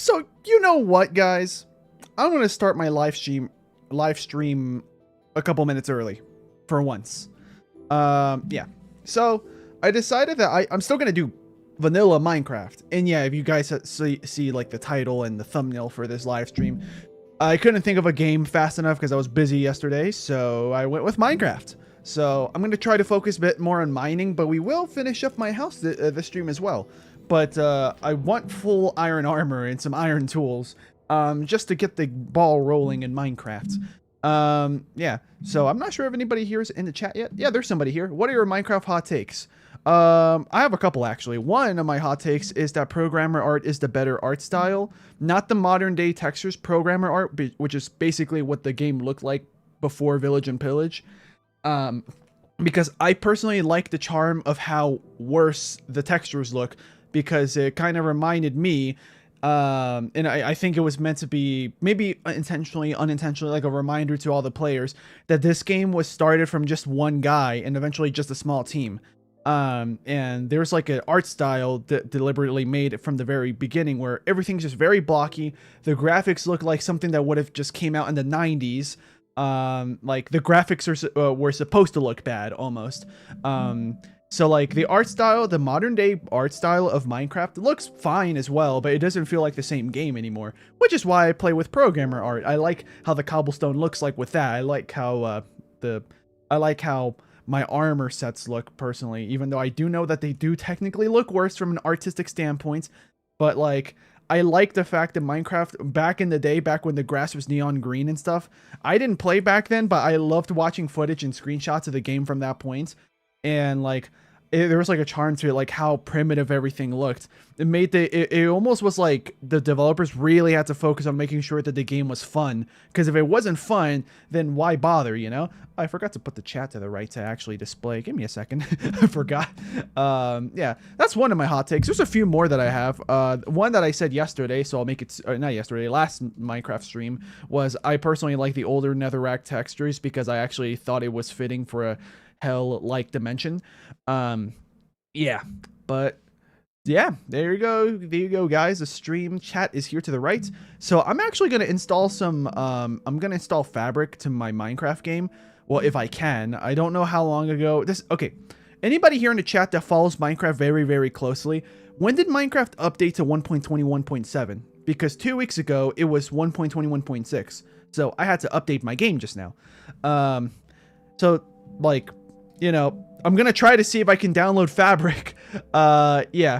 So, you know what, guys? I'm going to start my live stream a couple minutes early for once. Yeah. So, I decided that I'm still going to do vanilla Minecraft. And yeah, if you guys see like the title and the thumbnail for this live stream, I couldn't think of a game fast enough because I was busy yesterday, so I went with Minecraft. So I'm going to try to focus a bit more on mining, but we will finish up my house this stream as well. But I want full iron armor and some iron tools just to get the ball rolling in Minecraft. Yeah, so I'm not sure if anybody here is in the chat yet. Yeah, there's somebody here. What are your Minecraft hot takes? I have a couple actually. One of my hot takes is that programmer art is the better art style, not the modern day textures programmer art, which is basically what the game looked like before Village and Pillage. Because I personally like the charm of how worse the textures look, because it kind of reminded me, and I think it was meant to be maybe intentionally, unintentionally, like a reminder to all the players that this game was started from just one guy and eventually just a small team. And there's like an art style that deliberately made from the very beginning where everything's just very blocky. The graphics look like something that would have just came out in the 90s. Like the graphics were supposed to look bad almost. So like the art style, the modern day art style of Minecraft looks fine as well, but it doesn't feel like the same game anymore, which is why I play with programmer art. I like how the cobblestone looks like with that. I like how my armor sets look personally, even though I do know that they do technically look worse from an artistic standpoint. But like, I like the fact that Minecraft back in the day, back when the grass was neon green and stuff, I didn't play back then, but I loved watching footage and screenshots of the game from that point. And like, there was like a charm to it, like how primitive everything looked. It made it almost was like the developers really had to focus on making sure that the game was fun, because if it wasn't fun, then why bother, you know? I forgot to put the chat to the right to actually display. Give me a second. I forgot. Yeah, that's one of my hot takes. There's a few more that I have. One that I said yesterday, so I'll make it, not yesterday, last Minecraft stream, was I personally like the older netherrack textures because I actually thought it was fitting for a hell-like dimension. Yeah, but yeah, there you go, guys. The stream chat is here to the right. So I'm actually going to install some, I'm going to install Fabric to my Minecraft game. Well, if I can. I don't know how long ago okay, anybody here in the chat that follows Minecraft very, very closely, when did Minecraft update to 1.21.7? Because 2 weeks ago it was 1.21.6, so I had to update my game just now. So like, you know, I'm gonna try to see if I can download Fabric. Yeah,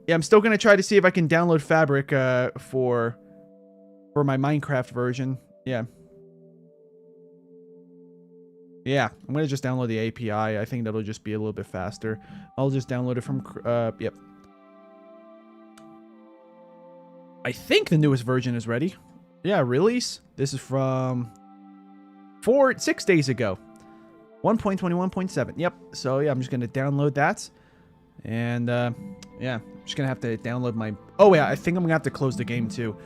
I'm still gonna try to see if I can download Fabric for my Minecraft version. Yeah, I'm gonna just download the API. I think that'll just be a little bit faster. I'll just download it from yep. I think the newest version is ready. Yeah, release. This is from 6 days ago. 1.21.7. Yep. So yeah, I'm just gonna download that, and yeah, I'm just gonna have to download my. Oh yeah, I think I'm gonna have to close the game too.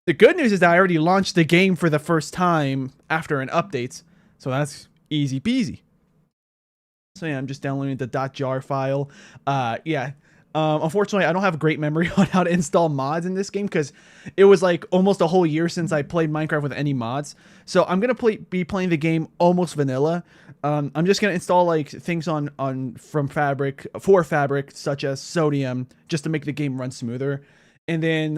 The good news is that I already launched the game for the first time after an update, so that's easy peasy. So yeah, I'm just downloading the .jar file. Yeah. Unfortunately, I don't have a great memory on how to install mods in this game because it was like almost a whole year since I played Minecraft with any mods. So I'm gonna be playing the game almost vanilla. I'm just gonna install like things for Fabric, such as sodium, just to make the game run smoother. And then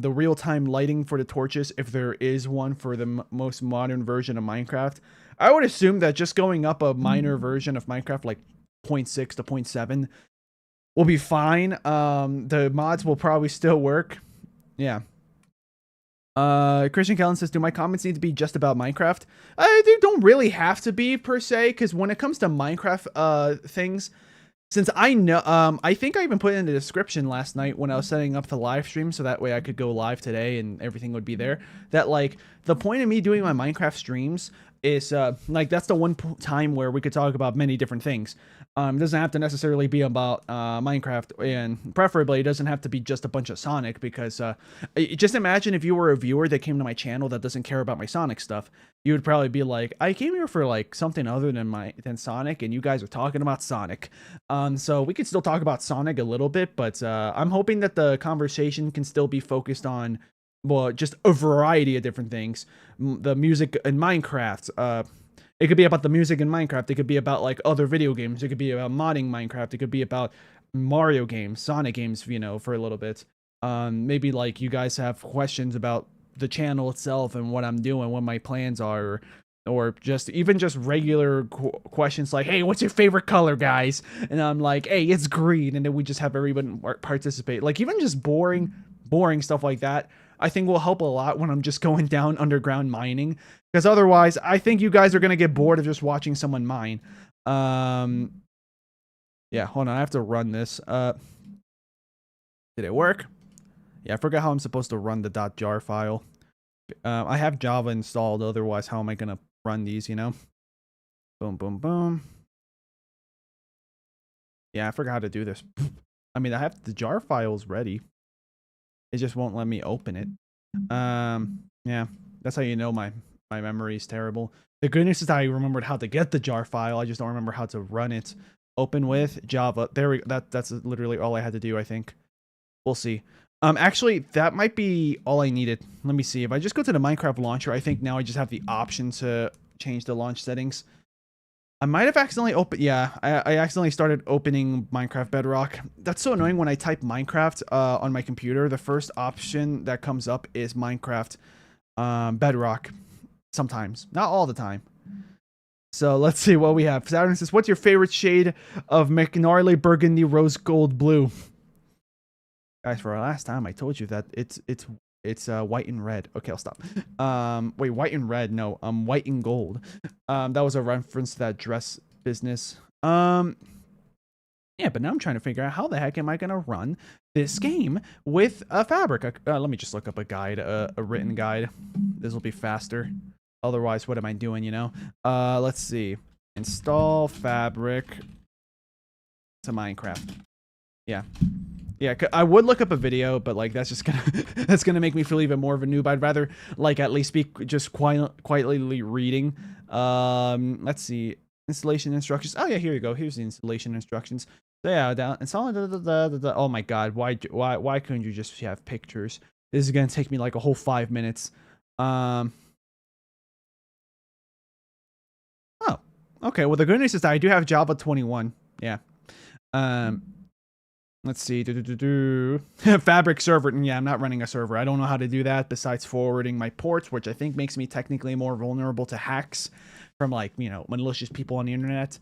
the real-time lighting for the torches, if there is one for the most modern version of Minecraft. I would assume that just going up a minor version of Minecraft, like 0.6 to 0.7, will be fine. The mods will probably still work. Yeah. Christian Kellen says, do my comments need to be just about Minecraft? They don't really have to be, per se, because when it comes to Minecraft things, since I know, I think I even put it in the description last night when I was setting up the live stream, so that way I could go live today and everything would be there, that like, the point of me doing my Minecraft streams is like that's the one time where we could talk about many different things. It doesn't have to necessarily be about Minecraft, and preferably it doesn't have to be just a bunch of Sonic, because just imagine if you were a viewer that came to my channel that doesn't care about my Sonic stuff. You would probably be like, I came here for like something other than Sonic, and you guys are talking about Sonic. So we could still talk about Sonic a little bit, but I'm hoping that the conversation can still be focused on, well, just a variety of different things. The music in Minecraft, it could be about the music in Minecraft. It could be about like other video games. It could be about modding Minecraft. It could be about Mario games, Sonic games, you know, for a little bit. Maybe like you guys have questions about the channel itself and what I'm doing, what my plans are, or just even just regular questions like, hey, what's your favorite color, guys? And I'm like, hey, it's green. And then we just have everyone participate. Like even just boring stuff like that, I think will help a lot when I'm just going down underground mining. Because otherwise, I think you guys are going to get bored of just watching someone mine. Yeah, hold on. I have to run this. Did it work? Yeah, I forgot how I'm supposed to run the .jar file. I have Java installed. Otherwise, how am I going to run these, you know? Boom, boom, boom. Yeah, I forgot how to do this. I mean, I have the jar files ready. It just won't let me open it. Yeah, that's how you know my memory is terrible. The good news is that I remembered how to get the jar file. I just don't remember how to run it. Open with Java. There we go. That's literally all I had to do, I think. We'll see. Actually, that might be all I needed. Let me see. If I just go to the Minecraft launcher, I think now I just have the option to change the launch settings. I might have accidentally opened... Yeah, I accidentally started opening Minecraft Bedrock. That's so annoying when I type Minecraft on my computer. The first option that comes up is Minecraft Bedrock. Sometimes. Not all the time. So let's see what we have. Saturn says, what's your favorite shade of McNarly Burgundy Rose Gold Blue? Guys, for our last time, I told you that it's white and red. Okay, I'll stop. Wait, white and red? No, white and gold. That was a reference to that dress business. Yeah, but now I'm trying to figure out how the heck am I gonna run this game with a fabric. Let me just look up a guide, a written guide. This will be faster. Otherwise, what am I doing? You know. Let's see. Install fabric to Minecraft. Yeah. Yeah, I would look up a video, but like that's just gonna that's gonna make me feel even more of a noob. I'd rather like at least be just quietly reading. Let's see, installation instructions. Oh yeah, here you go. Here's the installation instructions. So yeah, down install. Oh my god, why couldn't you just have pictures? This is gonna take me like a whole 5 minutes. Oh, okay. Well, the good news is that I do have Java 21. Yeah. Let's see. Fabric server. Yeah, I'm not running a server. I don't know how to do that besides forwarding my ports, which I think makes me technically more vulnerable to hacks from, like, you know, malicious people on the internet.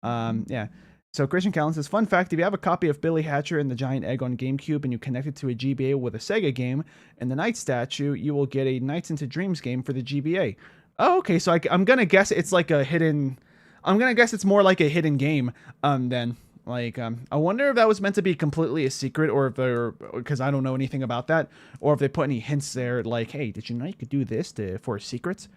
Yeah. So Christian Callan says, fun fact, if you have a copy of Billy Hatcher and the Giant Egg on GameCube and you connect it to a GBA with a Sega game and the Knight statue, you will get a Nights into Dreams game for the GBA. Oh, okay. So I'm going to guess it's like a hidden... I'm going to guess it's more like a hidden game then. Like, I wonder if that was meant to be completely a secret, or if they're, because I don't know anything about that, or if they put any hints there, like, hey, did you know you could do this for secrets?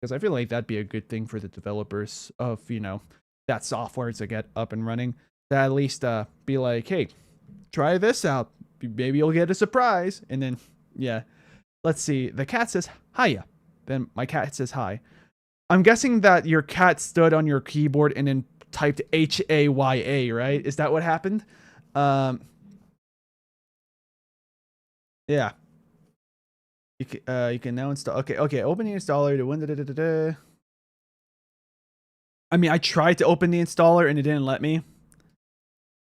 Because I feel like that'd be a good thing for the developers of, you know, that software to get up and running. To at least be like, hey, try this out. Maybe you'll get a surprise. And then, yeah. Let's see. The cat says, hiya. Then my cat says hi. I'm guessing that your cat stood on your keyboard and then typed HAYA, right? Is that what happened? Yeah. You can now install. Okay. Open the installer to win. I mean, I tried to open the installer and it didn't let me.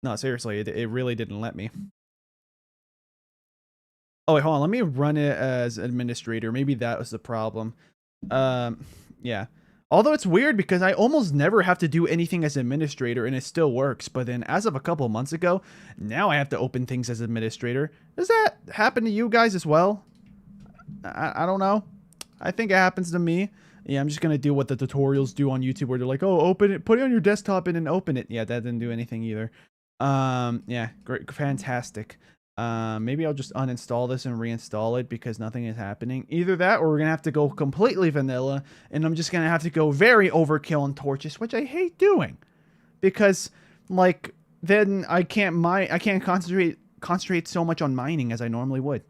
No, seriously, it really didn't let me. Oh wait, hold on. Let me run it as administrator. Maybe that was the problem. Yeah. Although it's weird because I almost never have to do anything as administrator and it still works. But then as of a couple months ago, now I have to open things as administrator. Does that happen to you guys as well? I don't know. I think it happens to me. Yeah, I'm just going to do what the tutorials do on YouTube where they're like, oh, open it, put it on your desktop and then open it. Yeah, that didn't do anything either. Yeah, great, fantastic. Maybe I'll just uninstall this and reinstall it because nothing is happening. Either that or we're going to have to go completely vanilla, and I'm just going to have to go very overkill on torches, which I hate doing because like then I can't concentrate so much on mining as I normally would.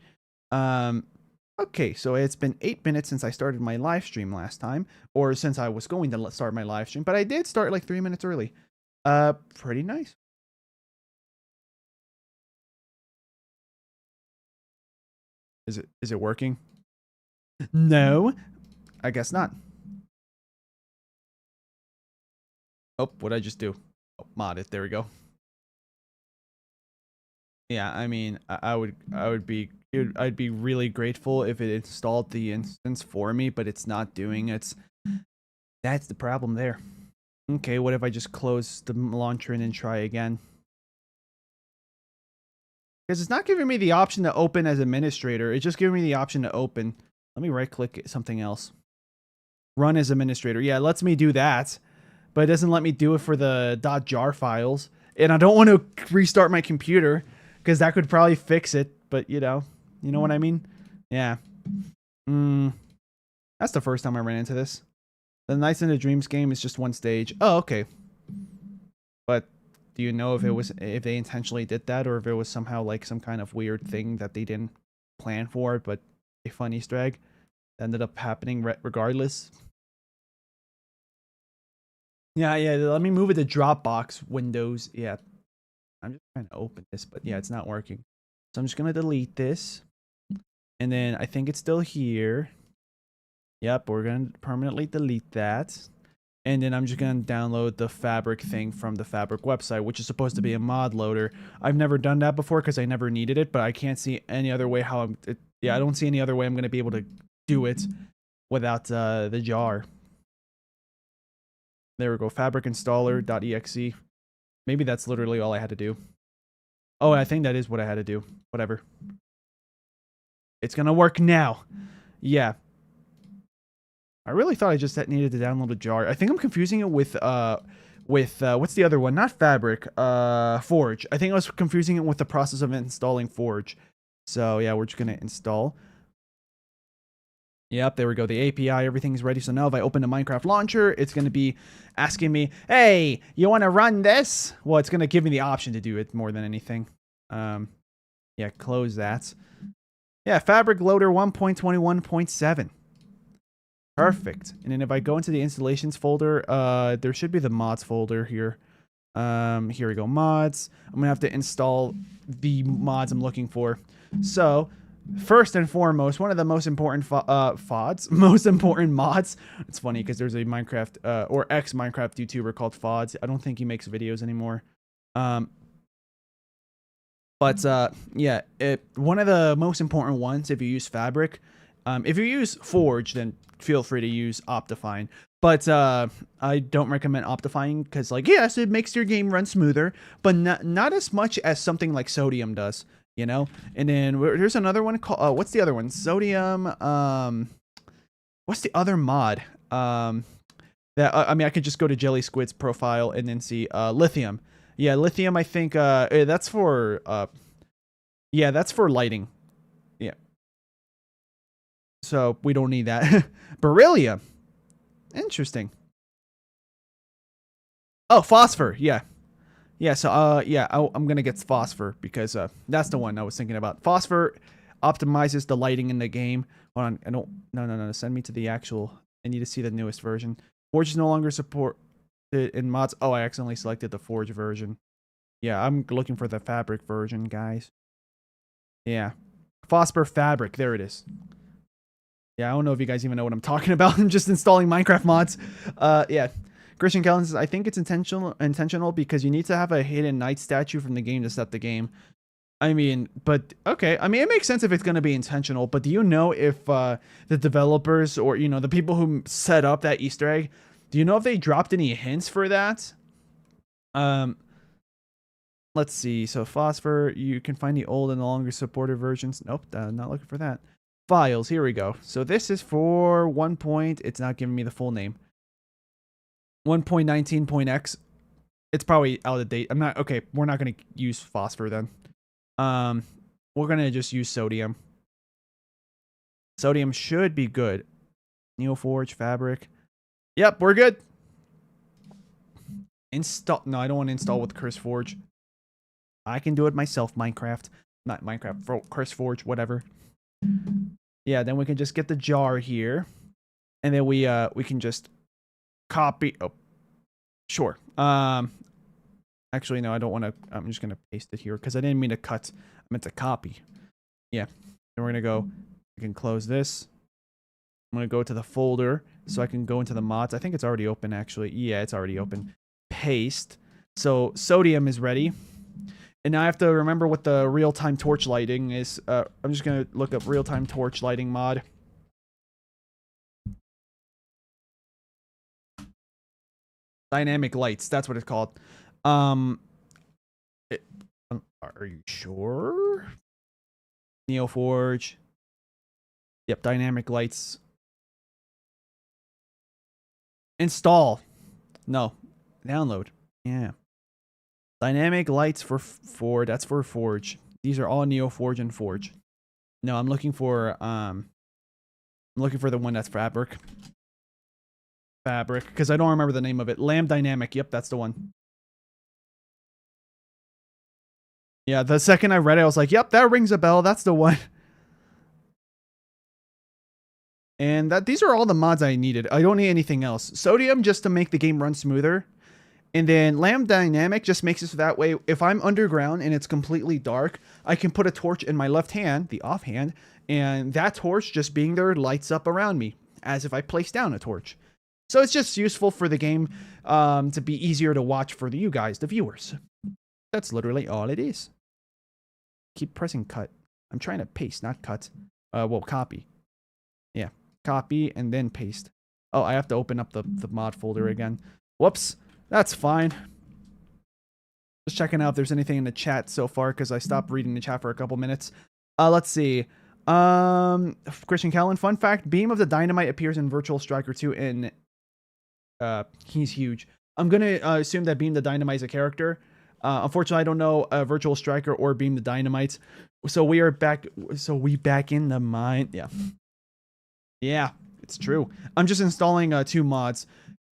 Okay, so it's been 8 minutes since I started my live stream last time, or since I was going to start my live stream, but I did start like 3 minutes early. Pretty nice. Is it working? No, I guess not. Oh, what'd I just do? Oh, mod it. There we go. Yeah, I mean, I'd be really grateful if it installed the instance for me, but it's not doing it. That's the problem there. Okay, what if I just close the launcher and then try again? Because it's not giving me the option to open as administrator. It's just giving me the option to open. Let me right-click something else. Run as administrator. Yeah, it lets me do that, but it doesn't let me do it for the .jar files. And I don't want to restart my computer because that could probably fix it. But you know what I mean? Yeah. That's the first time I ran into this. The Nights into Dreams game is just one stage. Oh, okay. But do you know if they intentionally did that, or if it was somehow like some kind of weird thing that they didn't plan for, but a fun Easter egg that ended up happening regardless? Yeah, let me move it to Dropbox Windows. Yeah. I'm just trying to open this, but yeah, it's not working. So I'm just going to delete this. And then I think it's still here. Yep, we're going to permanently delete that. And then I'm just going to download the Fabric thing from the Fabric website, which is supposed to be a mod loader. I've never done that before because I never needed it, but I can't see any other way how I don't see any other way I'm going to be able to do it without the jar. There we go, Fabric installer.exe. Maybe that's literally all I had to do. Oh, I think that is what I had to do. Whatever. It's going to work now. Yeah. I really thought I just needed to download a jar. I think I'm confusing it with what's the other one? Not Fabric, Forge. I think I was confusing it with the process of installing Forge. So yeah, we're just gonna install. Yep, there we go. The API, everything's ready. So now if I open the Minecraft launcher, it's gonna be asking me, "Hey, you want to run this?" Well, it's gonna give me the option to do it more than anything. Yeah, close that. Yeah, Fabric Loader 1.21.7. Perfect. And then if I go into the installations folder, there should be the mods folder here. Here we go, mods. I'm gonna have to install the mods I'm looking for. So first and foremost, one of the most important mods. It's funny because there's a Minecraft or ex-Minecraft YouTuber called Fods. I don't think he makes videos anymore. Yeah, one of the most important ones if you use Fabric. If you use Forge, then feel free to use Optifine. But I don't recommend Optifine because, like, yes, it makes your game run smoother, but not as much as something like Sodium does, you know? And then there's another one called, what's the other one? Sodium, what's the other mod? I mean, I could just go to Jelly Squid's profile and then see Lithium. Yeah, Lithium, I think, that's for, yeah, that's for lighting. Yeah. So we don't need that. Beryllium. Interesting. Oh, Phosphor. Yeah. Yeah, so, yeah, I'm going to get Phosphor because that's the one I was thinking about. Phosphor optimizes the lighting in the game. Hold on. I don't... No. Send me to the actual... I need to see the newest version. Forge is no longer supported in mods. Oh, I accidentally selected the Forge version. Yeah, I'm looking for the Fabric version, guys. Yeah. Phosphor Fabric. There it is. Yeah, I don't know if you guys even know what I'm talking about. I'm just installing Minecraft mods. Yeah. Christian Kellen says, I think it's intentional because you need to have a hidden knight statue from the game to set the game. I mean, but okay. I mean, it makes sense if it's going to be intentional, but do you know if the developers or, you know, the people who set up that Easter egg, do you know if they dropped any hints for that? Let's see. So Phosphor, you can find the old and no longer supported versions. Nope, not looking for that. Files, here we go. So this is for 1. It's not giving me the full name. 1.19.x. It's probably out of date. I'm not okay. We're not going to use Phosphor then. we're going to just use sodium. Sodium should be good. Neoforge, fabric. Yep, we're good. Install. No, I don't want to install with CurseForge. I can do it myself, Minecraft. Not Minecraft, CurseForge, whatever. Yeah, then we can just get the jar here. And then we can just copy. Oh, sure. Actually, no, I don't want to. I'm just going to paste it here because I didn't mean to cut. I meant to copy. Yeah. Then we're going to go. I can close this. I'm going to go to the folder so I can go into the mods. I think it's already open, actually. Yeah, it's already open. Paste. So sodium is ready. And now I have to remember what the real-time torch lighting is. I'm just going to look up real-time torch lighting mod. Dynamic lights. That's what it's called. Are you sure? Neoforge. Yep, dynamic lights. Install. No. Download. Yeah. Dynamic lights for that's for Forge. These are all Neoforge and Forge. No, I'm looking for the one that's Fabric. Fabric, because I don't remember the name of it. Lamb Dynamic. Yep, that's the one. Yeah, the second I read it, I was like, yep, that rings a bell. That's the one. And these are all the mods I needed. I don't need anything else. Sodium just to make the game run smoother. And then Lamb Dynamic just makes it so that way, if I'm underground and it's completely dark, I can put a torch in my left hand, the off hand, and that torch just being there lights up around me, as if I place down a torch. So it's just useful for the game to be easier to watch for you guys, the viewers. That's literally all it is. Keep pressing cut. I'm trying to paste, not cut. Well, copy. Yeah, copy and then paste. Oh, I have to open up the mod folder again. Whoops. That's fine. Just checking out if there's anything in the chat so far, because I stopped reading the chat for a couple minutes. Let's see. Christian Callan, fun fact, Beam of the Dynamite appears in Virtual Striker 2 and he's huge. I'm going to assume that Beam the Dynamite is a character. Unfortunately, I don't know Virtual Striker or Beam the Dynamite. So we are back. So we back in the mine. Yeah. Yeah, it's true. I'm just installing 2 mods.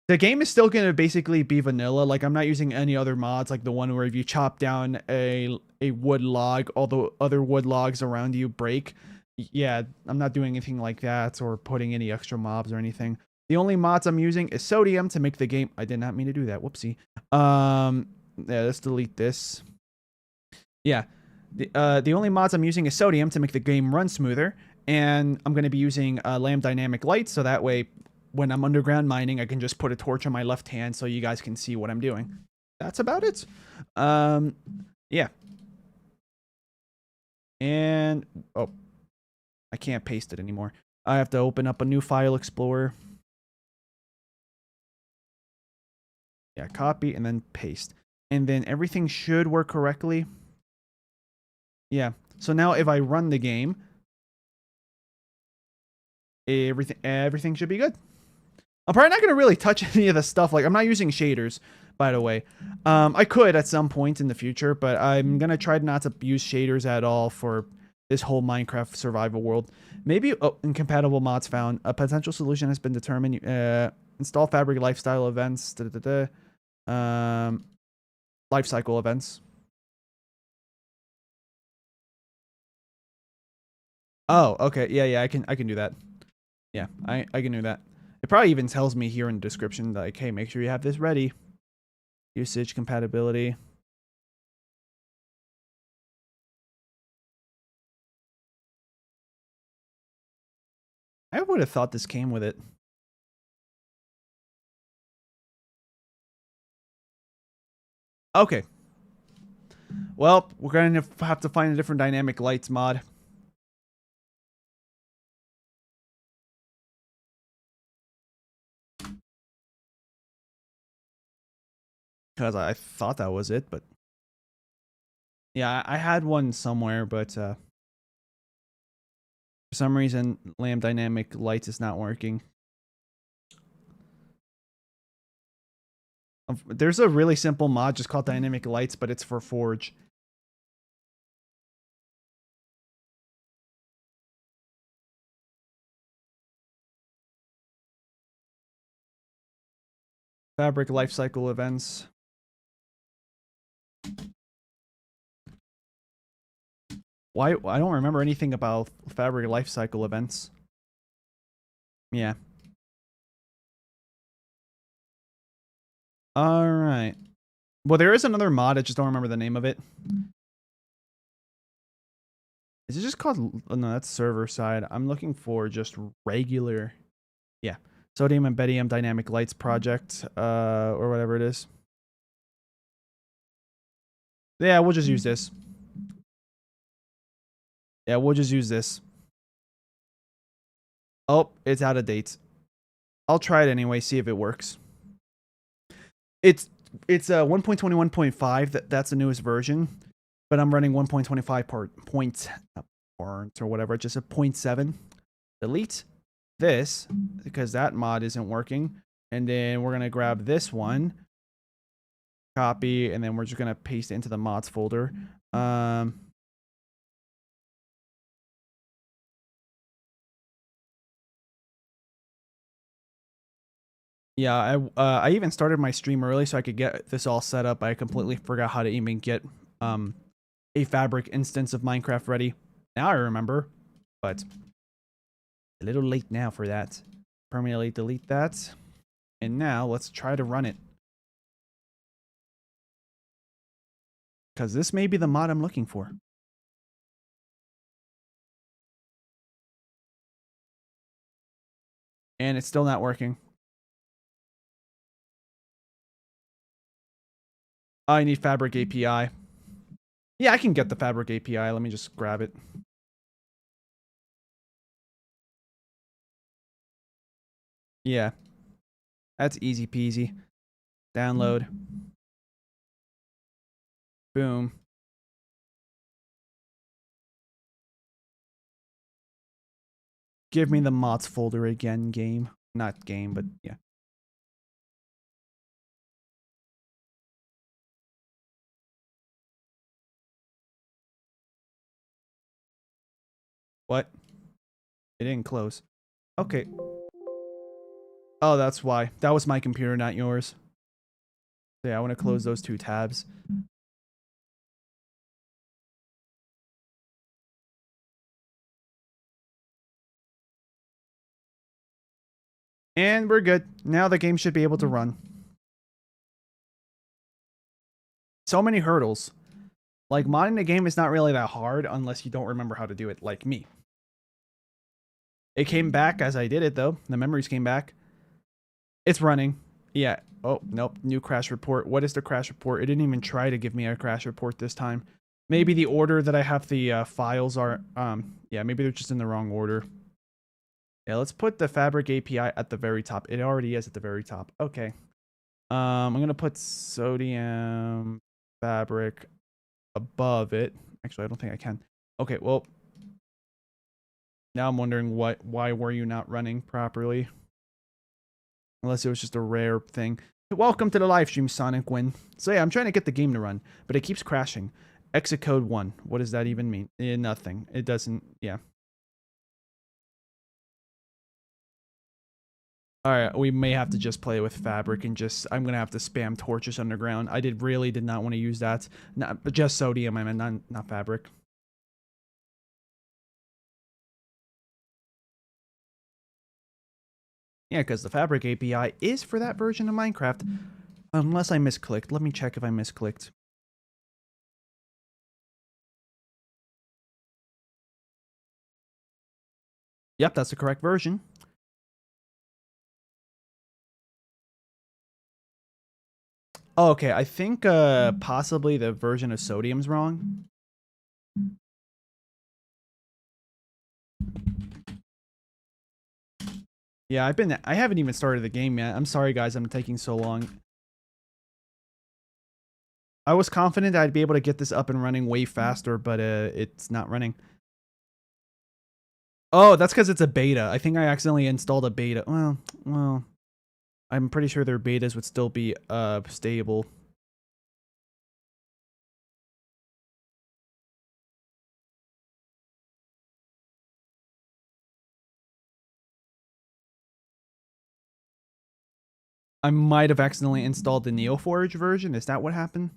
The game is still going to basically be vanilla. Like, I'm not using any other mods, like the one where if you chop down a wood log, all the other wood logs around you break. Yeah, I'm not doing anything like that or putting any extra mobs or anything. The only mods I'm using is sodium to make the game. I did not mean to do that. Whoopsie. Yeah, let's delete this. Yeah, the only mods I'm using is sodium to make the game run smoother. And I'm going to be using Lamb Dynamic Lights, so that way when I'm underground mining, I can just put a torch on my left hand so you guys can see what I'm doing. That's about it. Yeah. And, oh, I can't paste it anymore. I have to open up a new file explorer. Yeah, copy and then paste. And then everything should work correctly. Yeah. So now if I run the game, everything should be good. I'm probably not going to really touch any of the stuff. Like, I'm not using shaders, by the way. I could at some point in the future, but I'm going to try not to use shaders at all for this whole Minecraft survival world. Maybe, incompatible mods found. A potential solution has been determined. Install Fabric lifestyle events. Life cycle events. Oh, okay. Yeah, I can do that. Yeah, I can do that. It probably even tells me here in the description, like, hey, make sure you have this ready. Usage, compatibility. I would have thought this came with it. Okay. Well, we're going to have to find a different dynamic lights mod. Because I thought that was it, but... yeah, I had one somewhere, but... for some reason, Lamb Dynamic Lights is not working. There's a really simple mod just called Dynamic Lights, but it's for Forge. Fabric lifecycle events. Why? I don't remember anything about Fabric lifecycle events. Yeah. All right. Well, there is another mod. I just don't remember the name of it. Is it just called? Oh, no, that's server side. I'm looking for just regular. Yeah. Sodium and Betium Dynamic Lights project, or whatever it is. Yeah, we'll just use this. Yeah, we'll just use this. Oh, it's out of date. I'll try it anyway, see if it works. It's 1.21.5. That's the newest version, but I'm running 1.25 point or whatever. Just a 0.7. Delete this because that mod isn't working, and then we're gonna grab this one, copy, and then we're just gonna paste it into the mods folder. Yeah, I even started my stream early so I could get this all set up. I completely forgot how to even get a Fabric instance of Minecraft ready. Now I remember, but a little late now for that. Permanently delete that. And now let's try to run it. Because this may be the mod I'm looking for. And it's still not working. I need Fabric API. Yeah, I can get the Fabric API. Let me just grab it. Yeah. That's easy peasy. Download. Boom. Give me the mods folder again, game. Not game, but yeah. What? It didn't close. Okay. Oh, that's why. That was my computer, not yours. So yeah, I want to close those two tabs. And we're good. Now the game should be able to run. So many hurdles. Like, modding the game is not really that hard unless you don't remember how to do it, like me. It came back as I did it, though. The memories came back. It's running. Yeah. Oh, nope. New crash report. What is the crash report? It didn't even try to give me a crash report this time. Maybe the order that I have the files are... yeah, maybe they're just in the wrong order. Yeah, let's put the Fabric API at the very top. It already is at the very top. Okay. I'm going to put Sodium Fabric above it. Actually, I don't think I can. Okay, well... Now I'm wondering why were you not running properly? Unless it was just a rare thing. Welcome to the live stream, Sonic Win. So yeah, I'm trying to get the game to run, but it keeps crashing. Exit code 1. What does that even mean? Nothing. It doesn't, yeah. Alright, we may have to just play with Fabric and just, I'm gonna have to spam torches underground. I really did not want to use that. Not, just Sodium, I meant, not Fabric. Yeah, because the Fabric API is for that version of Minecraft. Unless I misclicked. Let me check if I misclicked. Yep, that's the correct version. Oh, okay, I think possibly the version of Sodium's wrong. Yeah, I haven't even started the game yet. I'm sorry guys, I'm taking so long. I was confident I'd be able to get this up and running way faster, but it's not running. Oh, that's because it's a beta. I think I accidentally installed a beta. Well, I'm pretty sure their betas would still be stable. I might have accidentally installed the NeoForge version. Is that what happened?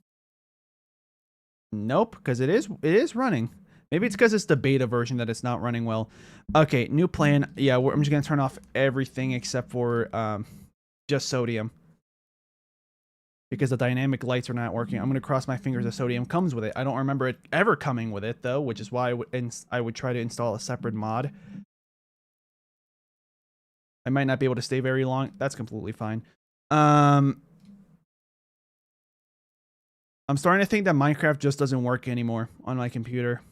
Nope, because it is running. Maybe it's because it's the beta version that it's not running well. Okay, new plan. Yeah, I'm just gonna turn off everything except for just sodium, because the dynamic lights are not working. I'm gonna cross my fingers that sodium comes with it. I don't remember it ever coming with it though, which is why I would try to install a separate mod. I might not be able to stay very long. That's completely fine. I'm starting to think that Minecraft just doesn't work anymore on my computer.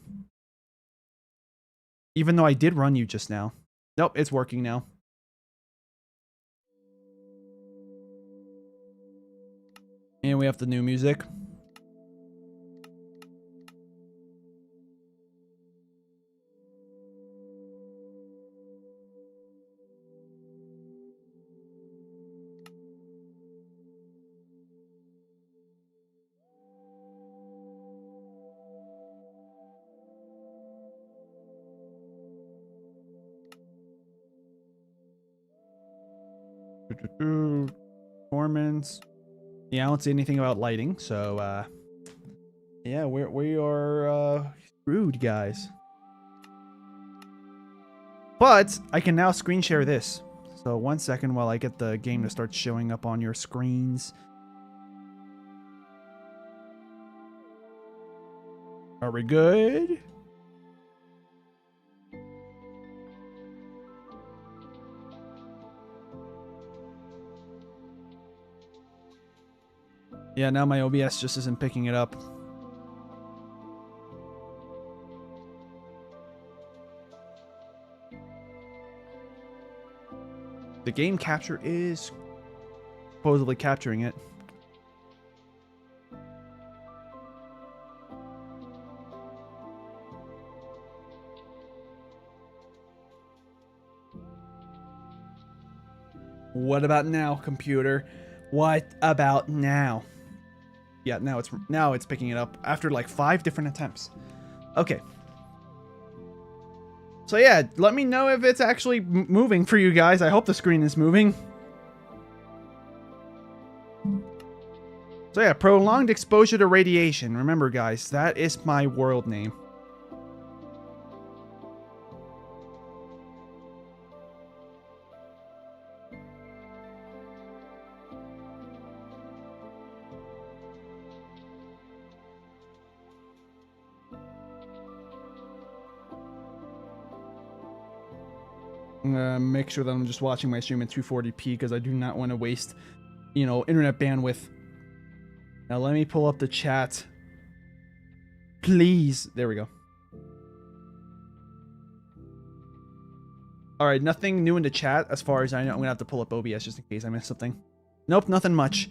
Even though I did run you just now. Nope, it's working now. And we have the new music. Performance. Yeah, I don't see anything about lighting, so yeah, we are screwed, guys. But I can now screen share this. So 1 second while I get the game to start showing up on your screens. Are we good? Yeah, now my OBS just isn't picking it up. The game capture is supposedly capturing it. What about now, computer? What about now? Yeah, now it's picking it up after like 5 different attempts. Okay. So yeah, let me know if it's actually moving for you guys. I hope the screen is moving. So yeah, prolonged exposure to radiation. Remember guys, that is my world name. I'm gonna make sure that I'm just watching my stream at 240p because I do not want to waste, you know, internet bandwidth. Now let me pull up the chat. Please. There we go. Alright, nothing new in the chat as far as I know. I'm gonna have to pull up OBS just in case I missed something. Nope, nothing much.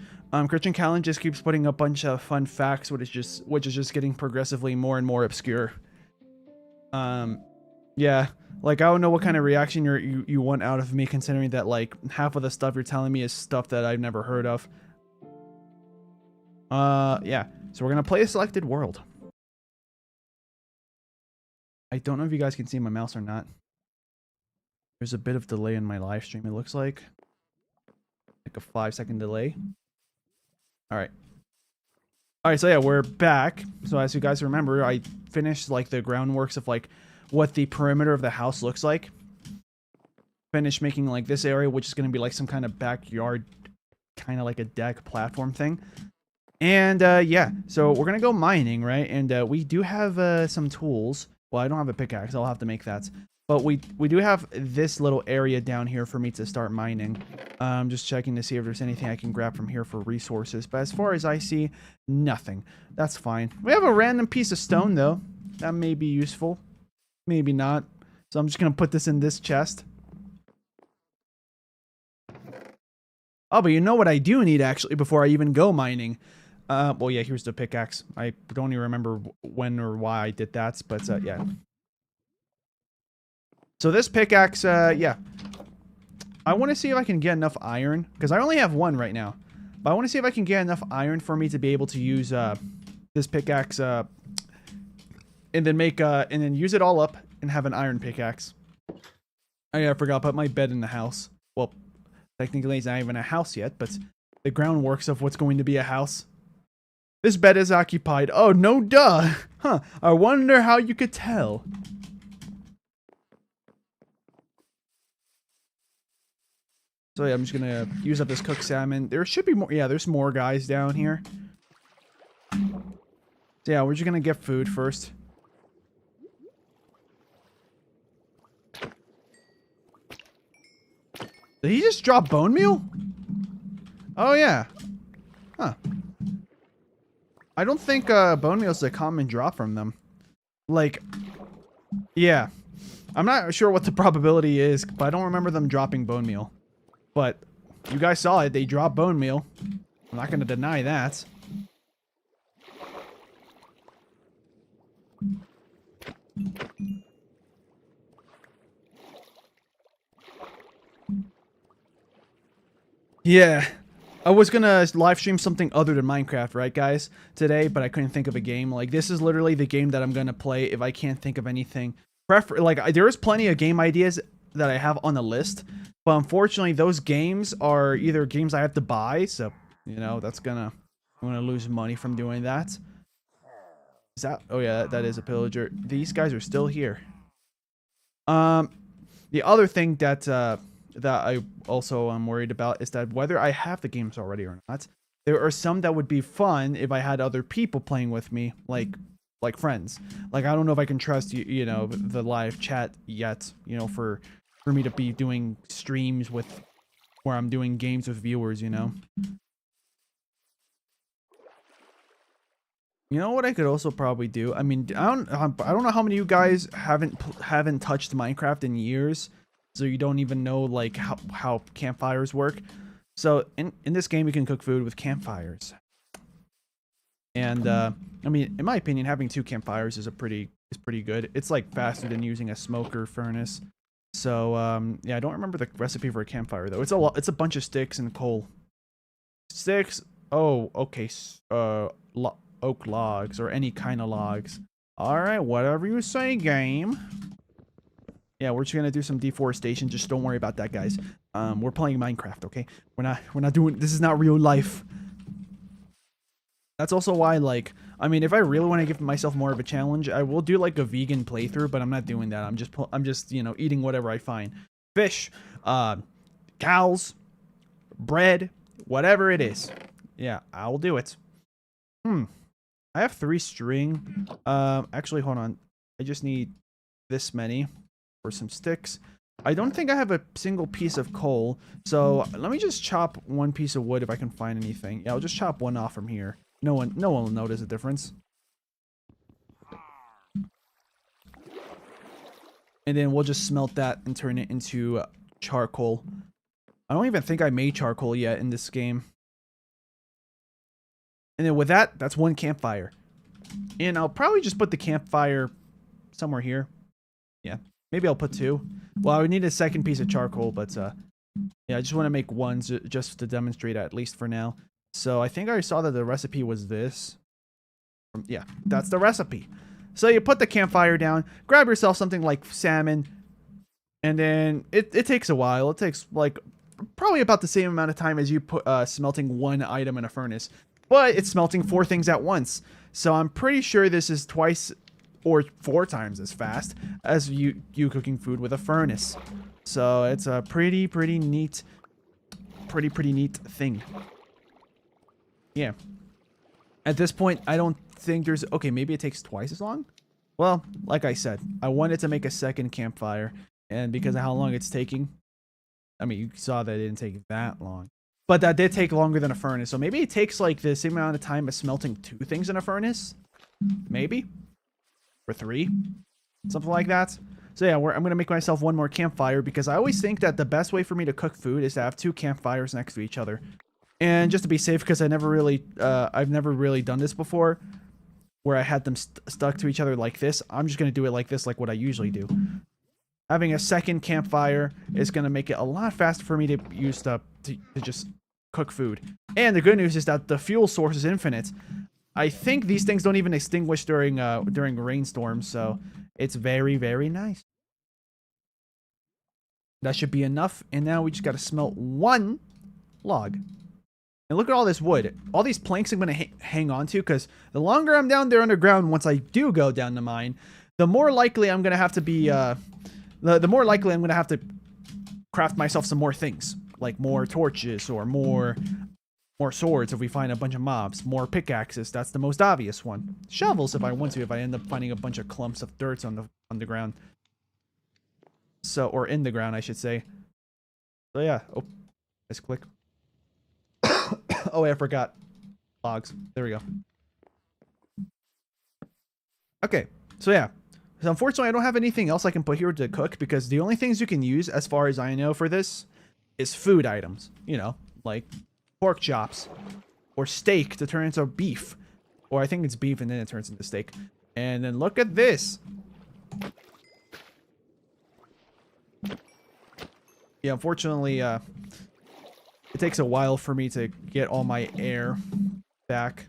Christian Callan just keeps putting a bunch of fun facts, which is just getting progressively more and more obscure. Yeah, like I don't know what kind of reaction you want out of me, considering that like half of the stuff you're telling me is stuff that I've never heard of. Yeah. So we're gonna play a selected world. I don't know if you guys can see my mouse or not. There's a bit of delay in my live stream, it looks like a 5-second delay. Alright, so yeah, we're back. So as you guys remember, I finished like the groundworks of like what the perimeter of the house looks like. Finished making like this area, which is going to be like some kind of backyard, kind of like a deck platform thing. And yeah, so we're gonna go mining, right? And we do have some tools. Well, I don't have a pickaxe, I'll have to make that. But we do have this little area down here for me to start mining. Just checking to see if there's anything I can grab from here for resources. But as far as I see, nothing. That's fine. We have a random piece of stone, though. That may be useful. Maybe not. So I'm just going to put this in this chest. Oh, but you know what I do need, actually, before I even go mining? Well, yeah, here's the pickaxe. I don't even remember when or why I did that, but yeah. So this pickaxe, yeah. I want to see if I can get enough iron, because I only have one right now. But I want to see if I can get enough iron for me to be able to use this pickaxe, and then use it all up and have an iron pickaxe. Oh yeah, I forgot to put my bed in the house. Well, Technically, it's not even a house yet, but the groundworks of what's going to be a house. This bed is occupied. Oh, no duh. Huh. I wonder how you could tell. So yeah, I'm just gonna use up this cooked salmon. There should be more. Yeah, there's more guys down here. So yeah, we're just gonna get food first. Did he just drop bone meal? Oh yeah. Huh. I don't think bone meal is a common drop from them. Like, yeah. I'm not sure what the probability is, but I don't remember them dropping bone meal. But you guys saw it. They dropped bone meal. I'm not going to deny that. Yeah. I was gonna live stream something other than Minecraft, right, guys, today, but I couldn't think of a game. Like, this is literally the game that I'm gonna play if I can't think of anything. Like, there is plenty of game ideas that I have on the list, but unfortunately, those games are either games I have to buy, so, you know, I'm gonna lose money from doing that. Is that? Oh yeah, that is a pillager. These guys are still here. The other thing that I also am worried about is that whether I have the games already or not, there are some that would be fun if I had other people playing with me, like friends. Like, I don't know if I can trust you know, the live chat yet, you know, for me to be doing streams with where I'm doing games with viewers, you know. You know what I could also probably do? I mean, I don't know how many of you guys haven't touched Minecraft in years, so you don't even know like how campfires work. So in this game, you can cook food with campfires. And I mean, in my opinion, having 2 campfires is pretty good. It's like faster than using a smoker furnace. So yeah, I don't remember the recipe for a campfire though. It's a bunch of sticks and coal. Sticks. Oh, okay. Oak logs or any kind of logs. All right, whatever you say, game. Yeah, we're just gonna do some deforestation. Just don't worry about that, guys. We're playing Minecraft, okay? We're not doing. This is not real life. That's also why, like, I mean, if I really want to give myself more of a challenge, I will do like a vegan playthrough, but I'm not doing that. I'm just you know, eating whatever I find. Fish, cows, bread, whatever it is. Yeah, I'll do it. I have 3 string. Actually, hold on. I just need this many for some sticks. I don't think I have a single piece of coal, so let me just chop 1 piece of wood if I can find anything. Yeah, I'll just chop 1 off from here. No one will notice a difference. And then we'll just smelt that and turn it into charcoal. I don't even think I made charcoal yet in this game. And then with that, that's 1 campfire. And I'll probably just put the campfire somewhere here. Yeah, maybe I'll put 2. Well, I would need a second piece of charcoal, but yeah, I just want to make 1 just to demonstrate at least for now. So I think I saw that the recipe was this. Yeah, that's the recipe. So you put the campfire down, grab yourself something like salmon, and then it takes a while. It takes like probably about the same amount of time as you put smelting 1 item in a furnace. But it's smelting 4 things at once. So I'm pretty sure this is twice or 4 times as fast as you cooking food with a furnace. So it's a pretty neat thing. Yeah. At this point, I don't think there's... Okay, maybe it takes twice as long? Well, like I said, I wanted to make a second campfire. And because of how long it's taking... I mean, you saw that it didn't take that long. But that did take longer than a furnace. So maybe it takes like the same amount of time as smelting 2 things in a furnace. Maybe. Or 3. Something like that. So yeah, I'm going to make myself 1 more campfire because I always think that the best way for me to cook food is to have 2 campfires next to each other. And just to be safe, because I've never really done this before, where I had them stuck to each other like this, I'm just going to do it like this, like what I usually do. Having a second campfire is going to make it a lot faster for me to use to just cook food. And the good news is that the fuel source is infinite. I think these things don't even extinguish during rainstorms, so it's very nice. That should be enough. And now we just got to smelt 1 log. And look at all this wood. All these planks I'm going to hang on to, because the longer I'm down there underground, once I do go down the mine, the more likely I'm going to have to be, the more likely I'm going to have to craft myself some more things. Like more torches or more swords if we find a bunch of mobs. More pickaxes. That's the most obvious one. Shovels if I want to, if I end up finding a bunch of clumps of dirt on the ground. So, or in the ground, I should say. So yeah. Oh, let's click. Oh, I forgot. Logs. There we go. Okay. So yeah. So unfortunately, I don't have anything else I can put here to cook, because the only things you can use, as far as I know for this, is food items. You know, like pork chops or steak to turn into beef. Or I think it's beef and then it turns into steak. And then look at this. Yeah, unfortunately, it takes a while for me to get all my air back.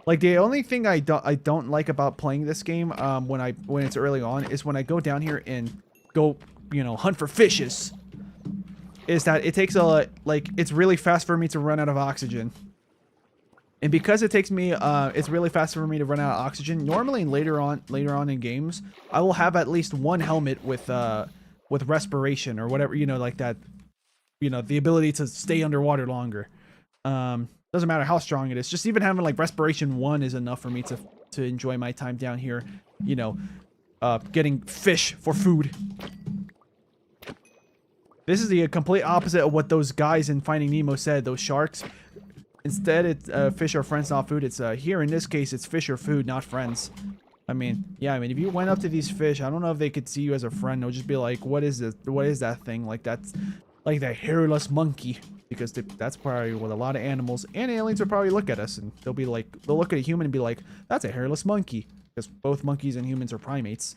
Like, the only thing I don't like about playing this game when it's early on is when I go down here and go, you know, hunt for fishes, is that it takes it's really fast for me to run out of oxygen. And because it takes me it's really fast for me to run out of oxygen, normally later on in games, I will have at least 1 helmet with respiration or whatever, you know, like that, you know, the ability to stay underwater longer. Doesn't matter how strong it is. Just even having like respiration 1 is enough for me to enjoy my time down here, you know, getting fish for food. This is the complete opposite of what those guys in Finding Nemo said, those sharks. Instead, it's fish are friends, not food. It's here in this case, it's fish or food, not friends. I mean, yeah, I mean, if you went up to these fish, I don't know if they could see you as a friend. They'll just be like, what is this? What is that thing? Like, that's like the hairless monkey. Because that's probably what a lot of animals and aliens will probably look at us, and they'll be like, they'll look at a human and be like, that's a hairless monkey. Because both monkeys and humans are primates.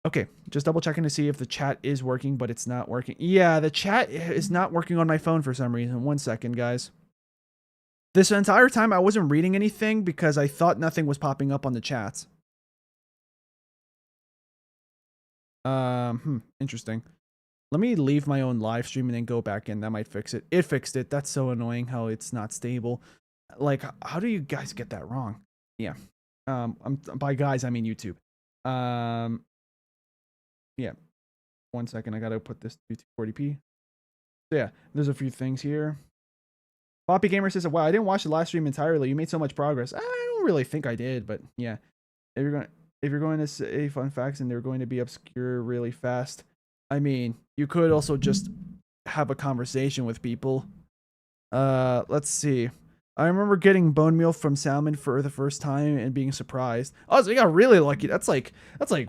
Okay, just double checking to see if the chat is working, but it's not working. Yeah, the chat is not working on my phone for some reason. 1 second, guys. This entire time I wasn't reading anything because I thought nothing was popping up on the chats. Interesting. Let me leave my own live stream and then go back in. That might fix it. It fixed it. That's so annoying how it's not stable. Like, how do you guys get that wrong? Yeah. By guys, I mean YouTube. Yeah. 1 second. I gotta put this to 240p. So yeah, there's a few things here. Poppy Gamer says, wow, I didn't watch the live stream entirely. You made so much progress. I don't really think I did, but yeah. If you're going to say fun facts and they're going to be obscure really fast, I mean, you could also just have a conversation with people. Let's see. I remember getting bone meal from salmon for the first time and being surprised. Oh, so you got really lucky. That's like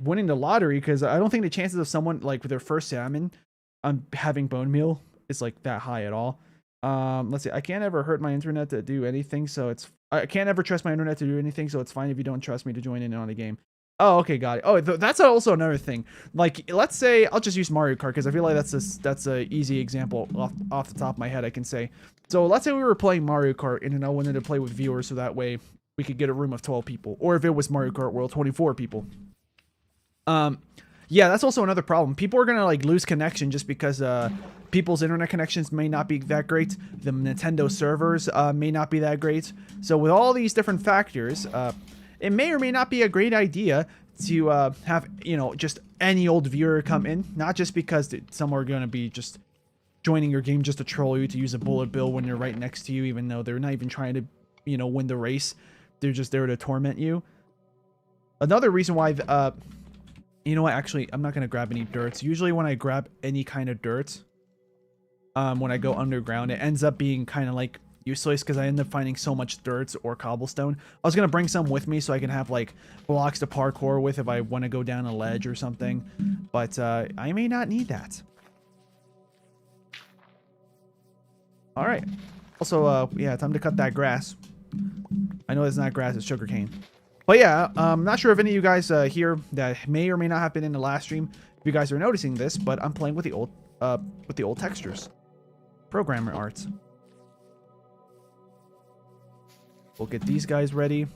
winning the lottery, because I don't think the chances of someone like with their first salmon having bone meal is like that high at all. Let's see. I can't ever hurt my internet to do anything, so I can't ever trust my internet to do anything, so it's fine if you don't trust me to join in on the game. Oh, okay, got it. Oh, that's also another thing. Like, let's say I'll just use Mario Kart, because I feel like that's a easy example off the top of my head I can say. So let's say we were playing Mario Kart and then I wanted to play with viewers, so that way we could get a room of 12 people, or if it was Mario Kart World, 24 people. Yeah, that's also another problem. People are gonna like lose connection just because people's internet connections may not be that great. The Nintendo servers may not be that great. So with all these different factors, it may or may not be a great idea to have, you know, just any old viewer come in. Not just because some are going to be just joining your game just to troll you, to use a bullet bill when they're right next to you, even though they're not even trying to, you know, win the race. They're just there to torment you. Another reason why, you know what, actually, I'm not going to grab any dirt. Usually when I grab any kind of dirt, when I go underground, it ends up being kind of like useless because I end up finding so much dirt or cobblestone. I was gonna bring some with me so I can have like blocks to parkour with if I want to go down a ledge or something, but I may not need that. All right. Also, yeah, time to cut that grass. I know it's not grass; it's sugarcane. But yeah, I'm not sure if any of you guys here that may or may not have been in the last stream, if you guys are noticing this, but I'm playing with the old textures, programmer art. We'll get these guys ready.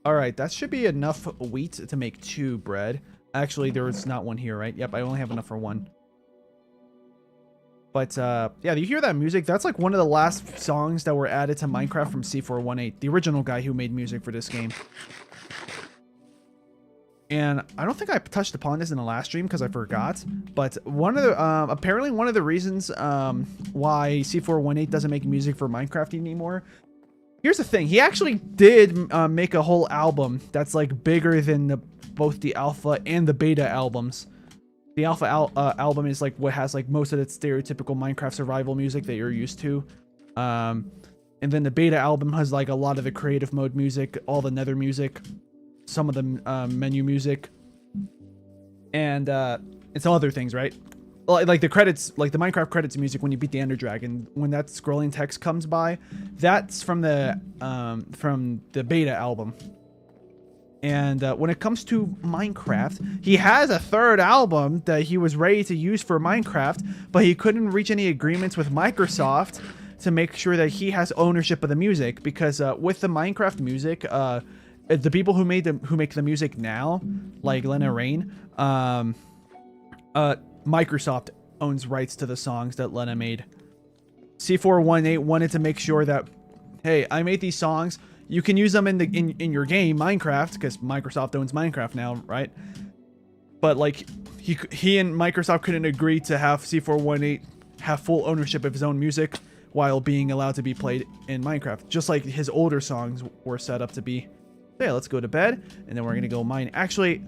All right, that should be enough wheat to make 2 bread. Actually, there's not one here, right? Yep, I only have enough for one. But yeah, you hear that music? That's like one of the last songs that were added to Minecraft from C418, the original guy who made music for this game. And I don't think I touched upon this in the last stream because I forgot. But one of the apparently one of the reasons why C418 doesn't make music for Minecraft anymore. Here's the thing: he actually did make a whole album that's like bigger than both the alpha and the beta albums. The alpha album is like what has like most of the stereotypical Minecraft survival music that you're used to. And then the beta album has like a lot of the creative mode music, all the nether music, some of the menu music, and some other things, right? Like the credits, like the Minecraft credits music when you beat the Ender Dragon, when that scrolling text comes by, that's from the beta album. And when it comes to Minecraft, he has a third album that he was ready to use for Minecraft, but he couldn't reach any agreements with Microsoft to make sure that he has ownership of the music, because with the Minecraft music, the people who make the music now, like Lena Rain, Microsoft owns rights to the songs that Lena made. C418 wanted to make sure that, hey, I made these songs. You can use them in your game, Minecraft, because Microsoft owns Minecraft now, right? But like, he and Microsoft couldn't agree to have C418 have full ownership of his own music while being allowed to be played in Minecraft, just like his older songs were set up to be. Yeah, let's go to bed, and then we're gonna go mine. Actually,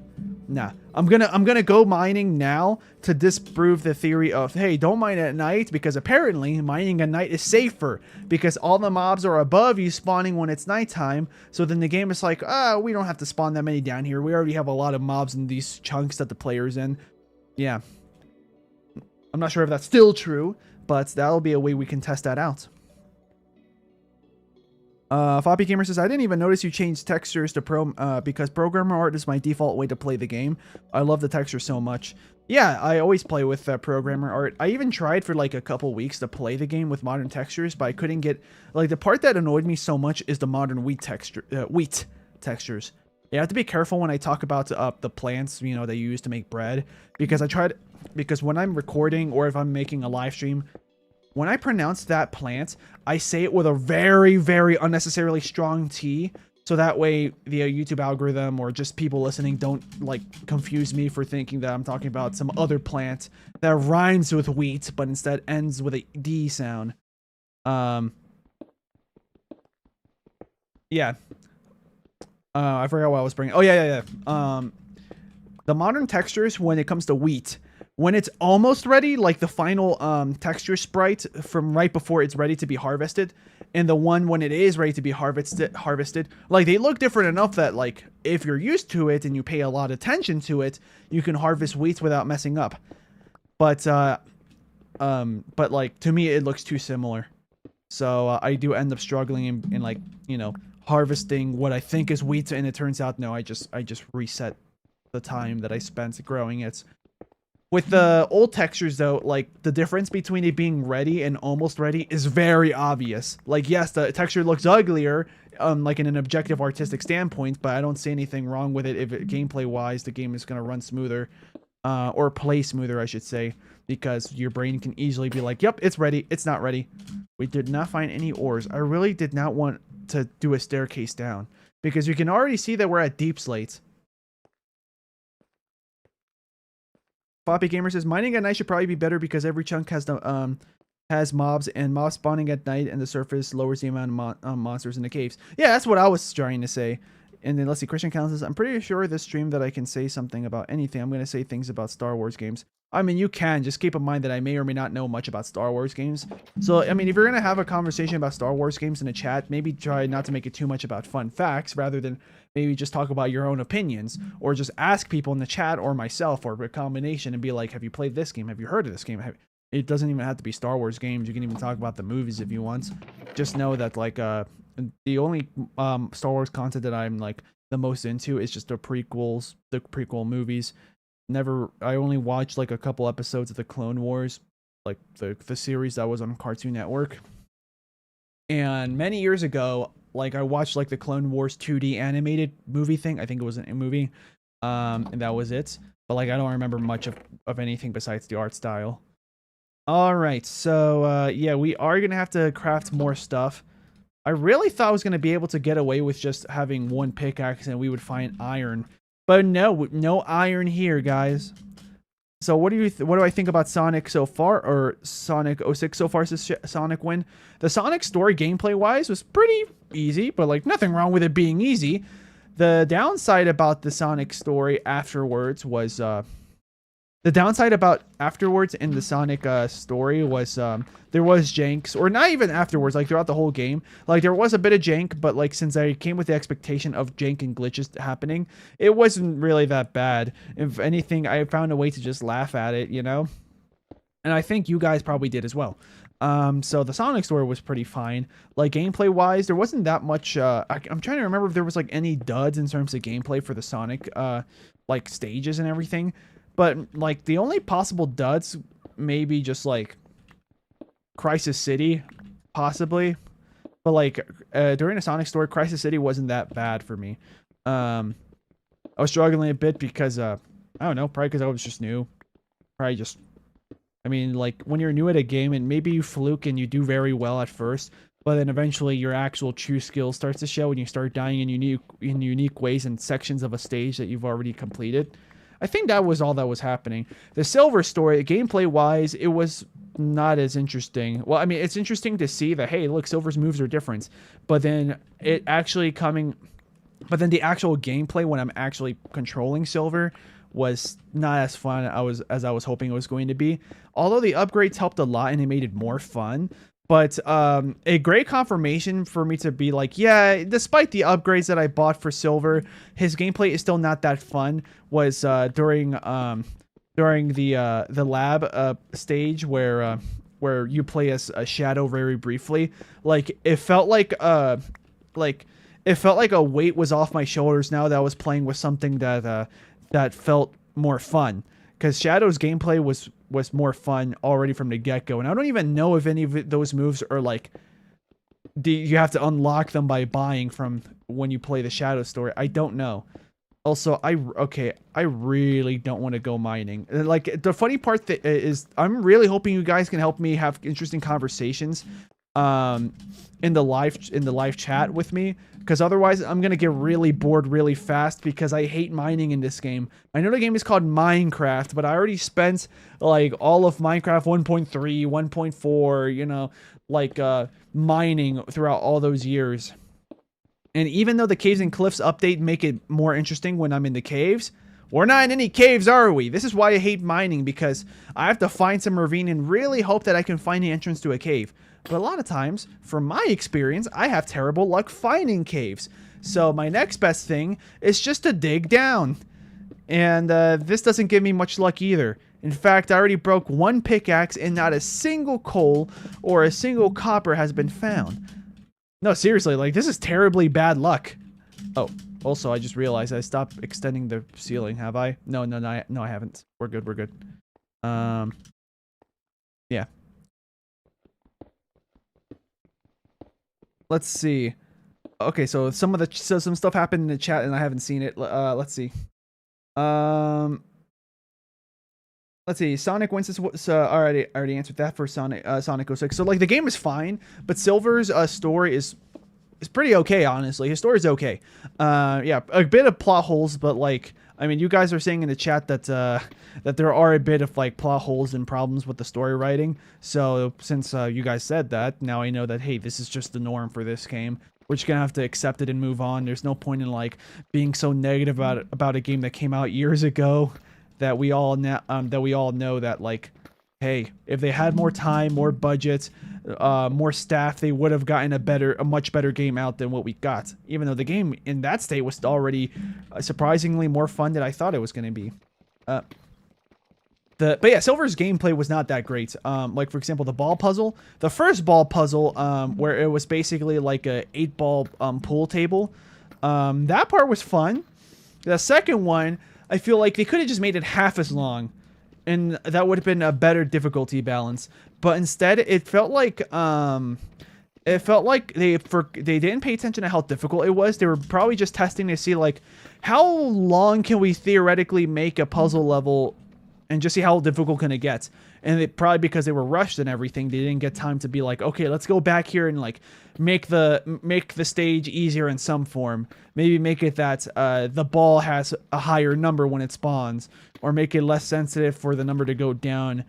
nah, I'm gonna go mining now to disprove the theory of, hey, don't mine at night, because apparently mining at night is safer because all the mobs are above you spawning when it's nighttime. So then the game is like, we don't have to spawn that many down here. We already have a lot of mobs in these chunks that the player's in. Yeah, I'm not sure if that's still true, but that'll be a way we can test that out. Floppy Gamer says, I didn't even notice you changed textures to because programmer art is my default way to play the game. I love the texture so much. Yeah, I always play with programmer art. I even tried for like a couple weeks to play the game with modern textures, but I couldn't get, like, the part that annoyed me so much is the modern wheat textures. You have to be careful when I talk about the plants, you know, that you use to make bread, because because when I'm recording or if I'm making a live stream, when I pronounce that plant, I say it with a very, very unnecessarily strong T, so that way the YouTube algorithm or just people listening don't like confuse me for thinking that I'm talking about some other plant that rhymes with wheat, but instead ends with a D sound. Yeah. I forgot what I was bringing. Oh, yeah. The modern textures when it comes to wheat, when it's almost ready, like the final texture sprite from right before it's ready to be harvested, and the one when it is ready to be harvested, like they look different enough that like if you're used to it and you pay a lot of attention to it, you can harvest wheat without messing up. But like to me it looks too similar, so I do end up struggling in like, you know, harvesting what I think is wheat, and it turns out no, I just reset the time that I spent growing it. With the old textures, though, like, the difference between it being ready and almost ready is very obvious. Like, yes, the texture looks uglier, like in an objective artistic standpoint, but I don't see anything wrong with it if gameplay-wise the game is going to run smoother, or play smoother, I should say, because your brain can easily be like, yep, it's ready, it's not ready. We did not find any ores. I really did not want to do a staircase down, because you can already see that we're at deep slate. Floppy Gamer says, mining at night should probably be better because every chunk has the has mobs, and mob spawning at night and the surface lowers the amount of monsters in the caves. Yeah, that's what I was trying to say. And then let's see, Christian Count says, I'm pretty sure this stream that I can say something about anything. I'm going to say things about Star Wars games. I mean, you can. Just keep in mind that I may or may not know much about Star Wars games. So, I mean, if you're going to have a conversation about Star Wars games in the chat, maybe try not to make it too much about fun facts, rather than maybe just talk about your own opinions, or just ask people in the chat or myself or a combination and be like, have you played this game? Have you heard of this game? It doesn't even have to be Star Wars games. You can even talk about the movies if you want. Just know that, like, the only Star Wars content that I'm, like, the most into is just the prequels, the prequel movies. I only watched like a couple episodes of the Clone Wars, like the series that was on Cartoon Network. And many years ago, like I watched like the Clone Wars 2D animated movie thing. I think it was a movie. And that was it. but like I don't remember much of anything besides the art style. All right, so yeah, we are gonna have to craft more stuff. I really thought I was gonna be able to get away with just having one pickaxe and we would find iron, but no, no iron here, guys. So what do I think about Sonic so far, or Sonic 06 so far since Sonic win? The Sonic story gameplay wise was pretty easy, but like nothing wrong with it being easy. The downside about the Sonic story afterwards was in the Sonic story was there was janks, or not even afterwards, like throughout the whole game. Like there was a bit of jank, but like since I came with the expectation of jank and glitches happening, it wasn't really that bad. If anything, I found a way to just laugh at it, you know? And I think you guys probably did as well. So the Sonic story was pretty fine. Like gameplay wise, there wasn't that much, I'm trying to remember if there was like any duds in terms of gameplay for the Sonic, like stages and everything. But like the only possible duds, maybe just like Crisis City, possibly. But like during the Sonic story, Crisis City wasn't that bad for me. I was struggling a bit because I don't know, probably because I was just new. Probably just, I mean, like when you're new at a game and maybe you fluke and you do very well at first, but then eventually your actual true skill starts to show and you start dying in unique ways in sections of a stage that you've already completed. I think that was all that was happening. The Silver story, gameplay-wise, it was not as interesting. Well, I mean, it's interesting to see that, hey, look, Silver's moves are different. But then the actual gameplay when I'm actually controlling Silver was not as fun as I was hoping it was going to be. Although the upgrades helped a lot and it made it more fun. But a great confirmation for me to be like, yeah, despite the upgrades that I bought for Silver, his gameplay is still not that fun. Was during the lab stage where you play as a Shadow very briefly. Like it felt like a weight was off my shoulders now that I was playing with something that felt more fun. Because Shadow's gameplay was more fun already from the get-go. And I don't even know if any of those moves are like, you have to unlock them by buying from when you play the Shadow story. I don't know. Also, I really don't want to go mining. Like, the funny part that is, I'm really hoping you guys can help me have interesting conversations in the live chat with me, because otherwise I'm gonna get really bored really fast because I hate mining in this game. I know the game is called Minecraft, but I already spent like all of Minecraft 1.3, 1.4, you know, like mining throughout all those years. And even though the Caves and Cliffs update make it more interesting when I'm in the caves, we're not in any caves, are we? This is why I hate mining, because I have to find some ravine and really hope that I can find the entrance to a cave. But a lot of times, from my experience, I have terrible luck finding caves. So my next best thing is just to dig down. And this doesn't give me much luck either. In fact, I already broke one pickaxe and not a single coal or a single copper has been found. No, seriously, like this is terribly bad luck. Oh, also I just realized I stopped extending the ceiling, have I? No, I haven't. We're good. Yeah. Let's see. Okay, so some stuff happened in the chat and I haven't seen it. Let's see. Let's see. Sonic wins this. I already answered that for Sonic 06. So like the game is fine, but Silver's story is pretty okay, honestly. His story is okay. Yeah, a bit of plot holes, but like, I mean, you guys are saying in the chat that that there are a bit of like plot holes and problems with the story writing. So since you guys said that, now I know that, hey, this is just the norm for this game. We're just gonna have to accept it and move on. There's no point in like being so negative about a game that came out years ago that we all know that like, hey, if they had more time, more budget, more staff, they would have gotten a much better game out than what we got. Even though the game in that state was already surprisingly more fun than I thought it was going to be. But yeah, Silver's gameplay was not that great. Like for example, the ball puzzle, the first ball puzzle, where it was basically like a 8-ball pool table. That part was fun. The second one, I feel like they could have just made it half as long, and that would have been a better difficulty balance. But instead, it felt like it felt like they didn't pay attention to how difficult it was. They were probably just testing to see like how long can we theoretically make a puzzle level and just see how difficult can it get. And it probably because they were rushed and everything, they didn't get time to be like, okay, let's go back here and like make the stage easier in some form. Maybe make it that the ball has a higher number when it spawns, or make it less sensitive for the number to go down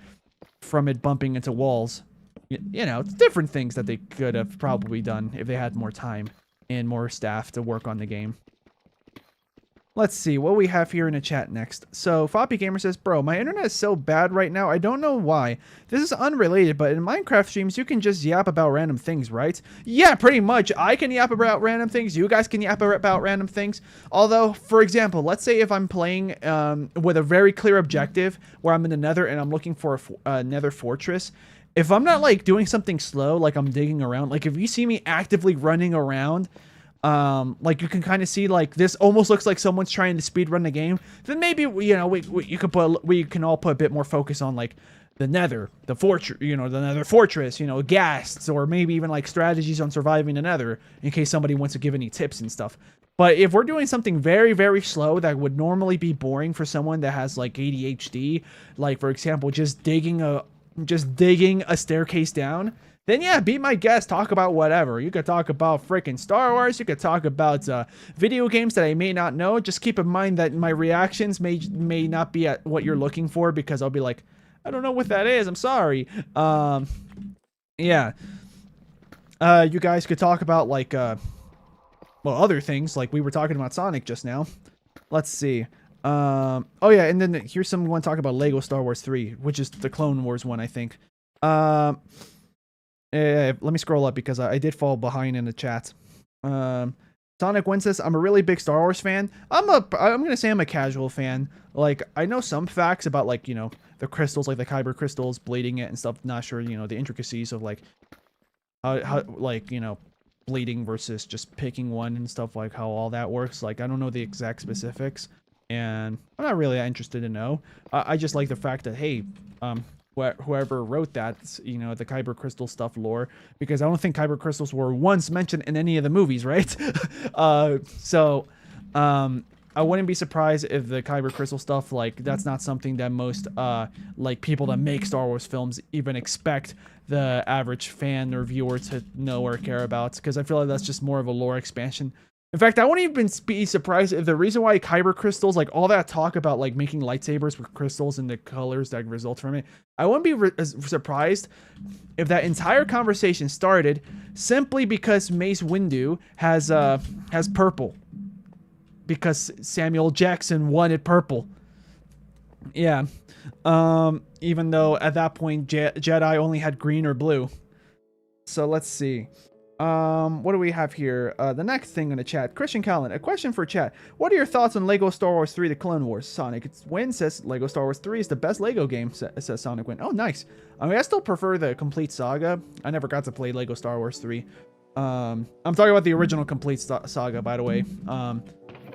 from it bumping into walls. You know, it's different things that they could have probably done if they had more time and more staff to work on the game. Let's see what we have here in the chat next. So Floppy Gamer says, bro, my internet is so bad right now. I don't know why. This is unrelated, but in Minecraft streams, you can just yap about random things, right? Yeah, pretty much. I can yap about random things. You guys can yap about random things. Although, for example, let's say if I'm playing with a very clear objective where I'm in the nether and I'm looking for a nether fortress. If I'm not like doing something slow, like I'm digging around, like if you see me actively running around, like you can kind of see like this almost looks like someone's trying to speed run the game, then maybe you know we can all put a bit more focus on like the nether, the fortress, you know, the nether fortress, you know, ghasts, or maybe even like strategies on surviving the nether in case somebody wants to give any tips and stuff. But if we're doing something very, very slow that would normally be boring for someone that has like ADHD, like for example just digging a staircase down, then yeah, be my guest, talk about whatever. You could talk about freaking Star Wars, you could talk about video games that I may not know. Just keep in mind that my reactions may not be at what you're looking for, because I'll be like, I don't know what that is, I'm sorry. Yeah. You guys could talk about like, well, other things, like we were talking about Sonic just now. Let's see. Oh yeah, and then here's someone talking about Lego Star Wars 3, which is the Clone Wars one, I think. Let me scroll up because I did fall behind in the chat. Sonic Win says, I'm a really big Star Wars fan. I'm gonna say I'm a casual fan. Like, I know some facts about, like, you know, the crystals, like the Kyber crystals, bleeding it and stuff. Not sure, you know, the intricacies of like how like, you know, bleeding versus just picking one and stuff, like how all that works. Like, I don't know the exact specifics, and I'm not really interested to know. I just like the fact that, hey, whoever wrote that, you know, the Kyber crystal stuff lore, because I don't think Kyber crystals were once mentioned in any of the movies, right? I wouldn't be surprised if the Kyber crystal stuff, like, that's not something that most like people that make Star Wars films even expect the average fan or viewer to know or care about, because I feel like that's just more of a lore expansion. In fact, I wouldn't even be surprised if the reason why Kyber crystals, like all that talk about like making lightsabers with crystals and the colors that result from it, I wouldn't be surprised if that entire conversation started simply because Mace Windu has purple, because Samuel Jackson wanted purple. Yeah, even though at that point Jedi only had green or blue. So let's see. What do we have here? The next thing in the chat, Christian Callan, a question for chat. What are your thoughts on Lego Star Wars 3, The Clone Wars? Sonic Win says Lego Star Wars 3 is the best Lego game, says Sonic Win. Oh, nice. I mean, I still prefer the complete saga. I never got to play Lego Star Wars 3. I'm talking about the original complete saga, by the way.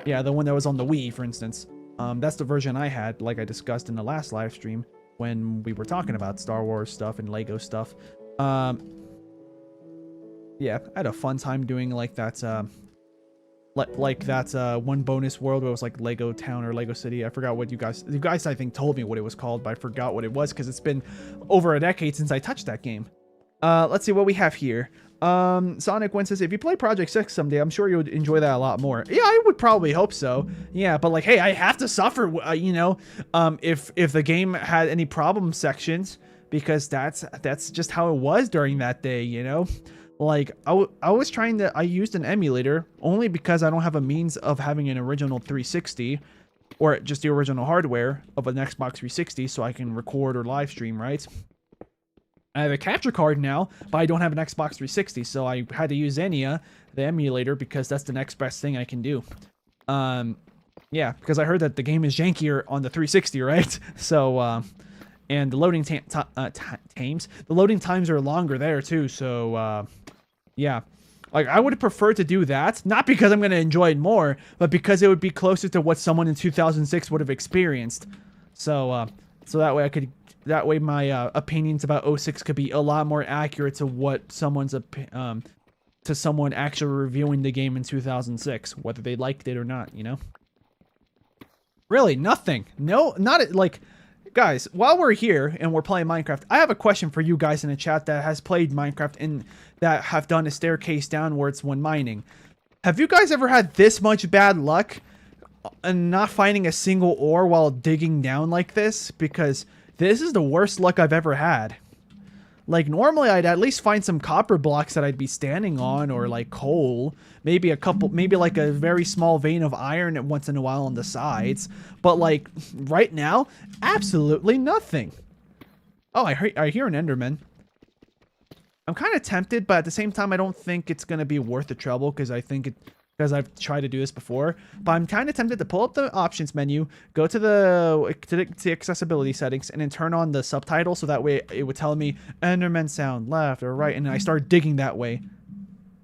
Yeah, the one that was on the Wii, for instance. That's the version I had, like I discussed in the last live stream when we were talking about Star Wars stuff and Lego stuff. Yeah, I had a fun time doing like that, one bonus world where it was like Lego Town or Lego City. I forgot what you guys I think told me what it was called, but I forgot what it was because it's been over a decade since I touched that game. Let's see what we have here. Sonic Win says, if you play Project 6 someday, I'm sure you would enjoy that a lot more. Yeah, I would probably hope so. Yeah, but like, hey, I have to suffer, you know, if the game had any problem sections, because that's just how it was during that day, you know? Like, I was trying to, I used an emulator only because I don't have a means of having an original 360 or just the original hardware of an Xbox 360 so I can record or live stream, right? I have a capture card now, but I don't have an Xbox 360, so I had to use Enya, the emulator, because that's the next best thing I can do. Yeah, because I heard that the game is jankier on the 360, right? So, and the loading the loading times are longer there too, so yeah, like I would prefer to do that, not because I'm going to enjoy it more, but because it would be closer to what someone in 2006 would have experienced. So so that way I could that way my opinions about 06 could be a lot more accurate to what to someone actually reviewing the game in 2006, whether they liked it or not, you know? Really, nothing. No, not like, guys, while we're here and we're playing Minecraft, I have a question for you guys in the chat that has played Minecraft and that have done a staircase downwards when mining. Have you guys ever had this much bad luck and not finding a single ore while digging down like this? Because this is the worst luck I've ever had. Like, normally I'd at least find some copper blocks that I'd be standing on, or like coal, maybe a couple, maybe like a very small vein of iron once in a while on the sides. But like right now, absolutely nothing. Oh, I hear an Enderman. I'm kind of tempted, but at the same time, I don't think it's gonna be worth the trouble because because I've tried to do this before. But I'm kind of tempted to pull up the options menu, go to the accessibility settings, and then turn on the subtitle so that way it would tell me Enderman sound left or right, and then I start digging that way.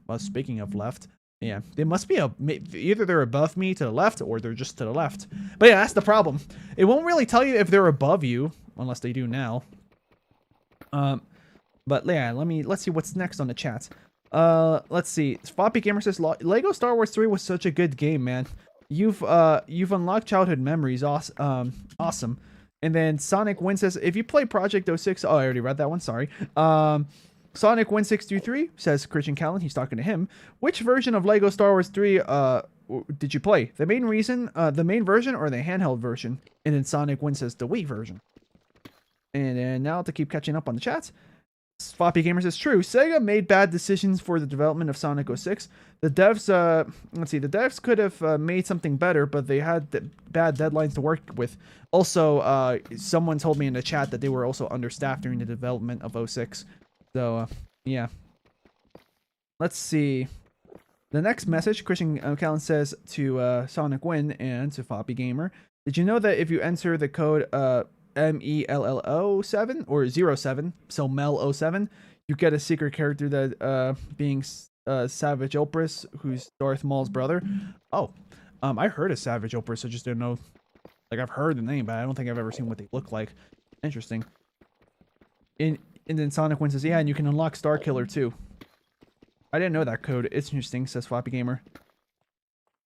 Well, speaking of left, yeah, they must be either they're above me to the left or they're just to the left. But yeah, that's the problem. It won't really tell you if they're above you unless they do now. But yeah, let's see what's next on the chat. Let's see. Floppy Gamer says Lego Star Wars 3 was such a good game, man. You've unlocked childhood memories. Awesome. And then Sonic Win says if you play Project 06, oh, I already read that one, sorry. Sonic Win 623 says Christian Callan, he's talking to him. Which version of Lego Star Wars 3 did you play? The main version or the handheld version? And then Sonic Win says the Wii version. And then now to keep catching up on the chats. Floppy Gamer says, true, Sega made bad decisions for the development of Sonic 06. The devs, let's see, the devs could have made something better, but they had bad deadlines to work with. Also, someone told me in the chat that they were also understaffed during the development of 06. So, yeah. Let's see. The next message, Christian Callan says to Sonic Win and to Floppy Gamer, did you know that if you enter the code MELL07 or 07, so Mel07, you get a secret character that being Savage Opress, who's Darth Maul's brother. Oh, I heard of Savage Opress, I just didn't know. Like, I've heard the name, but I don't think I've ever seen what they look like. Interesting. And then Sonic Win says, yeah, and you can unlock Star Killer too. I didn't know that code. It's interesting, says Floppy Gamer.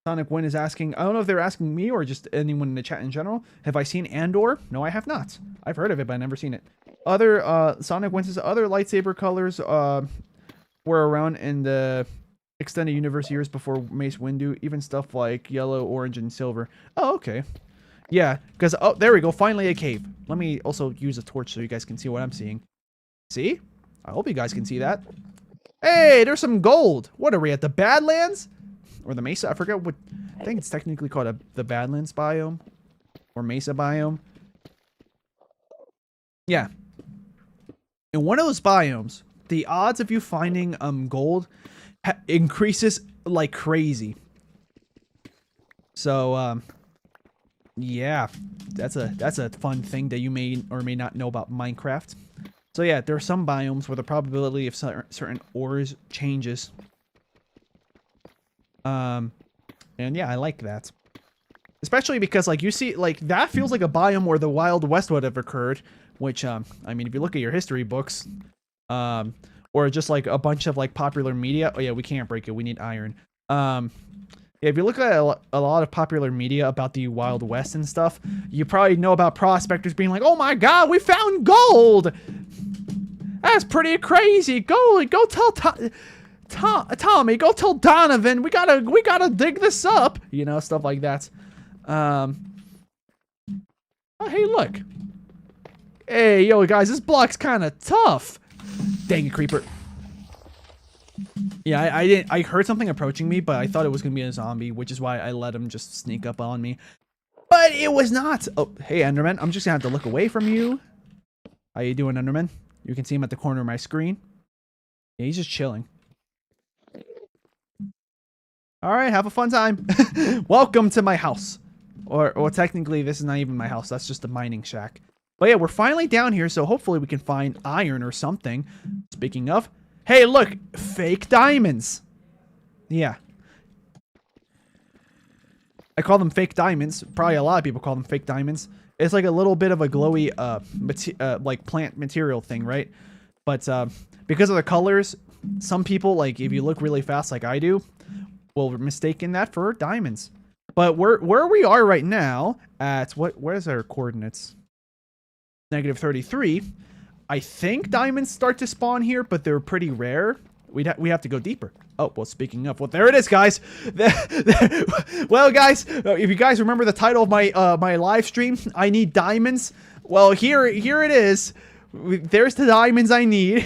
Sonic Win is asking, I don't know if they're asking me or just anyone in the chat in general. Have I seen Andor? No, I have not. I've heard of it, but I've never seen it. Other, Sonic Win says, other lightsaber colors were around in the extended universe years before Mace Windu. Even stuff like yellow, orange, and silver. Oh, okay. Yeah, because, oh, there we go. Finally a cave. Let me also use a torch so you guys can see what I'm seeing. See? I hope you guys can see that. Hey, there's some gold. What are we at, the Badlands? Or the Mesa? I forget what. I think it's technically called the Badlands biome. Or Mesa biome. Yeah. In one of those biomes, the odds of you finding gold increases like crazy. So, yeah. That's a fun thing that you may or may not know about Minecraft. So yeah, there are some biomes where the probability of certain ores changes. And yeah, I like that. Especially because, like, you see, like, that feels like a biome where the Wild West would have occurred. Which, I mean, if you look at your history books, or just, like, a bunch of, like, popular media. Oh, yeah, we can't break it. We need iron. Yeah, if you look at a lot of popular media about the Wild West and stuff, you probably know about prospectors being like, oh my god, we found gold! That's pretty crazy. Go tell Tommy, go tell Donovan, we gotta dig this up. You know, stuff like that. Oh, hey, look. Hey, yo, guys, this block's kind of tough. Dang it, creeper. Yeah, I heard something approaching me, but I thought it was gonna be a zombie, which is why I let him just sneak up on me. But it was not. Oh, hey, Enderman, I'm just gonna have to look away from you. How you doing, Enderman? You can see him at the corner of my screen. Yeah, he's just chilling. All right, have a fun time. Welcome to my house. Or technically, this is not even my house. That's just a mining shack. But yeah, we're finally down here, so hopefully we can find iron or something. Speaking of, hey, look, fake diamonds. Yeah. I call them fake diamonds. Probably a lot of people call them fake diamonds. It's like a little bit of a glowy like plant material thing, right? But because of the colors, some people, like if you look really fast like I do, will mistaken that for diamonds. But where we are right now at where's our coordinates? -33. I think diamonds start to spawn here, but they're pretty rare. We have to go deeper. Oh, well, speaking of, well, there it is, guys. Well, guys, if you guys remember the title of my my live stream, I need diamonds. Well, here it is. There's the diamonds I need.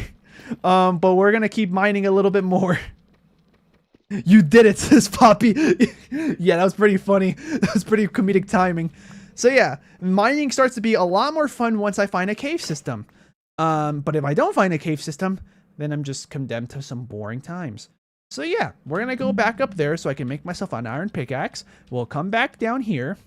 But we're gonna keep mining a little bit more. You did it, says Poppy. Yeah, that was pretty funny. That was pretty comedic timing. So yeah, mining starts to be a lot more fun once I find a cave system. But if I don't find a cave system, then I'm just condemned to some boring times. So yeah, we're gonna go back up there so I can make myself an iron pickaxe. We'll come back down here,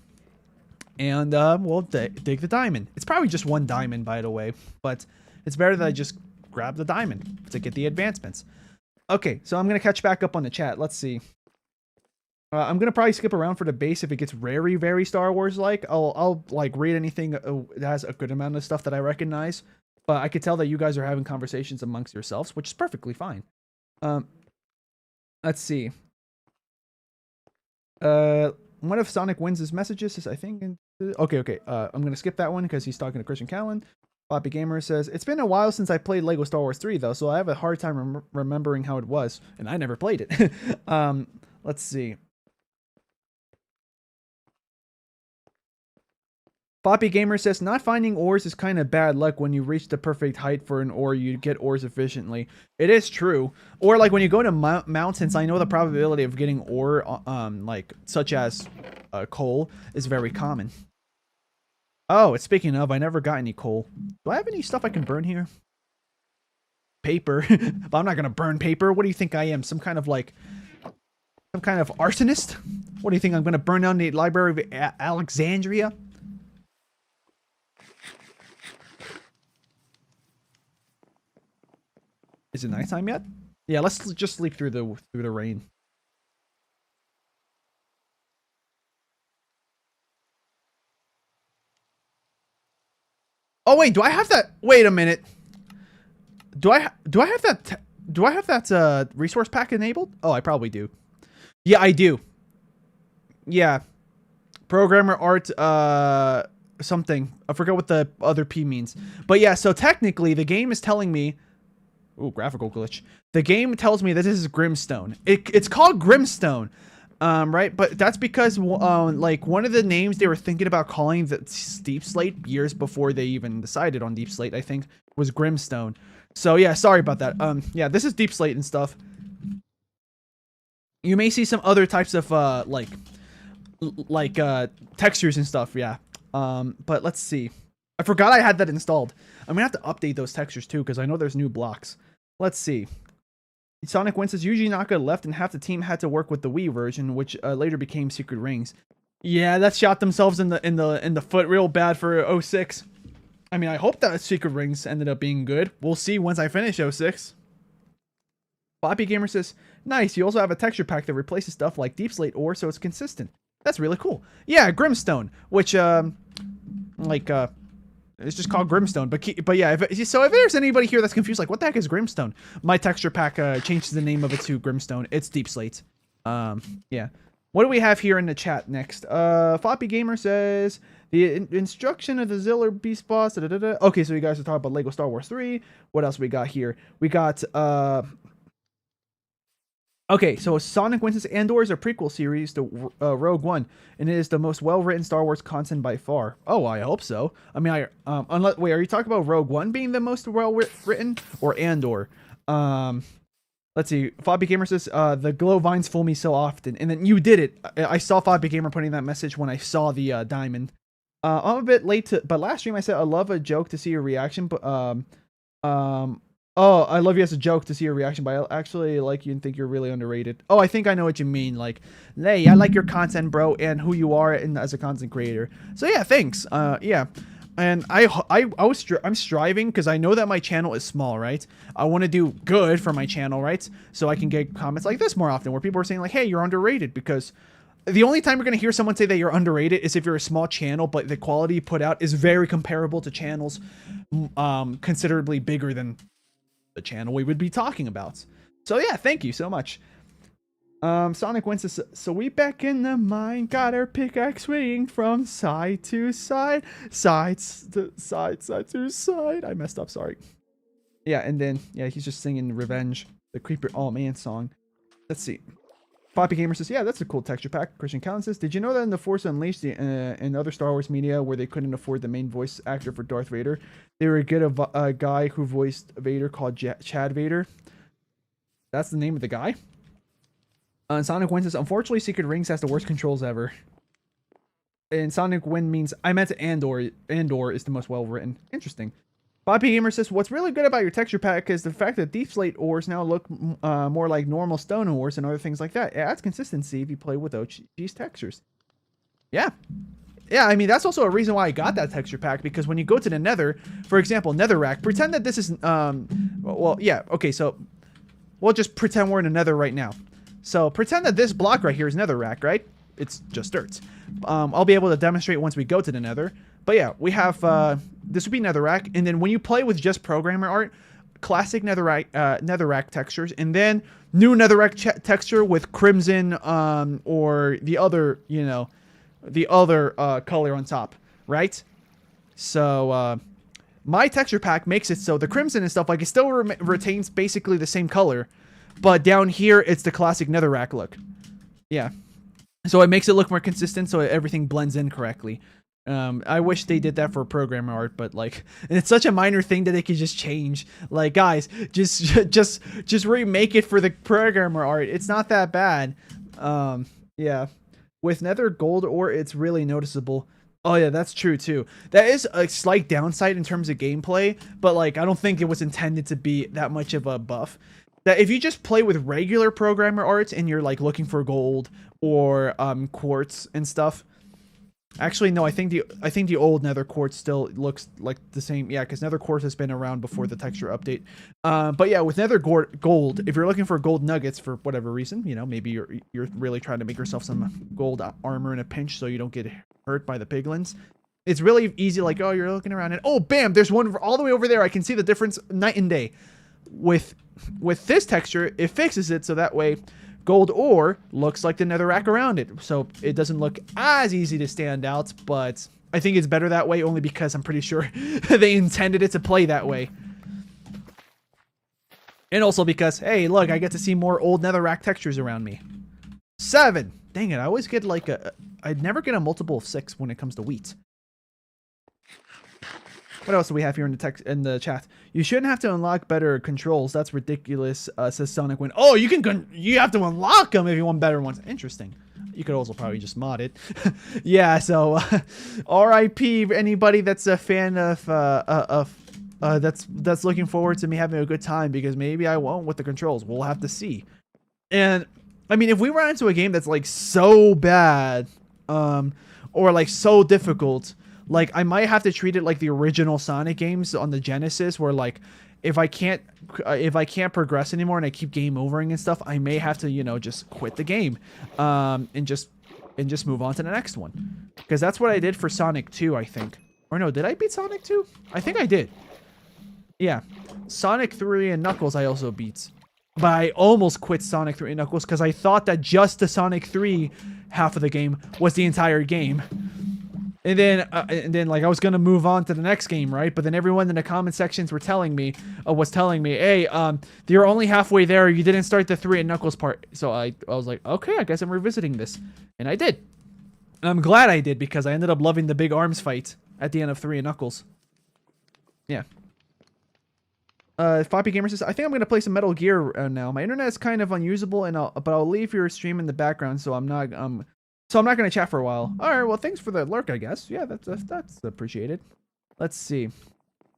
and we'll dig the diamond. It's probably just one diamond, by the way, but it's better that I just grab the diamond to get the advancements. Okay, so I'm gonna catch back up on the chat. Let's see. I'm gonna probably skip around for the base if it gets very, very Star Wars like. I'll like read anything that has a good amount of stuff that I recognize. But I could tell that you guys are having conversations amongst yourselves, which is perfectly fine. Let's see. One of Sonic Wins' messages is, I think... Okay. I'm going to skip that one because he's talking to Christian Callan. Poppy Gamer says, it's been a while since I played LEGO Star Wars 3, though, so I have a hard time remembering how it was. And I never played it. Let's see. Poppy Gamer says, not finding ores is kind of bad luck when you reach the perfect height for an ore, you get ores efficiently. It is true. Or like when you go to mountains, I know the probability of getting ore, like such as coal, is very common. Oh, speaking of, I never got any coal. Do I have any stuff I can burn here? Paper. But I'm not going to burn paper. What do you think I am? Some kind of arsonist? What do you think? I'm going to burn down the Library of Alexandria? Is it nighttime yet? Yeah, let's just sleep through the rain. Oh wait, do I have that? Wait a minute. Do I have that resource pack enabled? Oh, I probably do. Yeah, I do. Yeah. Programmer art something. I forgot what the other P means. But yeah, so technically the game is telling me... Ooh, graphical glitch. The game tells me that this is Grimstone. It's called Grimstone, right? But that's because, like, one of the names they were thinking about calling the Deep Slate years before they even decided on Deep Slate, I think, was Grimstone. So, yeah, sorry about that. Yeah, this is Deep Slate and stuff. You may see some other types of, textures and stuff, yeah. But let's see. I forgot I had that installed. I'm gonna have to update those textures too, because I know there's new blocks. Let's see. Sonic Wins says usually Naka left and half the team had to work with the Wii version, which later became Secret Rings. Yeah, that shot themselves in the foot real bad for 06. I mean, I hope that Secret Rings ended up being good. We'll see once I finish 06. Poppy Gamer says, nice, you also have a texture pack that replaces stuff like Deep Slate ore, so it's consistent. That's really cool. Yeah, Grimstone, which it's just called Grimstone, but yeah. If there's anybody here that's confused, like what the heck is Grimstone? My texture pack changes the name of it to Grimstone. It's Deep Slate. Yeah. What do we have here in the chat next? Floppy Gamer says the instruction of the Ziller Beast Boss. Okay, so you guys are talking about LEGO Star Wars 3. What else we got here? We got okay, so Sonic Wins Andor is a prequel series to Rogue One, and it is the most well-written Star Wars content by far. Oh, I hope so. I mean, wait, are you talking about Rogue One being the most well-written, or Andor? Let's see. Fobby Gamer says, the glow vines fool me so often, and then you did it. I saw Fobby Gamer putting that message when I saw the diamond. I'm a bit late but last stream I said I love a joke to see your reaction, but oh, I love you as a joke to see your reaction, but I actually like you and think you're really underrated. Oh, I think I know what you mean. Like, hey, I like your content, bro, and who you are as a content creator. So yeah, thanks. Yeah, and I'm striving because I know that my channel is small, right? I want to do good for my channel, right? So I can get comments like this more often, where people are saying like, hey, you're underrated, because the only time you're going to hear someone say that you're underrated is if you're a small channel, but the quality you put out is very comparable to channels considerably bigger than the channel we would be talking about. So yeah, thank you so much. Sonic wins this. So we back in the mine, got our pickaxe swinging from side to side, sides to side, side to side. I messed up, sorry. Yeah, and then, yeah, he's just singing Revenge, the Creeper All Man song. Let's see. Poppy Gamer says, yeah, that's a cool texture pack. Christian Callan says, did you know that in The Force Unleashed and other Star Wars media where they couldn't afford the main voice actor for Darth Vader, they would get a guy who voiced Vader called Chad Vader? That's the name of the guy? Sonic Wind says, unfortunately, Secret Rings has the worst controls ever. And Sonic Wind means, I meant Andor. Andor is the most well-written. Interesting. Poppy Gamer says, what's really good about your texture pack is the fact that deep slate ores now look more like normal stone ores and other things like that. It adds consistency if you play with OG's textures. Yeah. Yeah, I mean, that's also a reason why I got that texture pack, because when you go to the Nether, for example, Netherrack, pretend that this is, well, yeah, okay, so we'll just pretend we're in a Nether right now. So pretend that this block right here is Netherrack, right? It's just dirt. I'll be able to demonstrate once we go to the Nether. But yeah, we have, this would be Netherrack. And then when you play with just programmer art, classic Netherrack textures, and then new Netherrack texture with crimson, or the other, you know, the other color on top, right? So, my texture pack makes it so the crimson and stuff, like, it still retains basically the same color, but down here, it's the classic Netherrack look. Yeah. So it makes it look more consistent, so everything blends in correctly. I wish they did that for programmer art, but like, and it's such a minor thing that they could just change. Like, guys, just remake it for the programmer art. It's not that bad. Yeah. With Nether gold ore, it's really noticeable. Oh yeah, that's true too. That is a slight downside in terms of gameplay, but like, I don't think it was intended to be that much of a buff. That if you just play with regular programmer arts and you're like looking for gold or quartz and stuff. Actually, no, I think the old Nether quartz still looks like the same. Yeah, because Nether quartz has been around before the texture update. But yeah, with Nether gold, if you're looking for gold nuggets for whatever reason, you know, maybe you're really trying to make yourself some gold armor in a pinch so you don't get hurt by the piglins. It's really easy. Like, oh, you're looking around and oh, bam, there's one all the way over there. I can see the difference night and day. With this texture, it fixes it so that way gold ore looks like the Netherrack around it. So it doesn't look as easy to stand out, but I think it's better that way only because I'm pretty sure they intended it to play that way. And also because, hey, look, I get to see more old Netherrack textures around me. 7. Dang it, I always get like I'd never get a multiple of 6 when it comes to wheat. What else do we have here in the chat? You shouldn't have to unlock better controls. That's ridiculous, says Sonic Wind. Oh, you have to unlock them if you want better ones. Interesting. You could also probably just mod it. Yeah, so RIP anybody that's a fan of that's looking forward to me having a good time, because maybe I won't with the controls. We'll have to see. And I mean, if we run into a game that's like so bad, or like so difficult, like I might have to treat it like the original Sonic games on the Genesis, where like if I can't progress anymore and I keep game overing and stuff, I may have to, you know, just quit the game, and just move on to the next one, because that's what I did for Sonic 2, I think. Or no, did I beat Sonic 2? I think I did. Yeah, Sonic 3 and Knuckles I also beat, but I almost quit Sonic 3 and Knuckles because I thought that just the Sonic 3 half of the game was the entire game. And then like I was gonna move on to the next game, right? But then everyone in the comment sections were telling me, hey, you're only halfway there. You didn't start the 3 and Knuckles part. So I was like, okay, I guess I'm revisiting this, and I did. And I'm glad I did, because I ended up loving the big arms fight at the end of 3 and Knuckles. Yeah. Floppy Gamer says, I think I'm gonna play some Metal Gear now. My internet is kind of unusable, but I'll leave your stream in the background, so I'm not going to chat for a while. All right, well, thanks for the lurk, I guess. Yeah, that's appreciated. Let's see.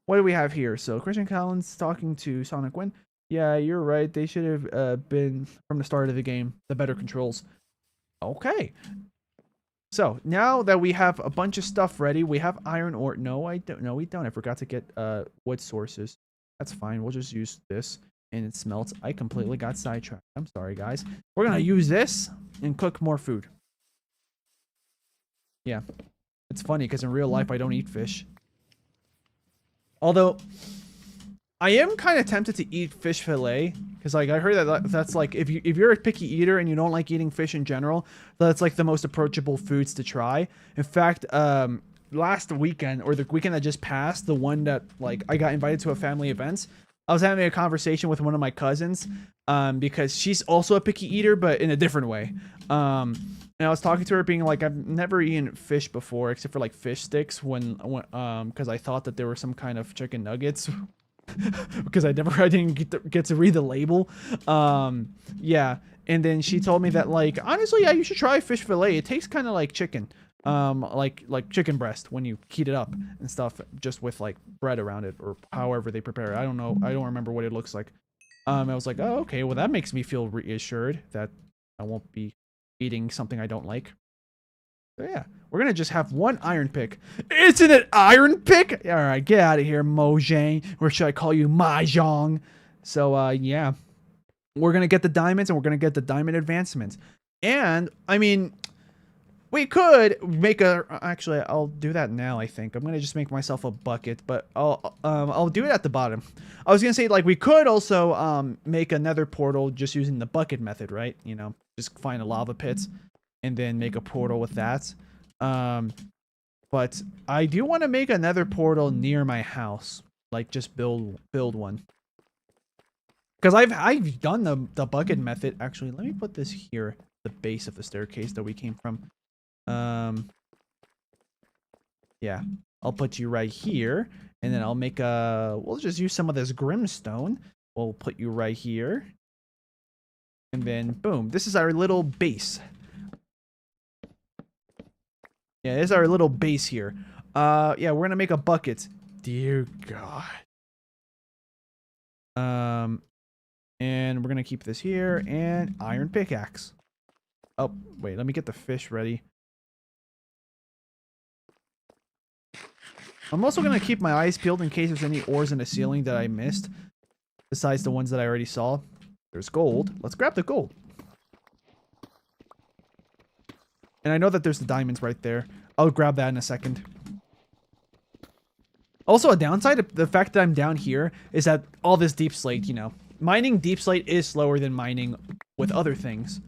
What do we have here? So, Christian Collins talking to Sonic Wind. Yeah, you're right. They should have been, from the start of the game, the better controls. Okay. So, now that we have a bunch of stuff ready, we have iron ore. No, I don't. No, we don't. I forgot to get wood sources. That's fine. We'll just use this, and it smelts. I completely got sidetracked. I'm sorry, guys. We're going to use this and cook more food. Yeah. It's funny because in real life I don't eat fish. Although I am kind of tempted to eat fish fillet because like I heard that's like if you're a picky eater and you don't like eating fish in general, that's like the most approachable foods to try. In fact, last weekend or the weekend that just passed, the one that like I got invited to a family event, I was having a conversation with one of my cousins because she's also a picky eater but in a different way. And I was talking to her being like, I've never eaten fish before except for like fish sticks when because I thought that there were some kind of chicken nuggets because I didn't get to read the label. Yeah. And then she told me that like, honestly, yeah, you should try fish fillet. It tastes kind of like chicken. Like chicken breast when you heat it up and stuff, just with like bread around it or however they prepare it. I don't know. I don't remember what it looks like. I was like, oh, okay. Well, that makes me feel reassured that I won't be eating something I don't like. So yeah, we're gonna just have one iron pick. Isn't it iron pick? All right, get out of here, Mojang. Or should I call you Mahjong? So yeah, we're gonna get the diamonds and we're gonna get the diamond advancements. And I mean, we could make a. Actually, I'll do that now. I think I'm gonna just make myself a bucket, but I'll do it at the bottom. I was gonna say like we could also make another portal just using the bucket method, right? You know, just find a lava pit and then make a portal with that. But I do want to make another portal near my house, like just build one. Because I've done the bucket method. Actually, let me put this here, the base of the staircase that we came from. Yeah, I'll put you right here, and then I'll make we'll just use some of this grimstone. We'll put you right here. And then boom, this is our little base. Yeah, this is our little base here. Yeah, we're gonna make a bucket. Dear God. And we're gonna keep this here and iron pickaxe. Oh, wait, let me get the fish ready. I'm also gonna keep my eyes peeled in case there's any ores in the ceiling that I missed. Besides the ones that I already saw. There's gold. Let's grab the gold. And I know that there's the diamonds right there. I'll grab that in a second. Also, a downside of the fact that I'm down here is that all this deep slate, you know, mining deep slate is slower than mining with other things.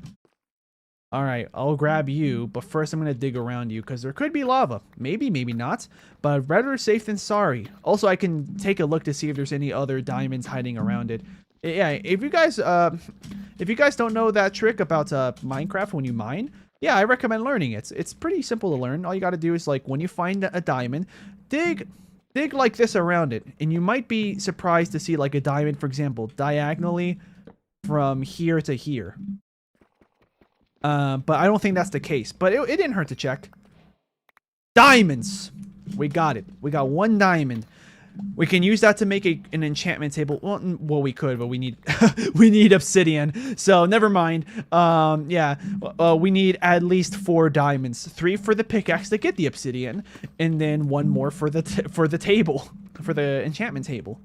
Alright, I'll grab you, but first I'm going to dig around you because there could be lava. Maybe, maybe not, but rather safe than sorry. Also, I can take a look to see if there's any other diamonds hiding around it. Yeah, if you guys don't know that trick about Minecraft when you mine, yeah, I recommend learning it. It's pretty simple to learn. All you got to do is like when you find a diamond, dig like this around it, and you might be surprised to see like a diamond, for example, diagonally from here to here. But I don't think that's the case. But it didn't hurt to check. Diamonds! We got it. We got one diamond. We can use that to make an enchantment table. Well, we could, but we need we need obsidian. So never mind. Yeah, we need at least 4 diamonds. 3 for the pickaxe to get the obsidian, and then 1 more for the table, for the enchantment table.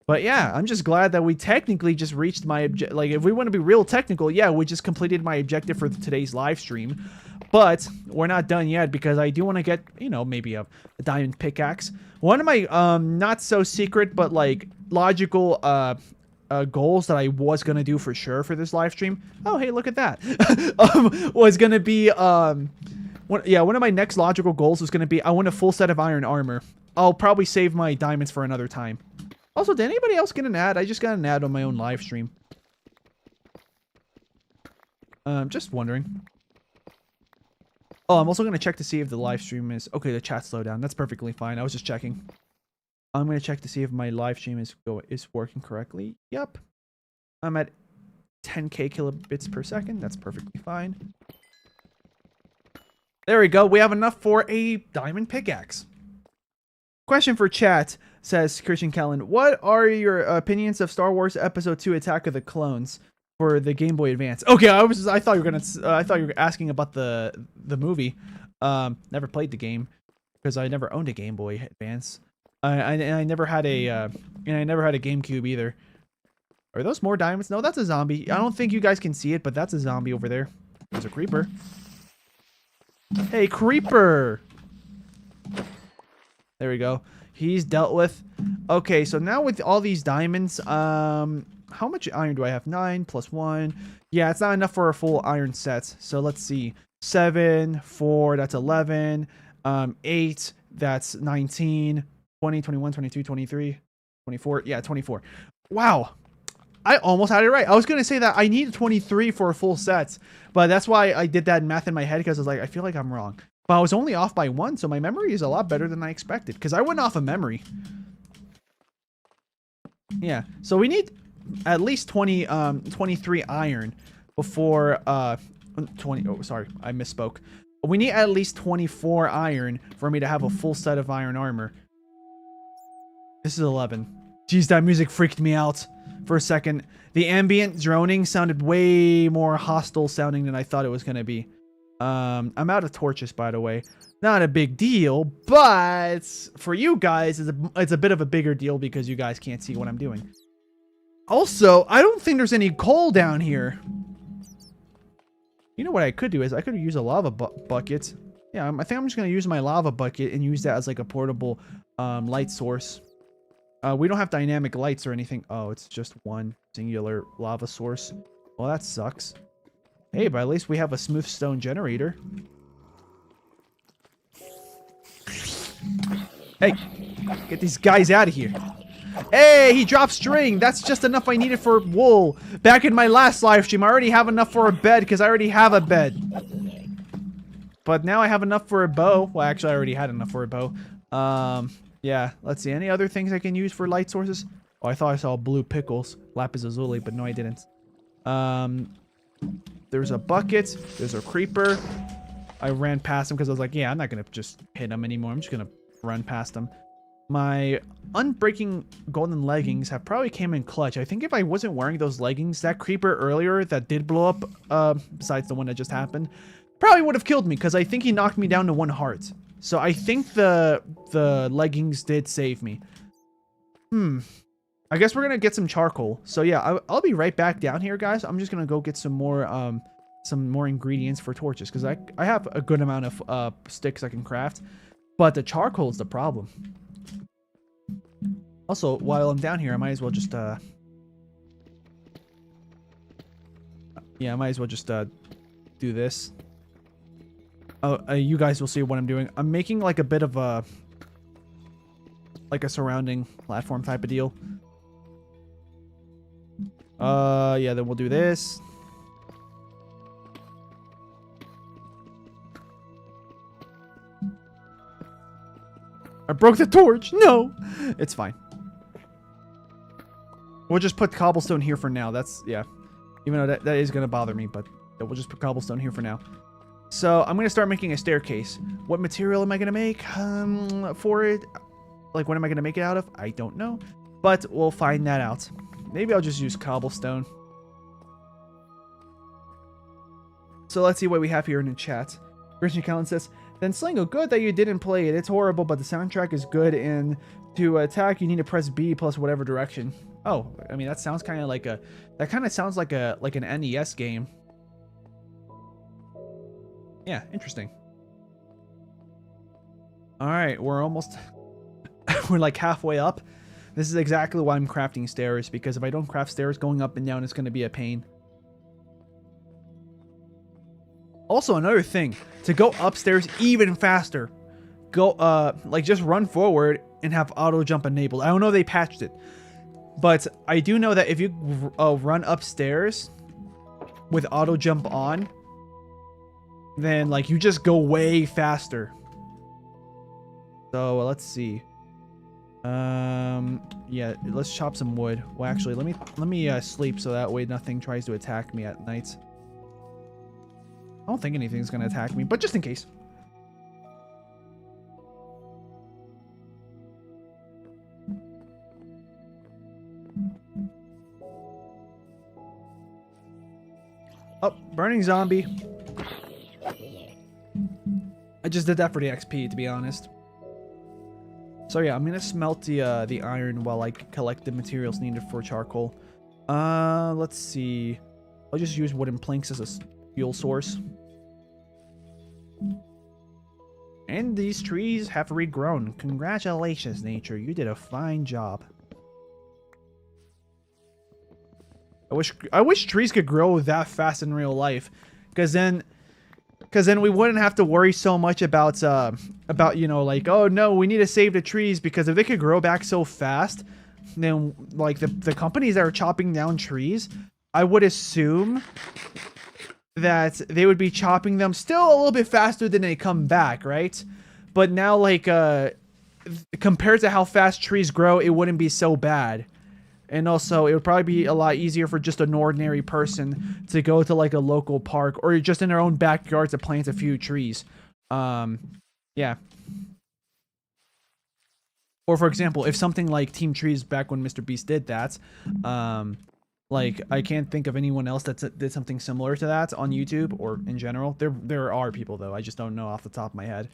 But yeah, I'm just glad that we technically just reached my objective. Like, if we want to be real technical, yeah, we just completed my objective for today's live stream. But we're not done yet because I do want to get, you know, maybe a diamond pickaxe. One of my not so secret but like logical goals that I was gonna do for sure for this live stream. Oh, hey, look at that. Was gonna be one of my next logical goals was gonna be I want a full set of iron armor. I'll probably save my diamonds for another time. Also, did anybody else get an ad? I just got an ad on my own live stream. Just wondering. Oh, I'm also going to check to see if the live stream is... Okay, the chat slowed down. That's perfectly fine. I was just checking. I'm going to check to see if my live stream is working correctly. Yep. I'm at 10k kilobits per second. That's perfectly fine. There we go. We have enough for a diamond pickaxe. Question for chat, says Christian Kellen. What are your opinions of Star Wars Episode 2 Attack of the Clones for the Game Boy Advance? Okay, I thought you were asking about the movie. Never played the game because I never owned a Game Boy Advance. I never had a GameCube either. Are those more diamonds? No, that's a zombie. I don't think you guys can see it, but that's a zombie over there. There's a creeper. Hey, creeper. There we go. He's dealt with. Okay, so now with all these diamonds, how much iron do I have? 9 plus 1. Yeah, it's not enough for a full iron set. So let's see. 7, 4, that's 11. 8, that's 19. 20, 21, 22, 23, 24. Yeah, 24. Wow. I almost had it right. I was going to say that I need 23 for a full set, but that's why I did that math in my head, because I was like, I feel like I'm wrong. But I was only off by 1, so my memory is a lot better than I expected, because I went off of memory. Yeah, so we need at least 23 iron before 20. Oh, sorry, I misspoke. We need at least 24 iron for me to have a full set of iron armor. This is 11. Jeez, that music freaked me out for a second. The ambient droning sounded way more hostile sounding than I thought it was going to be. I'm out of torches, by the way. Not a big deal, but for you guys, it's a bit of a bigger deal because you guys can't see what I'm doing. Also, I don't think there's any coal down here. You know what I could do is I could use a lava bucket. Yeah, I think I'm just going to use my lava bucket and use that as like a portable light source. We don't have dynamic lights or anything. Oh, it's just one singular lava source. Well, that sucks. Hey, but at least we have a smooth stone generator. Hey, get these guys out of here. Hey, he dropped string. That's just enough I needed for wool. Back in my last live stream, I already have enough for a bed because I already have a bed. But now I have enough for a bow. Well, actually, I already had enough for a bow. Yeah, let's see. Any other things I can use for light sources? Oh, I thought I saw blue pickles. Lapis lazuli, but no, I didn't. There's a bucket. There's a creeper. I ran past him because I was like, yeah, I'm not going to just hit him anymore. I'm just going to run past him. My unbreaking golden leggings have probably came in clutch. I think if I wasn't wearing those leggings, that creeper earlier that did blow up, besides the one that just happened, probably would have killed me because I think he knocked me down to 1 heart. So I think the leggings did save me. I guess we're going to get some charcoal. So yeah, I'll be right back down here, guys. I'm just going to go get some more ingredients for torches because I have a good amount of sticks I can craft. But the charcoal is the problem. Also, while I'm down here, I might as well just yeah, I might as well just do this. Oh, you guys will see what I'm doing. I'm making like a bit of a surrounding platform type of deal. Yeah, then we'll do this. I broke the torch. No, it's fine. We'll just put cobblestone here for now. That's, yeah. Even though that is going to bother me, but we'll just put cobblestone here for now. So I'm going to start making a staircase. What material am I going to make for it? Like, what am I going to make it out of? I don't know. But we'll find that out. Maybe I'll just use cobblestone. So let's see what we have here in the chat. Christian Callan says, then Sleengo, good that you didn't play it. It's horrible, but the soundtrack is good. And to attack, you need to press B plus whatever direction. Oh, I mean, that sounds kind of like a... That kind of sounds like an NES game. Yeah, interesting. All right, we're almost... we're like halfway up. This is exactly why I'm crafting stairs, because if I don't craft stairs, going up and down is going to be a pain. Also, another thing, to go upstairs even faster, go like just run forward and have auto jump enabled. I don't know if they patched it, but I do know that if you run upstairs with auto jump on, then like you just go way faster. So let's see. Yeah, let's chop some wood. Well, actually, let me sleep so that way nothing tries to attack me at night. I don't think anything's gonna attack me, but just in case. Oh, burning zombie. I just did that for the XP, to be honest. So yeah, I'm gonna smelt the iron while I collect the materials needed for charcoal. Let's see. I'll just use wooden planks as a fuel source. And these trees have regrown. Congratulations, nature. You did a fine job. I wish trees could grow that fast in real life, because then we wouldn't have to worry so much about you know, like, oh no, we need to save the trees, because if they could grow back so fast, then like the companies that are chopping down trees, I would assume that they would be chopping them still a little bit faster than they come back, right? But now, like, compared to how fast trees grow, it wouldn't be so bad. And also, it would probably be a lot easier for just an ordinary person to go to, like, a local park or just in their own backyard to plant a few trees. Yeah. Or, for example, if something like Team Trees back when Mr. Beast did that, like, I can't think of anyone else that did something similar to that on YouTube or in general. There are people, though. I just don't know off the top of my head.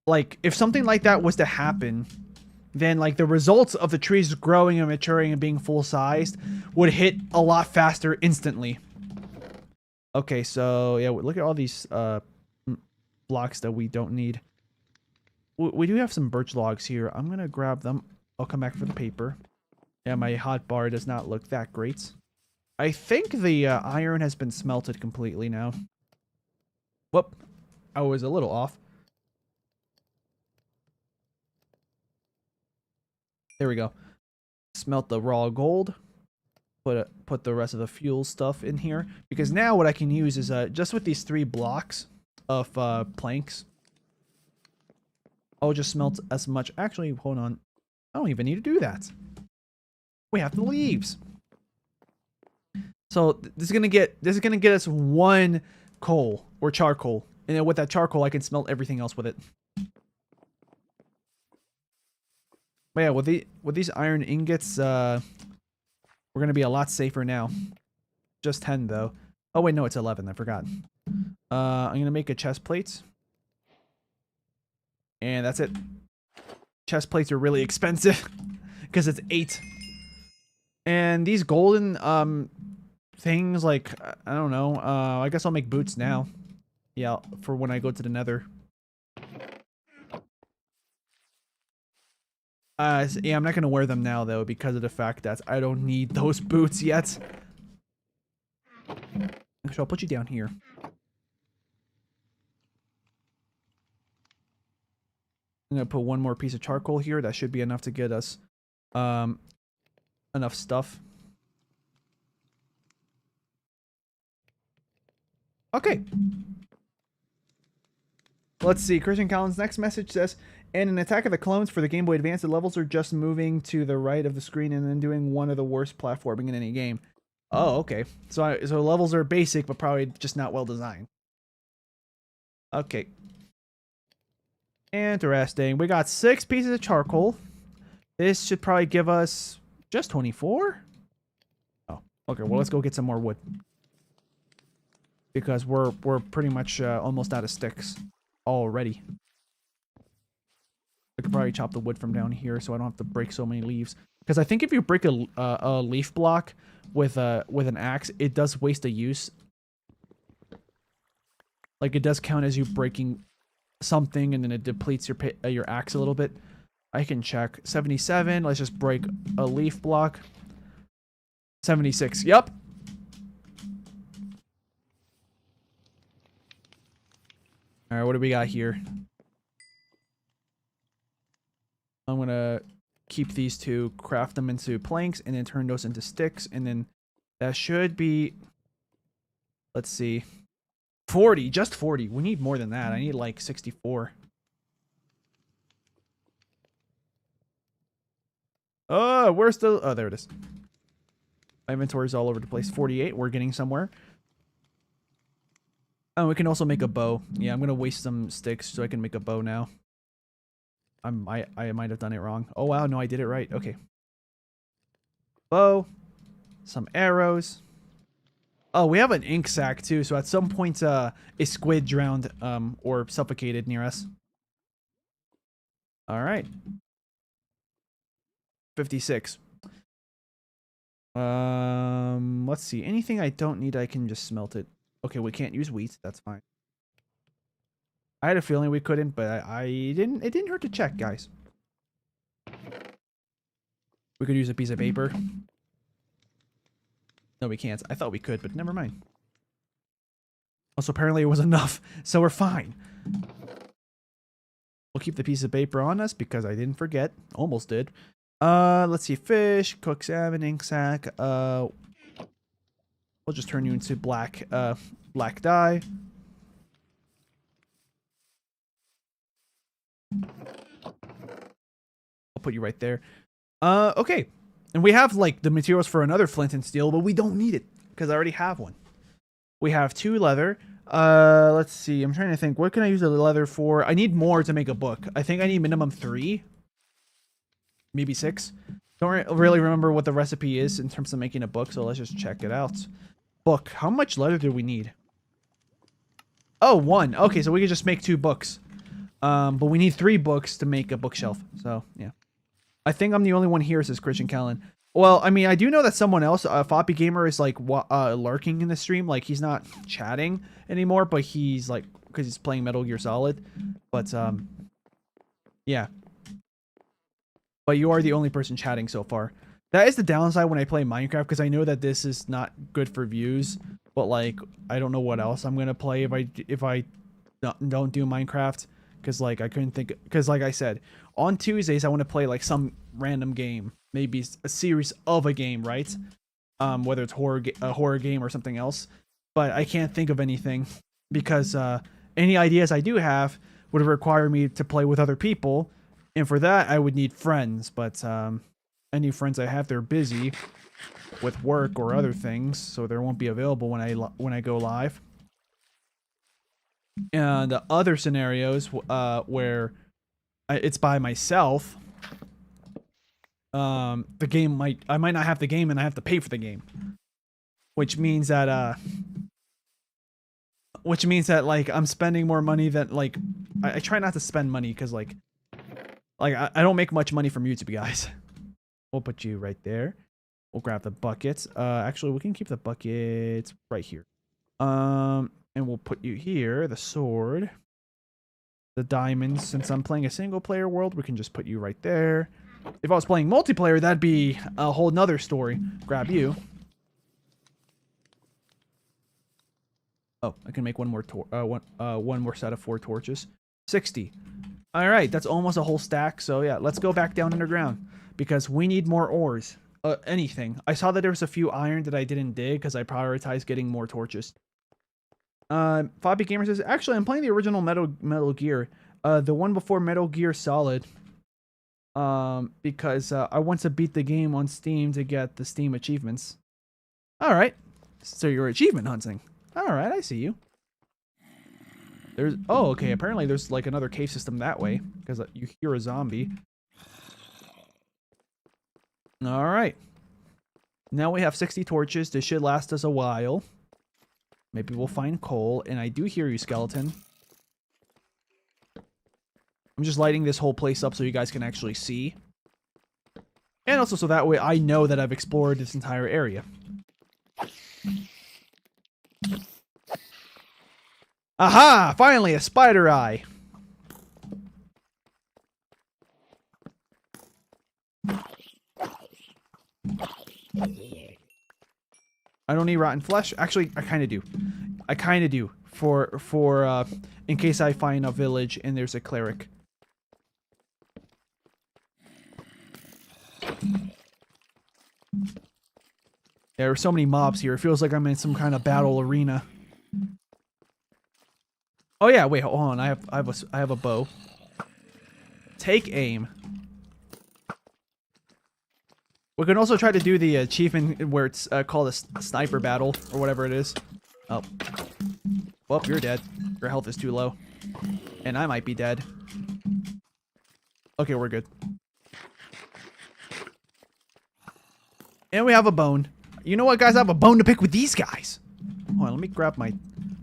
Like, if something like that was to happen, then, like, the results of the trees growing and maturing and being full-sized would hit a lot faster instantly. Okay, so, yeah, look at all these blocks that we don't need. We do have some birch logs here. I'm going to grab them. I'll come back for the paper. Yeah, my hot bar does not look that great. I think the iron has been smelted completely now. Whoop. I was a little off. There we go. Smelt the raw gold. Put the rest of the fuel stuff in here. Because now what I can use is just with these 3 blocks of planks, I'll just smelt as much. Actually, hold on. I don't even need to do that. We have the leaves. So this is gonna get us 1 coal or charcoal, and then with that charcoal, I can smelt everything else with it. But yeah, with these iron ingots, we're gonna be a lot safer now. Just 10 though. Oh wait, no, it's 11. I forgot. I'm gonna make a chest plate, and that's it. Chest plates are really expensive because it's 8. And these golden things, like, I don't know. I guess I'll make boots now. Yeah, for when I go to the nether. Yeah, I'm not gonna wear them now though because of the fact that I don't need those boots yet. So I'll put you down here. I'm gonna put 1 more piece of charcoal here. That should be enough to get us enough stuff. Okay. Let's see. Christian Collins' next message says, in an Attack of the Clones for the Game Boy Advance, the levels are just moving to the right of the screen and then doing one of the worst platforming in any game. Oh, okay. So levels are basic, but probably just not well designed. Okay. Interesting. We got 6 pieces of charcoal. This should probably give us just 24? Oh, okay. Well, let's go get some more wood. Because we're pretty much almost out of sticks already. I could probably chop the wood from down here so I don't have to break so many leaves. Because I think if you break a leaf block with an axe, it does waste a use. Like, it does count as you breaking something, and then it depletes your axe a little bit. I can check. 77. Let's just break a leaf block. 76. Yep. All right, what do we got here? I'm going to keep these 2, craft them into planks, and then turn those into sticks, and then that should be, let's see, 40, just 40. We need more than that. I need like 64. Oh, where's the, oh, there it is. My inventory's all over the place. 48, we're getting somewhere. Oh, we can also make a bow. Yeah, I'm going to waste some sticks so I can make a bow now. I might have done it wrong. Oh, wow. No, I did it right. Okay. Bow. Some arrows. Oh, we have an ink sac, too. So at some point, a squid drowned or suffocated near us. All right. 56. Let's see. Anything I don't need, I can just smelt it. Okay, we can't use wheat. That's fine. I had a feeling we couldn't, but I didn't. It didn't hurt to check, guys. We could use a piece of paper. No, we can't. I thought we could, but never mind. Also, apparently it was enough, so we're fine. We'll keep the piece of paper on us because I didn't forget. Almost did. Let's see. Fish, cooked salmon, ink sac. We'll just turn you into black dye. I'll put you right there. Okay. And we have, like, the materials for another flint and steel, but we don't need it because I already have one. We have 2 leather. Let's see. I'm trying to think. What can I use the leather for? I need more to make a book. I think I need minimum 3. Maybe 6. Don't really remember what the recipe is in terms of making a book, so let's just check it out. Book. How much leather do we need? Oh, 1. Okay, so we could just make 2 books. But we need 3 books to make a bookshelf. So, yeah. I think I'm the only one here, says Christian Callan. Well, I mean, I do know that someone else, Foppy Gamer, is like lurking in the stream. Like, he's not chatting anymore, but he's like, because he's playing Metal Gear Solid. But, yeah. But you are the only person chatting so far. That is the downside when I play Minecraft, because I know that this is not good for views. But, like, I don't know what else I'm going to play if I don't do Minecraft. Because, like, I couldn't think... Because, like I said, on Tuesdays, I want to play, like, some random game. Maybe a series of a game, right? Whether it's a horror game or something else. But I can't think of anything. Because any ideas I do have would require me to play with other people. And for that, I would need friends. But any friends I have, they're busy with work or other things. So they won't be available when I go live. And the other scenarios where it's by myself, the game I might not have the game and I have to pay for the game, which means that like I'm spending more money than like I try not to spend money because like I don't make much money from YouTube, guys. We'll put you right there. We'll grab the buckets. Actually, we can keep the buckets right here. And we'll put you here, the sword, the diamonds. Since I'm playing a single player world, we can just put you right there. If I was playing multiplayer, that'd be a whole nother story. Grab you. Oh, I can make one more set of 4 torches. 60. All right, that's almost a whole stack. So yeah, let's go back down underground because we need more ores. Anything. I saw that there was a few iron that I didn't dig because I prioritized getting more torches. Fabi Gamer says, actually, I'm playing the original Metal Gear, the one before Metal Gear Solid, because I want to beat the game on Steam to get the Steam achievements. All right, so you're achievement hunting. All right, I see you. Oh, okay. Apparently, there's like another cave system that way because you hear a zombie. All right. Now we have 60 torches. This should last us a while. Maybe we'll find coal. And I do hear you, skeleton. I'm just lighting this whole place up so you guys can actually see. And also so that way I know that I've explored this entire area. Aha! Finally, a spider eye. I don't need rotten flesh. Actually, I kind of do. I kind of do. For in case I find a village and there's a cleric. There are so many mobs here. It feels like I'm in some kind of battle arena. Oh yeah, wait, hold on. I have a bow. Take aim. We can also try to do the achievement where it's called a sniper battle or whatever it is. Oh. Well, you're dead. Your health is too low. And I might be dead. Okay, we're good. And we have a bone. You know what, guys? I have a bone to pick with these guys. Hold on, let me grab my...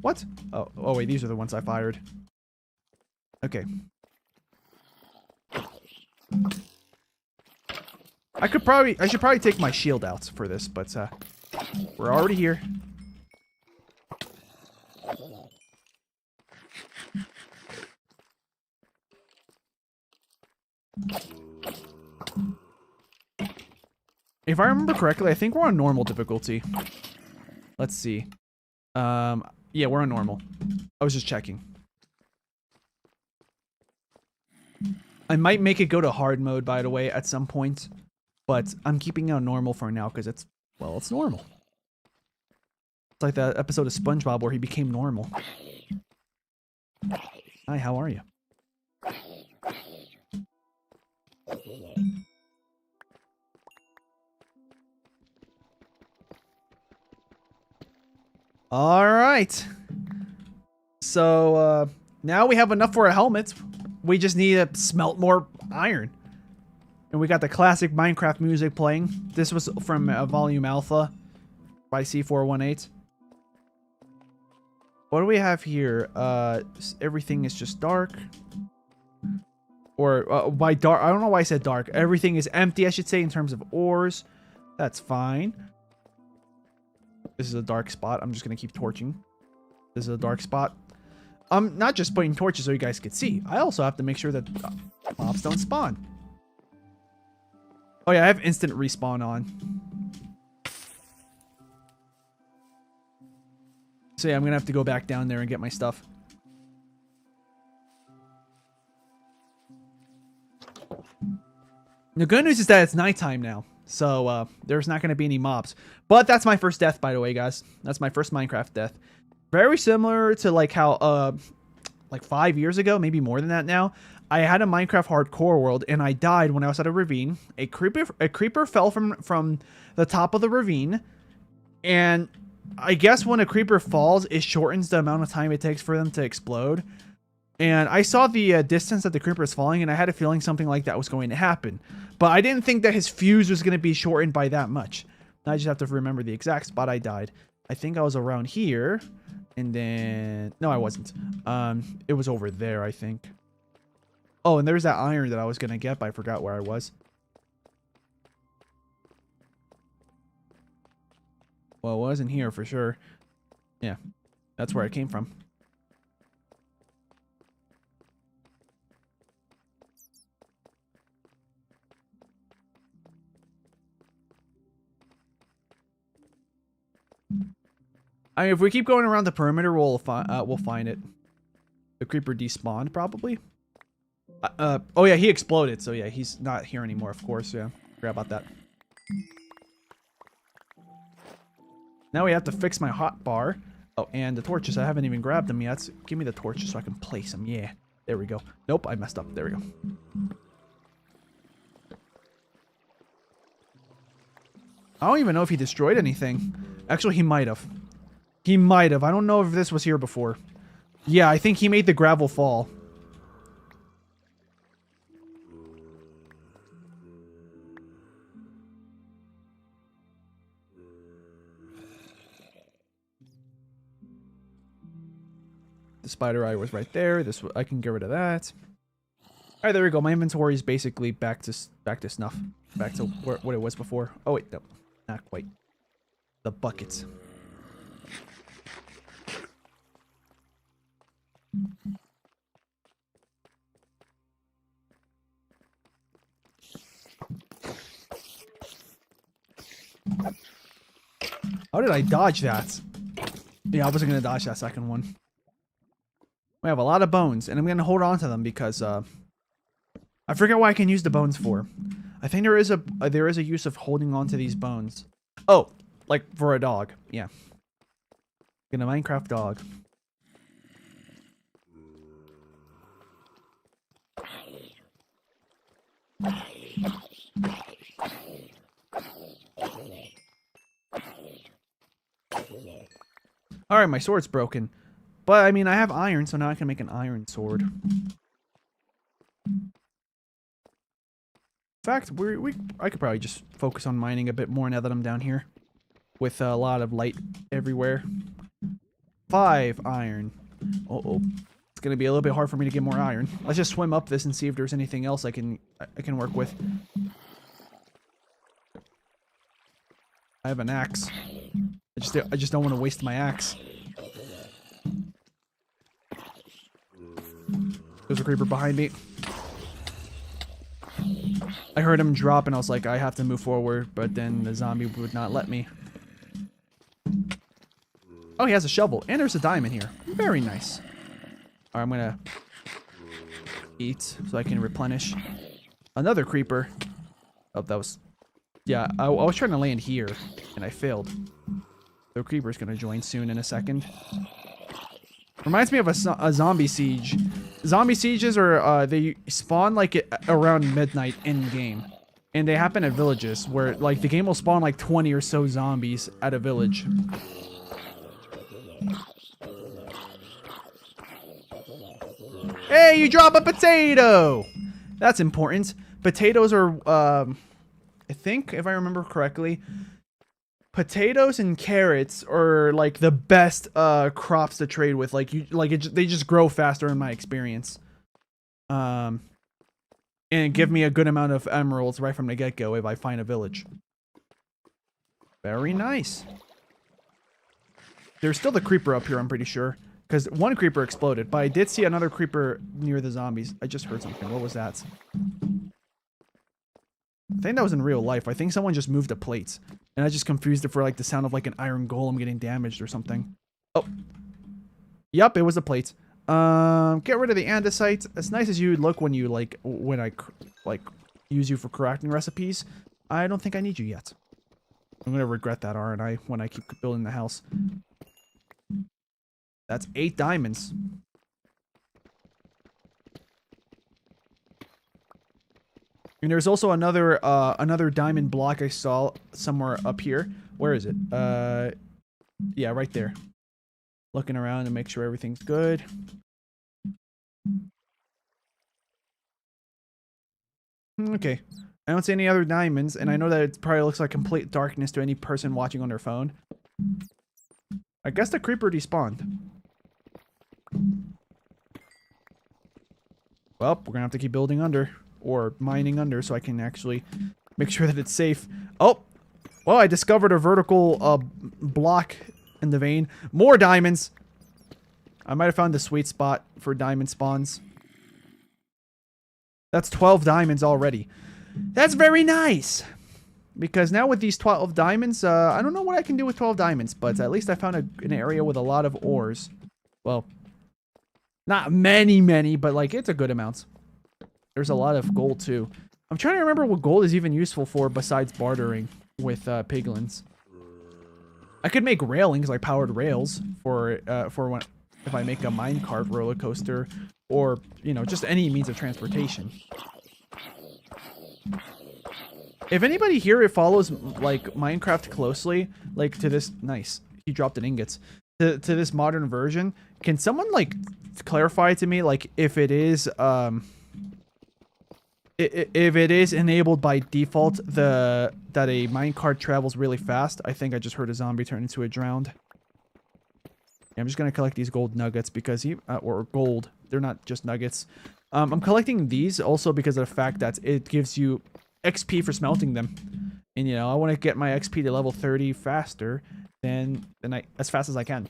What? Oh, wait, these are the ones I fired. Okay. I should probably take my shield out for this, but we're already here. If I remember correctly, I think we're on normal difficulty. Let's see. Yeah, we're on normal. I was just checking. I might make it go to hard mode, by the way, at some point. But I'm keeping it on normal for now because it's, well, it's normal. It's like that episode of SpongeBob where he became normal. Hi, how are you? All right. So, now we have enough for a helmet. We just need to smelt more iron. And we got the classic Minecraft music playing. This was from Volume Alpha by C418. What do we have here? Everything is just dark. Or by dark, I don't know why I said dark. Everything is empty, I should say, in terms of ores. That's fine. This is a dark spot. I'm just going to keep torching. This is a dark spot. I'm not just putting torches so you guys can see. I also have to make sure that mobs don't spawn. Oh yeah, I have instant respawn on. So yeah, I'm going to have to go back down there and get my stuff. The good news is that it's nighttime now. So, there's not going to be any mobs. But that's my first death, by the way, guys. That's my first Minecraft death. Very similar to, like, how, like 5 years ago, maybe more than that now, I had a Minecraft hardcore world, and I died when I was at a ravine. A creeper fell from the top of the ravine, and I guess when a creeper falls, it shortens the amount of time it takes for them to explode. And I saw the distance that the creeper is falling, and I had a feeling something like that was going to happen. But I didn't think that his fuse was going to be shortened by that much. I just have to remember the exact spot I died. I think I was around here. And then... No, I wasn't. It was over there, I think. Oh, and there's that iron that I was going to get, but I forgot where I was. Well, it wasn't here for sure. Yeah, that's where it came from. I mean, if we keep going around the perimeter, we'll find it. The creeper despawned, probably. Oh yeah, he exploded, so yeah, he's not here anymore, of course, yeah. Forgot about that. Now we have to fix my hot bar. Oh, and the torches, I haven't even grabbed them yet. So give me the torches so I can place them, yeah. There we go. Nope, I messed up. There we go. I don't even know if he destroyed anything. Actually, he might have. He might have. I don't know if this was here before. Yeah, I think he made the gravel fall. The spider eye was right there. This I can get rid of that. All right, there we go. My inventory is basically back to snuff. Back to what it was before. Oh wait, no, not quite. The buckets. How did I dodge that? Yeah, I wasn't gonna dodge that second one. We have a lot of bones, and I'm gonna hold on to them because I forget what I can use the bones for. I think there is a use of holding on to these bones. Oh, like for a dog. Yeah. In a Minecraft dog. Alright, my sword's broken. But, I mean, I have iron, so now I can make an iron sword. In fact, I could probably just focus on mining a bit more now that I'm down here. With a lot of light everywhere. 5 iron. Uh-oh. It's gonna be a little bit hard for me to get more iron. Let's just swim up this and see if there's anything else I can work with. I have an axe. I just don't want to waste my axe. There's a creeper behind me. I heard him drop and I was like, I have to move forward, but then the zombie would not let me. Oh, he has a shovel and there's a diamond here. Very nice. All right, I'm gonna eat so I can replenish. Another creeper. Oh, that was... Yeah, I was trying to land here and I failed. The creeper's gonna join soon in a second. Reminds me of a zombie siege. Zombie sieges are, they spawn like around midnight in game. And they happen at villages where like the game will spawn like 20 or so zombies at a village. Hey, you drop a potato! That's important. Potatoes are, I think, if I remember correctly, potatoes and carrots are like the best crops to trade with. Like they just grow faster in my experience. And give me a good amount of emeralds right from the get-go if I find a village. Very nice. There's still the creeper up here, I'm pretty sure. Because one creeper exploded, but I did see another creeper near the zombies. I just heard something. What was that? I think that was in real life. I think someone just moved the plates. And I just confused it for like the sound of like an iron golem getting damaged or something. Oh. Yep, it was the plates. Get rid of the andesite. As nice as you would look when you when I use you for crafting recipes, I don't think I need you yet. I'm gonna regret that, aren't I, when I keep building the house. That's 8 diamonds. And there's also another diamond block I saw somewhere up here. Where is it? Yeah, right there. Looking around to make sure everything's good. Okay. I don't see any other diamonds, and I know that it probably looks like complete darkness to any person watching on their phone. I guess the creeper despawned. Well, we're gonna have to keep building under. Or mining under so I can actually make sure that it's safe. Oh! Well, I discovered a vertical block in the vein. More diamonds! I might have found the sweet spot for diamond spawns. That's 12 diamonds already. That's very nice! Because now with these 12 diamonds, I don't know what I can do with 12 diamonds, but at least I found an area with a lot of ores. Well, not many, but like it's a good amount. There's a lot of gold too. I'm trying to remember what gold is even useful for besides bartering with piglins. I could make railings, like powered rails, for when if I make a minecart roller coaster, or you know, just any means of transportation. If anybody here follows like Minecraft closely, like to this nice, he dropped an ingots to this modern version, can someone like clarify to me like if it is if it is enabled by default that a minecart travels really fast? I think I just heard a zombie turn into a drowned. Yeah, I'm just gonna collect these gold nuggets because or gold. They're not just nuggets. I'm collecting these also because of the fact that it gives you XP for smelting them, and you know I want to get my XP to level 30 faster than as fast as I can.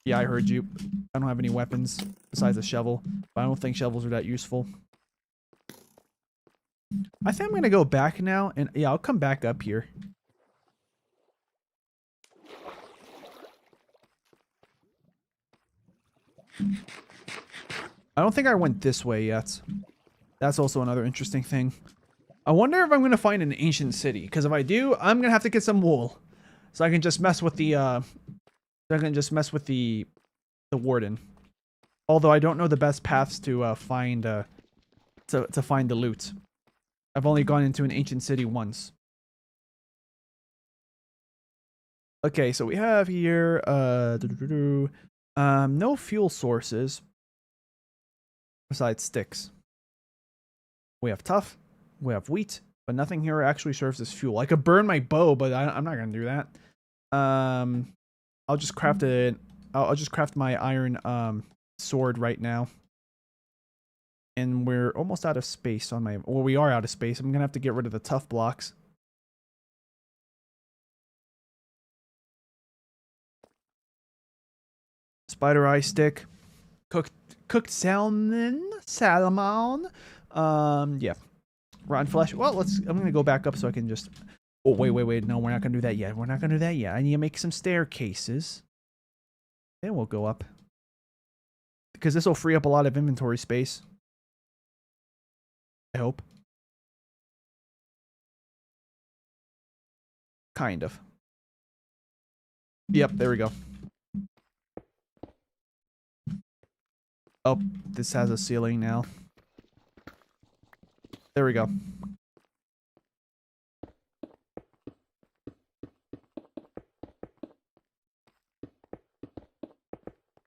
Yeah, I heard you. I don't have any weapons besides a shovel, but I don't think shovels are that useful. I think I'm gonna go back now, and yeah, I'll come back up here. I don't think I went this way yet. That's also another interesting thing. I wonder if I'm gonna find an ancient city, because if I do, I'm gonna have to get some wool, so I can just mess with the the warden. Although I don't know the best paths to find the loot. I've only gone into an ancient city once. Okay, so we have here no fuel sources besides sticks. We have tough, we have wheat, but nothing here actually serves as fuel. I could burn my bow, but I'm not gonna do that. I'll just craft I'll just craft my iron sword right now. And we're almost out of space on my... Well, we are out of space. I'm gonna have to get rid of the tough blocks. Spider eye stick. Cooked salmon. Yeah. rotten flesh. Well, I'm gonna go back up so I can just. Oh wait. No, we're not gonna do that yet. We're not gonna do that yet. I need to make some staircases. Then we'll go up because this will free up a lot of inventory space. I hope. Kind of. Yep, there we go. Oh, this has a ceiling now. There we go.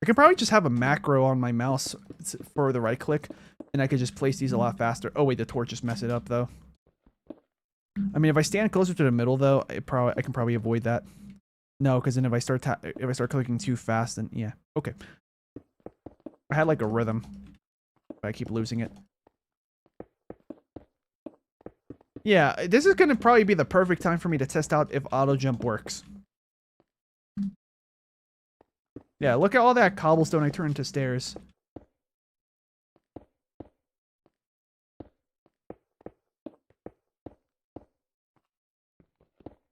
I could probably just have a macro on my mouse for the right click, and I could just place these a lot faster. Oh wait, the torch just messed it up though. I mean, if I stand closer to the middle though, I can probably avoid that. No, because then if I start clicking too fast, then yeah, okay. I had like a rhythm, but I keep losing it. Yeah, this is gonna probably be the perfect time for me to test out if auto jump works. Yeah, look at all that cobblestone I turned into stairs.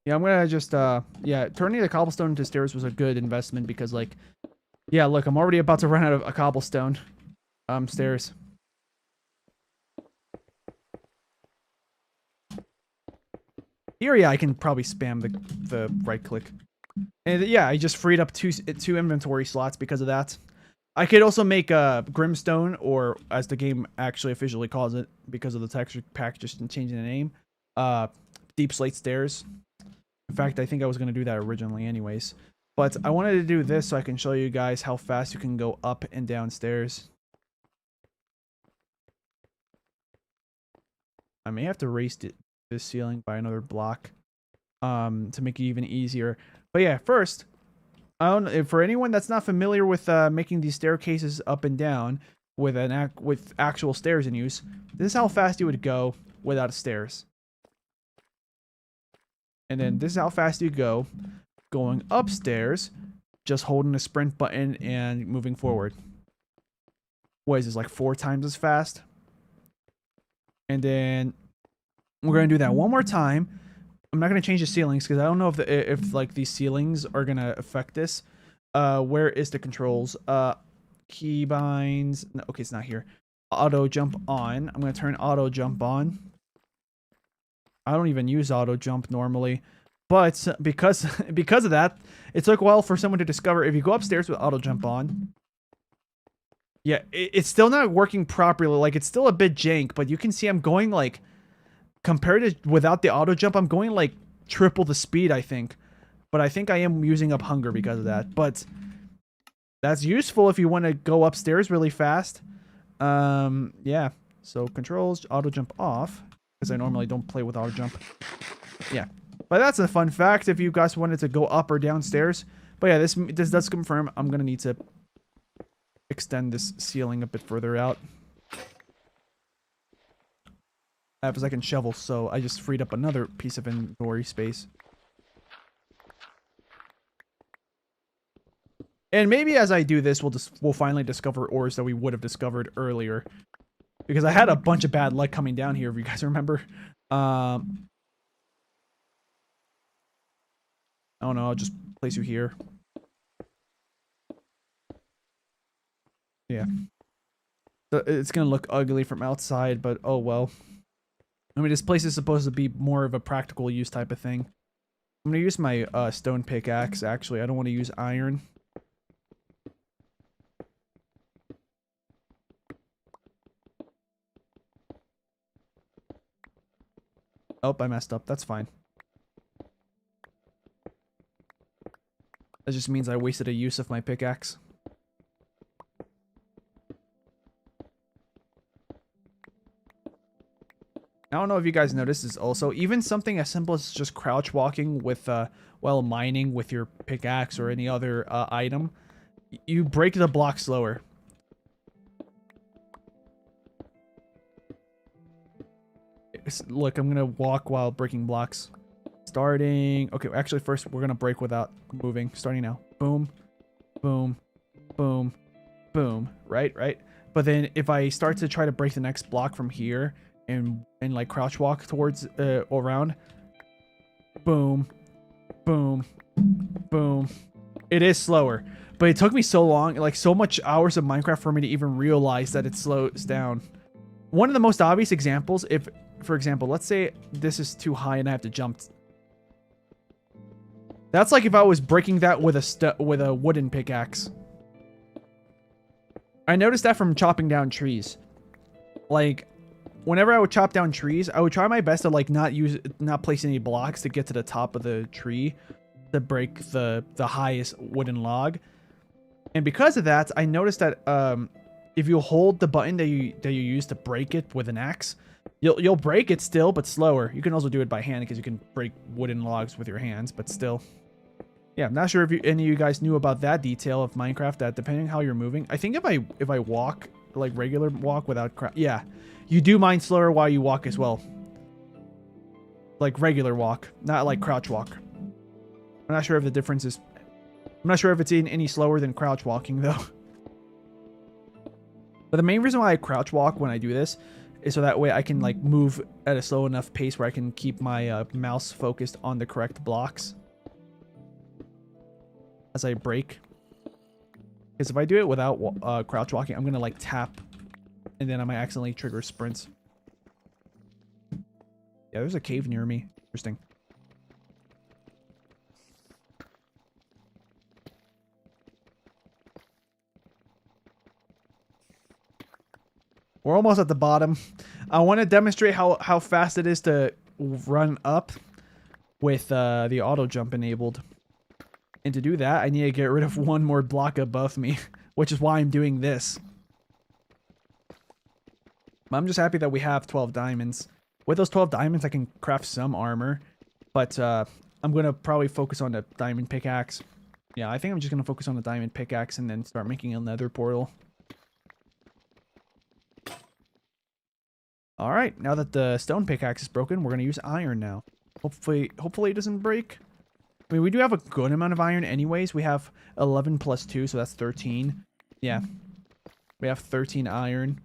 Yeah, I'm gonna just, yeah, turning the cobblestone into stairs was a good investment because, like, yeah, look, I'm already about to run out of a cobblestone, stairs. Here, yeah, I can probably spam the right click. And yeah, I just freed up two inventory slots because of that. I could also make Grimstone, or as the game actually officially calls it, because of the texture pack just changing the name, Deep Slate Stairs. In fact, I think I was going to do that originally anyways. But I wanted to do this so I can show you guys how fast you can go up and down stairs. I may have to raise this ceiling by another block to make it even easier. But yeah, first, for anyone that's not familiar with making these staircases up and down with actual stairs in use, this is how fast you would go without stairs. And then this is how fast you go going upstairs, just holding the sprint button and moving forward. What is this, like 4 times as fast? And then we're going to do that one more time. I'm not going to change the ceilings because I don't know if like these ceilings are going to affect this. Where is the controls? Keybinds. No, okay, it's not here. Auto jump on. I'm going to turn auto jump on. I don't even use auto jump normally, but because of that, it took a while for someone to discover if you go upstairs with auto jump on. Yeah, it's still not working properly. Like, it's still a bit jank, but you can see I'm going like, compared to without the auto jump, I'm going like triple the speed, I think. But I think I am using up hunger because of that. But that's useful if you want to go upstairs really fast. Yeah. So controls, auto jump off. Because I normally don't play with auto jump. Yeah. But that's a fun fact if you guys wanted to go up or downstairs. But yeah, this does confirm I'm going to need to extend this ceiling a bit further out. I have a second shovel, so I just freed up another piece of inventory space. And maybe as I do this, we'll finally discover ores that we would have discovered earlier. Because I had a bunch of bad luck coming down here, if you guys remember. I don't know, I'll just place you here. Yeah. It's gonna look ugly from outside, but oh well. I mean, this place is supposed to be more of a practical use type of thing. I'm gonna use my stone pickaxe, actually. I don't want to use iron. Oh, I messed up. That's fine. That just means I wasted a use of my pickaxe. I don't know if you guys noticed this also. Even something as simple as just crouch walking with, while mining with your pickaxe or any other item, you break the block slower. Look, I'm gonna walk while breaking blocks. Starting. Okay, actually, first we're gonna break without moving. Starting now. Boom, boom, boom, boom. Right. But then if I start to try to break the next block from here, and like crouch walk towards around. Boom, boom, boom. It is slower, but it took me so long, like so much hours of Minecraft for me to even realize that it slows down. One of the most obvious examples, if, for example, let's say this is too high and I have to jump. That's like if I was breaking that with a wooden pickaxe. I noticed that from chopping down trees. Like, whenever I would chop down trees, I would try my best to like not place any blocks to get to the top of the tree to break the highest wooden log. And because of that, I noticed that if you hold the button that you use to break it with an axe, you'll break it still, but slower. You can also do it by hand because you can break wooden logs with your hands, but still. Yeah, I'm not sure if any of you guys knew about that detail of Minecraft, that depending on how you're moving, I think if I walk, like regular walk without yeah, you do mine slower while you walk as well. Like regular walk, not like crouch walk. I'm not sure if the difference is, I'm not sure if it's any slower than crouch walking though. But the main reason why I crouch walk when I do this is so that way I can like move at a slow enough pace where I can keep my mouse focused on the correct blocks as I break. Because if I do it without crouch walking, I'm gonna like tap, and then I might accidentally trigger sprints. Yeah, there's a cave near me. Interesting. We're almost at the bottom. I want to demonstrate how fast it is to run up with the auto jump enabled. And to do that, I need to get rid of one more block above me, which is why I'm doing this. I'm just happy that we have 12 diamonds. With those 12 diamonds, I can craft some armor, but I'm going to probably focus on the diamond pickaxe. Yeah, I think I'm just going to focus on the diamond pickaxe and then start making a nether portal. Alright, now that the stone pickaxe is broken, we're going to use iron now. Hopefully it doesn't break. I mean, we do have a good amount of iron anyways. We have 11 plus 2, so that's 13. Yeah. We have 13 iron.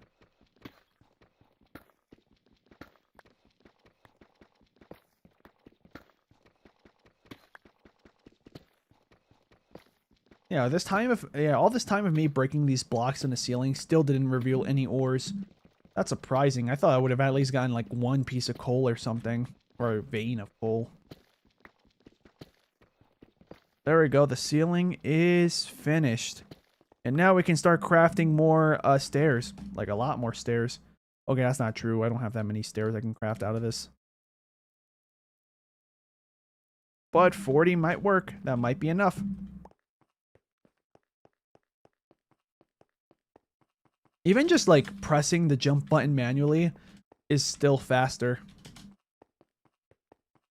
Yeah, all this time of me breaking these blocks in the ceiling still didn't reveal any ores. That's surprising. I thought I would have at least gotten like one piece of coal or something. Or a vein of coal. There we go. The ceiling is finished. And now we can start crafting more stairs. Like a lot more stairs. Okay, that's not true. I don't have that many stairs I can craft out of this. But 40 might work. That might be enough. Even just like pressing the jump button manually is still faster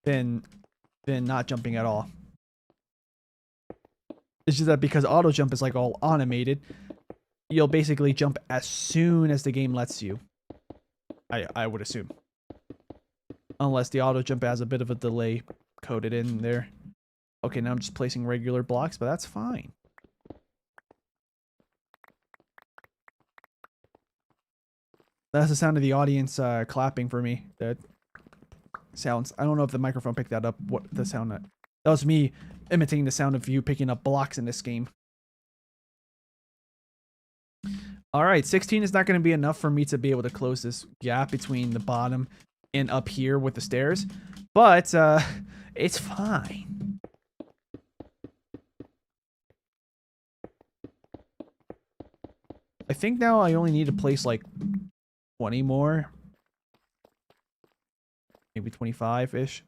than not jumping at all. It's just that because auto jump is like all automated, you'll basically jump as soon as the game lets you. I would assume. Unless the auto jump has a bit of a delay coded in there. Okay, now I'm just placing regular blocks, but that's fine. That's the sound of the audience clapping for me. That sounds. I don't know if the microphone picked that up. What the sound that was me imitating the sound of you picking up blocks in this game. All right, 16 is not going to be enough for me to be able to close this gap between the bottom and up here with the stairs, but it's fine. I think now I only need to place like 20 more. Maybe 25-ish.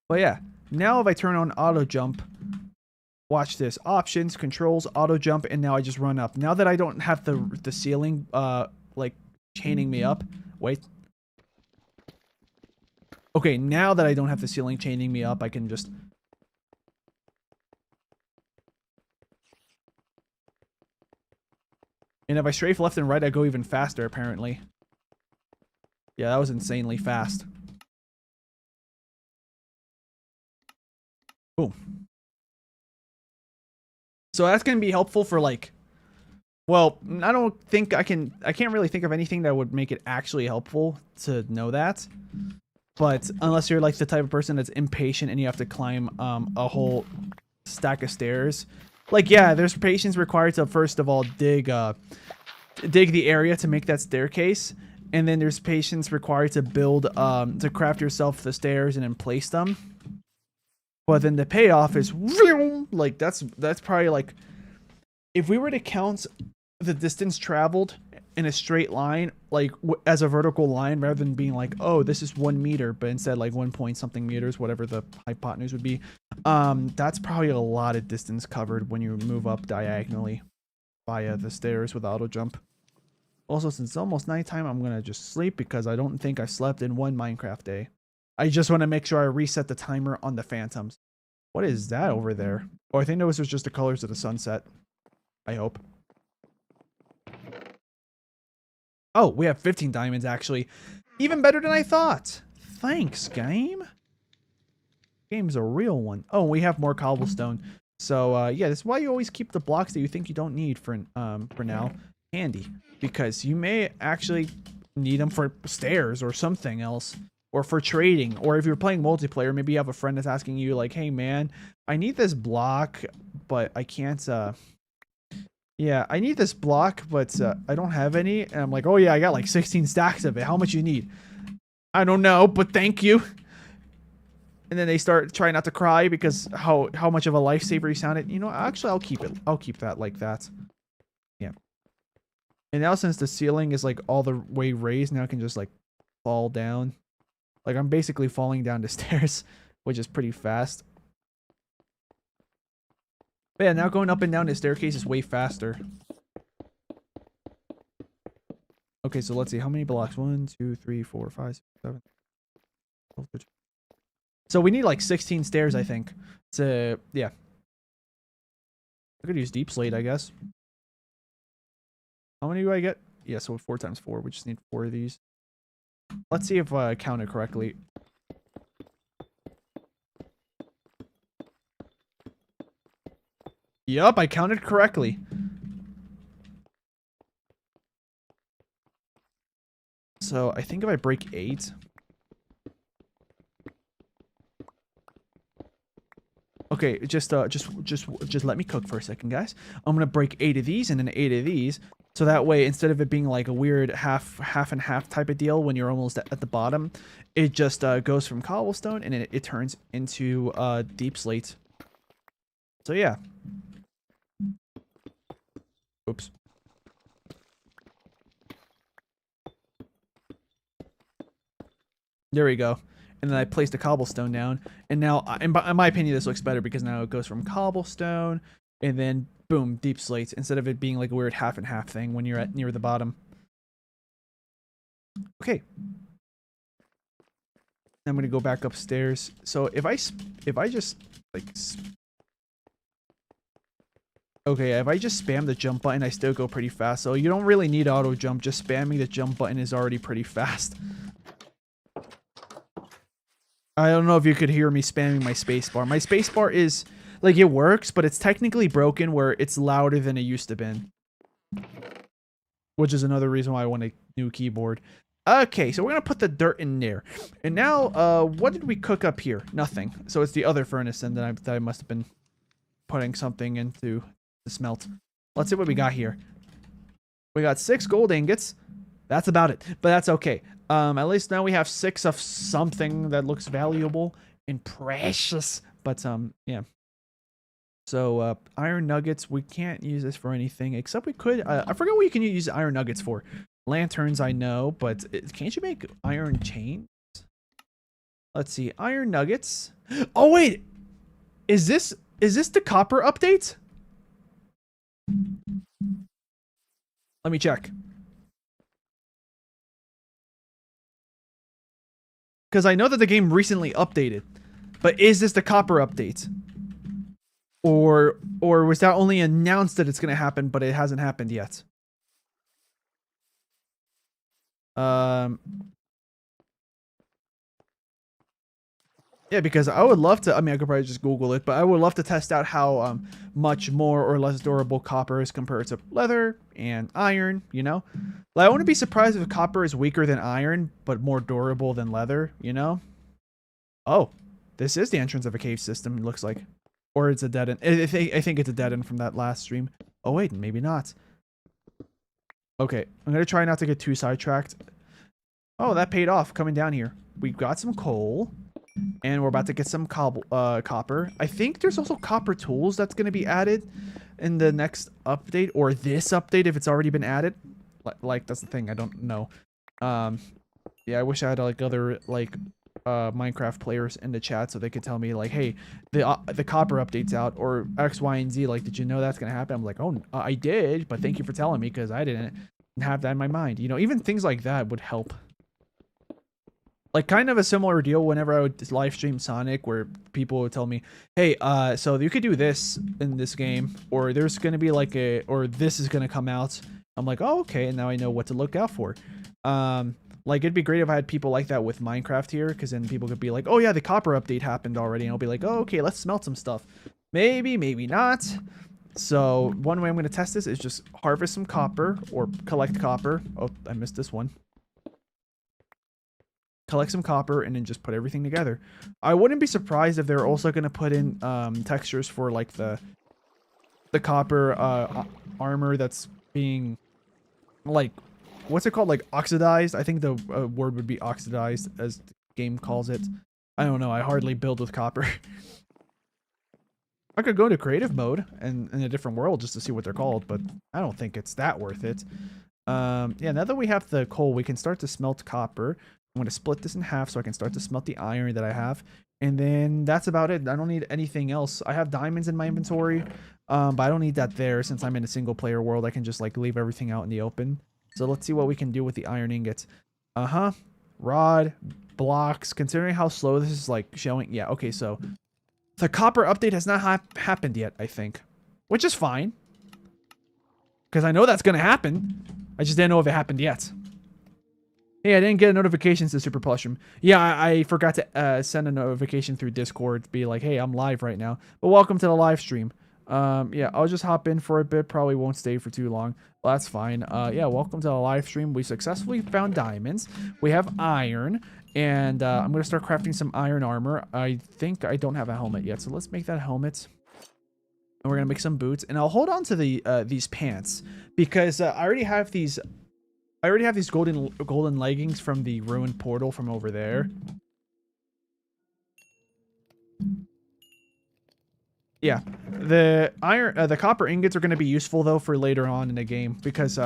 But yeah, now if I turn on auto jump, watch this. Options, controls, auto jump, and now I just run up. Now that I don't have the ceiling like chaining me up. Wait. Okay, now that I don't have the ceiling chaining me up, I can just... And if I strafe left and right, I go even faster, apparently. Yeah, that was insanely fast. Boom. So that's going to be helpful for, like, Well, I don't think I can't really think of anything that would make it actually helpful to know that. But unless you're like the type of person that's impatient and you have to climb a whole stack of stairs. Like, yeah, there's patience required to first of all dig the area to make that staircase. And then there's patience required to build to craft yourself the stairs and then place them. But then the payoff is like that's probably like, if we were to count the distance traveled in a straight line, like as a vertical line, rather than being like, oh, this is 1 meter, but instead like 1 point something meters, whatever the hypotenuse would be. That's probably a lot of distance covered when you move up diagonally via the stairs with auto jump. Also, since it's almost nighttime, I'm gonna just sleep because I don't think I slept in one Minecraft day. I just want to make sure I reset the timer on the phantoms. What is that over there? Oh, I think those are just the colors of the sunset. I hope. Oh, we have 15 diamonds, actually. Even better than I thought. Thanks, game. Game's a real one. Oh, we have more cobblestone. So, yeah, this is why you always keep the blocks that you think you don't need for now handy. Because you may actually need them for stairs or something else. Or for trading. Or if you're playing multiplayer, maybe you have a friend that's asking you, like, hey, man, I need this block, but I can't, yeah, I need this block, but I don't have any. And I'm like, oh yeah, I got like 16 stacks of it. How much you need? I don't know, but thank you. And then they start trying not to cry because how much of a lifesaver you sounded. You know, actually, I'll keep it. I'll keep that like that. Yeah. And now since the ceiling is like all the way raised, now I can just like fall down. Like I'm basically falling down the stairs, which is pretty fast. But yeah, now going up and down the staircase is way faster. Okay, so let's see. How many blocks? 1, 2, 3, 4, 5, 6, 7. 12, 13. So we need like 16 stairs, I think. To, yeah. I could use deep slate, I guess. How many do I get? Yeah, so 4 times 4. We just need 4 of these. Let's see if I counted correctly. Yup, I counted correctly. So I think if I break 8. Okay, just let me cook for a second, guys. I'm gonna break 8 of these and then 8 of these. So that way, instead of it being like a weird half and half type of deal when you're almost at the bottom, it just goes from cobblestone and it turns into deep slate. So yeah. Oops. There we go. And then I placed a cobblestone down. And now, in my opinion, this looks better because now it goes from cobblestone and then boom, deep slate, instead of it being like a weird half and half thing when you're at near the bottom. Okay. I'm gonna go back upstairs. So if I just like, okay, if I just spam the jump button, I still go pretty fast. So you don't really need auto jump. Just spamming the jump button is already pretty fast. I don't know if you could hear me spamming my spacebar. My spacebar is, like, it works, but it's technically broken where it's louder than it used to be. Which is another reason why I want a new keyboard. Okay, so we're going to put the dirt in there. And now, what did we cook up here? Nothing. So it's the other furnace then that I must have been putting something into the smelt. Let's see what we got here. We got 6 gold ingots. That's about it, but that's okay. At least now we have 6 of something that looks valuable and precious. But, yeah. So, iron nuggets, we can't use this for anything, except we could, I forget what you can use iron nuggets for. Lanterns, I know, but can't you make iron chains? Let's see, iron nuggets. Oh, wait! Is this the copper update? Let me check. Because I know that the game recently updated. But is this the copper update? Or was that only announced that it's going to happen, but it hasn't happened yet? Yeah, because I would love to. I mean, I could probably just Google it, but I would love to test out how much more or less durable copper is compared to leather and iron. You know, like I wouldn't be surprised if copper is weaker than iron, but more durable than leather. You know. Oh, this is the entrance of a cave system. It looks like, or it's a dead end. I think it's a dead end from that last stream. Oh wait, maybe not. Okay, I'm gonna try not to get too sidetracked. Oh, that paid off coming down here. We got some coal. And we're about to get some copper. I think there's also copper tools that's going to be added in the next update, or this update if it's already been added. Like that's the thing. I don't know. Yeah, I wish I had like other like Minecraft players in the chat so they could tell me like, hey, the copper update's out, or X, Y, and Z. Like, did you know that's going to happen? I'm like, oh, I did, but thank you for telling me because I didn't have that in my mind. You know, even things like that would help. Like kind of a similar deal whenever I would live stream Sonic, where people would tell me, hey, so you could do this in this game, or there's going to be like or this is going to come out. I'm like, oh, okay. And now I know what to look out for. Like it'd be great if I had people like that with Minecraft here, because then people could be like, oh yeah, the copper update happened already. And I'll be like, oh, okay, let's smelt some stuff. Maybe, maybe not. So one way I'm going to test this is just harvest some copper or collect copper. Oh, I missed this one. Collect some copper and then just put everything together. I wouldn't be surprised if they're also going to put in textures for like the copper armor that's being like, what's it called, like oxidized. I think the word would be oxidized as the game calls it. I don't know, I hardly build with copper. I could go to creative mode and in a different world just to see what they're called, but I don't think it's that worth it. Yeah, now that we have the coal, we can start to smelt copper. I'm going to split this in half so I can start to smelt the iron that I have. And then that's about it. I don't need anything else. I have diamonds in my inventory, but I don't need that there since I'm in a single player world. I can just like leave everything out in the open. So let's see what we can do with the iron ingots. Rod, blocks. Considering how slow this is like showing. Yeah, okay, so the copper update has not happened yet, I think. Which is fine. Because I know that's going to happen. I just didn't know if it happened yet. Hey, I didn't get a notification to Super Plushum. Yeah, I forgot to send a notification through Discord to be like, hey, I'm live right now. But welcome to the live stream. Yeah, I'll just hop in for a bit. Probably won't stay for too long. Well, that's fine. Yeah, welcome to the live stream. We successfully found diamonds. We have iron. And I'm going to start crafting some iron armor. I think I don't have a helmet yet. So let's make that helmet. And we're going to make some boots. And I'll hold on to the these pants. Because I already have these... golden leggings from the ruined portal from over there. Yeah, the copper ingots are going to be useful though for later on in the game because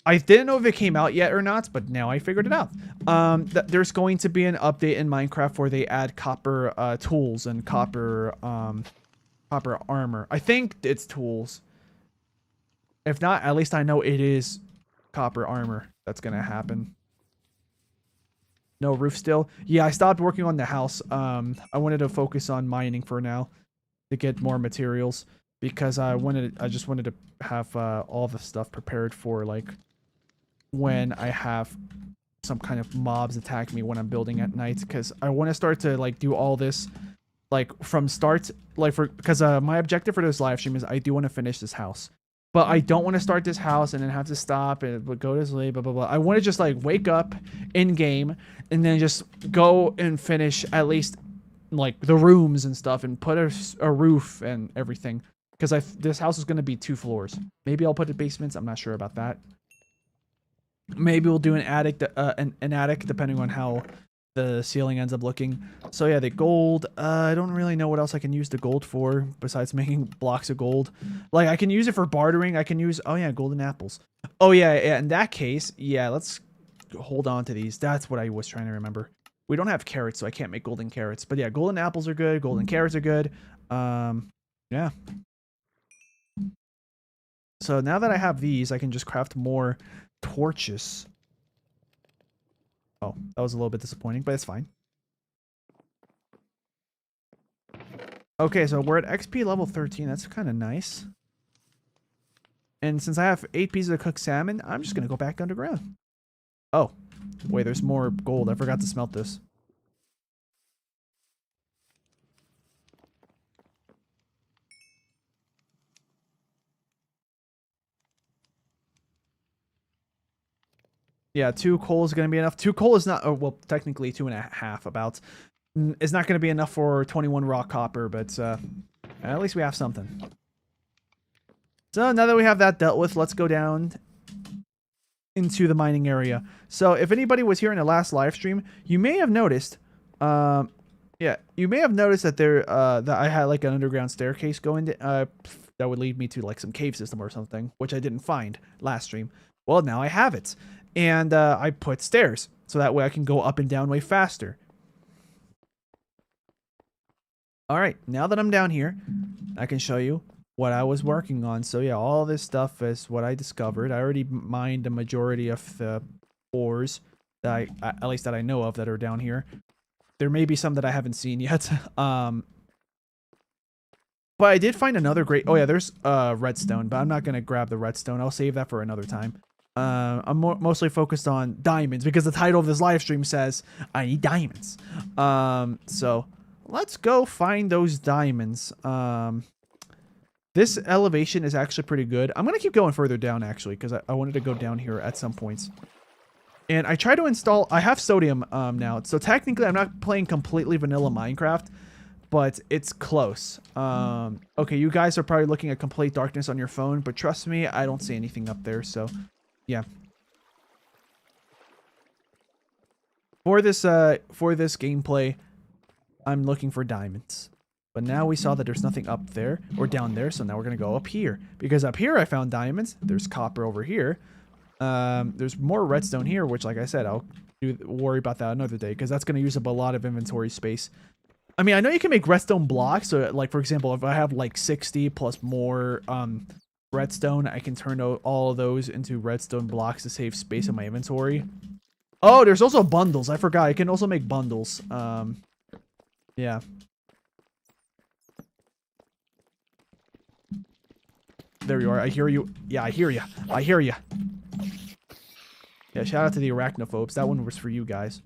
I didn't know if it came out yet or not, but now I figured it out. There's going to be an update in Minecraft where they add copper tools and copper armor. I think it's tools. If not, at least I know it is copper armor that's gonna happen. No roof still. Yeah, I stopped working on the house. I wanted to focus on mining for now to get more materials because I just wanted to have all the stuff prepared for like when I have some kind of mobs attack me when I'm building at night, because I want to start to like do all this like from start, like because my objective for this live stream is I do want to finish this house. But I don't want to start this house and then have to stop and go to sleep, blah, blah, blah. I want to just, like, wake up in-game and then just go and finish at least, like, the rooms and stuff and put a roof and everything. Because this house is going to be 2 floors. Maybe I'll put a basement. I'm not sure about that. Maybe we'll do an attic, an attic, depending on how the ceiling ends up looking. So yeah, the gold, I don't really know what else I can use the gold for besides making blocks of gold. Like I can use it for bartering. I can use, oh yeah, golden apples. Oh yeah, in that case, yeah, let's hold on to these. That's what I was trying to remember. We don't have carrots, so I can't make golden carrots. But yeah, golden apples are good. Golden carrots are good. Yeah. So now that I have these, I can just craft more torches. Oh, that was a little bit disappointing, but it's fine. Okay, so we're at XP level 13. That's kind of nice. And since I have 8 pieces of cooked salmon, I'm just going to go back underground. Oh, wait, there's more gold. I forgot to smelt this. Yeah, 2 coal is going to be enough. 2 coal is not, oh, well, technically 2.5 about. It's not going to be enough for 21 raw copper, but at least we have something. So now that we have that dealt with, let's go down into the mining area. So if anybody was here in the last live stream, you may have noticed, yeah, you may have noticed that that I had like an underground staircase going to, that would lead me to like some cave system or something, which I didn't find last stream. Well, now I have it. And I put stairs so that way I can go up and down way faster. All right, now that I'm down here, I can show you what I was working on. So yeah, all this stuff is what I discovered. I already mined the majority of the ores that at least that I know of that are down here. There may be some that I haven't seen yet. But I did find another great, oh yeah, there's redstone, but I'm not going to grab the redstone. I'll save that for another time. I'm mostly focused on diamonds because the title of this live stream says I need diamonds. So let's go find those diamonds. This elevation is actually pretty good. I'm going to keep going further down actually because I wanted to go down here at some points. And I try to install, I have sodium now. So technically I'm not playing completely vanilla Minecraft, but it's close. Okay, you guys are probably looking at complete darkness on your phone, but trust me, I don't see anything up there. So yeah. For this gameplay, I'm looking for diamonds. But now we saw that there's nothing up there or down there, so now we're going to go up here. Because up here I found diamonds. There's copper over here. There's more redstone here, which like I said, I'll worry about that another day because that's going to use up a lot of inventory space. I mean, I know you can make redstone blocks. So like, for example, if I have like 60 plus more redstone, I can turn all of those into redstone blocks to save space in my inventory. Oh, there's also bundles. I forgot. I can also make bundles. Yeah. There you are. I hear you. Yeah, I hear you. I hear you. Yeah, shout out to the arachnophobes. That one was for you guys.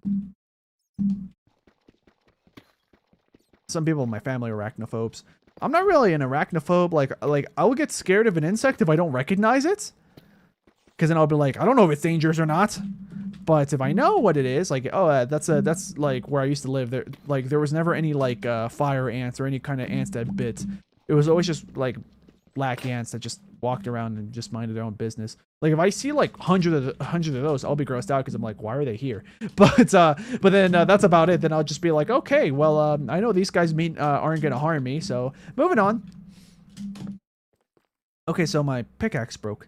Some people in my family are arachnophobes. I'm not really an arachnophobe. Like I would get scared of an insect if I don't recognize it. Because then I'll be like, I don't know if it's dangerous or not. But if I know what it is, like, oh, that's like where I used to live. There was never any like fire ants or any kind of ants that bit. It was always just like black ants that just walked around and just minded their own business. Like if I see like hundreds of those, I'll be grossed out because I'm like, why are they here? But then that's about it. Then I'll just be like, okay, well, I know these guys aren't gonna harm me. So moving on. Okay, so my pickaxe broke.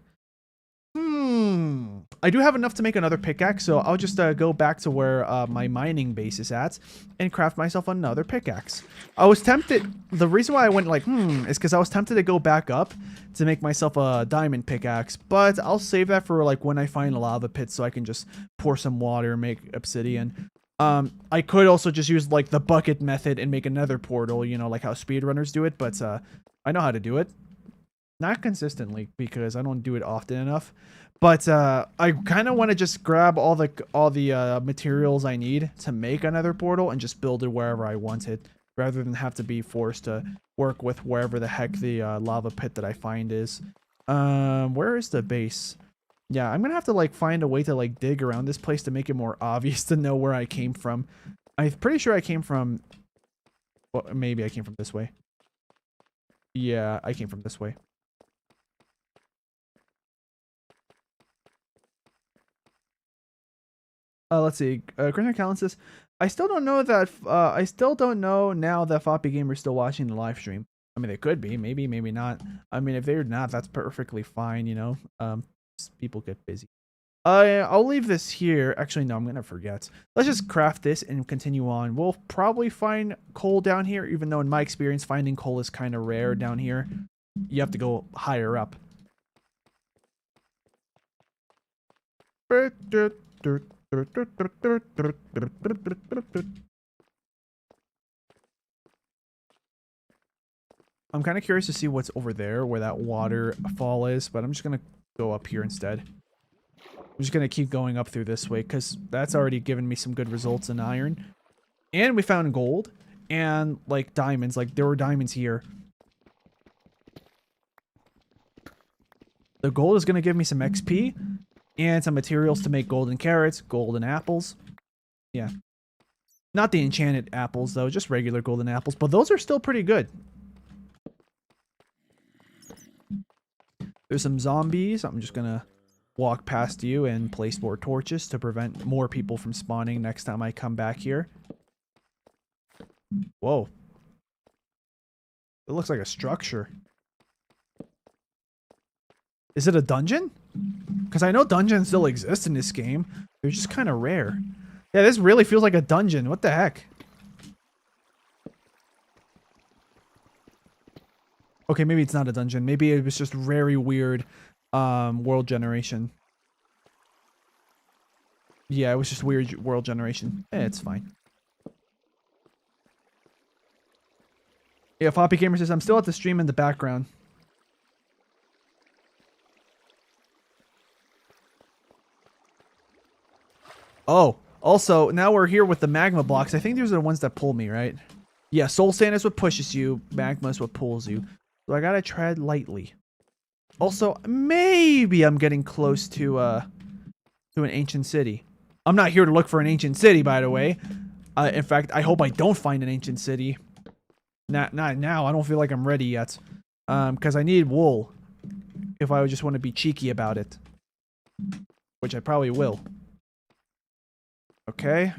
I do have enough to make another pickaxe, so I'll just go back to where my mining base is at and craft myself another pickaxe. I was tempted. The reason why I went like, is because I was tempted to go back up to make myself a diamond pickaxe, but I'll save that for like when I find a lava pit so I can just pour some water and make obsidian. I could also just use like the bucket method and make another portal, you know, like how speedrunners do it, but I know how to do it. Not consistently because I don't do it often enough. But I kind of want to just grab all the materials I need to make another portal and just build it wherever I want it, rather than have to be forced to work with wherever the heck the lava pit that I find is. Where is the base? Yeah, I'm gonna have to like find a way to like dig around this place to make it more obvious to know where I came from. I'm pretty sure I came from. Well, maybe I came from this way. Yeah, I came from this way. Let's see. Christian Callan says, I still don't know that. I still don't know now that Floppy Gamer's still watching the live stream. I mean, they could be, maybe not. I mean, if they're not, that's perfectly fine. You know, people get busy. I'll leave this here. Actually, no, I'm gonna forget. Let's just craft this and continue on. We'll probably find coal down here, even though in my experience, finding coal is kind of rare down here. You have to go higher up. I'm kind of curious to see what's over there where that waterfall is, but I'm just gonna go up here instead. I'm just gonna keep going up through this way because that's already given me some good results in iron. And we found gold and like diamonds. Like there were diamonds here. The gold is gonna give me some XP. And some materials to make golden carrots, golden apples. Yeah. Not the enchanted apples, though. Just regular golden apples. But those are still pretty good. There's some zombies. I'm just going to walk past you and place more torches to prevent more people from spawning next time I come back here. Whoa. It looks like a structure. Is it a dungeon? Because I know dungeons still exist in this game. They're just kind of rare. Yeah, this really feels like a dungeon. What the heck? Okay, maybe it's not a dungeon. Maybe it was just very weird world generation. Yeah, it was just weird world generation. It's fine. Yeah, Floppy Gamer says, I'm still at the stream in the background. Oh, also, now we're here with the magma blocks. I think these are the ones that pull me, right? Yeah, soul sand is what pushes you. Magma is what pulls you. So I gotta tread lightly. Also, maybe I'm getting close to an ancient city. I'm not here to look for an ancient city, by the way. In fact, I hope I don't find an ancient city. Not now. I don't feel like I'm ready yet. Because I need wool. If I just want to be cheeky about it. Which I probably will. Okay.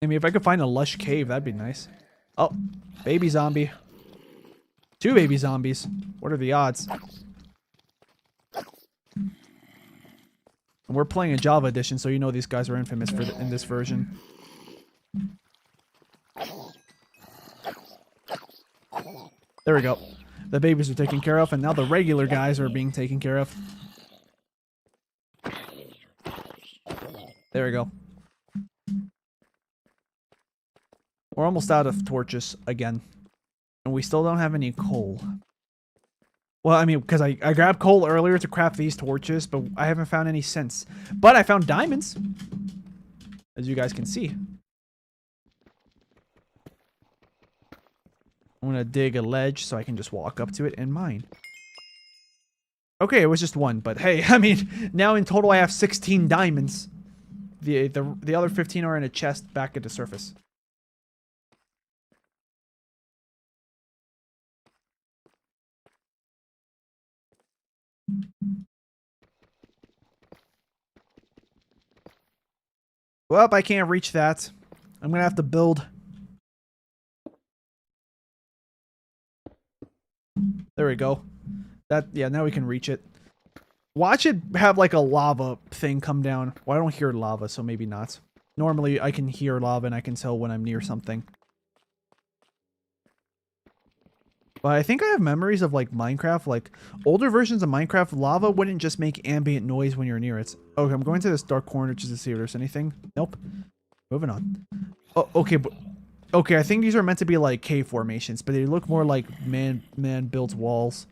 I mean, if I could find a lush cave, that'd be nice. Oh, baby zombie. 2 baby zombies. What are the odds? And we're playing a Java edition, so you know these guys are infamous for in this version. There we go. The babies are taken care of, and now the regular guys are being taken care of. There we go. We're almost out of torches again. And we still don't have any coal. Well, I mean, because I grabbed coal earlier to craft these torches, but I haven't found any since. But I found diamonds. As you guys can see. I'm going to dig a ledge so I can just walk up to it and mine. Okay, it was just 1, but hey, I mean, now in total I have 16 diamonds. The other 15 are in a chest back at the surface. Well, I can't reach that. I'm gonna have to build. There we go. Yeah, now we can reach it. Watch it have like a lava thing come down. Well, I don't hear lava, so maybe not. Normally, I can hear lava and I can tell when I'm near something. But I think I have memories of like Minecraft, like older versions of Minecraft, lava wouldn't just make ambient noise when you're near it. Okay, I'm going to this dark corner just to see if there's anything. Nope. Moving on. Oh, okay, but okay, I think these are meant to be like cave formations, but they look more like man-built walls.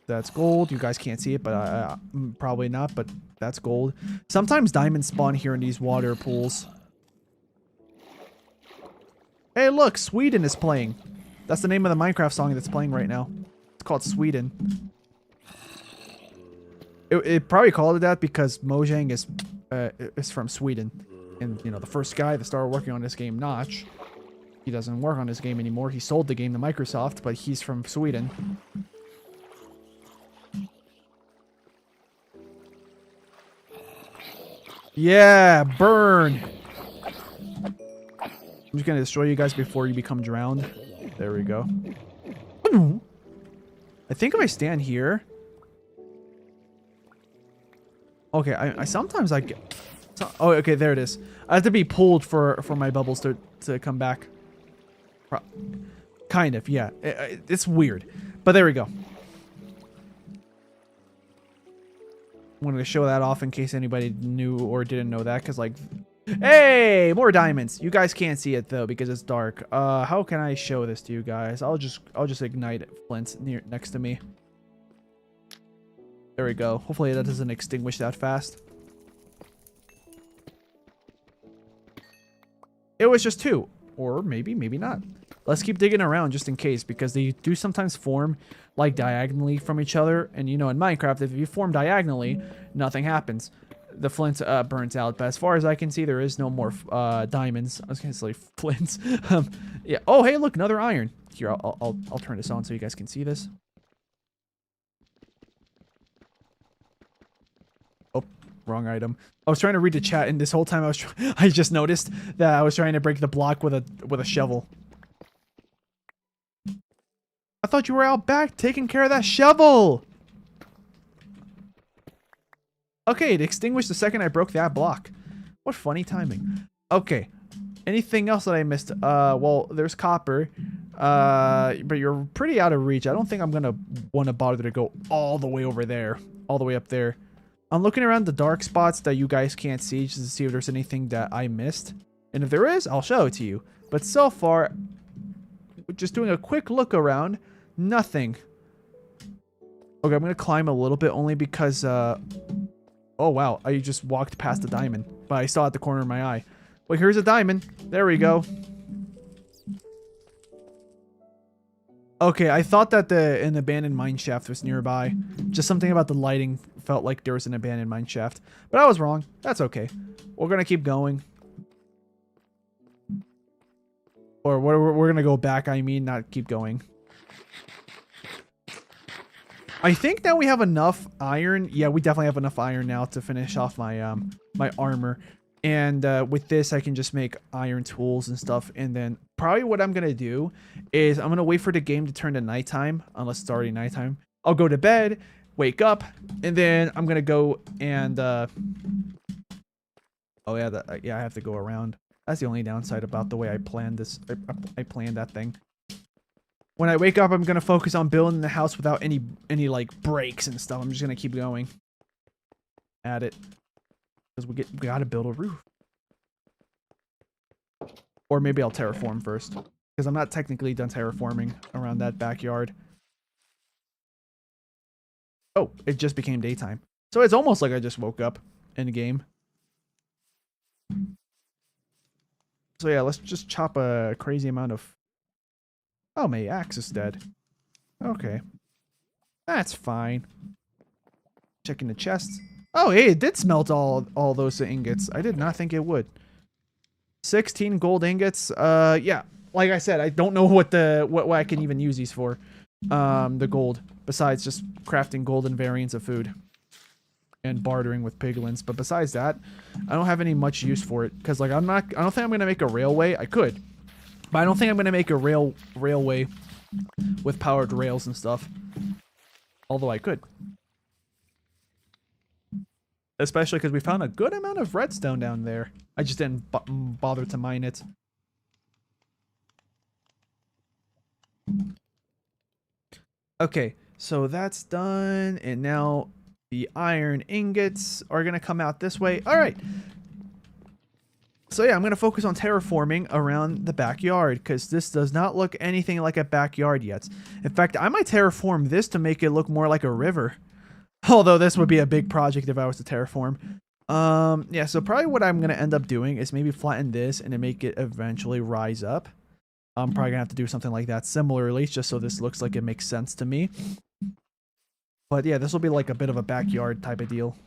That's gold. You guys can't see it, but probably not, but that's gold. Sometimes diamonds spawn here in these water pools. Hey, look, Sweden is playing. That's the name of the Minecraft song that's playing right now. It's called Sweden. It probably called it that because Mojang is from Sweden. And, you know, the first guy that started working on this game, Notch, he doesn't work on this game anymore. He sold the game to Microsoft, but he's from Sweden. Yeah, burn! I'm just gonna destroy you guys before you become drowned. There we go. I think if I stand here... Okay, I sometimes I get... Oh, okay, there it is. I have to be pulled for my bubbles to come back. Kind of, yeah. It's weird. But there we go. I wanted to show that off in case anybody knew or didn't know that, because like... Hey, more diamonds. You guys can't see it though because it's dark. How can I show this to you guys? I'll just ignite Flint next to me. There we go. Hopefully that doesn't extinguish that fast. It was just 2, or maybe not. let's keep digging around just in case, because they do sometimes form like diagonally from each other. And you know, in Minecraft, if you form diagonally, nothing happens. The flint burns out. But as far as I can see, there is no more diamonds. I was gonna say flints. Yeah. Oh, hey, look, another iron. Here, I'll turn this on so you guys can see this. Oh, wrong item. I was trying to read the chat, and this whole time I just noticed that I was trying to break the block with a shovel. I thought you were out back taking care of that shovel. Okay, it extinguished the second I broke that block. What funny timing. Okay. Anything else that I missed? Well, there's copper. But you're pretty out of reach. I don't think I'm gonna want to bother to go all the way over there. All the way up there. I'm looking around the dark spots that you guys can't see just to see if there's anything that I missed. And if there is, I'll show it to you. But so far, just doing a quick look around, nothing. Okay, I'm gonna climb a little bit only because, oh wow, I just walked past the diamond. But I saw it at the corner of my eye. Well, here's a diamond. There we go. Okay, I thought that an abandoned mine shaft was nearby. Just something about the lighting felt like there was an abandoned mine shaft. But I was wrong. That's okay. We're gonna keep going. Or we're gonna go back, I mean, not keep going. I think now we have enough iron. Yeah, we definitely have enough iron now to finish off my my armor. And with this, I can just make iron tools and stuff. And then probably what I'm going to do is I'm going to wait for the game to turn to nighttime, unless it's already nighttime. I'll go to bed, wake up, and then I'm going to go and... oh, yeah, yeah, I have to go around. That's the only downside about the way I planned this. I planned that thing. When I wake up, I'm going to focus on building the house without any like, breaks and stuff. I'm just going to keep going at it. Because we gotta build a roof. Or maybe I'll terraform first. Because I'm not technically done terraforming around that backyard. Oh, it just became daytime. So it's almost like I just woke up in the game. So yeah, let's just chop a crazy amount of... Oh, my axe is dead. Okay. That's fine. Checking the chests. Oh, hey, it did smelt all those ingots. I did not think it would. 16 gold ingots. Yeah, like I said, I don't know what I can even use these for. The gold, besides just crafting golden variants of food and bartering with piglins. But besides that, I don't have any much use for it because, like, I don't think I'm gonna make a railway. I could, but I don't think I'm gonna make a railway with powered rails and stuff. Although I could. Especially because we found a good amount of redstone down there. I just didn't bother to mine it. Okay, so that's done. And now the iron ingots are going to come out this way. All right. So yeah, I'm going to focus on terraforming around the backyard because this does not look anything like a backyard yet. In fact, I might terraform this to make it look more like a river. Although this would be a big project if I was to terraform. Yeah, so probably what I'm going to end up doing is maybe flatten this and then make it eventually rise up. I'm probably going to have to do something like that similarly, just so this looks like it makes sense to me. But yeah, this will be like a bit of a backyard type of deal.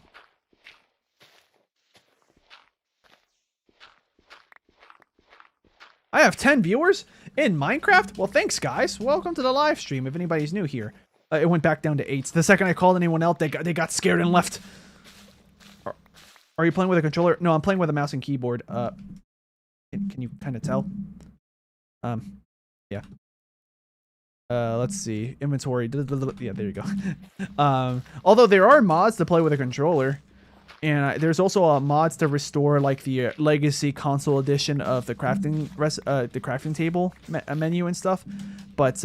I have 10 viewers in Minecraft? Well, thanks, guys. Welcome to the live stream if anybody's new here. It went back down to 8. The second I called anyone else, they got scared and left. Are you playing with a controller? No, I'm playing with a mouse and keyboard. Can you kind of tell? Yeah. Let's see. Inventory. Yeah, there you go. Although there are mods to play with a controller. And there's also mods to restore like the legacy console edition of the crafting table menu and stuff. But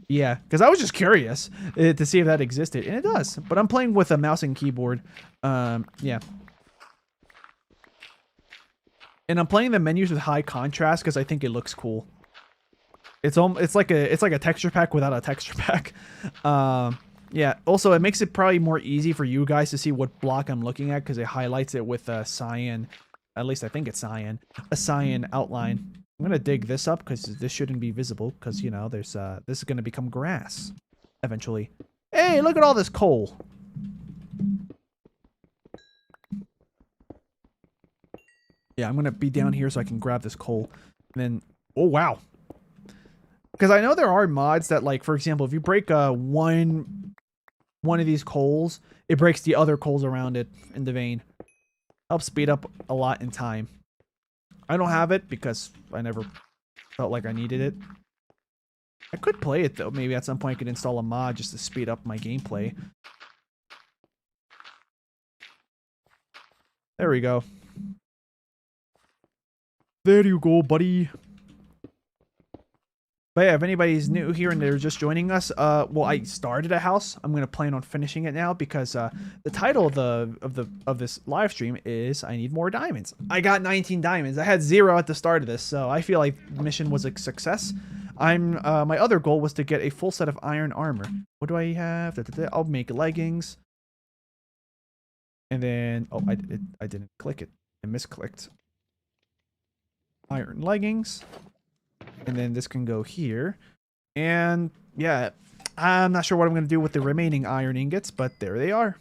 yeah, because I was just curious to see if that existed, and it does. But I'm playing with a mouse and keyboard. Yeah. And I'm playing the menus with high contrast because I think it looks cool. It's like a texture pack without a texture pack. Yeah. Also, it makes it probably more easy for you guys to see what block I'm looking at because it highlights it with a cyan. At least I think it's cyan. A cyan outline I'm gonna dig this up because this shouldn't be visible because, you know, there's this is gonna become grass eventually. Hey, look at all this coal. Yeah, I'm gonna be down here so I can grab this coal. And then, oh wow. Because I know there are mods that, like, for example, if you break one of these coals, it breaks the other coals around it in the vein. Helps speed up a lot in time. I don't have it because I never felt like I needed it. I could play it though. Maybe at some point I could install a mod just to speed up my gameplay. There we go. There you go, buddy. But yeah, if anybody's new here and they're just joining us, well, I started a house. I'm gonna plan on finishing it now because the title of this live stream is "I Need More Diamonds." I got 19 diamonds. I had 0 at the start of this, so I feel like the mission was a success. My other goal was to get a full set of iron armor. What do I have? I'll make leggings, and then I didn't click it. I misclicked. Iron leggings. And then this can go here. And yeah, I'm not sure what I'm going to do with the remaining iron ingots, but there they are.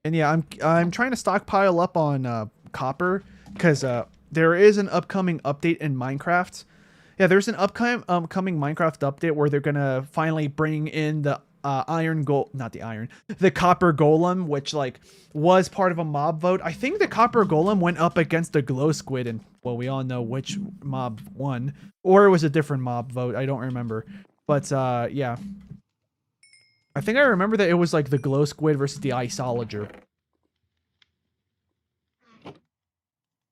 And yeah, I'm trying to stockpile up on copper because there is an upcoming update in Minecraft. Yeah, there's an upcoming Minecraft update where they're going to finally bring in the the copper golem, which like was part of a mob vote. I think the copper golem went up against the glow squid, and well, we all know which mob won, or it was a different mob vote. I don't remember, but yeah, I think I remember that it was like the glow squid versus the isolager.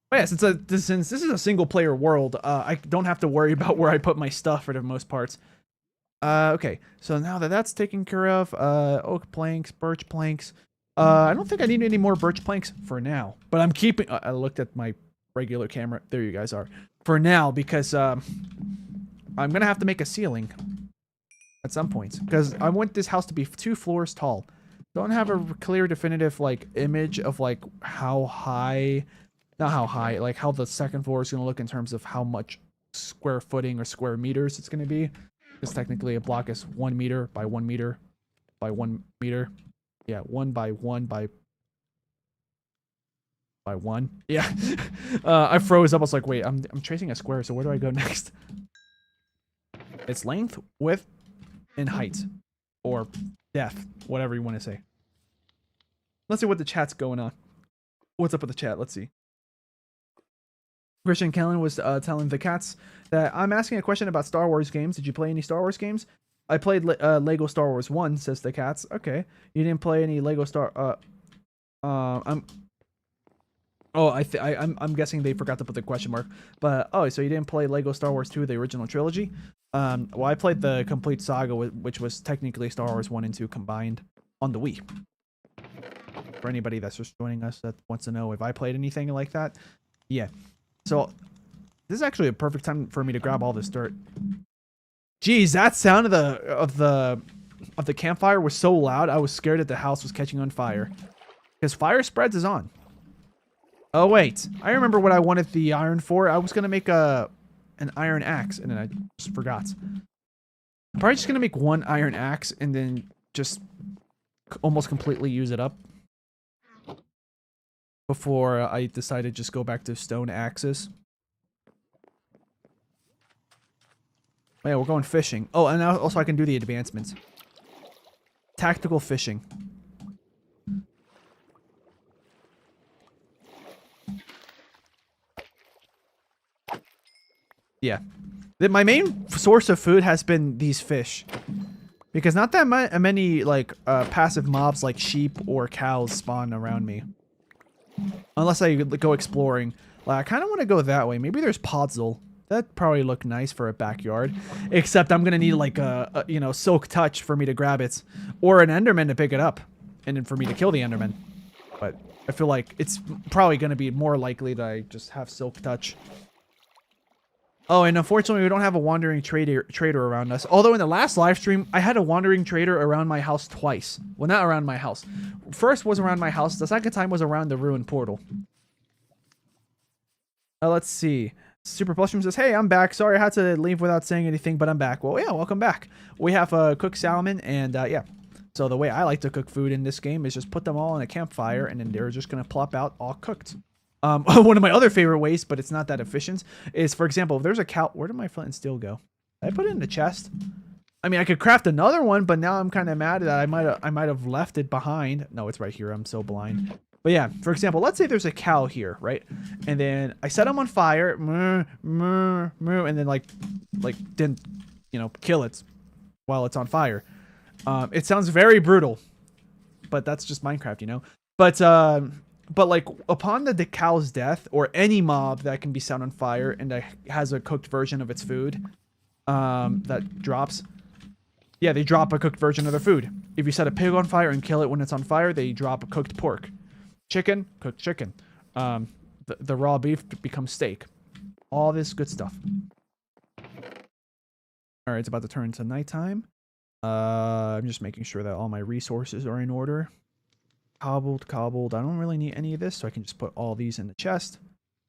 But yeah, since this is a single player world, I don't have to worry about where I put my stuff for the most parts. Okay, so now that that's taken care of, oak planks, birch planks. I don't think I need any more birch planks for now, but I'm keeping, I looked at my regular camera. There you guys are. For now, because, I'm gonna have to make a ceiling at some point, because I want this house to be 2 floors tall. Don't have a clear, definitive, like, image of, like, how high, not how high, like, how the second floor is gonna look in terms of how much square footing or square meters it's gonna be. Because technically a block is 1 meter by 1 meter by 1 meter. Yeah, 1 by 1 by 1. Yeah. I froze up. I was like, wait, I'm tracing a square, so where do I go next? It's length, width, and height. Or depth, whatever you want to say. Let's see what the chat's going on. What's up with the chat? Let's see. Christian Kellen was telling the cats that I'm asking a question about Star Wars games. Did you play any Star Wars games? I played Lego Star Wars 1, says the cats. Okay. You didn't play any Lego Star... I'm guessing they forgot to put the question mark. But, oh, so you didn't play Lego Star Wars 2, the original trilogy? Well, I played the complete saga, which was technically Star Wars 1 and 2 combined on the Wii. For anybody that's just joining us that wants to know if I played anything like that. Yeah. So, this is actually a perfect time for me to grab all this dirt. Jeez, that sound of the campfire was so loud, I was scared that the house was catching on fire. Because fire spreads is on. Oh wait, I remember what I wanted the iron for. I was gonna make an iron axe, and then I just forgot. I'm probably just gonna make 1 iron axe and then just almost completely use it up before I decide to just go back to stone axes. Oh, yeah, we're going fishing. Oh, and now also I can do the advancements. Tactical fishing. Yeah. My main source of food has been these fish. Because not that many, like, passive mobs like sheep or cows spawn around me. Unless I go exploring. Like, I kind of want to go that way. Maybe there's Podzol. That'd probably look nice for a backyard. Except I'm going to need, like, a, you know, silk touch for me to grab it. Or an enderman to pick it up. And then for me to kill the enderman. But I feel like it's probably going to be more likely that I just have silk touch. Oh, and unfortunately, we don't have a wandering trader around us. Although in the last live stream, I had a wandering trader around my house twice. Well, not around my house. First was around my house. The second time was around the ruined portal. Let's see. Super Plushroom says, hey, I'm back. Sorry I had to leave without saying anything, but I'm back. Well, yeah, welcome back. We have cooked salmon, and yeah. So the way I like to cook food in this game is just put them all in a campfire, and then they're just going to plop out all cooked. One of my other favorite ways, but it's not that efficient, is, for example, if there's a cow... Where did my flint and steel go? Did I put it in the chest? I mean, I could craft another one, but now I'm kind of mad that I might have left it behind. No, it's right here. I'm so blind. But yeah, for example, let's say there's a cow here, right? And then I set them on fire, and then like didn't, you know, kill it while it's on fire. It sounds very brutal, but that's just Minecraft, you know? But like upon the cow's death, or any mob that can be set on fire and that has a cooked version of its food, that drops. Yeah, they drop a cooked version of their food. If you set a pig on fire and kill it when it's on fire, they drop a cooked pork. Chicken, cooked chicken. The raw beef becomes steak. All this good stuff. All right, it's about to turn into nighttime. I'm just making sure that all my resources are in order. Cobbled. I don't really need any of this, so I can just put all these in the chest.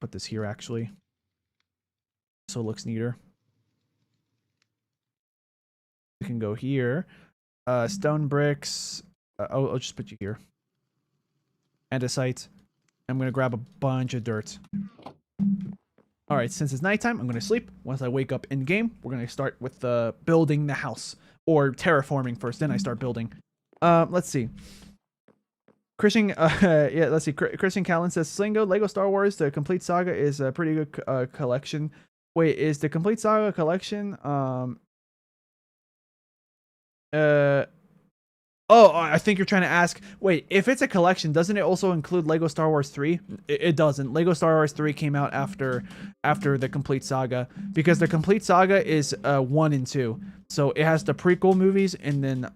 Put this here, actually. So it looks neater. We can go here. Stone bricks. I'll just put you here. Andesite. I'm going to grab a bunch of dirt. Alright, since it's nighttime, I'm going to sleep. Once I wake up in-game, we're going to start with building the house. Or terraforming first, then I start building. Let's see. Christian, yeah, let's see. Christian Callan says, Sleengo, Lego Star Wars, the Complete Saga is a pretty good collection. Wait, is the Complete Saga collection, oh, I think you're trying to ask, wait, if it's a collection, doesn't it also include Lego Star Wars 3? It doesn't. Lego Star Wars 3 came out after the Complete Saga, because the Complete Saga is 1 and 2. So it has the prequel movies, and then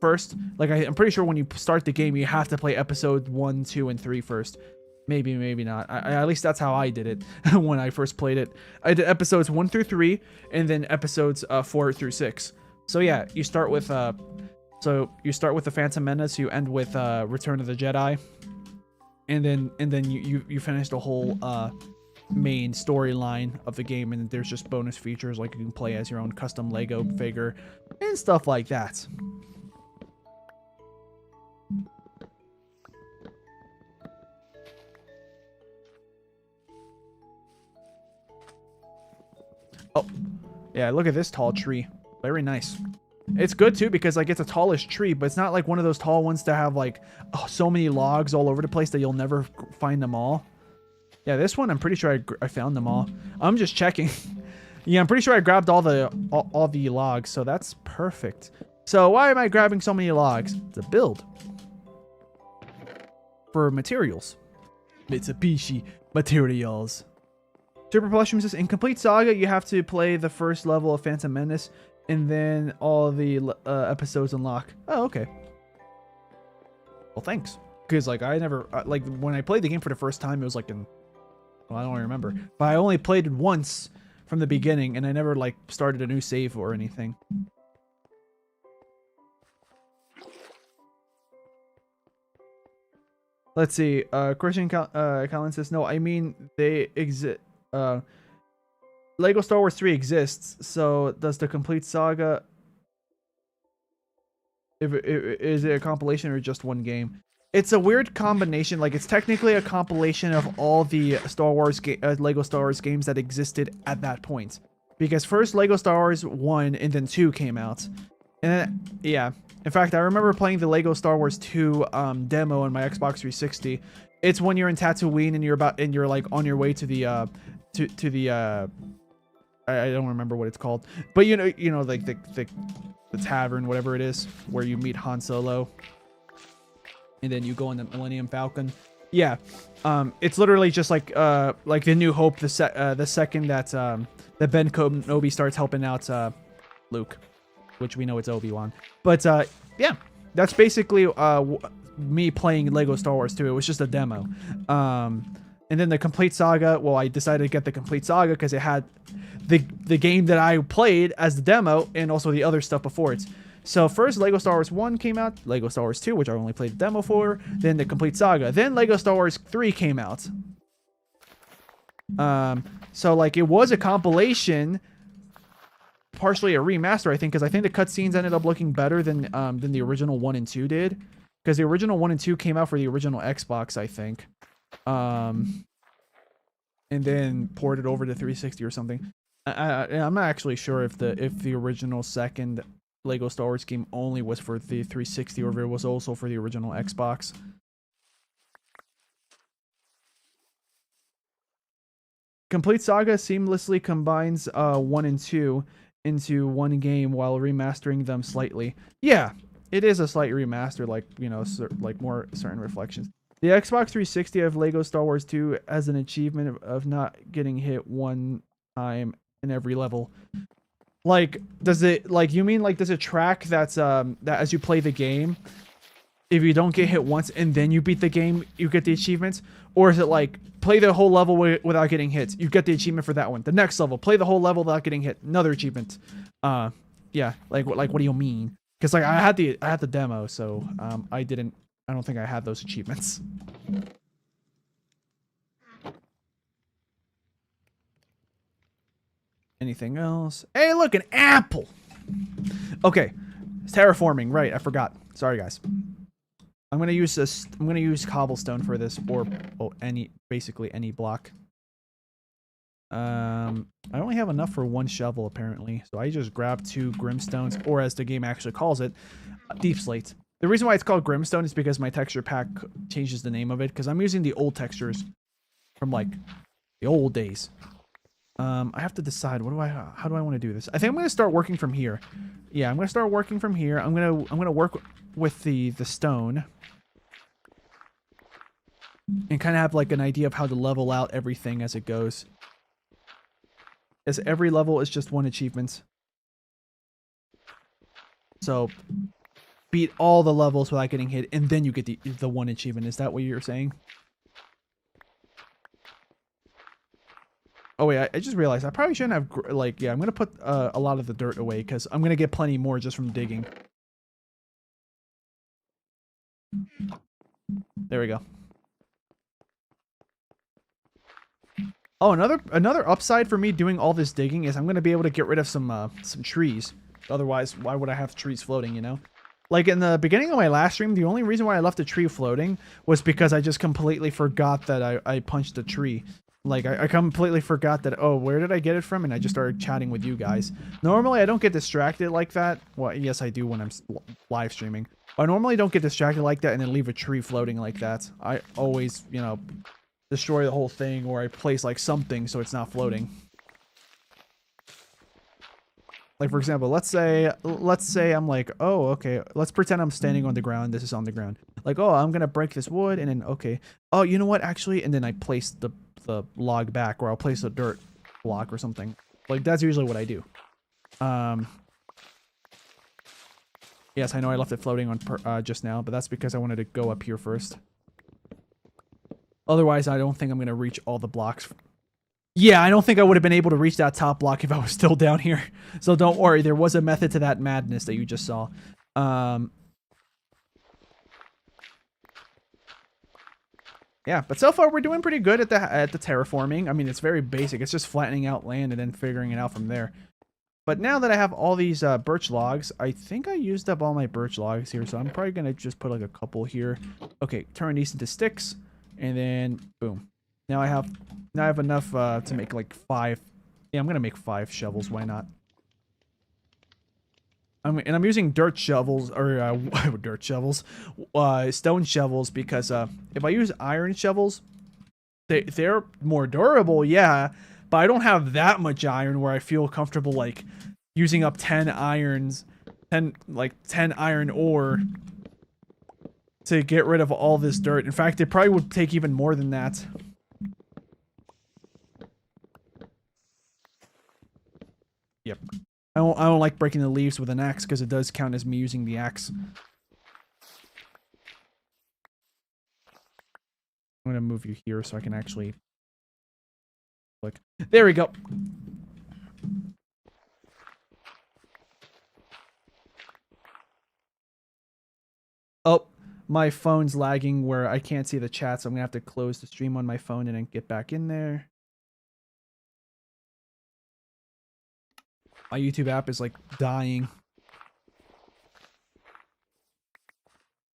first, like I'm pretty sure when you start the game, you have to play episode 1, 2, and 3 first. Maybe not. At least that's how I did it when I first played it. I did episodes 1 through 3, and then episodes 4 through 6. So yeah, you start with the Phantom Menace, you end with Return of the Jedi, and then you finish the whole main storyline of the game, and there's just bonus features like you can play as your own custom Lego figure and stuff like that. Oh, yeah, look at this tall tree. Very nice. It's good too because like it's a tallish tree, but it's not like one of those tall ones to have like so many logs all over the place that you'll never find them all. Yeah, this one I'm pretty sure I found them all. I'm just checking. Yeah, I'm pretty sure I grabbed all the logs, so that's perfect. So why am I grabbing so many logs? To build for materials. Mitsubishi materials. Super Plushroom says, in Complete Saga, you have to play the first level of Phantom Menace, and then all the episodes unlock. Oh, okay. Well, thanks. Because, like, I never... like, when I played the game for the first time, it was, like, in... Well, I don't remember. But I only played it once from the beginning, and I never, like, started a new save or anything. Let's see. Christian Collins says, no, I mean, they exist... Lego Star Wars 3 exists, so does the Complete Saga... Is it a compilation or just one game? It's a weird combination. Like, it's technically a compilation of all the Star Wars Lego Star Wars games that existed at that point. Because first Lego Star Wars 1 and then 2 came out. And then, yeah. In fact, I remember playing the Lego Star Wars 2 demo on my Xbox 360. It's when you're in Tatooine and you're like on your way to the I don't remember what it's called, but you know like the tavern, whatever it is, where you meet Han Solo, and then you go on the Millennium Falcon. Yeah, it's literally just like the New Hope, the second that Ben Kenobi starts helping out Luke, which we know it's Obi-Wan. But yeah, that's basically me playing Lego Star Wars 2. It was just a demo. And And then the Complete Saga, well, I decided to get the Complete Saga because it had the game that I played as the demo and also the other stuff before it. So first Lego Star Wars 1 came out, Lego Star Wars 2, which I only played the demo for, then the Complete Saga. Then Lego Star Wars 3 came out. So like it was a compilation, partially a remaster, I think, because I think the cutscenes ended up looking better than the original 1 and 2 did. Because the original 1 and 2 came out for the original Xbox, I think. And then ported over to 360 or something. I'm not actually sure if the original second Lego Star Wars game only was for the 360 or if it was also for the original Xbox. Complete Saga seamlessly combines 1 and 2 into one game while remastering them slightly. Yeah, it is a slight remaster, like, you know, like more certain reflections. The Xbox 360 of Lego Star Wars 2 as an achievement of not getting hit one time in every level. Like, does it, like, you mean like does it track that's that as you play the game, if you don't get hit once and then you beat the game, you get the achievements? Or is it like play the whole level without getting hit, you get the achievement for that one? The next level, play the whole level without getting hit, another achievement. Yeah, like what do you mean? Because like I had the demo, so I don't think I had those achievements. Anything else? Hey, look, an apple. Okay, terraforming. Right, I forgot. Sorry, guys. I'm gonna use this. I'm gonna use cobblestone for this, or basically any block. I only have enough for one shovel apparently, so I just grabbed 2 grimstones, or as the game actually calls it, deep slate. The reason why it's called Grimstone is because my texture pack changes the name of it, because I'm using the old textures from like the old days. I have to decide how do I want to do this? I think I'm going to start working from here. Yeah, I'm going to start working from here. I'm going to work with the stone and kind of have like an idea of how to level out everything as it goes. As every level is just one achievement. So beat all the levels without getting hit, and then you get the one achievement. Is that what you're saying? Oh wait, I just realized I probably shouldn't have, like, yeah, I'm gonna put a lot of the dirt away because I'm gonna get plenty more just from digging. There we go. Oh, another upside for me doing all this digging is I'm gonna be able to get rid of some trees. Otherwise, why would I have trees floating, you know? Like in the beginning of my last stream, the only reason why I left a tree floating was because I just completely forgot that I punched a tree. Like, I completely forgot that, oh, where did I get it from? And I just started chatting with you guys. Normally, I don't get distracted like that. Well, yes, I do when I'm live streaming. I normally don't get distracted like that and then leave a tree floating like that. I always, you know, destroy the whole thing, or I place, like, something so it's not floating. Like, for example, let's say I'm like, oh, okay, let's pretend I'm standing on the ground. This is on the ground. Like, oh, I'm going to break this wood, and then, okay. Oh, you know what, actually? And then I place the log back, or I'll place a dirt block or something. Like, that's usually what I do. Yes, I know I left it floating on just now, but that's because I wanted to go up here first. Otherwise, I don't think I'm going to reach all the blocks. Yeah, I don't think I would have been able to reach that top block if I was still down here. So don't worry, there was a method to that madness that you just saw. Yeah, but so far we're doing pretty good at the terraforming. I mean, it's very basic. It's just flattening out land and then figuring it out from there. But now that I have all these birch logs, I think I used up all my birch logs here, so I'm probably going to just put like a couple here. Okay, turn these into sticks, and then boom. Now I have enough to make like 5. Yeah, I'm going to make 5 shovels. Why not? And I'm using dirt shovels, or dirt shovels, stone shovels, because if I use iron shovels, they're more durable, yeah, but I don't have that much iron where I feel comfortable like using up 10 irons, 10 iron ore to get rid of all this dirt. In fact, it probably would take even more than that. Yep. I don't like breaking the leaves with an axe because it does count as me using the axe. I'm gonna move you here so I can actually click. There we go. Oh, my phone's lagging where I can't see the chat, so I'm gonna have to close the stream on my phone and then get back in there. My YouTube app is like dying.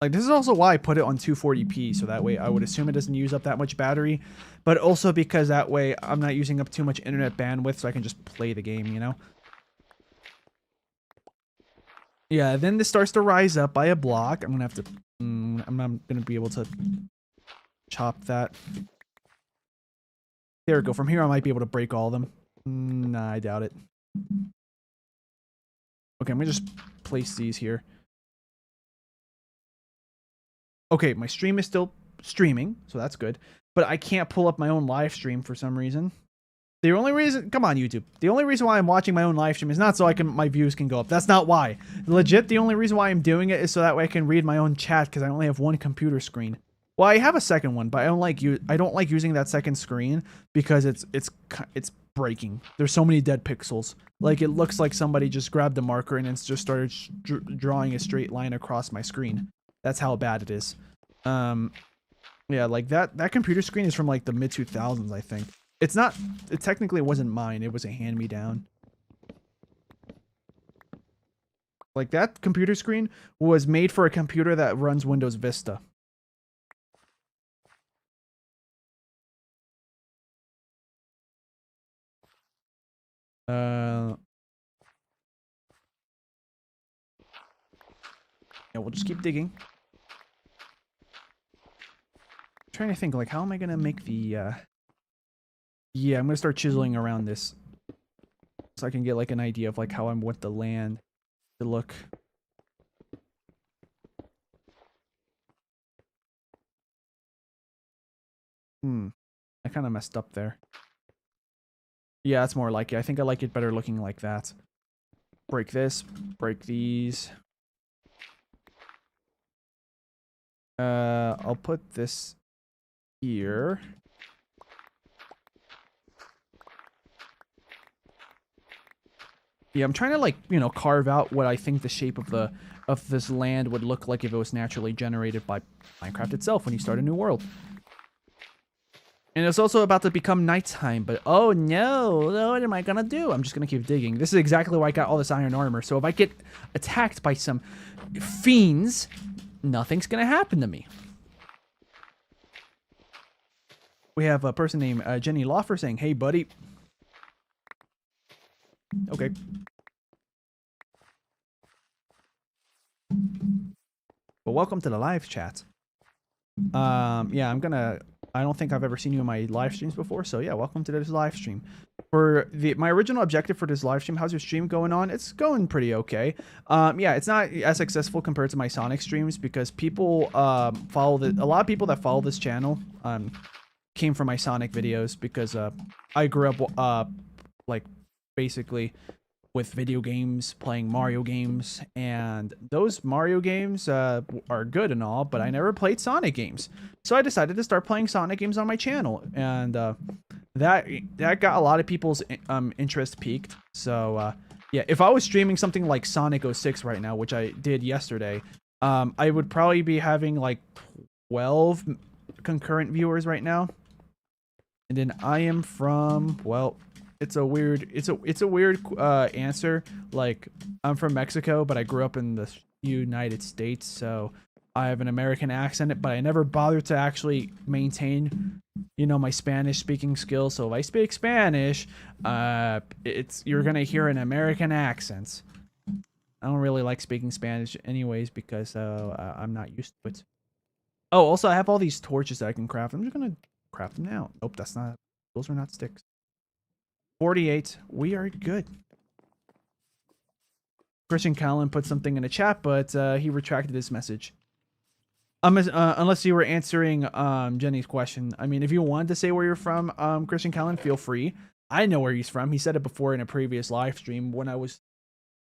Like, this is also why I put it on 240p, so that way I would assume it doesn't use up that much battery, but also because that way I'm not using up too much internet bandwidth, so I can just play the game, you know? Yeah, then this starts to rise up by a block. I'm gonna have to... I'm not gonna be able to chop that. There we go. From here, I might be able to break all of them. Nah, I doubt it. Okay, I'm gonna just place these here. Okay, my stream is still streaming, so that's good. But I can't pull up my own live stream for some reason. The only reason, come on YouTube, the only reason why I'm watching my own live stream is not so my views can go up. That's not why. Legit, the only reason why I'm doing it is so that way I can read my own chat because I only have one computer screen. Well, I have a second one, but I don't like using that second screen because it's breaking. There's so many dead pixels. Like, it looks like somebody just grabbed a marker and then just started drawing a straight line across my screen. That's how bad it is. Yeah, like that computer screen is from like the mid 2000s, I think. It technically wasn't mine. It was a hand-me-down. Like, that computer screen was made for a computer that runs Windows Vista. Yeah, we'll just keep digging. I'm trying to think, like, how am I gonna make the, Yeah, I'm gonna start chiseling around this so I can get like an idea of like how I want the land to look. I kind of messed up there. Yeah, that's more like it. I think I like it better looking like that. Break this, break these. I'll put this here. Yeah, I'm trying to, like, you know, carve out what I think the shape of this land would look like if it was naturally generated by Minecraft itself when you start a new world. And it's also about to become nighttime, but oh no, what am I gonna do? I'm just gonna keep digging. This is exactly why I got all this iron armor, so if I get attacked by some fiends, nothing's gonna happen to me. We have a person named Jenny Loffer saying, "Hey buddy." Okay. Well, welcome to the live chat. Yeah, I don't think I've ever seen you in my live streams before, so yeah, welcome to this live stream. For my original objective for this live stream, how's your stream going on? It's going pretty okay. Yeah, it's not as successful compared to my Sonic streams because people a lot of people that follow this channel came from my Sonic videos because I grew up like basically with video games, playing Mario games, and those Mario games are good and all, but I never played Sonic games. So I decided to start playing Sonic games on my channel, and that got a lot of people's interest peaked. So yeah, if I was streaming something like Sonic 06 right now, which I did yesterday, I would probably be having like 12 concurrent viewers right now. And then I am from, well, it's a weird answer. Like, I'm from Mexico, but I grew up in the United States, so I have an American accent, but I never bothered to actually maintain, you know, my Spanish speaking skills. So if I speak Spanish, you're gonna hear an American accent. I don't really like speaking Spanish anyways because I'm not used to it. Oh, also I have all these torches that I can craft. I'm just gonna craft them now. Nope, those are not sticks. 48. We are good. Christian Callan put something in the chat, but he retracted his message. Unless you were answering Jenny's question. I mean, if you wanted to say where you're from, Christian Callan, feel free. I know where he's from. He said it before in a previous live stream when I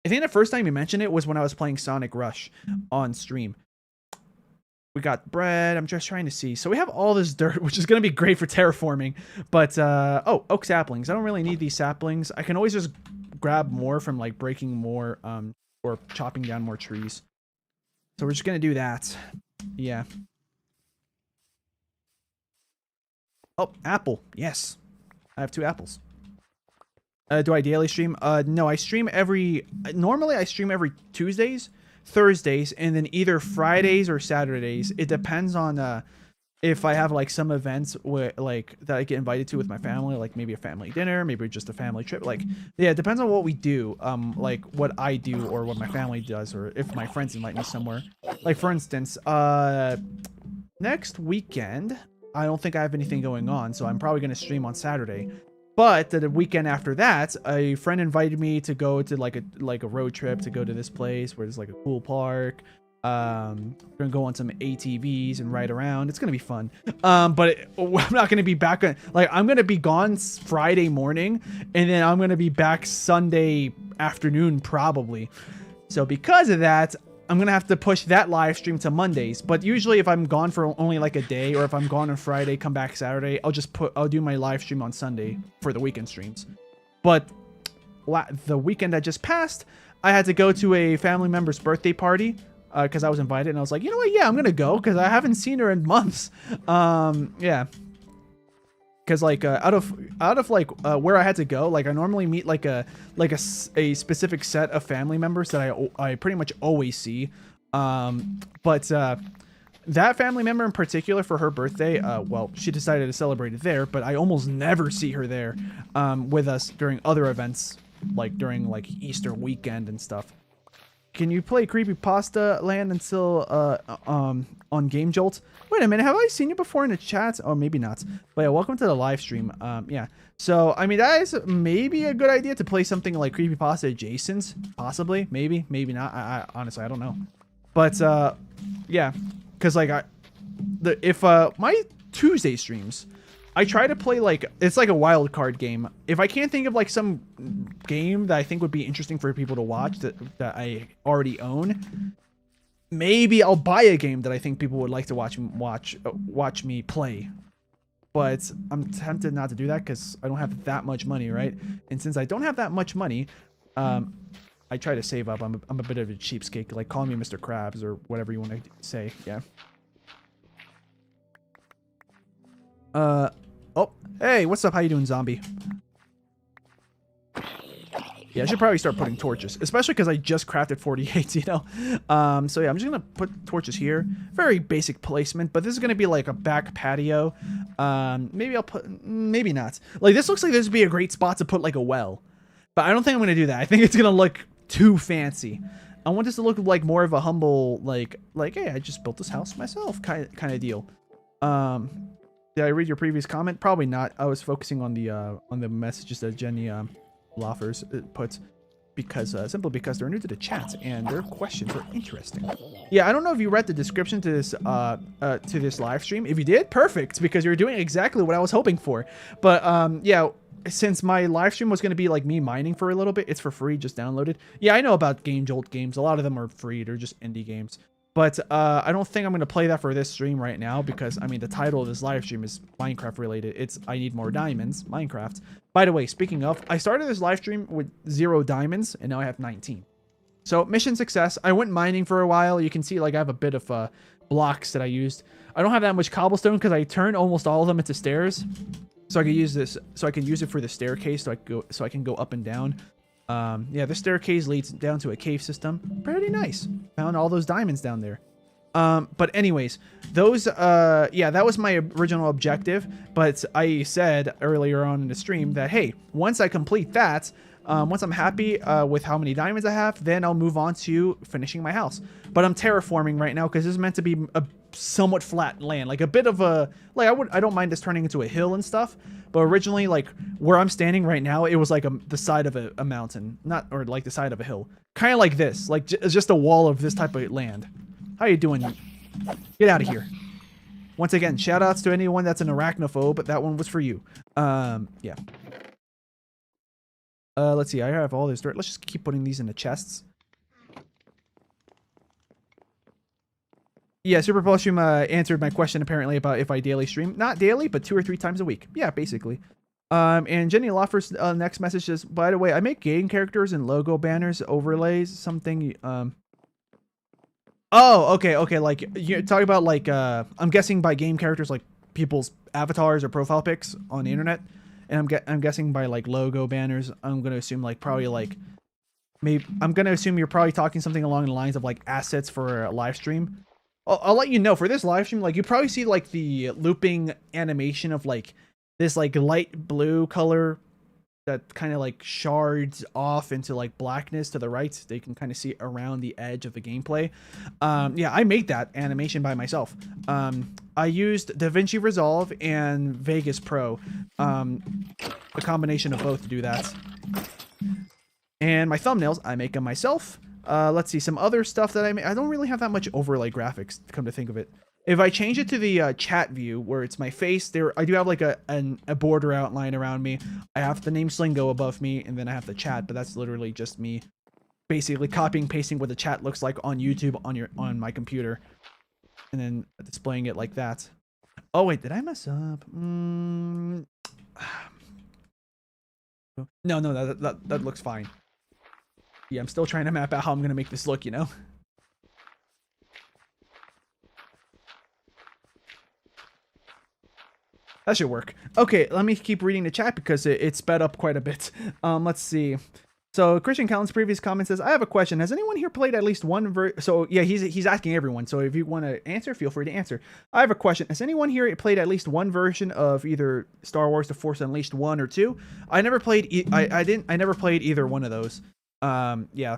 think the first time he mentioned it was when I was playing Sonic Rush on stream. We got bread. I'm just trying to see. So we have all this dirt, which is going to be great for terraforming. But, oh, oak saplings. I don't really need these saplings. I can always just grab more from, like, breaking more, or chopping down more trees. So we're just going to do that. Yeah. Oh, apple. Yes. I have 2 apples. Do I daily stream? No, I stream normally I stream every Tuesdays, Thursdays, and then either Fridays or Saturdays. It depends on, if I have like some events where like that I get invited to with my family, like maybe a family dinner, maybe just a family trip. Like, yeah, it depends on what we do. Like what I do or what my family does, or if my friends invite me somewhere. Like for instance, next weekend, I don't think I have anything going on, so I'm probably gonna stream on Saturday. But the weekend after that, a friend invited me to go to like a road trip to go to this place where there's like a cool park. We're gonna go on some ATVs and ride around. It's gonna be fun. But I'm not gonna be back on. Like I'm gonna be gone Friday morning, and then I'm gonna be back Sunday afternoon probably. So because of that, I'm gonna have to push that live stream to Mondays. But usually, if I'm gone for only like a day, or if I'm gone on Friday, come back Saturday, I'll do my live stream on Sunday for the weekend streams. But the weekend that just passed, I had to go to a family member's birthday party because I was invited, and I was like, you know what? Yeah, I'm gonna go because I haven't seen her in months. Yeah. Because like out of like where I had to go, like I normally meet like a specific set of family members that I pretty much always see, but that family member in particular for her birthday, well, she decided to celebrate it there, but I almost never see her there with us during other events, like during like Easter weekend and stuff. Can you play Creepypasta Land until on Game Jolt? Wait a minute, have I seen you before in the chat? Oh, maybe not. But yeah, welcome to the live stream. Yeah. So, I mean, that is maybe a good idea to play something like Creepypasta adjacent. Possibly. Maybe. Maybe not. I honestly, I don't know. But, yeah. Because, like, if my Tuesday streams, I try to play, like, it's like a wild card game. If I can't think of, like, some game that I think would be interesting for people to watch that I already own, maybe I'll buy a game that I think people would like to watch me play. But I'm tempted not to do that because I don't have that much money, right? And since I don't have that much money, I try to save up. I'm a bit of a cheapskate. Like, call me Mr. Krabs or whatever you want to say. Yeah. Oh, hey, what's up? How you doing, zombie? Yeah, I should probably start putting torches, especially because I just crafted 48, you know? So yeah, I'm just going to put torches here. Very basic placement, but this is going to be like a back patio. Maybe I'll put, maybe not. Like, this looks like this would be a great spot to put like a well, but I don't think I'm going to do that. I think it's going to look too fancy. I want this to look like more of a humble, like, hey, I just built this house myself kind of deal. Did I read your previous comment? Probably not. I was focusing on the messages that Jenny Loffers puts simply because they're new to the chat and their questions are interesting. Yeah, I don't know if you read the description to this live stream. If you did, perfect, because you're doing exactly what I was hoping for. But yeah, since my live stream was going to be like me mining for a little bit, it's for free, just downloaded. Yeah, I know about Game Jolt games. A lot of them are free. They're just indie games. But I don't think I'm going to play that for this stream right now because, I mean, the title of this live stream is Minecraft related. It's I Need More Diamonds, Minecraft. By the way, speaking of, I started this live stream with 0 diamonds and now I have 19. So mission success. I went mining for a while. You can see like I have a bit of blocks that I used. I don't have that much cobblestone because I turned almost all of them into stairs. So I can use this. So I can use it for the staircase. So I can go up and down. Yeah, the staircase leads down to a cave system. Pretty nice. Found all those diamonds down there. But anyways, those, yeah, that was my original objective. But I said earlier on in the stream that, hey, once I complete that, once I'm happy with how many diamonds I have, then I'll move on to finishing my house. But I'm terraforming right now because this is meant to be a somewhat flat land, like a bit of a, like I don't mind this turning into a hill and stuff. But originally, like, where I'm standing right now, it was like the side of a mountain. Not, or like the side of a hill. Kind of like this. Like, just a wall of this type of land. How you doing? Get out of here. Once again, shout-outs to anyone that's an arachnophobe, but that one was for you. Yeah. Let's see, I have all this dirt. Let's just keep putting these in the chests. Yeah, Super Poshum answered my question apparently about if I daily stream. Not daily, but 2 or 3 times a week. Yeah, basically. And Jenny Loffer's next message is, by the way, I make game characters and logo banners, overlays, something. Oh, okay, okay. Like you're talking about like I'm guessing by game characters like people's avatars or profile pics on the internet, and I'm guessing by like logo banners. I'm gonna assume like probably like maybe I'm gonna assume you're probably talking something along the lines of like assets for a live stream. I'll let you know for this live stream, like you probably see like the looping animation of like this like light blue color that kind of like shards off into like blackness to the right. So you can kind of see around the edge of the gameplay. Yeah, I made that animation by myself. I used DaVinci Resolve and Vegas Pro, a combination of both to do that. And my thumbnails, I make them myself. Let's see, some other stuff that I make. I don't really have that much overlay graphics, come to think of it. If I change it to the chat view, where it's my face, I do have like a border outline around me. I have the name Sleengo above me, and then I have the chat, but that's literally just me basically copying, pasting what the chat looks like on YouTube on my computer, and then displaying it like that. Oh wait, did I mess up? No, that looks fine. Yeah, I'm still trying to map out how I'm gonna make this look, you know? That should work. Okay, let me keep reading the chat because it sped up quite a bit. Let's see. So Christian Callen's previous comment says, I have a question. Has anyone here played at least one So yeah, he's asking everyone. So if you want to answer, feel free to answer. I have a question. Has anyone here played at least one version of either Star Wars: The Force Unleashed 1 or 2? I never played I never played either one of those. Yeah.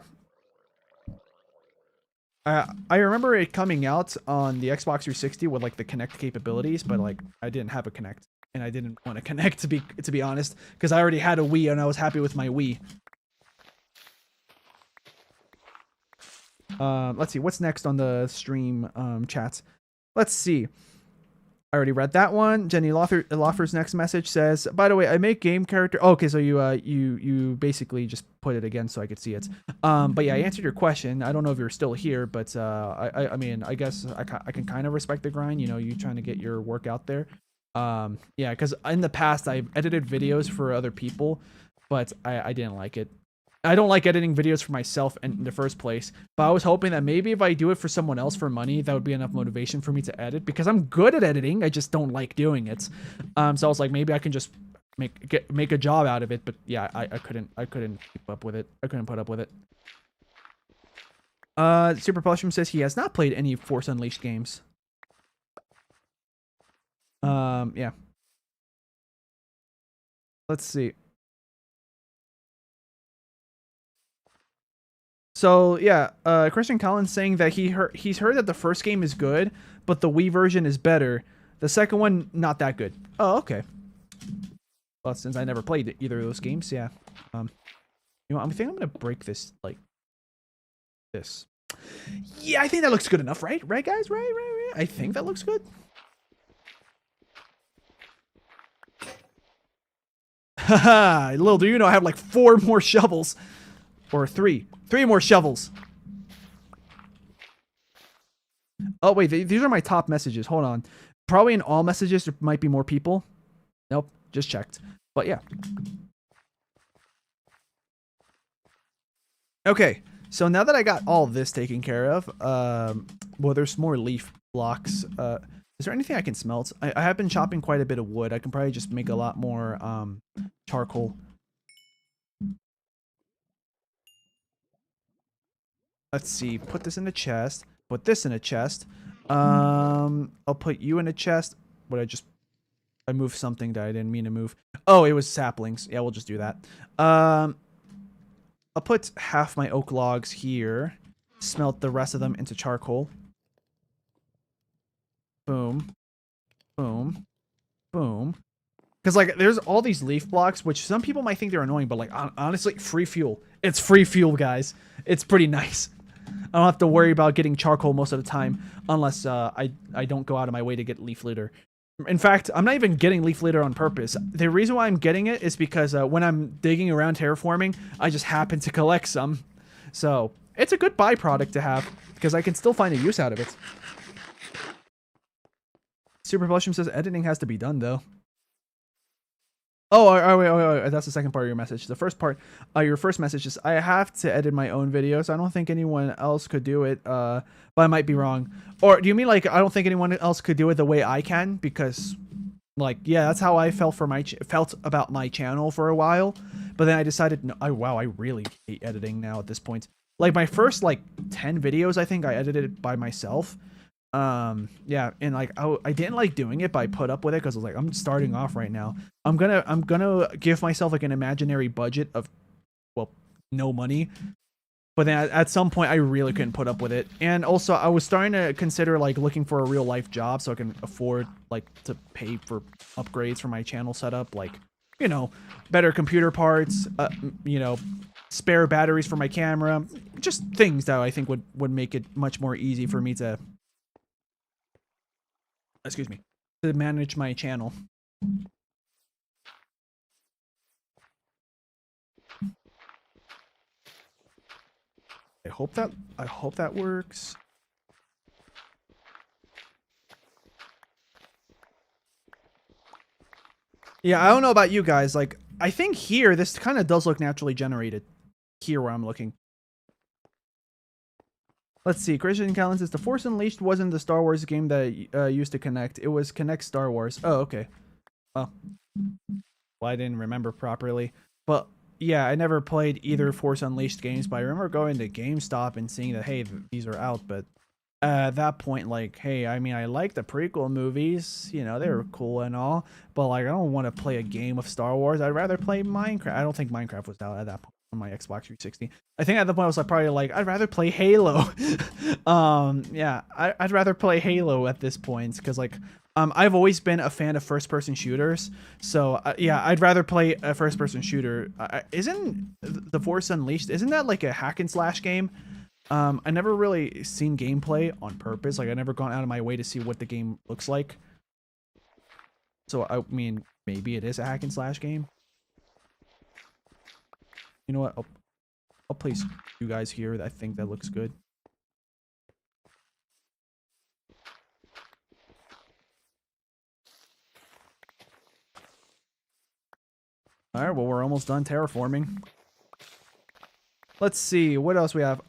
I remember it coming out on the Xbox 360 with like the Kinect capabilities, but like I didn't have a Kinect, and I didn't want to Kinect to be honest, because I already had a Wii and I was happy with my Wii. Let's see what's next on the stream chats. Let's see. I already read that one. Jenny Loffer's next message says, by the way, I make game character. Oh, okay, so you basically just put it again so I could see it. But yeah, I answered your question. I don't know if you're still here, but I mean, I guess I can kind of respect the grind. You know, you trying to get your work out there. Yeah, because in the past I've edited videos for other people, but I didn't like it. I don't like editing videos for myself in the first place, but I was hoping that maybe if I do it for someone else for money, that would be enough motivation for me to edit, because I'm good at editing. I just don't like doing it. So I was like, maybe I can just make a job out of it. But yeah, I couldn't keep up with it. I couldn't put up with it. Super Plushum says he has not played any Force Unleashed games. Yeah. Let's see. So yeah, Christian Collins saying that he's heard that the first game is good, but the Wii version is better. The second one, not that good. Oh, okay. Well, since I never played either of those games, yeah. You know, I think I'm gonna break this like this. Yeah, I think that looks good enough, right? Right, guys? Right. I think that looks good. Haha, little do you know I have like 4 more shovels. Or 3 more shovels. Oh wait, these are my top messages. Hold on. Probably in all messages there might be more people. Nope, just checked. But yeah. Okay, so now that I got all this taken care of, well, there's more leaf blocks. Is there anything I can smelt? I have been chopping quite a bit of wood. I can probably just make a lot more charcoal. Let's see. Put this in the chest. Put this in a chest. I'll put you in a chest. But I moved something that I didn't mean to move. Oh, it was saplings. Yeah, we'll just do that. I'll put half my oak logs here. Smelt the rest of them into charcoal. Boom. Boom. Boom. Because, like, there's all these leaf blocks, which some people might think they're annoying, but, like, honestly, free fuel. It's free fuel, guys. It's pretty nice. I don't have to worry about getting charcoal most of the time, unless I don't go out of my way to get leaf litter. In fact, I'm not even getting leaf litter on purpose. The reason why I'm getting it is because when I'm digging around terraforming, I just happen to collect some. So, it's a good byproduct to have, because I can still find a use out of it. Super Blushum says editing has to be done though. Oh, wait, that's the second part of your message. The first part, your first message is, I have to edit my own videos. I don't think anyone else could do it, but I might be wrong. Or do you mean like, I don't think anyone else could do it the way I can? Because, like, yeah, that's how I felt felt about my channel for a while. But then I decided, no, wow, I really hate editing now at this point. Like, my first, like, 10 videos, I think I edited by myself. Yeah, and like I didn't like doing it, but I put up with it because I was like, I'm starting off right now. I'm gonna give myself like an imaginary budget of, well, no money. But then at some point I really couldn't put up with it. And also I was starting to consider like looking for a real life job so I can afford like to pay for upgrades for my channel setup, like, you know, better computer parts, you know, spare batteries for my camera, just things that I think would make it much more easy for me to, excuse me, to manage my channel. I hope that works. Yeah, I don't know about you guys. Like, I think here this kind of does look naturally generated. Here where I'm looking. Let's see. Christian Callan says the Force Unleashed wasn't the Star Wars game that used to Connect. It was Connect Star Wars. Oh, okay. Well, I didn't remember properly. But yeah, I never played either Force Unleashed games, but I remember going to GameStop and seeing that, hey, these are out. But at that point, like, hey, I mean, I like the prequel movies. You know, they were cool and all. But like, I don't want to play a game of Star Wars. I'd rather play Minecraft. I don't think Minecraft was out at that point on my Xbox 360. I think at the point I was like probably like, I'd rather play Halo. Yeah, I'd rather play Halo at this point because like I've always been a fan of first-person shooters. So yeah, I'd rather play a first-person shooter. Isn't the Force Unleashed? Isn't that like a hack and slash game? I never really seen gameplay on purpose. Like I never gone out of my way to see what the game looks like. So I mean, maybe it is a hack and slash game. You know what? I'll place you guys here. I think that looks good. All right, well, we're almost done terraforming. Let's see what else we have.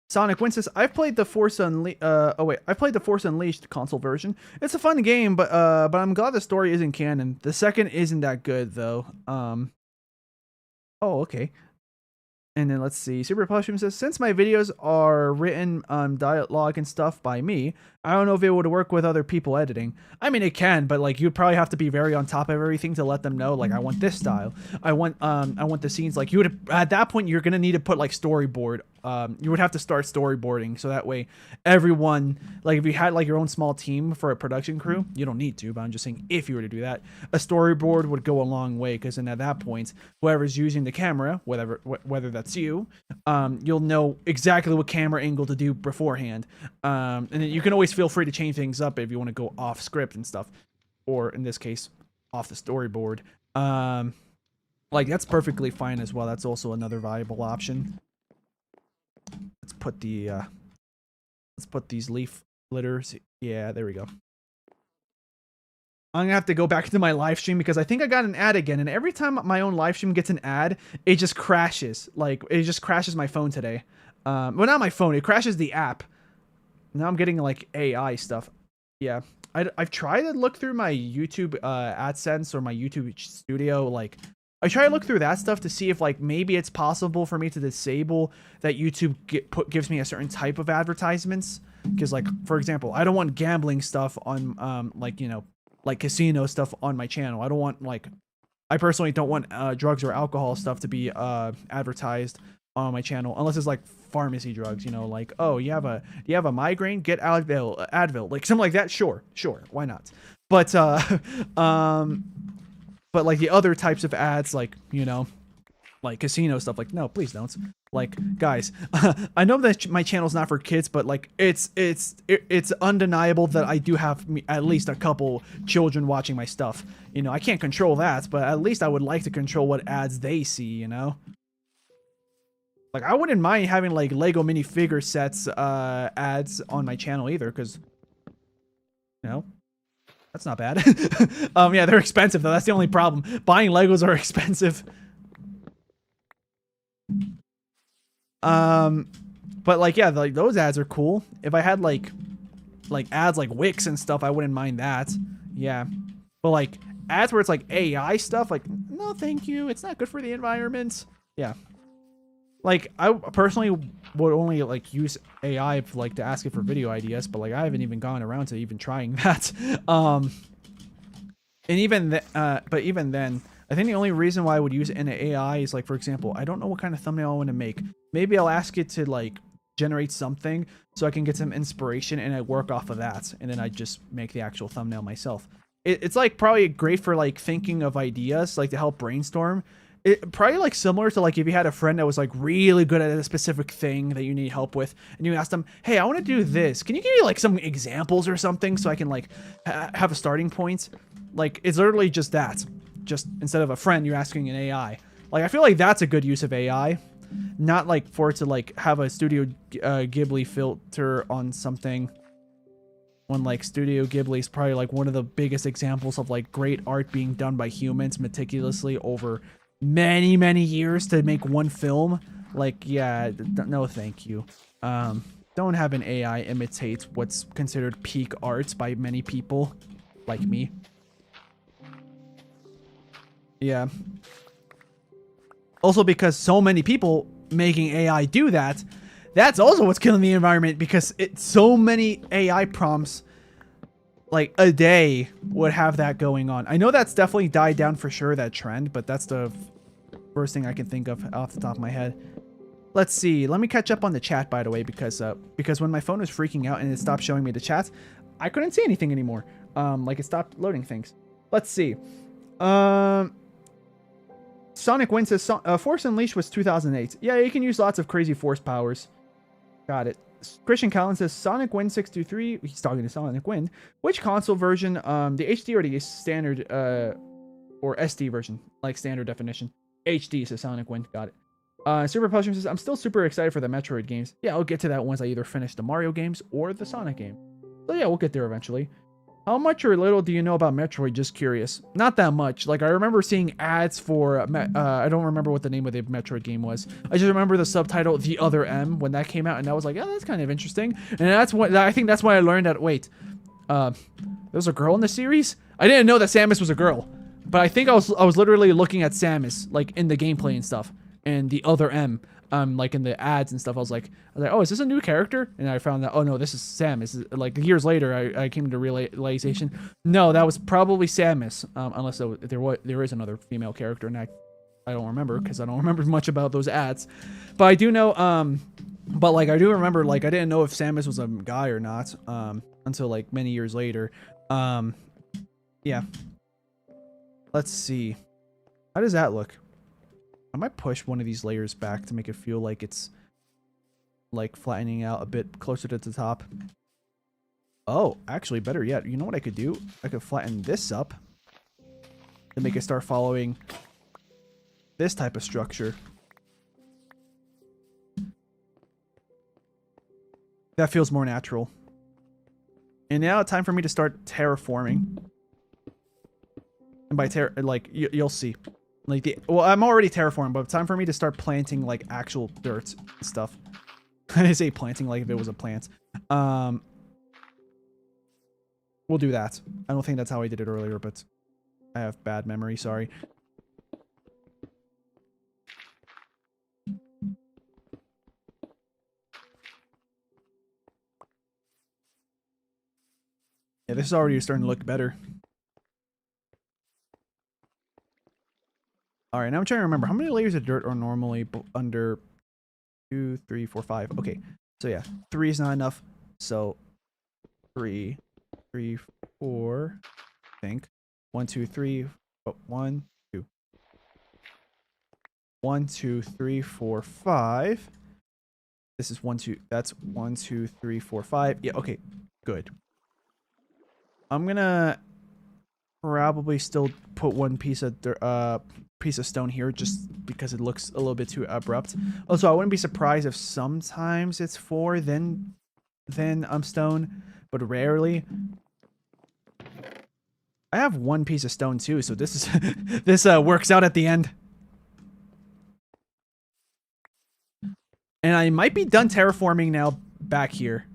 Sonic Win says, I've played the Force Unleashed. I played the Force Unleashed console version. It's a fun game, but I'm glad the story isn't canon. The second isn't that good though. Oh, okay. And then let's see. Super Plushum says, since my videos are written dialogue and stuff by me, I don't know if it would work with other people editing. I mean, it can, but like you'd probably have to be very on top of everything to let them know. Like, I want this style. I want the scenes. Like, you would at that point you're gonna need to put like storyboard. You would have to start storyboarding so that way everyone, like if you had like your own small team for a production crew, you don't need to, but I'm just saying if you were to do that, a storyboard would go a long way because then at that point, whoever's using the camera, whether that's you, you'll know exactly what camera angle to do beforehand, and then you can always feel free to change things up if you want to go off script and stuff, or in this case, off the storyboard. Like that's perfectly fine as well. That's also another viable option. Let's put these leaf litters. Yeah, there we go. I'm gonna have to go back to my live stream because I think I got an ad again, and every time my own live stream gets an ad, it just crashes. Like it just crashes my phone today. Well, not my phone. It crashes the app. Now I'm getting like AI stuff. Yeah, I've tried to look through my YouTube AdSense or my YouTube Studio. Like I try to look through that stuff to see if like maybe it's possible for me to disable that YouTube gives me a certain type of advertisements. Because like for example, I don't want gambling stuff on like, you know, like casino stuff on my channel. I don't want like, I personally don't want drugs or alcohol stuff to be advertised on my channel unless it's like pharmacy drugs, you know, like, oh, you have a migraine, get Advil, like something like that. Sure, why not? But but like the other types of ads, like, you know, like casino stuff, like, no, please don't. Like, guys, I know that my channel's not for kids, but like it's undeniable that I do have at least a couple children watching my stuff. You know, I can't control that, but at least I would like to control what ads they see, you know? Like, I wouldn't mind having like Lego minifigure sets ads on my channel either, because, you know, That's not bad. Yeah, they're expensive though. That's the only problem. Buying Legos are expensive. But like, yeah, like those ads are cool. If I had like ads like Wix and stuff, I wouldn't mind that. Yeah. But like ads where it's like AI stuff, like, no, thank you. It's not good for the environment. Yeah. Like, I personally would only like use AI like to ask it for video ideas, but like I haven't even gone around to even trying that. And even but even then, I think the only reason why I would use it in an AI is like, for example, I don't know what kind of thumbnail I want to make. Maybe I'll ask it to like generate something so I can get some inspiration and I work off of that, and then I just make the actual thumbnail myself. It's like probably great for like thinking of ideas, like to help brainstorm. It probably like similar to like if you had a friend that was like really good at a specific thing that you need help with, and you ask them, hey, I want to do this, can you give me like some examples or something so I can like have a starting point. Like, it's literally just that. Just instead of a friend, you're asking an AI. Like, I feel like that's a good use of AI. Not like for it to like have a Studio Ghibli filter on something, when like Studio Ghibli is probably like one of the biggest examples of like great art being done by humans meticulously over many years to make one film. Like, yeah, no thank you. Don't have an AI imitate what's considered peak art by many people like me. Yeah. Also, because so many people making AI do that, that's also what's killing the environment, because it's so many AI prompts like a day would have that going on. I know that's definitely died down for sure, that trend, but that's the first thing I can think of off the top of my head. Let's see. Let me catch up on the chat, by the way, because when my phone was freaking out and it stopped showing me the chat, I couldn't see anything anymore. Like it stopped loading things. Let's see. Sonic Wind says Force Unleashed was 2008. Yeah, you can use lots of crazy force powers. Got it. Christian Callan says Sonic Wind 623. He's talking to Sonic Wind. Which console version? The HD or the standard or SD version, like standard definition? HD says Sonic Wind. Got it. Super Potion says I'm still super excited for the Metroid games. Yeah, I'll get to that once I either finish the Mario games or the Sonic game. So yeah, we'll get there eventually. How much or little do you know about Metroid? Just curious. Not that much. Like, I remember seeing ads for, I don't remember what the name of the Metroid game was. I just remember the subtitle, The Other M, when that came out, and I was like, oh, that's kind of interesting. And that's what, I think that's why I learned that, wait, there was a girl in the series? I didn't know that Samus was a girl. But I think I was literally looking at Samus, like, in the gameplay and stuff. And The Other M, like in the ads and stuff, I was like, oh, is this a new character? And I found that, oh no, this is Samus. Like years later, I came to realization, no, that was probably Samus, unless there is another female character, and I don't remember, because I don't remember much about those ads. But I do know, but like I do remember, like I didn't know if Samus was a guy or not, until like many years later. Yeah. Let's see. How does that look? I might push one of these layers back to make it feel like it's like flattening out a bit closer to the top. Oh, actually, better yet, you know what I could do? I could flatten this up to make it start following this type of structure. That feels more natural. And now it's time for me to start terraforming. And by you'll see. Like well, I'm already terraforming, but it's time for me to start planting like actual dirt and stuff. I say planting like if it was a plant. We'll do that. I don't think that's how I did it earlier, but I have bad memory, sorry. Yeah, this is already starting to look better. All right, now I'm trying to remember how many layers of dirt are normally under 2, 3, 4, 5. Okay, so yeah, 3 is not enough. So 3, 3, 4, I think. 1, 2, 3, 1, 2. 1, 2, 3, 4, 5. This is 1, 2. That's 1, 2, 3, 4, 5. Yeah, okay, good. I'm gonna probably still put one piece of stone here just because it looks a little bit too abrupt. Also, I wouldn't be surprised if sometimes it's 4 then stone, but rarely. I have 1 piece of stone too, so this is this works out at the end. And I might be done terraforming now back here.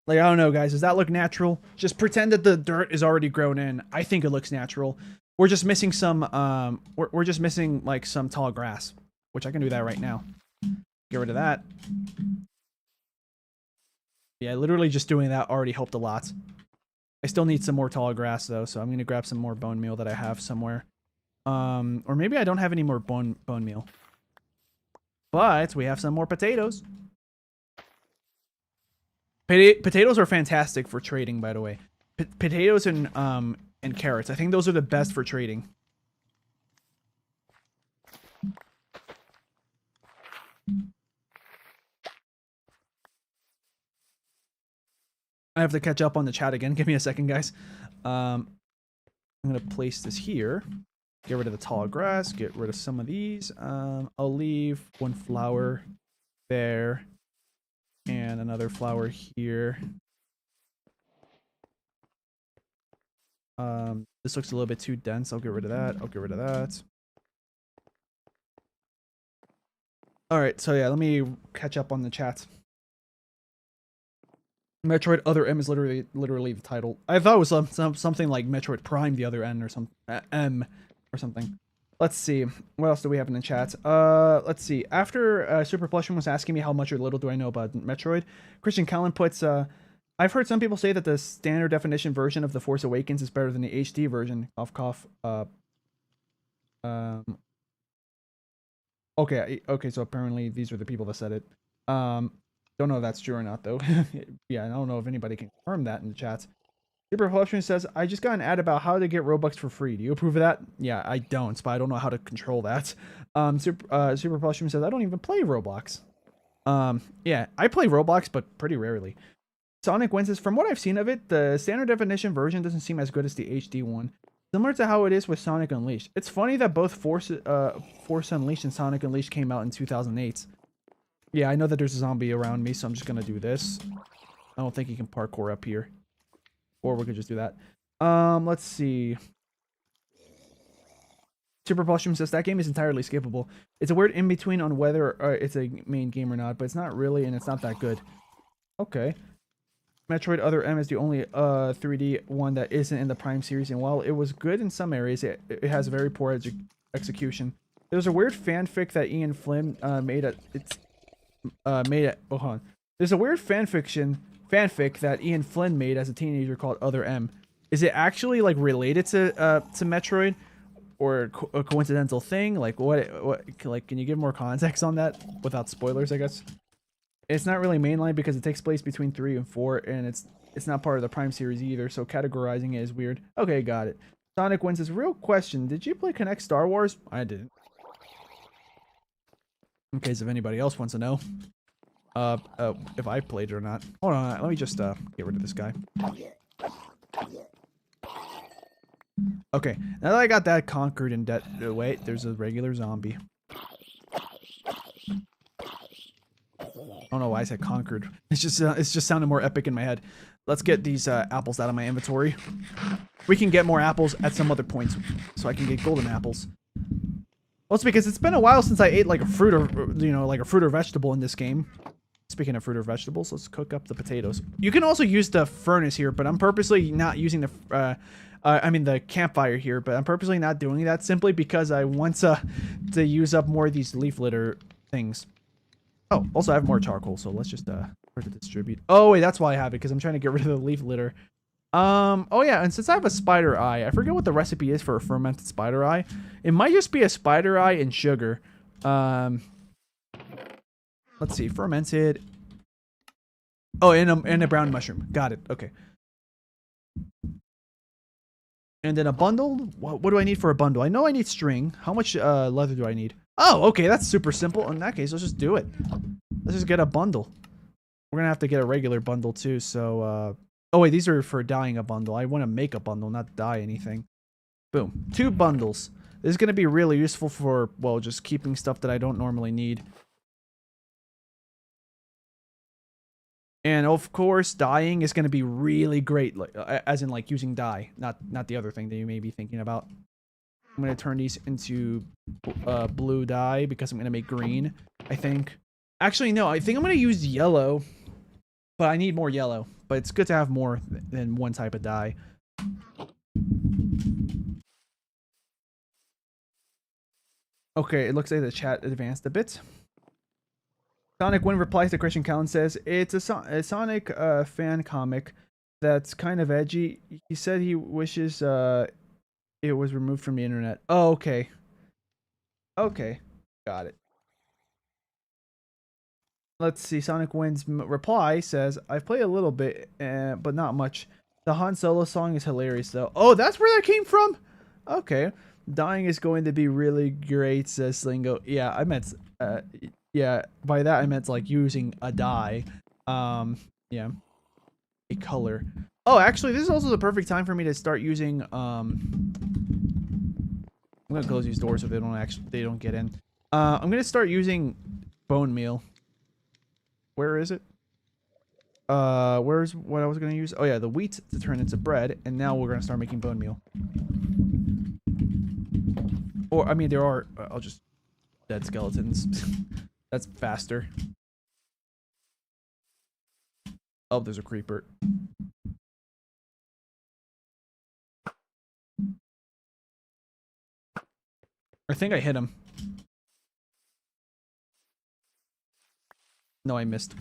Like, I don't know, guys. Does that look natural? Just pretend that the dirt is already grown in. I think it looks natural. We're just missing some, we're just missing, like, some tall grass. Which I can do that right now. Get rid of that. Yeah, literally just doing that already helped a lot. I still need some more tall grass, though, so I'm going to grab some more bone meal that I have somewhere. Or maybe I don't have any more bone meal. But we have some more potatoes. Potatoes are fantastic for trading, by the way. Potatoes and carrots. I think those are the best for trading. I have to catch up on the chat again. Give me a second, guys. I'm going to place this here. Get rid of the tall grass. Get rid of some of these. I'll leave 1 flower there. And another flower here. This looks a little bit too dense. I'll get rid of that. I'll get rid of that. Alright, so yeah, let me catch up on the chat. Metroid Other M is literally the title. I thought it was something like Metroid Prime the Other N or some M or something. Let's see. What else do we have in the chat? Let's see. After Super Plushman was asking me how much or little do I know about Metroid, Christian Callan puts, I've heard some people say that the standard definition version of The Force Awakens is better than the HD version. Cough, cough. Okay, so apparently these are the people that said it. Don't know if that's true or not, though. Yeah, I don't know if anybody can confirm that in the chat. Super Plushman says, I just got an ad about how to get Robux for free. Do you approve of that? Yeah, I don't, but I don't know how to control that. Super Plushman says, I don't even play Roblox. Yeah, I play Roblox, but pretty rarely. Sonic Win says, from what I've seen of it, the standard definition version doesn't seem as good as the HD one. Similar to how it is with Sonic Unleashed. It's funny that both Force Unleashed and Sonic Unleashed came out in 2008. Yeah, I know that there's a zombie around me, so I'm just gonna do this. I don't think he can parkour up here. Or we could just do that. Let's see. Super Plushman says, that game is entirely skippable. It's a weird in-between on whether it's a main game or not, but it's not really, and it's not that good. Okay. Metroid Other M is the only 3D one that isn't in the Prime series, and while it was good in some areas, it has very poor execution. There's a weird fanfic that Ian Flynn made at... Oh, hold on. There's a weird fanfic that Ian Flynn made as a teenager called Other M. Is it actually like related to Metroid, or a coincidental thing? Like what? Like, can you give more context on that without spoilers? I guess it's not really mainline because it takes place between 3 and 4, and it's not part of the Prime series either. So categorizing it is weird. Okay, got it. Sonic Wins says, real question: did you play Connect Star Wars? I didn't. In case if anybody else wants to know. If I played it or not. Hold on, let me just get rid of this guy. Okay, now that I got that conquered and wait, there's a regular zombie. I don't know why I said conquered. It's just sounded more epic in my head. Let's get these apples out of my inventory. We can get more apples at some other points, so I can get golden apples. Well, it's because it's been a while since I ate like a fruit or, you know, like a fruit or vegetable in this game. Speaking of fruit or vegetables, let's cook up the potatoes. You can also use the furnace here, but I'm purposely not using the, the campfire here, but I'm purposely not doing that simply because I want to use up more of these leaf litter things. Oh, also I have more charcoal, so let's just start to distribute. Oh wait, that's why I have it, because I'm trying to get rid of the leaf litter. Oh yeah, and since I have a spider eye, I forget what the recipe is for a fermented spider eye. It might just be a spider eye and sugar. Let's see, fermented. Oh, and a brown mushroom. Got it. Okay. And then a bundle. What do I need for a bundle? I know I need string. How much leather do I need? Oh, okay, that's super simple. In that case, let's just do it. Let's just get a bundle. We're gonna have to get a regular bundle too. So, oh wait, these are for dyeing a bundle. I want to make a bundle, not dye anything. Boom, 2 bundles. This is gonna be really useful for, well, just keeping stuff that I don't normally need. And of course, dyeing is going to be really great, like, as in like using dye, not the other thing that you may be thinking about. I'm going to turn these into blue dye because I'm going to make green, I think. Actually, no, I think I'm going to use yellow, but I need more yellow. But it's good to have more than one type of dye. Okay, it looks like the chat advanced a bit. Sonic Wind replies to Christian Callan says, it's a Sonic fan comic that's kind of edgy. He said he wishes it was removed from the internet. Oh, okay. Okay, got it. Let's see. Sonic Wind's reply says, I've played a little bit, but not much. The Han Solo song is hilarious, though. Oh, that's where that came from? Okay. Dying is going to be really great, says Sleengo. Yeah, I meant... yeah, by that I meant like using a dye. Yeah. A color. Oh, actually, this is also the perfect time for me to start using, I'm gonna close these doors so they don't get in. I'm gonna start using bone meal. Where is it? Where's what I was gonna use? Oh yeah, the wheat to turn into bread, and now we're gonna start making bone meal. Or, I mean, there are, I'll just, dead skeletons. That's faster. Oh, there's a creeper. I think I hit him. No, I missed.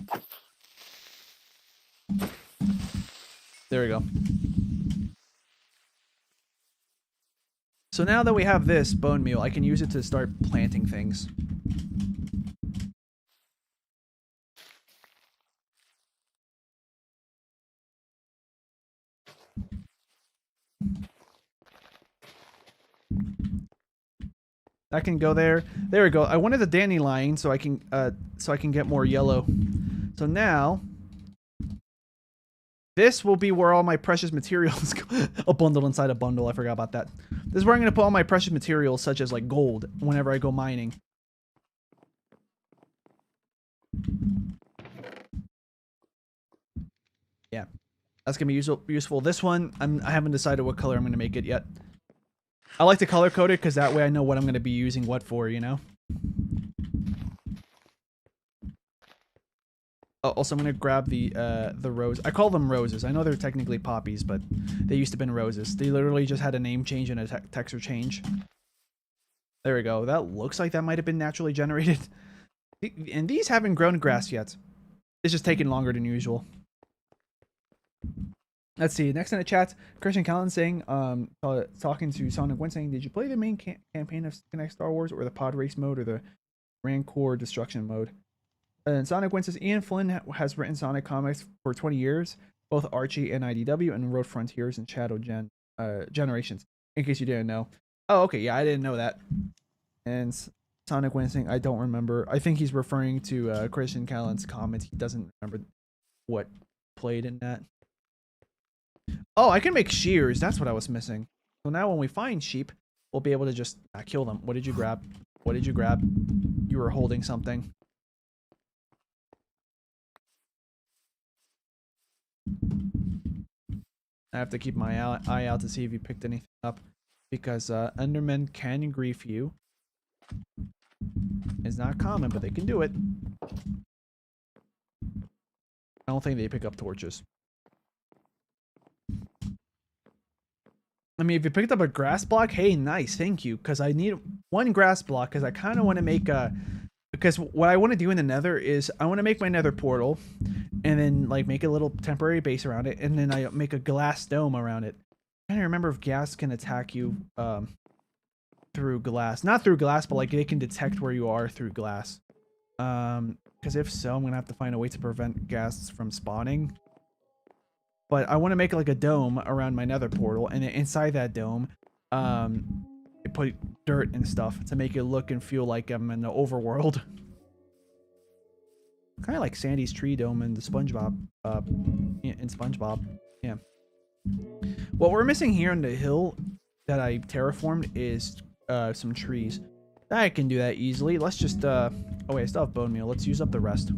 There we go. So now that we have this bone meal, I can use it to start planting things. That can go there. There we go. I wanted the dandelion so I can get more yellow. So now this will be where all my precious materials go. A bundle inside a bundle. I forgot about that. This is where I'm going to put all my precious materials, such as like gold, whenever I go mining. Yeah, that's going to be useful. This one, I haven't decided what color I'm going to make it yet. I like to color code it because that way I know what I'm going to be using what for, you know? Oh, also, I'm going to grab the rose. I call them roses. I know they're technically poppies, but they used to have been roses. They literally just had a name change and a texture change. There we go. That looks like that might have been naturally generated. And these haven't grown grass yet. It's just taking longer than usual. Let's see. Next in the chat, Christian Callan saying, talking to Sonic Wind saying, did you play the main campaign of Connect Star Wars, or the pod race mode, or the Rancor destruction mode? And Sonic Wind says, Ian Flynn has written Sonic comics for 20 years, both Archie and IDW, and wrote Frontiers and Shadow Generations, in case you didn't know. Oh, okay. Yeah, I didn't know that. And Sonic Wind saying, I don't remember. I think he's referring to Christian Callan's comment. He doesn't remember what played in that. Oh, I can make shears. That's what I was missing. So now when we find sheep, we'll be able to just kill them. What did you grab? What did you grab? You were holding something. I have to keep my eye out to see if you picked anything up, because Endermen can grief you. It's not common, but they can do it. I don't think they pick up torches. I mean, if you picked up a grass block, hey, nice, thank you. Because I need one grass block, because I kind of want to make a... Because what I want to do in the nether is, I want to make my nether portal, and then like make a little temporary base around it, and then I make a glass dome around it. I can't remember if gas can attack you through glass. Not through glass, but like they can detect where you are through glass. Because if so, I'm going to have to find a way to prevent gas from spawning. But I want to make like a dome around my nether portal, and then inside that dome, put dirt and stuff to make it look and feel like I'm in the overworld. Kind of like Sandy's tree dome in the SpongeBob, in SpongeBob. Yeah. What we're missing here on the hill that I terraformed is some trees. I can do that easily. Let's just oh wait, I still have bone meal. Let's use up the rest.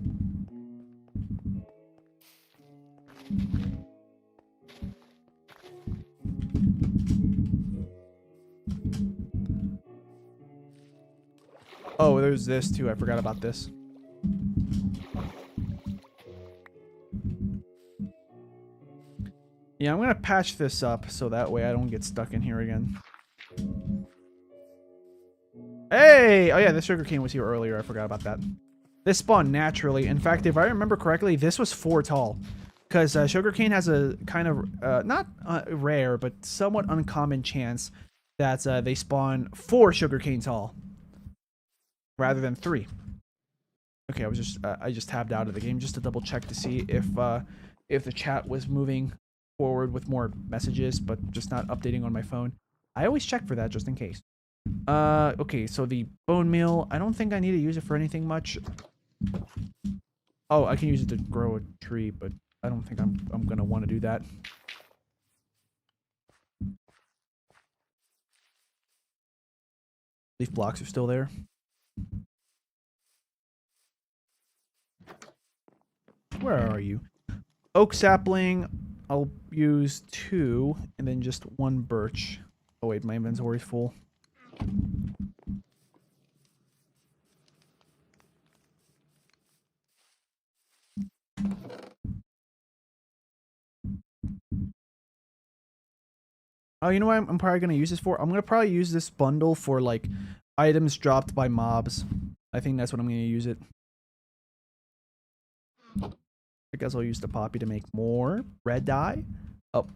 Oh, there's this too. I forgot about this. Yeah, I'm gonna patch this up so that way I don't get stuck in here again. Hey! Oh yeah, the sugarcane was here earlier. I forgot about that. This spawned naturally. In fact, if I remember correctly, this was 4 tall. Because sugarcane has a kind of, not rare, but somewhat uncommon chance that they spawn 4 sugarcane tall. Rather than 3. Okay, I just tabbed out of the game just to double check to see if the chat was moving forward with more messages, but just not updating on my phone. I always check for that just in case. Okay, so the bone meal, I don't think I need to use it for anything much. Oh, I can use it to grow a tree, but I don't think I'm gonna want to do that. Leaf blocks are still there. Where are you? Oak sapling, I'll use 2, and then just 1 birch. Oh wait, my inventory's full. Oh, you know what I'm probably going to use this for? I'm going to probably use this bundle for, like, items dropped by mobs. I think that's what I'm going to use it. I guess I'll use the poppy to make more red dye. Oh,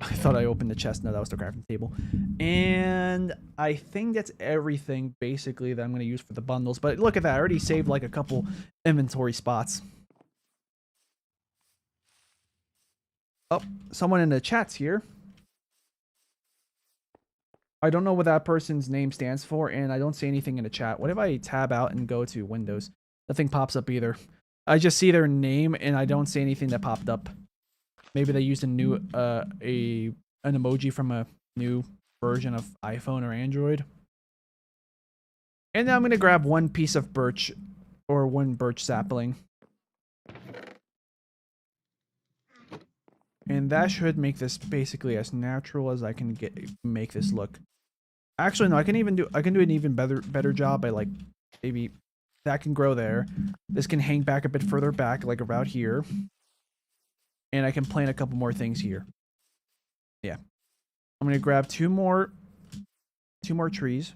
I thought I opened the chest. No, that was the crafting table. And I think that's everything, basically, that I'm going to use for the bundles. But look at that. I already saved, like, a couple inventory spots. Oh, someone in the chat's here. I don't know what that person's name stands for, and I don't see anything in the chat. What if I tab out and go to Windows? Nothing pops up either. I just see their name, and I don't see anything that popped up. Maybe they used a new, an emoji from a new version of iPhone or Android. And now I'm going to grab 1 piece of birch, or 1 birch sapling. And that should make this basically as natural as I can make this look. Actually, no, I can do an even better job by, like, maybe that can grow there. This can hang back a bit further back, like about here. And I can plant a couple more things here. Yeah. I'm gonna grab 2 more trees.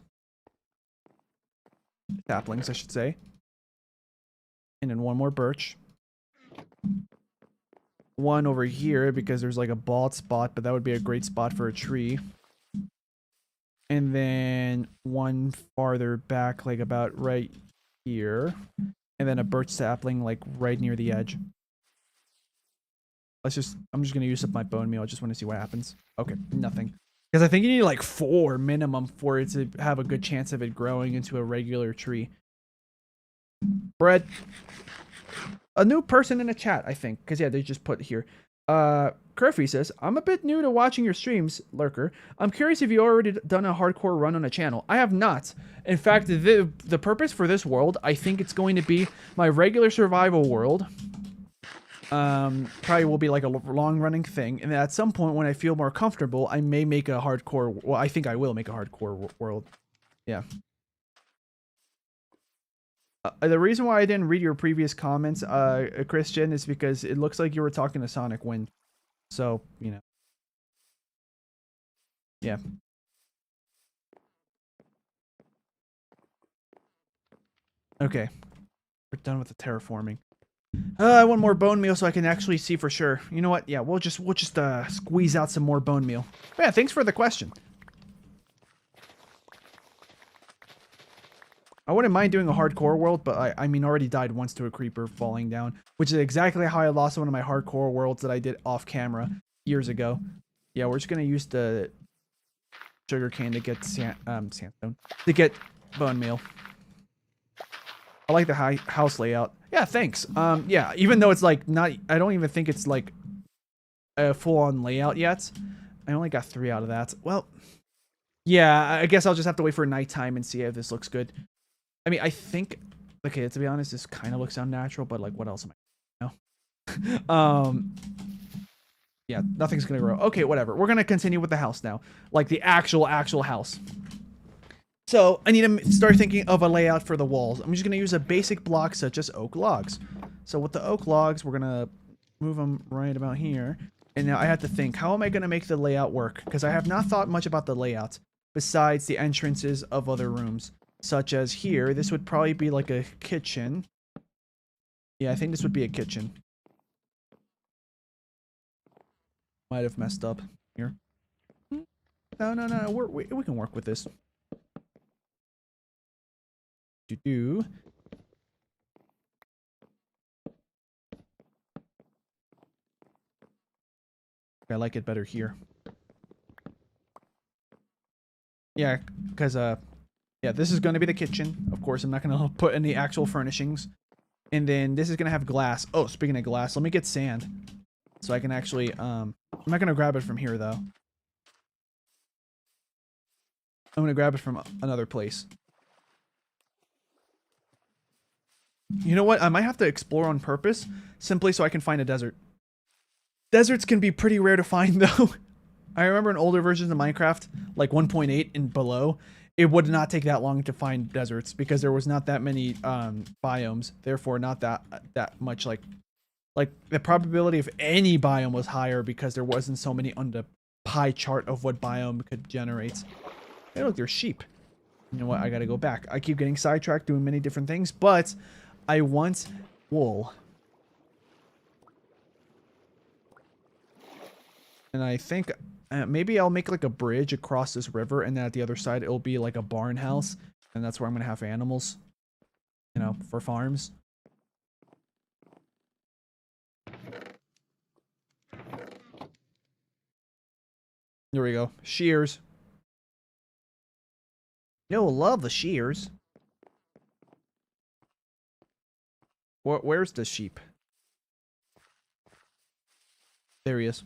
Saplings, I should say. And then 1 more birch. 1 over here because there's like a bald spot, but that would be a great spot for a tree. And then 1 farther back, like about right here. And then a birch sapling, like right near the edge. I'm just going to use up my bone meal. I just want to see what happens. Okay, nothing. Because I think you need like 4 minimum for it to have a good chance of it growing into a regular tree. Bread. A new person in the chat, I think. Because, yeah, they just put here. Curfy says, I'm a bit new to watching your streams, Lurker. I'm curious if you already done a hardcore run on a channel. I have not. In fact, the purpose for this world, I think it's going to be my regular survival world. Probably will be like a long-running thing. And at some point when I feel more comfortable, I may make a hardcore... Well, I think I will make a hardcore world. Yeah. The reason why I didn't read your previous comments, Christian, is because it looks like you were talking to Sonic Wind. So, you know. Yeah. Okay. We're done with the terraforming. I want more bone meal so I can actually see for sure. You know what? Yeah, we'll just squeeze out some more bone meal. But yeah, thanks for the question. I wouldn't mind doing a hardcore world, but I mean, already died once to a creeper falling down, which is exactly how I lost one of my hardcore worlds that I did off camera years ago. Yeah, we're just gonna use the sugarcane to get sandstone to get bone meal. I like the house layout. Yeah, thanks. Yeah, even though it's like not, I don't even think it's like a full-on layout yet. I only got 3 out of that. Well, yeah, I guess I'll just have to wait for nighttime and see if this looks good. I mean, I think, okay, to be honest, this kind of looks unnatural, but like, what else am I, you know? Yeah, nothing's gonna grow. Okay, whatever. We're gonna continue with the house now. Like the actual house. So I need to start thinking of a layout for the walls. I'm just gonna use a basic block such as oak logs. So with the oak logs, we're gonna move them right about here. And now I have to think, how am I gonna make the layout work? Because I have not thought much about the layout besides the entrances of other rooms. Such as here, this would probably be like a kitchen. Yeah, I think this would be a kitchen. Might have messed up here. No. We can work with this. Do. I like it better here. Yeah, because yeah, this is going to be the kitchen. Of course, I'm not going to put any actual furnishings. And then this is going to have glass. Oh, speaking of glass, let me get sand. So I can actually, I'm not going to grab it from here, though. I'm going to grab it from another place. You know what? I might have to explore on purpose, simply so I can find a desert. Deserts can be pretty rare to find, though. I remember in older versions of Minecraft, like 1.8 and below, it would not take that long to find deserts because there was not that many biomes. Therefore, not that much like the probability of any biome was higher because there wasn't so many on the pie chart of what biome could generate. Hey, look, there's sheep. You know what? I gotta go back. I keep getting sidetracked doing many different things, but I want wool. And I think maybe I'll make like a bridge across this river, and then at the other side it'll be like a barn house, and that's where I'm gonna have animals, you know, for farms. There we go. Shears. You'll love the shears. Where's the sheep? There he is.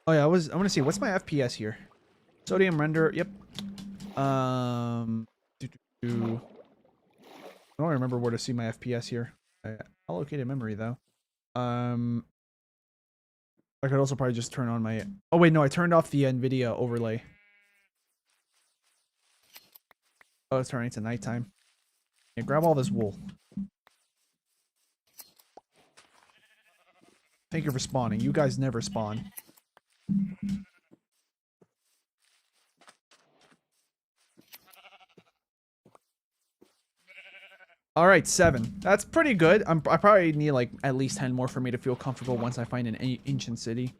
Oh yeah, I want to see what's my FPS here. Sodium render. Yep. I don't remember where to see my FPS here. I allocated memory though. I could also probably just turn on my. Oh wait, no, I turned off the NVIDIA overlay. Oh, it's turning to nighttime. Yeah, grab all this wool. Thank you for spawning. You guys never spawn. All right, 7. That's pretty good. I probably need like at least 10 more for me to feel comfortable once I find an ancient city.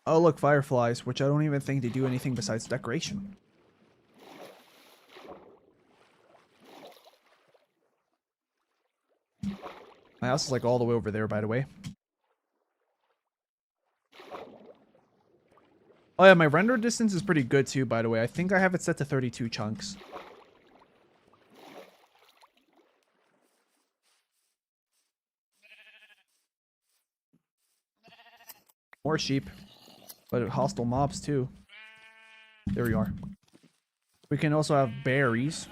Oh, look, fireflies, which I don't even think they do anything besides decoration. My house is like all the way over there, by the way. Oh yeah, my render distance is pretty good too, by the way. I think I have it set to 32 chunks. More sheep. But hostile mobs too. There we are. We can also have berries.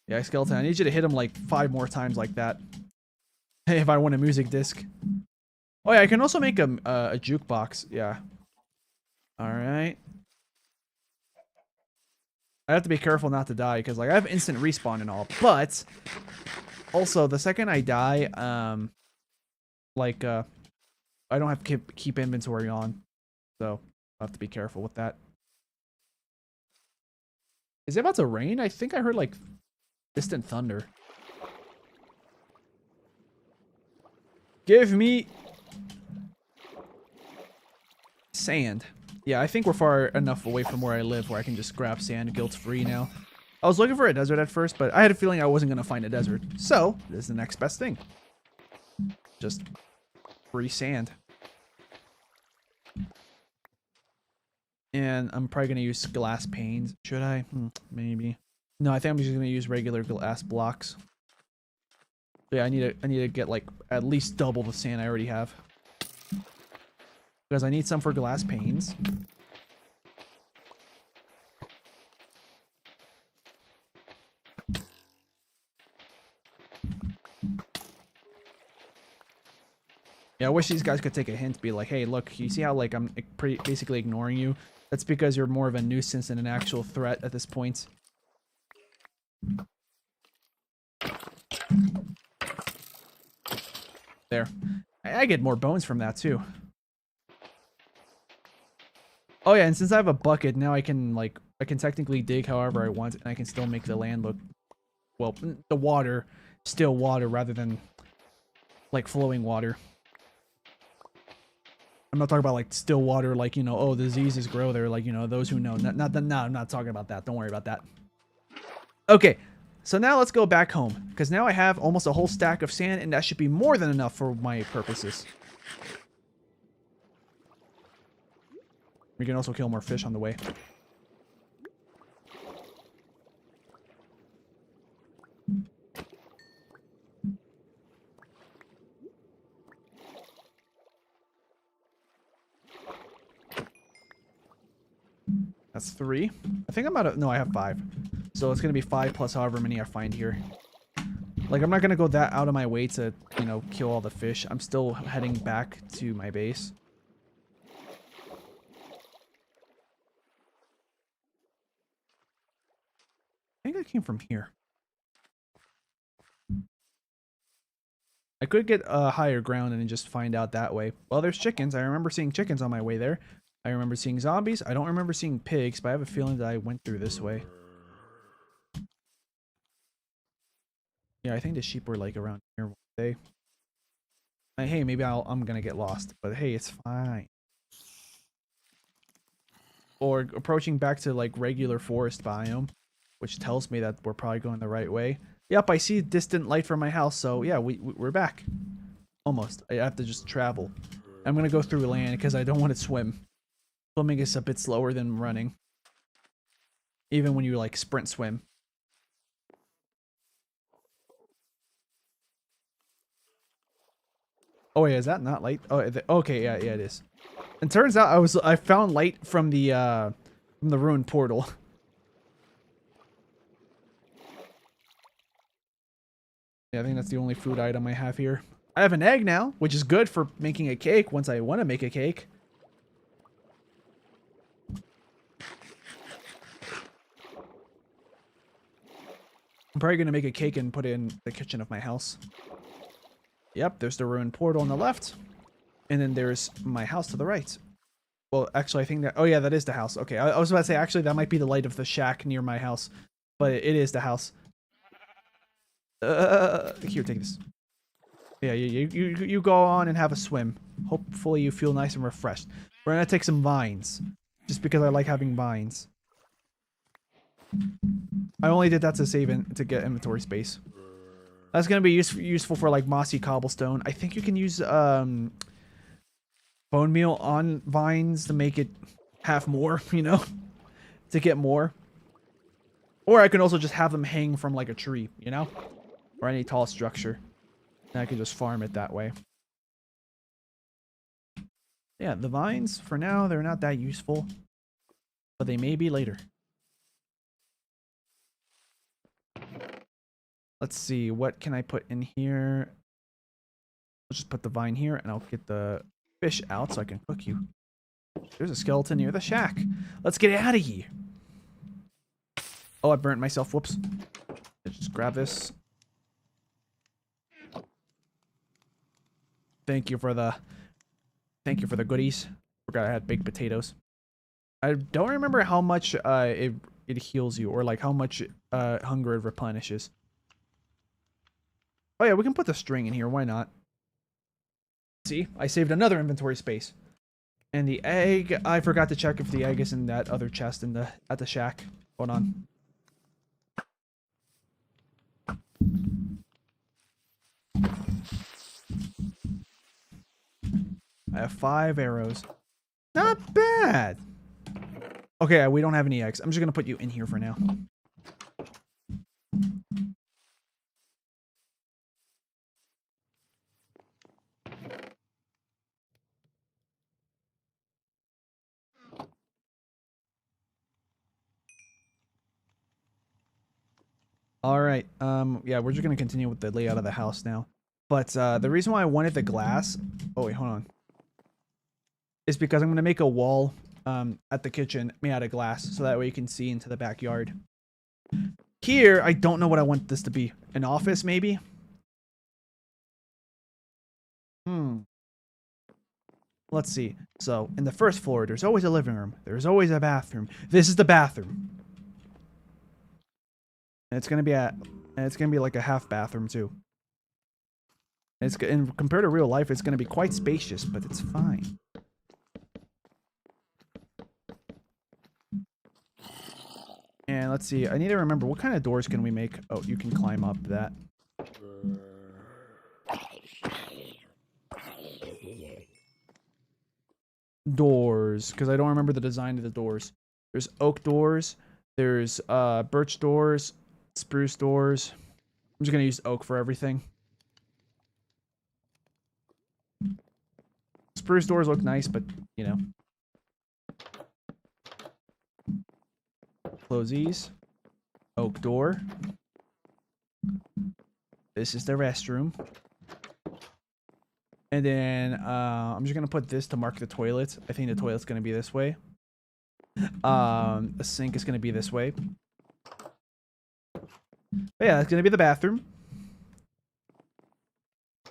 Yeah, skeleton, I need you to hit him like 5 more times like that. If I want a music disc. Oh yeah, I can also make a jukebox. Yeah. Alright. I have to be careful not to die because like I have instant respawn and all. But also the second I die, I don't have to keep inventory on. So I have to be careful with that. Is it about to rain? I think I heard like distant thunder. Give me sand. Yeah, I think we're far enough away from where I live where I can just grab sand guilt-free now. I was looking for a desert at first, but I had a feeling I wasn't going to find a desert. So, this is the next best thing. Just free sand. And I'm probably going to use glass panes. Should I? Maybe. No, I think I'm just gonna use regular glass blocks. Yeah, I need to get like at least double the sand I already have. Because I need some for glass panes. Yeah, I wish these guys could take a hint, be like, hey, look, you see how like I'm basically ignoring you? That's because you're more of a nuisance than an actual threat at this point. There. I get more bones from that too. Oh yeah, and since I have a bucket, now I can technically dig however I want, and I can still make the land look, well, the water, still water rather than like flowing water. I'm not talking about like still water, like, you know, oh, diseases grow there, like, you know, those who know. No, I'm not talking about that. Don't worry about that. Okay, so now let's go back home, because now I have almost a whole stack of sand, and that should be more than enough for my purposes. We can also kill more fish on the way. That's 3. I think I'm out of... No, I have 5. So it's going to be 5 plus however many I find here. Like, I'm not going to go that out of my way to, you know, kill all the fish. I'm still heading back to my base. I think I came from here. I could get a higher ground and then just find out that way. Well, there's chickens. I remember seeing chickens on my way there. I remember seeing zombies. I don't remember seeing pigs, but I have a feeling that I went through this way. Yeah, I think the sheep were like around here one day. Hey, maybe I'm gonna get lost, but hey, it's fine. Or approaching back to like regular forest biome, which tells me that we're probably going the right way. Yep, I see distant light from my house, so yeah, we're back. Almost. I have to just travel. I'm gonna go through land because I don't want to swim. Swimming is a bit slower than running. Even when you like sprint swim. Oh wait, is that not light? Oh, okay, yeah, it is. And turns out I found light from the ruined portal. Yeah, I think that's the only food item I have here. I have an egg now, which is good for making a cake once I want to make a cake. I'm probably going to make a cake and put it in the kitchen of my house. Yep, there's the ruined portal on the left. And then there's my house to the right. Well, actually, I think that... Oh, yeah, that is the house. Okay, I was about to say, actually, that might be the light of the shack near my house. But it is the house. Here, take this. Yeah, you go on and have a swim. Hopefully you feel nice and refreshed. We're going to take some vines. Just because I like having vines. I only did that to save to get inventory space. That's gonna be useful for like mossy cobblestone. I think you can use bone meal on vines to make it have more, you know, to get more. Or I can also just have them hang from like a tree, you know, or any tall structure, and I can just farm it that way. Yeah, the vines for now they're not that useful, but they may be later. Let's see, what can I put in here? I'll just put the vine here, and I'll get the fish out so I can cook you. There's a skeleton near the shack. Let's get out of here. Oh, I burnt myself. Whoops. Let's just grab this. Thank you for the goodies. Forgot I had baked potatoes. I don't remember how much it heals you, or like how much hunger it replenishes. Oh yeah, we can put the string in here. Why not? See, I saved another inventory space. And the egg, I forgot to check if the egg is in that other chest at the shack. Hold on. I have 5 arrows. Not bad. Okay, we don't have any eggs. I'm just gonna put you in here for now. All right. Yeah, we're just gonna continue with the layout of the house now. But the reason why I wanted the glass, oh wait, hold on, is because I'm gonna make a wall at the kitchen made out of glass, so that way you can see into the backyard. Here, I don't know what I want this to be. An office, maybe? Let's see. So, in the first floor, there's always a living room. There's always a bathroom. This is the bathroom. And it's gonna be like a half bathroom too. And compared to real life, it's gonna be quite spacious, but it's fine. And let's see. I need to remember what kind of doors can we make. Oh, you can climb up that. Doors, because I don't remember the design of the doors. There's oak doors. There's birch doors, spruce doors. I'm just gonna use oak for everything. Spruce doors look nice, but you know. Close these. Oak door. This is the restroom. And then I'm just gonna put this to mark the toilet. I think the toilet's gonna be this way. The sink is gonna be this way. But yeah, that's gonna be the bathroom.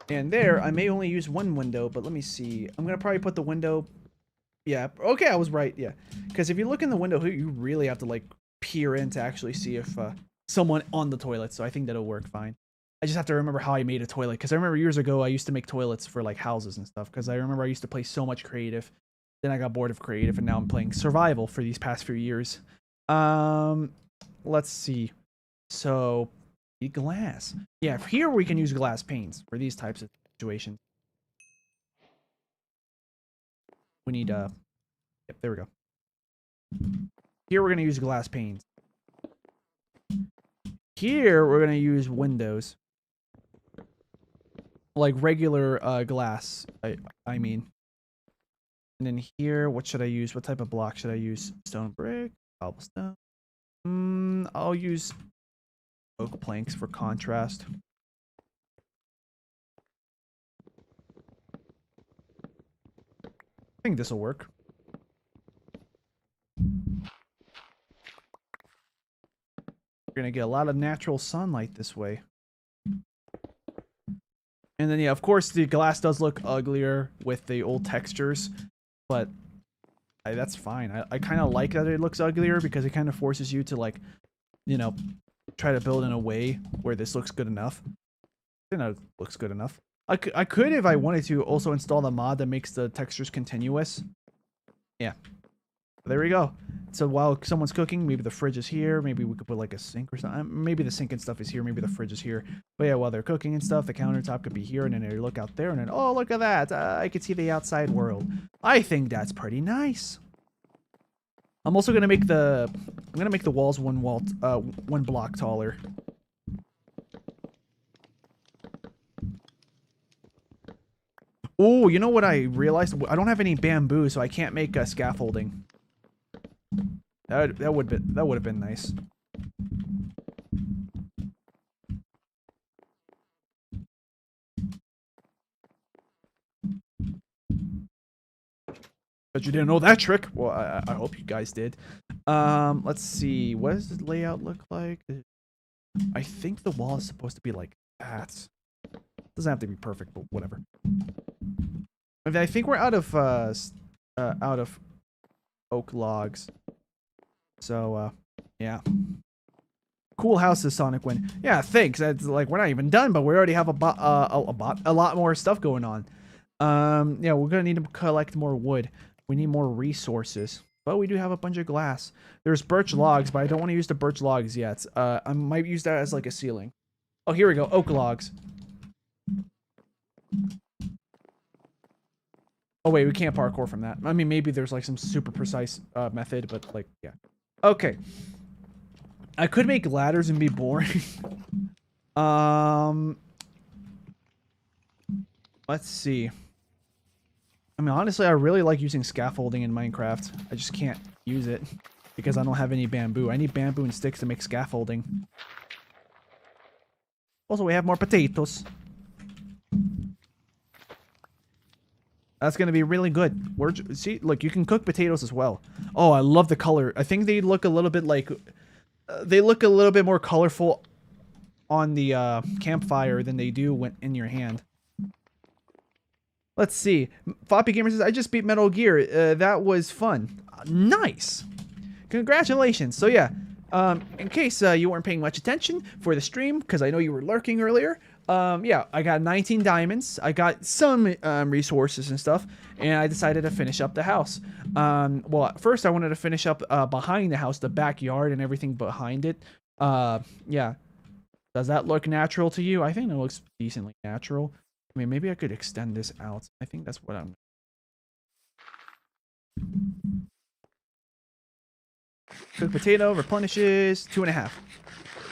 And there, I may only use one window, but let me see. I'm gonna probably put the window. Yeah, okay, I was right. Yeah, because if you look in the window, you really have to like peer in to actually see if someone on the toilet. So I think that'll work fine. I just have to remember how I made a toilet, because I remember years ago I used to make toilets for like houses and stuff, because I remember I used to play so much creative. Then I got bored of creative, and now I'm playing survival for these past few years. Let's see. So, glass. Yeah, here we can use glass panes for these types of situations. We need yep, there we go. Here we're gonna use glass panes. Here we're gonna use windows. Like regular glass, I mean. And then here, what should I use? What type of block should I use? Stone brick, cobblestone. I'll use oak planks for contrast. I think this will work. We're gonna get a lot of natural sunlight this way. And then, yeah, of course, the glass does look uglier with the old textures, but that's fine. I kind of like that it looks uglier, because it kind of forces you to, like, you know, try to build in a way where this looks good enough. I think that looks good enough. I could, if I wanted to, also install the mod that makes the textures continuous. Yeah. There we go. So while someone's cooking, maybe the fridge is here. Maybe we could put like a sink or something. Maybe the sink and stuff is here. Maybe the fridge is here. But yeah, while they're cooking and stuff, the countertop could be here. And then they look out there and then, oh, look at that. I could see the outside world. I think that's pretty nice. I'm also going to make the walls one block taller. Oh, you know what I realized? I don't have any bamboo, so I can't make scaffolding. That would have been nice. But you didn't know that trick. Well, I hope you guys did. Let's see. What does the layout look like? I think the wall is supposed to be like that. Doesn't have to be perfect, but whatever. I think we're out of oak logs. So, yeah. Cool houses, Sonic Win. Yeah, thanks. That's like, we're not even done, but we already have a lot more stuff going on. Yeah, we're gonna need to collect more wood. We need more resources. But we do have a bunch of glass. There's birch logs, but I don't want to use the birch logs yet. I might use that as like a ceiling. Oh, here we go. Oak logs. Oh, wait, we can't parkour from that. I mean, maybe there's like some super precise method, but like, yeah. Okay. I could make ladders and be boring. Let's see. I mean, honestly, I really like using scaffolding in Minecraft. I just can't use it because I don't have any bamboo. I need bamboo and sticks to make scaffolding. Also, we have more potatoes. That's going to be really good. See, look, you can cook potatoes as well. Oh, I love the color. I think they look a little bit like... they look a little bit more colorful on the campfire than they do when in your hand. Let's see. Floppy Gamer says, I just beat Metal Gear. That was fun. Nice. Congratulations. So yeah, in case you weren't paying much attention for the stream, because I know you were lurking earlier, yeah, I got 19 diamonds. I got some resources and stuff, and I decided to finish up the house. Well, at first I wanted to finish up behind the house, the backyard and everything behind it. Yeah. Does that look natural to you? I think it looks decently natural. I mean, maybe I could extend this out. I think that's what I'm... Cooked potato replenishes 2.5.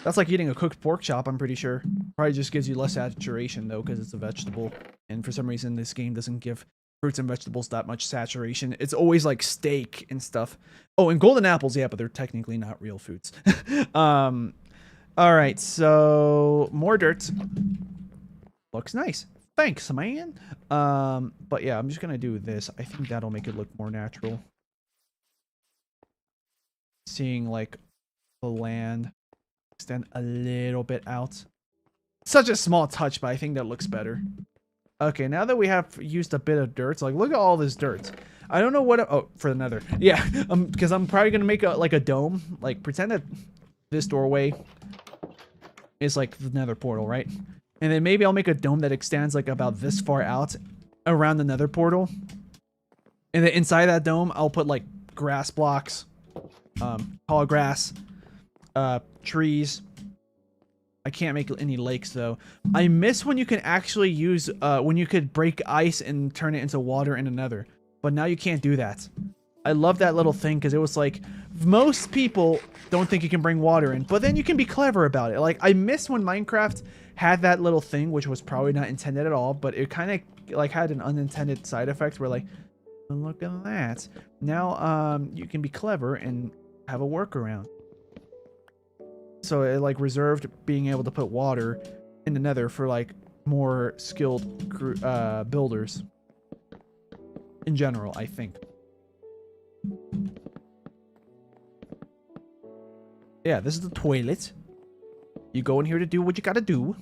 That's like eating a cooked pork chop, I'm pretty sure. Probably just gives you less saturation, though, because it's a vegetable. And for some reason, this game doesn't give fruits and vegetables that much saturation. It's always like steak and stuff. Oh, and golden apples, yeah, but they're technically not real foods. Alright, so more dirt. Looks nice. Thanks, man. But yeah, I'm just gonna do this. I think that'll make it look more natural. Seeing like the land extend a little bit out. Such a small touch, but I think that looks better. Okay, now that we have used a bit of dirt, so like look at all this dirt. I don't know what. Oh, for the nether. Yeah, because I'm probably gonna make a dome. Like pretend that this doorway is like the nether portal, right? And then maybe I'll make a dome that extends like about this far out around the nether portal. And then inside that dome, I'll put like grass blocks, tall grass, trees. I can't make any lakes though. I miss when you can actually use, when you could break ice and turn it into water in the nether. But now you can't do that. I love that little thing because it was like, most people don't think you can bring water in, but then you can be clever about it. Like, I miss when Minecraft had that little thing, which was probably not intended at all, but it kind of like had an unintended side effect where like, look at that. Now, you can be clever and have a workaround. So it like reserved being able to put water in the nether for like more skilled builders in general, I think. Yeah, this is the toilet. You go in here to do what you gotta do.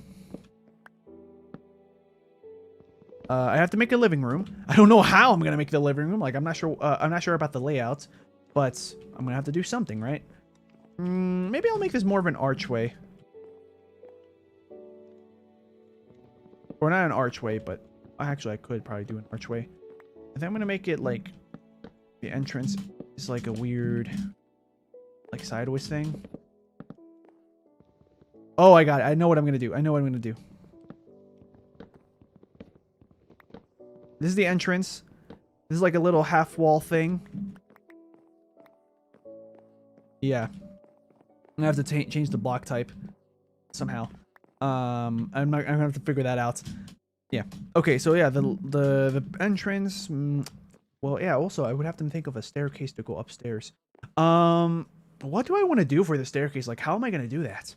I have to make a living room. I don't know how I'm gonna make the living room. Like, I'm not sure about the layout, but I'm gonna have to do something, right? Maybe I'll make this more of an archway. Or not an archway, but actually I could probably do an archway. I think I'm gonna make it like the entrance is like a weird, like sideways thing. Oh, I got it. I know what I'm gonna do. I know what I'm gonna do. This is the entrance. This is like a little half wall thing. Yeah. I'm gonna have to change the block type somehow. I'm gonna have to figure that out. Yeah. Okay. So yeah, the entrance. Well, yeah. Also, I would have to think of a staircase to go upstairs. What do I want to do for the staircase? Like, how am I gonna do that?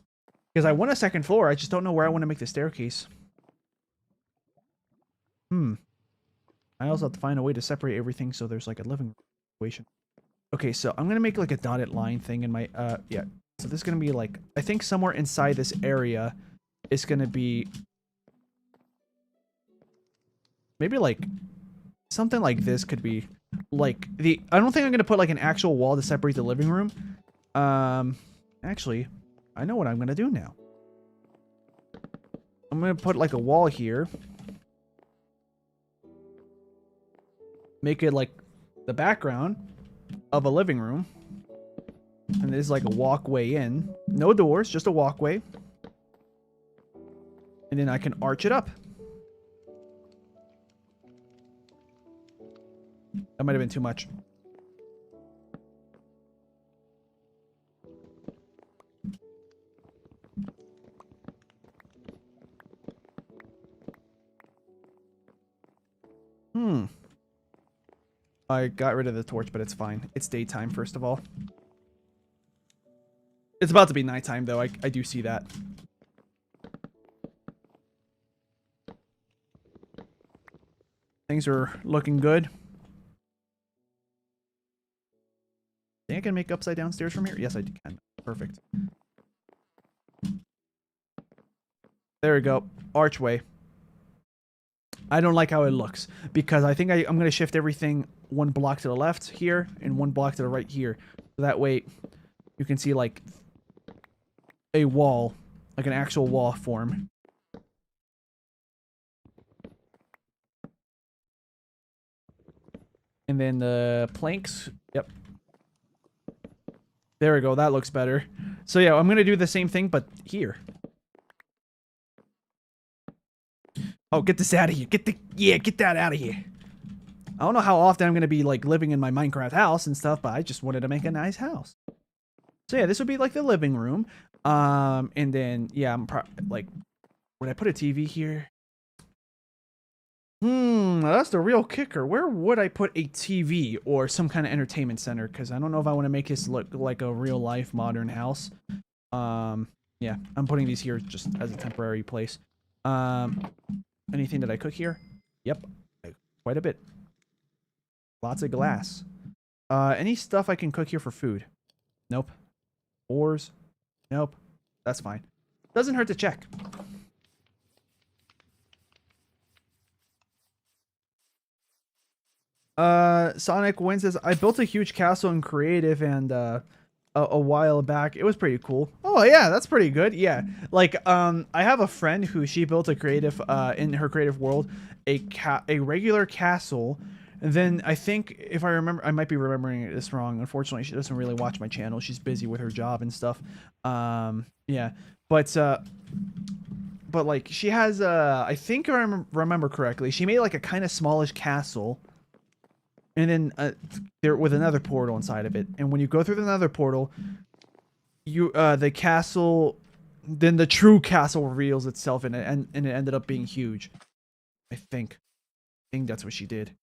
Because I want a second floor. I just don't know where I want to make the staircase. I also have to find a way to separate everything so there's like a living room situation. Okay, so I'm gonna make like a dotted line thing in my yeah. So this is gonna be like, I think somewhere inside this area is gonna be maybe like something like this could be like I don't think I'm gonna put like an actual wall to separate the living room. Actually, I know what I'm gonna do now. I'm gonna put like a wall here. Make it like the background of a living room. And there's like a walkway in. No doors, just a walkway. And then I can arch it up. That might have been too much. I got rid of the torch, but it's fine. It's daytime, first of all. It's about to be nighttime, though. I do see that. Things are looking good. Think I can make upside down stairs from here? Yes, I can. Perfect. There we go. Archway. I don't like how it looks because I think I'm going to shift everything one block to the left here and one block to the right here. So that way you can see like a wall, like an actual wall form. And then the planks. Yep. There we go. That looks better. So yeah, I'm going to do the same thing, but here. Oh, get this out of here. Get that out of here. I don't know how often I'm going to be like living in my Minecraft house and stuff, but I just wanted to make a nice house. So yeah, this would be like the living room. And then, yeah, like, would I put a TV here? That's the real kicker. Where would I put a TV or some kind of entertainment center? Because I don't know if I want to make this look like a real life modern house. Yeah, I'm putting these here just as a temporary place. Anything that I cook here? Yep, quite a bit. Lots of glass. Any stuff I can cook here for food? Nope. Ores? Nope. That's fine. Doesn't hurt to check. Sonic Win says, I built a huge castle in creative and a while back. It was pretty cool. Oh yeah, that's pretty good. Yeah, like I have a friend who she built a creative in her creative world a regular castle. And then I think if I remember, I might be remembering this wrong. Unfortunately, she doesn't really watch my channel. She's busy with her job and stuff. Yeah, but like she has I think I remember correctly, she made like a kind of smallish castle. And then there with another portal inside of it. And when you go through the nether portal, you the castle, then the true castle reveals itself, and it ended up being huge. I think that's what she did.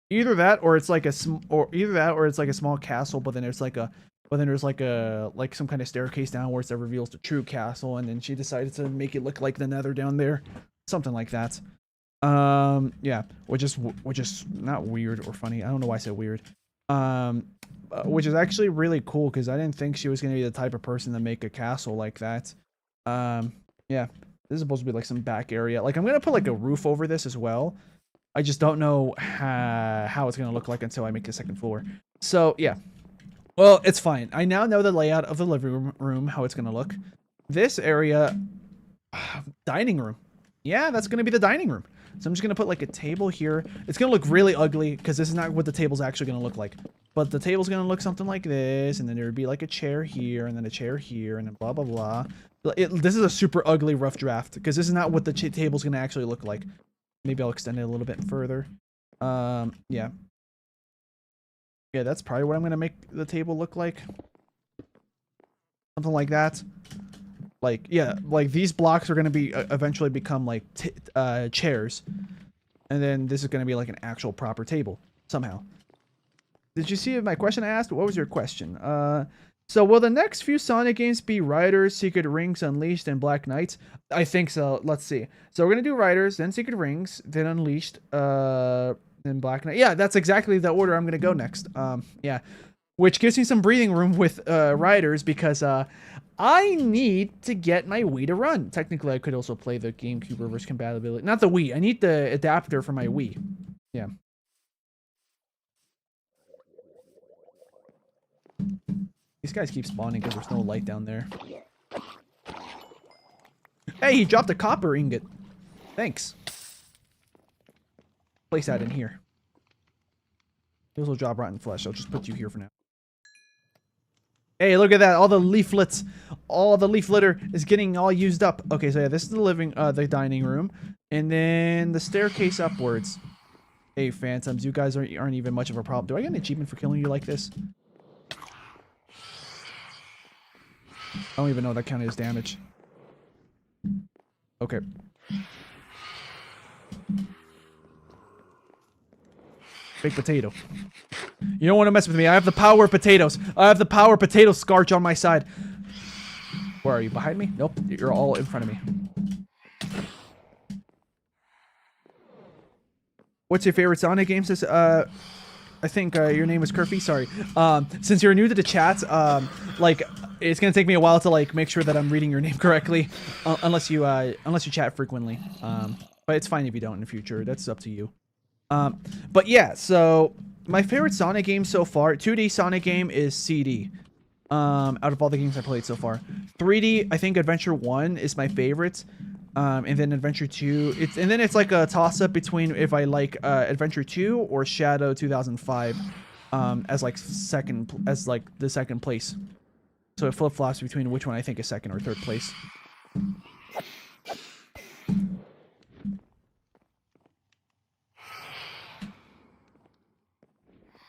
Either that, or it's like a small castle, but then there's like some kind of staircase downwards that reveals the true castle, and then she decided to make it look like the nether down there, something like that. Yeah, which is not weird or funny. I don't know why I said weird. Which is actually really cool because I didn't think she was gonna be the type of person to make a castle like that. Yeah, this is supposed to be like some back area. Like I'm gonna put like a roof over this as well. I just don't know how it's gonna look like until I make the second floor. So yeah, well it's fine. I now know the layout of the living room, how it's gonna look. This area, dining room. Yeah, that's gonna be the dining room. So I'm just going to put like a table here. It's going to look really ugly because this is not what the table's actually going to look like. But the table's going to look something like this. And then there would be like a chair here and then a chair here and then blah, blah, blah. This is a super ugly rough draft because this is not what the table's going to actually look like. Maybe I'll extend it a little bit further. Yeah. Yeah, that's probably what I'm going to make the table look like. Something like that. Like, yeah, like these blocks are going to be eventually become like chairs. And then this is going to be like an actual proper table somehow. Did you see my question I asked? What was your question? So will the next few Sonic games be Riders, Secret Rings, Unleashed, and Black Knights? I think so. Let's see. So we're going to do Riders, then Secret Rings, then Unleashed, then Black Knight. Yeah, that's exactly the order I'm going to go next. Yeah. Which gives me some breathing room with Riders because I need to get my Wii to run. Technically, I could also play the GameCube reverse compatibility. Not the Wii. I need the adapter for my Wii. Yeah. These guys keep spawning because there's no light down there. Hey, he dropped a copper ingot. Thanks. Place that in here. He also dropped rotten flesh. I'll just put you here for now. Hey, look at that. All the leaflets, all the leaf litter is getting all used up. Okay, so yeah, this is the dining room. And then the staircase upwards. Hey, Phantoms, you guys aren't even much of a problem. Do I get an achievement for killing you like this? I don't even know that counted as damage. Okay. Big potato. You don't want to mess with me. I have the power of potatoes. I have the power of potato scorch on my side. Where are you? Behind me? Nope. You're all in front of me. what's your favorite Sonic game? Says I think your name was Curfy. Sorry. Since you're new to the chat, like it's gonna take me a while to like make sure that I'm reading your name correctly, unless you chat frequently. But it's fine if you don't in the future. That's up to you. But yeah, so my favorite Sonic game so far, 2D Sonic game is CD. Out of all the games I played so far, 3D I think Adventure 1 is my favorite. And then Adventure 2, it's like a toss-up between if I like Adventure 2 or Shadow 2005 as the second place. So it flip-flops between which one I think is second or third place.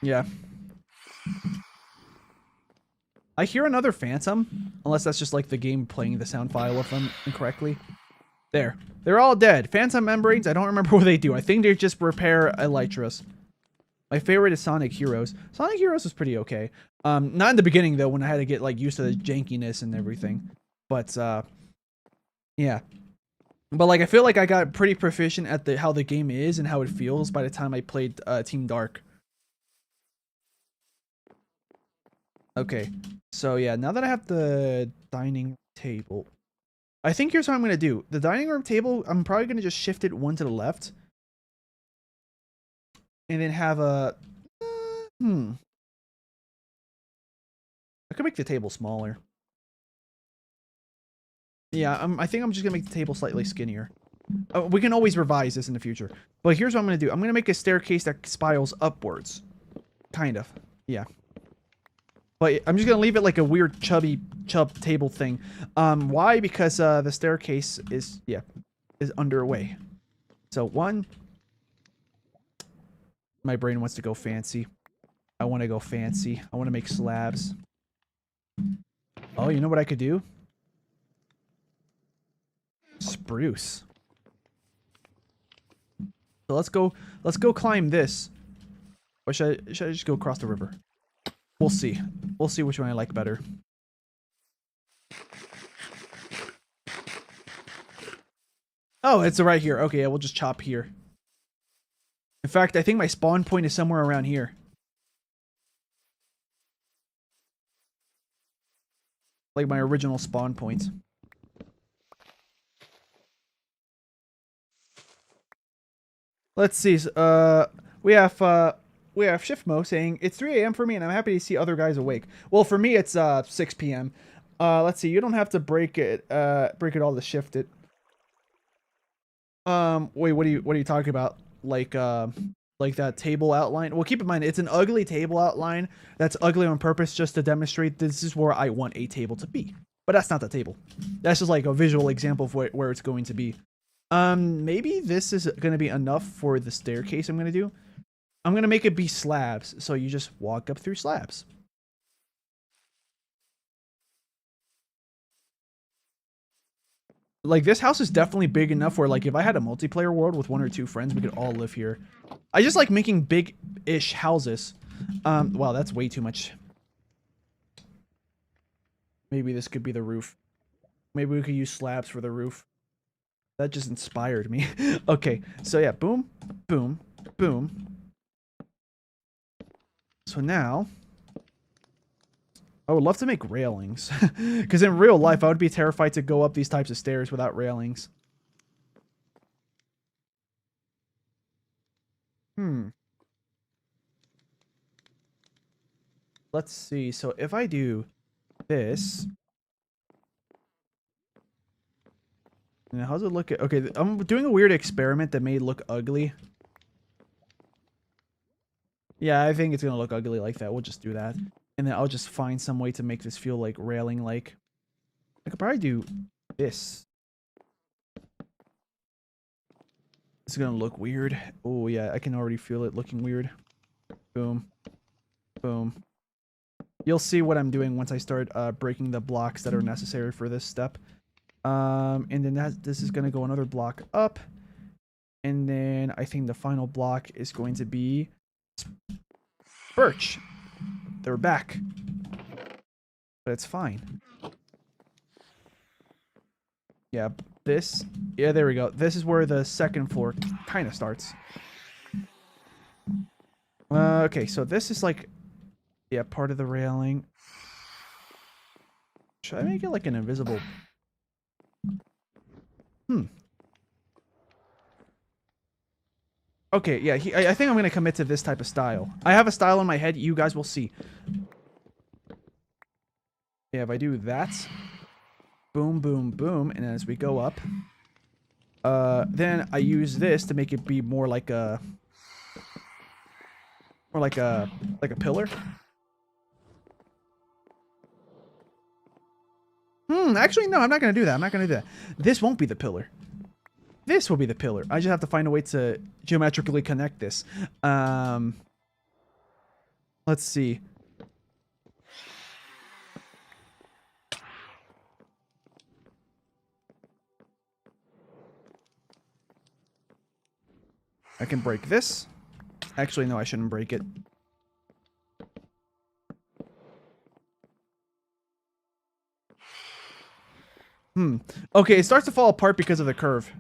Yeah. I hear another Phantom, unless that's just like the game playing the sound file of them incorrectly. There. They're all dead. Phantom membranes, I don't remember what they do. I think they just repair elytras. My favorite is Sonic Heroes. Sonic Heroes was pretty okay. Not in the beginning, though, when I had to get like used to the jankiness and everything. But, yeah. But, like, I feel like I got pretty proficient at how the game is and how it feels by the time I played Team Dark. Okay. So, yeah, now that I have the dining table... I think here's what I'm going to do. The dining room table, I'm probably going to just shift it one to the left. And then have a... I could make the table smaller. Yeah, I think I'm just going to make the table slightly skinnier. We can always revise this in the future. But here's what I'm going to do. I'm going to make a staircase that spirals upwards. Kind of. Yeah. But I'm just going to leave it like a weird chub table thing. Why? Because the staircase is underway. So one. My brain wants to go fancy. I want to go fancy. I want to make slabs. Oh, you know what I could do? Spruce. So let's go climb this. Or should I just go across the river? We'll see. We'll see which one I like better. Oh, it's right here. Okay, yeah, we'll just chop here. In fact, I think my spawn point is somewhere around here. Like my original spawn point. Let's see. We have Shiftmo saying it's 3 a.m. for me, and I'm happy to see other guys awake. Well, for me, it's 6 p.m. Let's see. You don't have to break it all to shift it. Wait, what are you talking about? Like that table outline? Well, keep in mind, it's an ugly table outline that's ugly on purpose just to demonstrate this is where I want a table to be. But that's not the table. That's just like a visual example of where it's going to be. Maybe this is going to be enough for the staircase I'm going to do. I'm going to make it be slabs, so you just walk up through slabs. Like, this house is definitely big enough where, like, if I had a multiplayer world with 1 or 2 friends, we could all live here. I just like making big-ish houses. Wow, that's way too much. Maybe this could be the roof. Maybe we could use slabs for the roof. That just inspired me. Okay, so yeah, boom, boom, boom. So now, I would love to make railings. Because in real life, I would be terrified to go up these types of stairs without railings. Let's see. So if I do this... Now, how's it look? Okay, I'm doing a weird experiment that may look ugly. Yeah, I think it's gonna look ugly like that. We'll just do that. And then I'll just find some way to make this feel like railing-like. I could probably do this. It's gonna look weird. Oh, yeah, I can already feel it looking weird. Boom. Boom. You'll see what I'm doing once I start breaking the blocks that are necessary for this step. And then this is gonna go another block up. And then I think the final block is going to be birch. They're back. But it's fine. Yeah, this. Yeah, there we go. This is where the second floor kind of starts. Okay, so this is like, yeah, part of the railing. Should I make it like an invisible? Okay, yeah, I think I'm going to commit to this type of style. I have a style in my head. You guys will see. Yeah, if I do that, boom, boom, boom, and as we go up, then I use this to make it be more like a, like a pillar. Actually, no, I'm not going to do that. I'm not going to do that. This won't be the pillar. This will be the pillar. I just have to find a way to geometrically connect this. Let's see. I can break this. Actually, no, I shouldn't break it. Okay, it starts to fall apart because of the curve.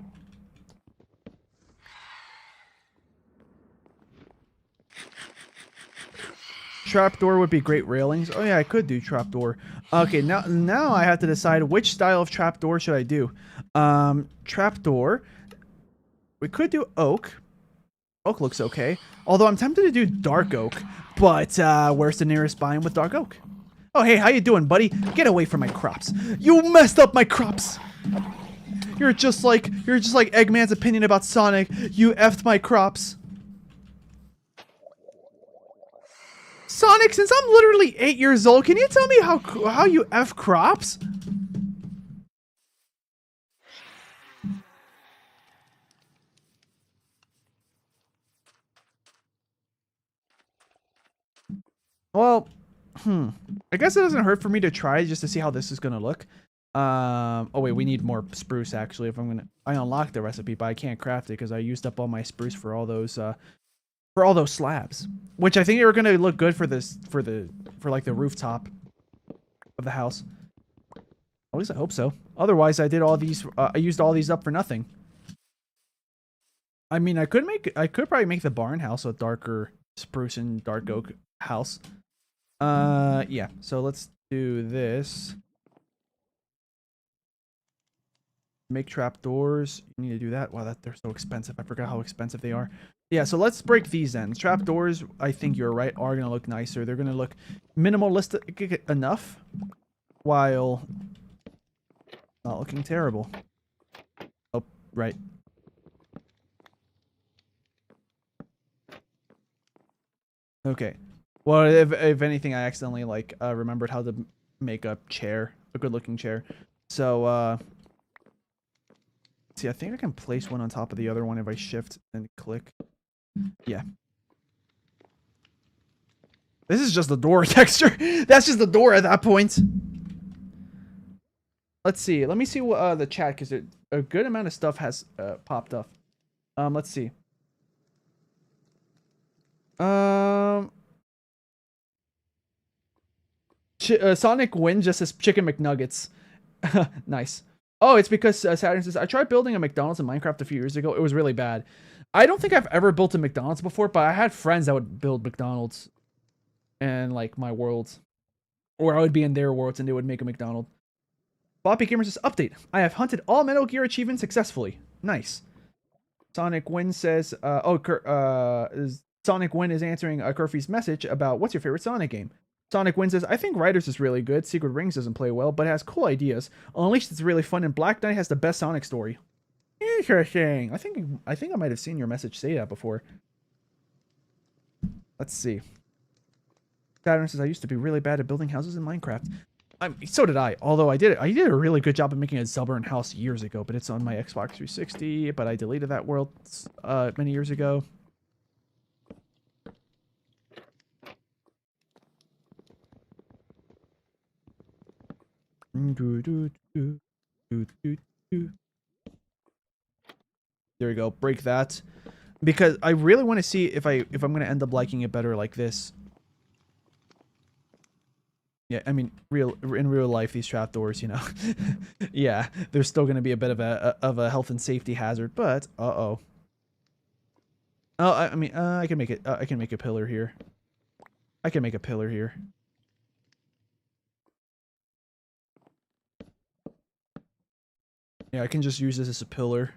Trapdoor would be great railings. Oh yeah, I could do trapdoor. Okay, now I have to decide which style of trapdoor should I do. Trapdoor. We could do oak. Oak looks okay. Although I'm tempted to do dark oak. But where's the nearest biome with dark oak? Oh hey, how you doing, buddy? Get away from my crops. You messed up my crops. You're just like Eggman's opinion about Sonic. You effed my crops. Sonic, since I'm literally 8 years old, can you tell me how you F crops? Well, I guess it doesn't hurt for me to try just to see how this is gonna look. Oh wait, we need more spruce actually. If I unlocked the recipe, but I can't craft it because I used up all my spruce for all those slabs, which I think are gonna look good for this for like the rooftop of the house. At least I hope so. Otherwise, I did all these. I used all these up for nothing. I mean, I could probably make the barn house a darker spruce and dark oak house. Yeah. So let's do this. Make trapdoors. You need to do that. Wow, they're so expensive. I forgot how expensive they are. Yeah, so let's break these ends. Trapdoors, I think you're right, are going to look nicer. They're going to look minimalistic enough while not looking terrible. Oh, right. Okay. Well, if anything, I accidentally remembered how to make a chair, a good-looking chair. So, see, I think I can place one on top of the other one if I shift and click. Yeah. This is just the door texture. That's just the door at that point. Let's see. Let me see what the chat, because a good amount of stuff has popped up. Let's see. Sonic Win just says chicken McNuggets. Nice. Oh, it's because Saturn says, I tried building a McDonald's in Minecraft a few years ago. It was really bad. I don't think I've ever built a McDonald's before, but I had friends that would build McDonald's in like my worlds. Or I would be in their worlds and they would make a McDonald's. Floppy Gamer says, update. I have hunted all Metal Gear achievements successfully. Nice. Sonic Win says, Sonic Win is answering Curfy's message about what's your favorite Sonic game. Sonic Win says, I think Riders is really good. Secret Rings doesn't play well, but it has cool ideas. Unleashed is really fun, and Black Knight has the best Sonic story. Interesting. I think I might have seen your message say that before. Let's see. Saturn says, I used to be really bad at building houses in Minecraft. So did I. Although I did a really good job of making a Zelburn house years ago, but it's on my Xbox 360. But I deleted that world many years ago. There we go. Break that, because I really want to see if I'm gonna end up liking it better like this. Yeah, I mean, in real life, these trapdoors, you know, yeah, there's still gonna be a bit of a health and safety hazard. But Oh, I mean, I can make it. I can make a pillar here. I can make a pillar here. Yeah, I can just use this as a pillar.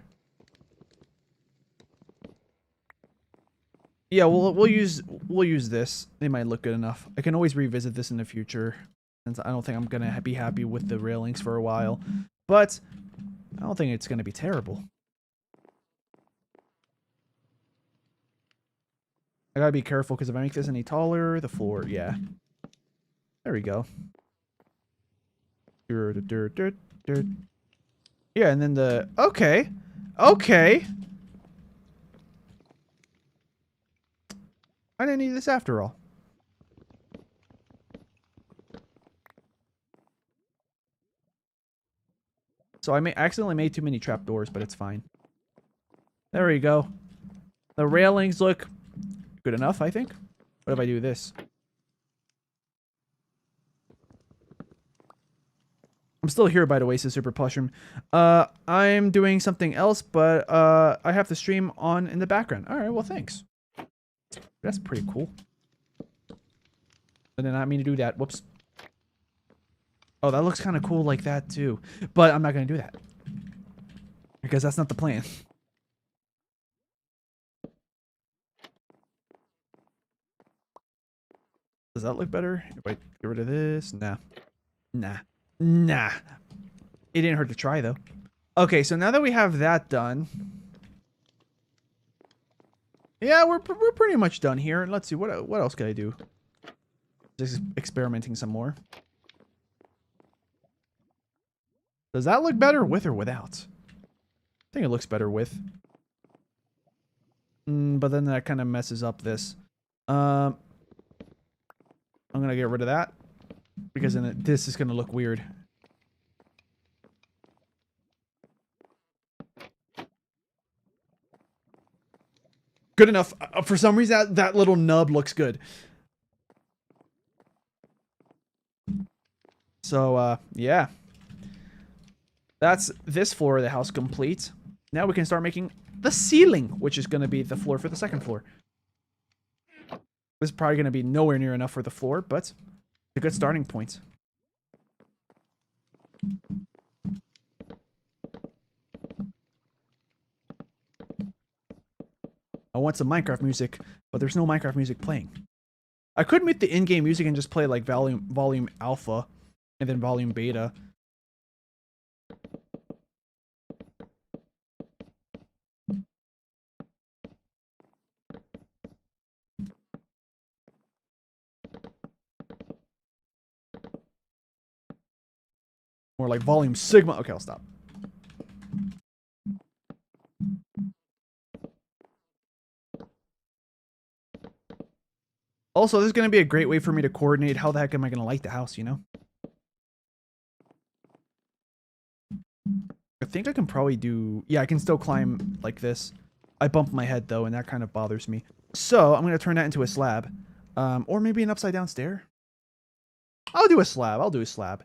Yeah, we'll use this. They might look good enough. I can always revisit this in the future, since I don't think I'm gonna be happy with the railings for a while. But I don't think it's gonna be terrible. I gotta be careful because if I make this any taller, the floor, yeah. There we go. Yeah, and then the okay. Okay. I didn't need this after all. So I accidentally made too many trapdoors, but it's fine. There we go. The railings look good enough, I think. What if I do this? I'm still here, by the way, so Super Plushroom. I'm doing something else, but I have the stream on in the background. All right, well, thanks. That's pretty cool. I did not mean to do that. Whoops. Oh, that looks kind of cool like that, too. But I'm not going to do that. Because that's not the plan. Does that look better? If I get rid of this? Nah. Nah. Nah. It didn't hurt to try, though. Okay, so now that we have that done... Yeah, we're pretty much done here. Let's see, what else can I do? Just experimenting some more. Does that look better with or without? I think it looks better with. But then that kind of messes up this. I'm going to get rid of that. Because then this is going to look weird. Good enough. For some reason, that little nub looks good. So, yeah. That's this floor of the house complete. Now we can start making the ceiling, which is going to be the floor for the second floor. This is probably going to be nowhere near enough for the floor, but it's a good starting point. I want some Minecraft music, but there's no Minecraft music playing. I could mute the in-game music and just play like volume alpha and then volume beta. Or like volume sigma. Okay, I'll stop. Also, this is going to be a great way for me to coordinate how the heck am I going to light the house, you know? I think I can probably do... Yeah, I can still climb like this. I bumped my head, though, and that kind of bothers me. So, I'm going to turn that into a slab. Or maybe an upside-down stair. I'll do a slab. I'll do a slab.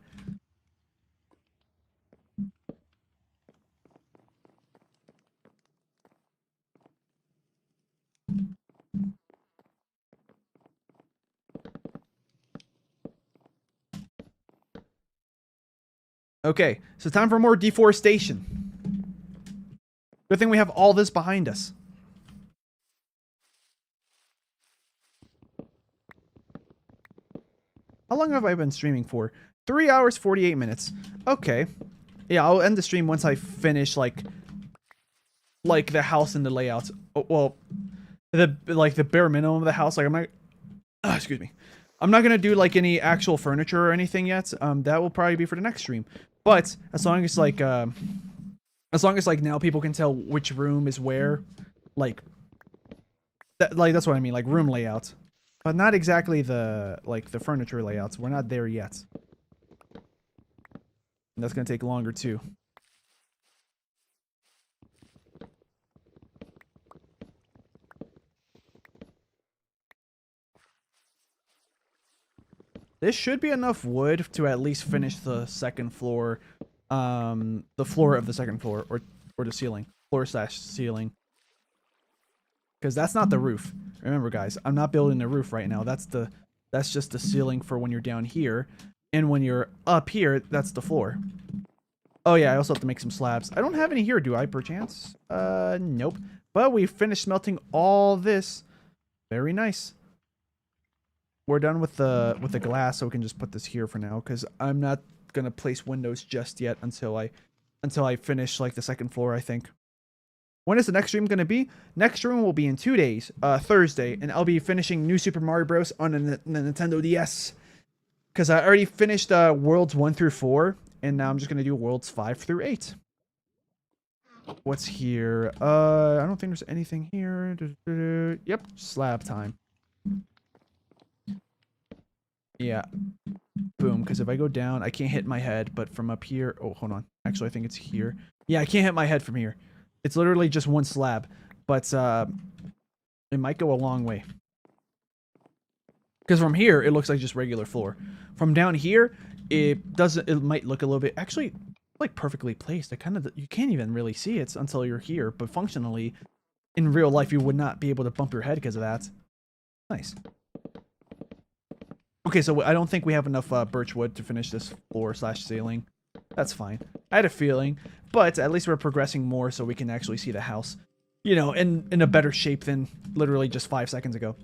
Okay, so time for more deforestation. Good thing we have all this behind us. How long have I been streaming for? 3 hours, 48 minutes. Okay. Yeah, I'll end the stream once I finish, like the house and the layouts. Oh, well, the bare minimum of the house. Like, I'm not... excuse me. I'm not gonna do, like, any actual furniture or anything yet. That will probably be for the next stream. But, as long as, like, now people can tell which room is where, like, that's what I mean, like, room layout. But not exactly the furniture layouts. We're not there yet. And that's gonna take longer, too. This should be enough wood to at least finish the second floor, the floor of the second floor, or the ceiling, floor/ceiling. because that's not the roof. Remember, guys, I'm not building the roof right now. That's just the ceiling for when you're down here, and when you're up here, that's the floor. Oh yeah, I also have to make some slabs. I don't have any here, do I, perchance? Nope. But we finished smelting all this. Very nice. We're done with the glass, so we can just put this here for now, because I'm not gonna place windows just yet until I finish like the second floor, I think. When is the next stream gonna be? Next stream will be in 2 days, Thursday, and I'll be finishing New Super Mario Bros. On the Nintendo DS. Because I already finished Worlds 1 through 4, and now I'm just gonna do Worlds 5 through 8. What's here? I don't think there's anything here. Yep, slab time. Yeah. Boom, because if I go down, I can't hit my head, but from up here... Oh, hold on. Actually, I think it's here. Yeah, I can't hit my head from here. It's literally just one slab, but it might go a long way. Because from here, it looks like just regular floor. From down here, it doesn't... It might look a little bit... Actually, like perfectly placed. You can't even really see it until you're here, but functionally, in real life, you would not be able to bump your head because of that. Nice. Okay, so I don't think we have enough birch wood to finish this floor / ceiling. That's fine. I had a feeling, but at least we're progressing more so we can actually see the house, you know, in a better shape than literally just 5 seconds ago.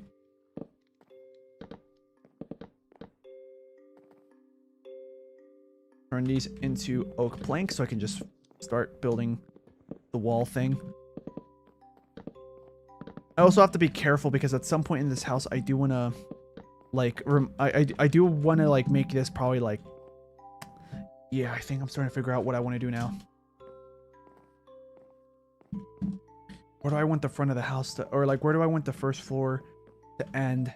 Turn these into oak planks so I can just start building the wall thing. I also have to be careful because at some point in this house, I do want to, like, I do want to, like, make this probably, like, yeah, I think I'm starting to figure out what I want to do now. Where do I want the front of the house to, or, like, where do I want the first floor to end?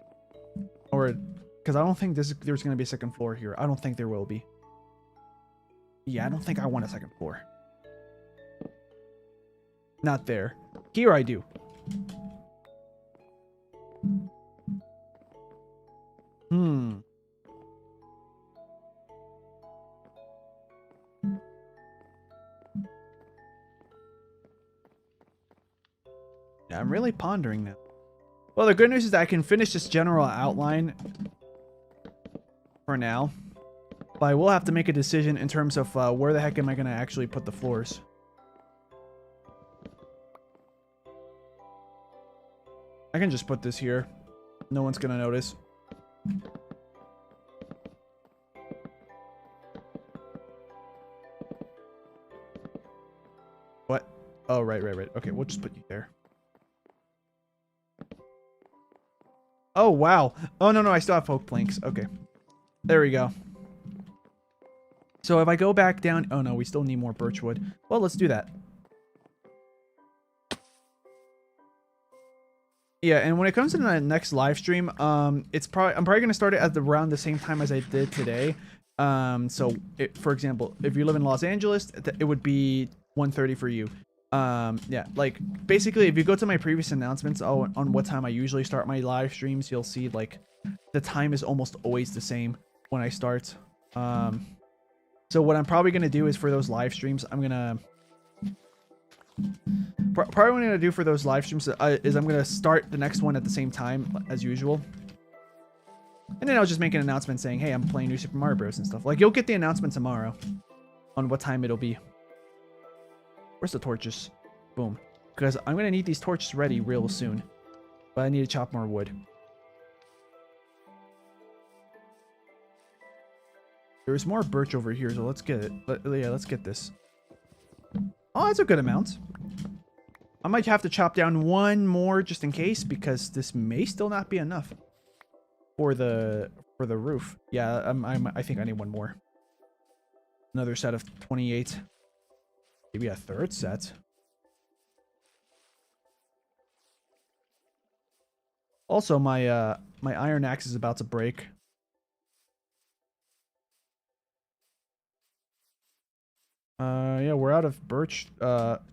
Or, because I don't think there's going to be a second floor here. I don't think there will be. Yeah, I don't think I want a second floor. Not there. Here I do. Yeah, I'm really pondering now. Well, the good news is that I can finish this general outline for now. But I will have to make a decision in terms of where the heck am I going to actually put the floors. I can just put this here. No one's going to notice. What? Oh, right. Okay, we'll just put you there. Oh, wow. Oh, no, I still have oak planks. Okay. There we go. So if I go back down... Oh, no, we still need more birch wood. Well, let's do that. Yeah, and when it comes to the next live stream, I'm probably going to start it at around the same time as I did today. For example, if you live in Los Angeles, it would be 1:30 for you. Yeah, like, basically, if you go to my previous announcements on what time I usually start my live streams, you'll see, like, the time is almost always the same when I start. So what I'm probably going to do is for those live streams, I'm going to... Probably what I'm going to do for those live streams is I'm going to start the next one at the same time as usual. And then I'll just make an announcement saying, hey, I'm playing New Super Mario Bros. And stuff. Like, you'll get the announcement tomorrow on what time it'll be. Where's the torches? Boom. Because I'm going to need these torches ready real soon. But I need to chop more wood. There's more birch over here, so let's get it. Yeah, let's get this. Oh, that's a good amount. I might have to chop down one more just in case, because this may still not be enough for the roof. Yeah, I think I need one more. Another set of 28. Maybe a third set. Also, my iron axe is about to break. Yeah, we're out of birch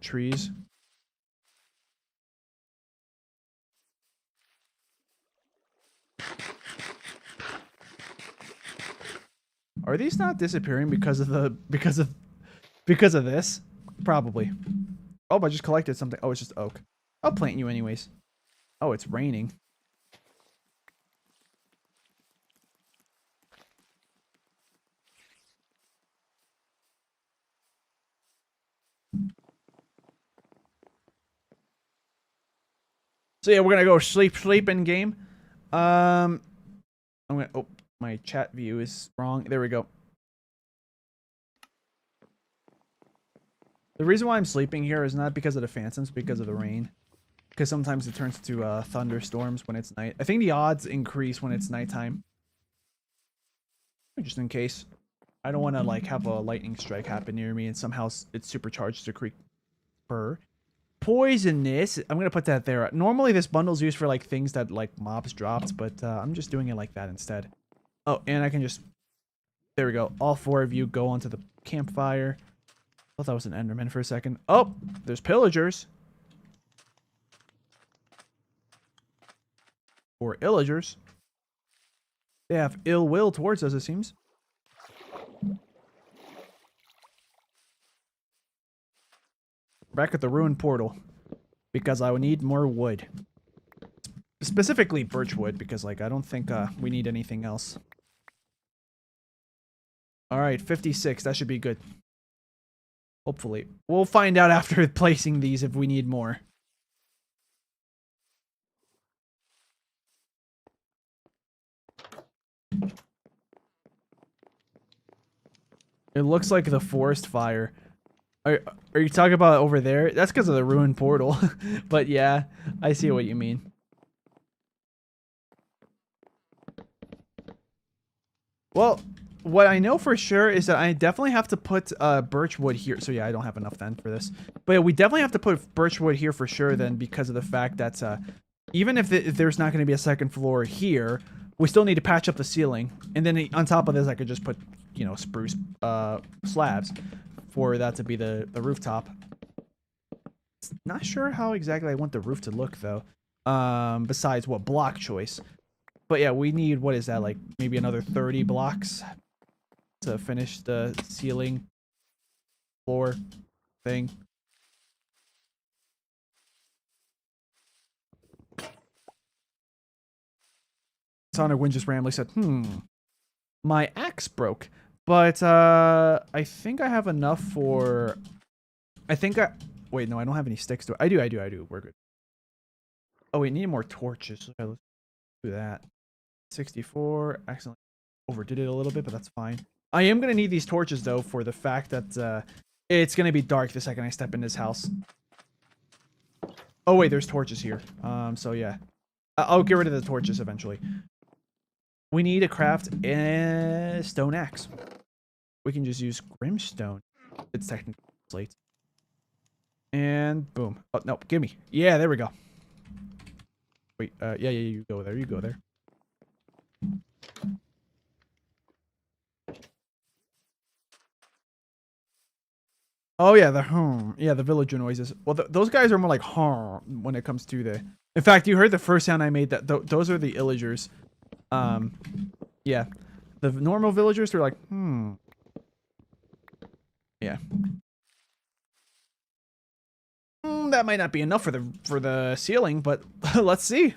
trees. Are these not disappearing because of this? Probably. Oh, I just collected something. Oh, it's just oak. I'll plant you anyways. Oh, it's raining. So yeah, we're gonna go sleep in game. I'm gonna. Oh, my chat view is wrong. There we go. The reason why I'm sleeping here is not because of the phantoms, it's because of the rain. Because sometimes it turns to thunderstorms when it's night. I think the odds increase when it's nighttime. Just in case. I don't want to like have a lightning strike happen near me and somehow it's supercharged to creeper. Poisonous. I'm gonna put that there. Normally this bundle's used for like things that like mobs dropped, but I'm just doing it like that instead. Oh, and I can just... There we go. All 4 of you go onto the campfire. I thought that was an Enderman for a second. Oh, there's pillagers. Or illagers. They have ill will towards us, it seems. Back at the ruined portal. Because I would need more wood. Specifically birch wood, because like I don't think we need anything else. Alright, 56. That should be good. Hopefully. We'll find out after placing these if we need more. It looks like the forest fire. Are you talking about over there? That's because of the ruined portal. But yeah, I see what you mean. Well, what I know for sure is that I definitely have to put birch wood here. So yeah, I don't have enough then for this. But yeah, we definitely have to put birch wood here for sure then because of the fact that even if there's not going to be a second floor here, we still need to patch up the ceiling. And then on top of this, I could just put, you know, spruce slabs for that to be the rooftop. Not sure how exactly I want the roof to look though. Besides what block choice. But yeah, we need, what is that, like maybe another 30 blocks to finish the ceiling floor thing. Sonic Wind just randomly said, my axe broke. But I think I have enough for... Wait, no, I don't have any sticks to it. I do. We're good. Oh, we need more torches. Okay, let's do that. 64. Accidentally overdid it a little bit, but that's fine. I am going to need these torches, though, for the fact that it's going to be dark the second I step in this house. Oh, wait, there's torches here. So, yeah. I'll get rid of the torches eventually. We need to craft a stone axe. We can just use Grimstone. It's technically slate. And boom. Oh, no, give me. Yeah, there we go. Wait, yeah, you go there. You go there. Oh, yeah, the villager noises. Well, those guys are more like when it comes to the... In fact, you heard the first sound I made. Those are the illagers. Yeah. The normal villagers, they're like, Yeah. That might not be enough for the ceiling, but let's see.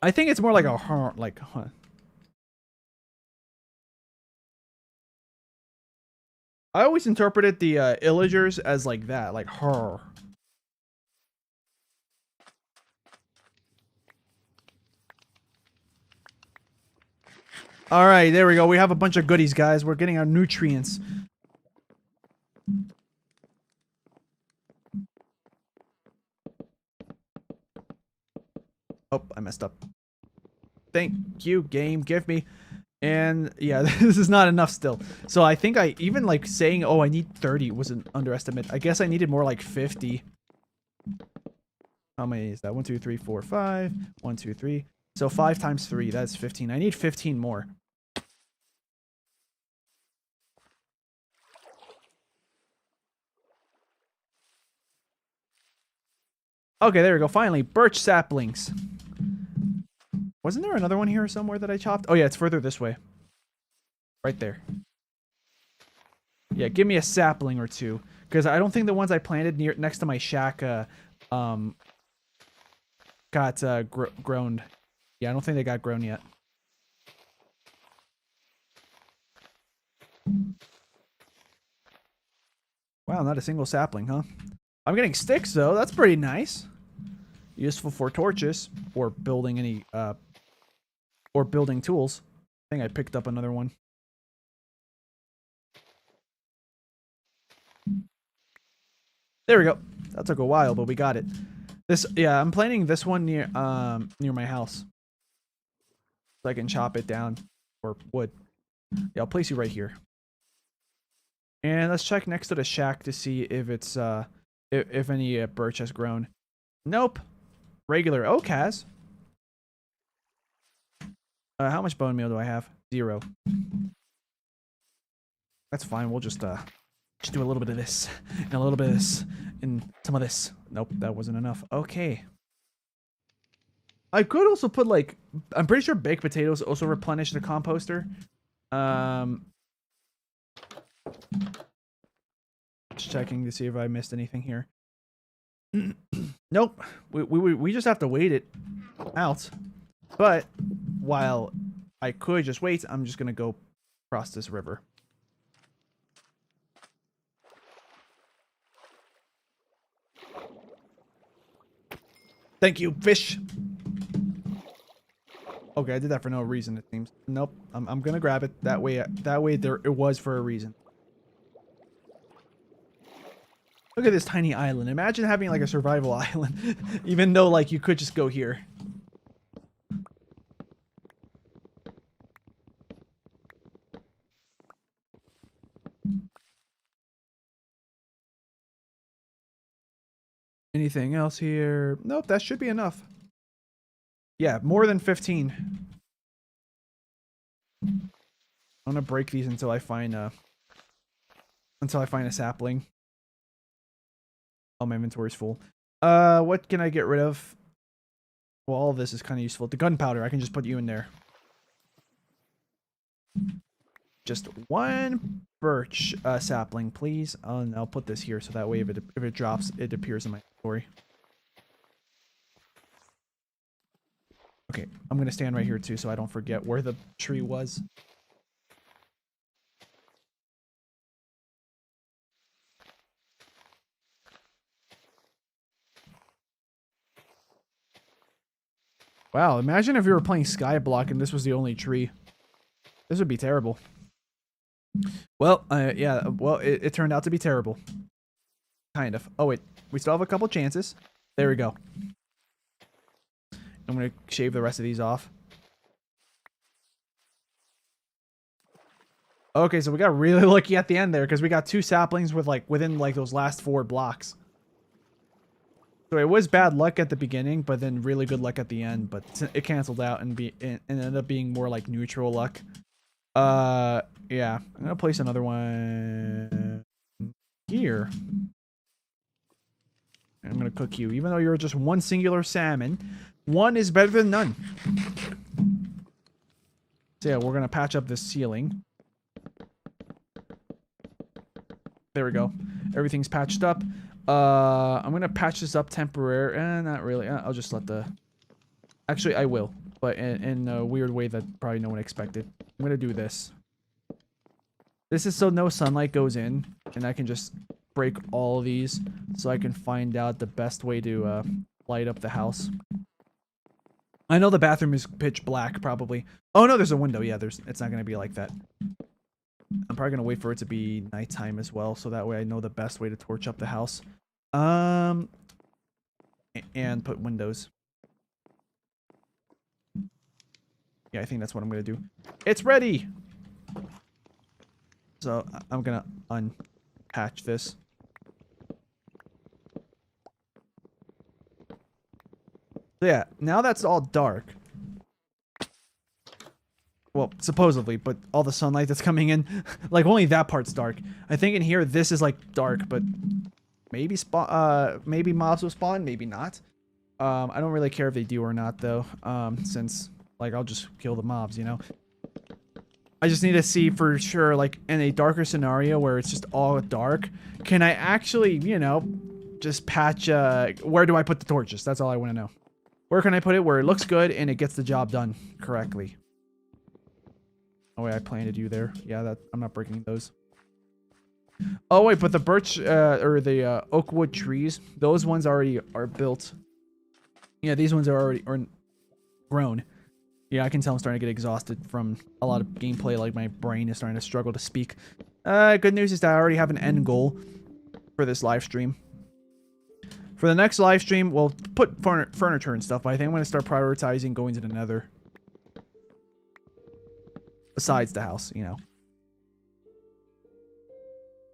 I think it's more like a I always interpreted the illagers as like that, like her. All right, there we go. We have a bunch of goodies, guys. We're getting our nutrients. Oh, I messed up. Thank you, game. Give me. And yeah, this is not enough still. So I think I even like saying, oh, I need 30 was an underestimate. I guess I needed more like 50. How many is that? 1, 2, 3, 4, 5. 1, 2, 3. So 5 times 3, that's 15. I need 15 more. Okay, there we go. Finally, birch saplings. Wasn't there another one here somewhere that I chopped? Oh yeah, it's further this way. Right there. Yeah, give me a sapling or two. because I don't think the ones I planted next to my shack got grown. Yeah, I don't think they got grown yet. Wow, not a single sapling, huh? I'm getting sticks though. That's pretty nice. Useful for torches or building any or building tools. I think I picked up another one. There we go. That took a while, but we got it. This, yeah, I'm planting this one near my house, so I can chop it down, or wood. Yeah, I'll place you right here. And let's check next to the shack to see if it's if any birch has grown. Nope. Regular oak has. How much bone meal do I have? 0. That's fine. We'll just do a little bit of this, and a little bit of this, and some of this. Nope, that wasn't enough. Okay. I could also put, like, I'm pretty sure baked potatoes also replenish the composter. Just checking to see if I missed anything here. Nope. We just have to wait it out. But while I could just wait, I'm just gonna go across this river. Thank you, fish. Okay, I did that for no reason, it seems. Nope, I'm gonna grab it. That way there it was for a reason. Look at this tiny island. Imagine having like a survival island, even though like you could just go here. Anything else here? Nope, that should be enough. Yeah, more than 15. I'm gonna break these until I find a sapling. Oh, my inventory's full. What can I get rid of? Well, all of this is kind of useful. The gunpowder, I can just put you in there. Just 1 birch sapling, please. And I'll put this here so that way if it drops, it appears in my inventory. Okay, I'm gonna stand right here too so I don't forget where the tree was. Wow, imagine if you were playing Skyblock and this was the only tree. This would be terrible. Well, yeah, well, it turned out to be terrible. Kind of. Oh, wait. We still have a couple chances. There we go. I'm going to shave the rest of these off. Okay, so we got really lucky at the end there because we got 2 saplings with like within like those last 4 blocks. So it was bad luck at the beginning, but then really good luck at the end. But it canceled out and ended up being more like neutral luck. Yeah, I'm gonna place another one here. I'm gonna cook you, even though you're just 1 singular salmon. 1 is better than none. So yeah, we're gonna patch up this ceiling. There we go. Everything's patched up. I'm gonna patch this up temporarily. Not really. I'll just let the. Actually, I will, but in a weird way that probably no one expected. I'm gonna do this. This is so no sunlight goes in, and I can just break all of these, so I can find out the best way to light up the house. I know the bathroom is pitch black, probably. Oh no, there's a window. Yeah, it's not gonna be like that. I'm probably gonna wait for it to be nighttime as well, so that way I know the best way to torch up the house. And put windows. Yeah, I think that's what I'm gonna do. It's ready! So, I'm gonna unpatch this. So yeah, now that's all dark. Well, supposedly, but all the sunlight that's coming in, like only that part's dark. I think in here, this is like dark, but maybe maybe mobs will spawn, maybe not. I don't really care if they do or not though, since like I'll just kill the mobs, you know. I just need to see for sure, like in a darker scenario where it's just all dark, can I actually, you know, just patch, where do I put the torches? That's all I want to know. Where can I put it where it looks good and it gets the job done correctly? Oh wait, I planted you there. Yeah, that I'm not breaking those. Oh wait, but the birch, or the oak wood trees, those ones already are built. Yeah, these ones are already grown. Yeah, I can tell I'm starting to get exhausted from a lot of gameplay, like my brain is starting to struggle to speak. Good news is that I already have an end goal for this live stream. For the next live stream, we'll put furniture and stuff, but I think I'm going to start prioritizing going to the nether. Besides the house, you know.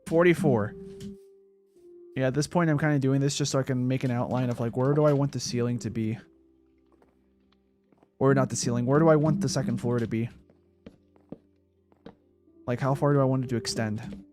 44. Yeah, at this point, I'm kind of doing this just so I can make an outline of, like, where do I want the ceiling to be? Or not the ceiling. Where do I want the second floor to be? Like, how far do I want it to extend?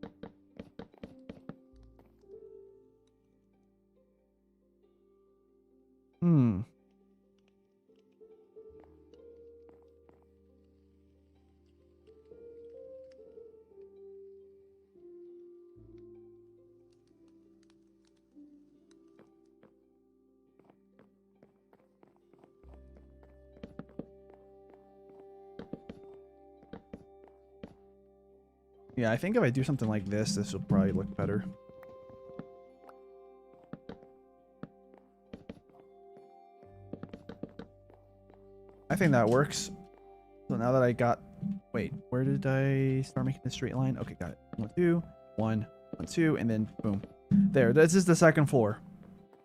Yeah, I think if I do something like this, this will probably look better. I think that works. So now that I got... Wait, where did I start making the straight line? Okay, got it. 1, 2, 1, 1, 2, and then boom. There, this is the second floor.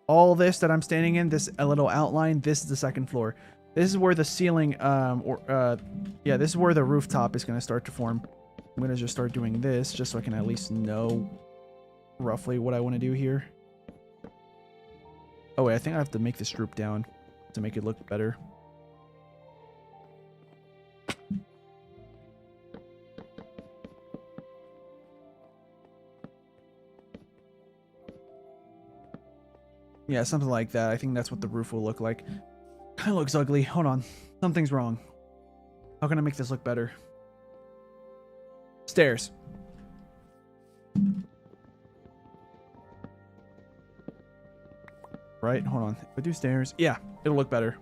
All this that I'm standing in, this a little outline, this is the second floor. This is where the ceiling, yeah, this is where the rooftop is going to start to form. I'm going to just start doing this just so I can at least know roughly what I want to do here. Oh, wait, I think I have to make this droop down to make it look better. Yeah, something like that. I think that's what the roof will look like. Kind of looks ugly. Hold on. Something's wrong. How can I make this look better? Stairs. Right? Hold on. If I do stairs. Yeah, it'll look better.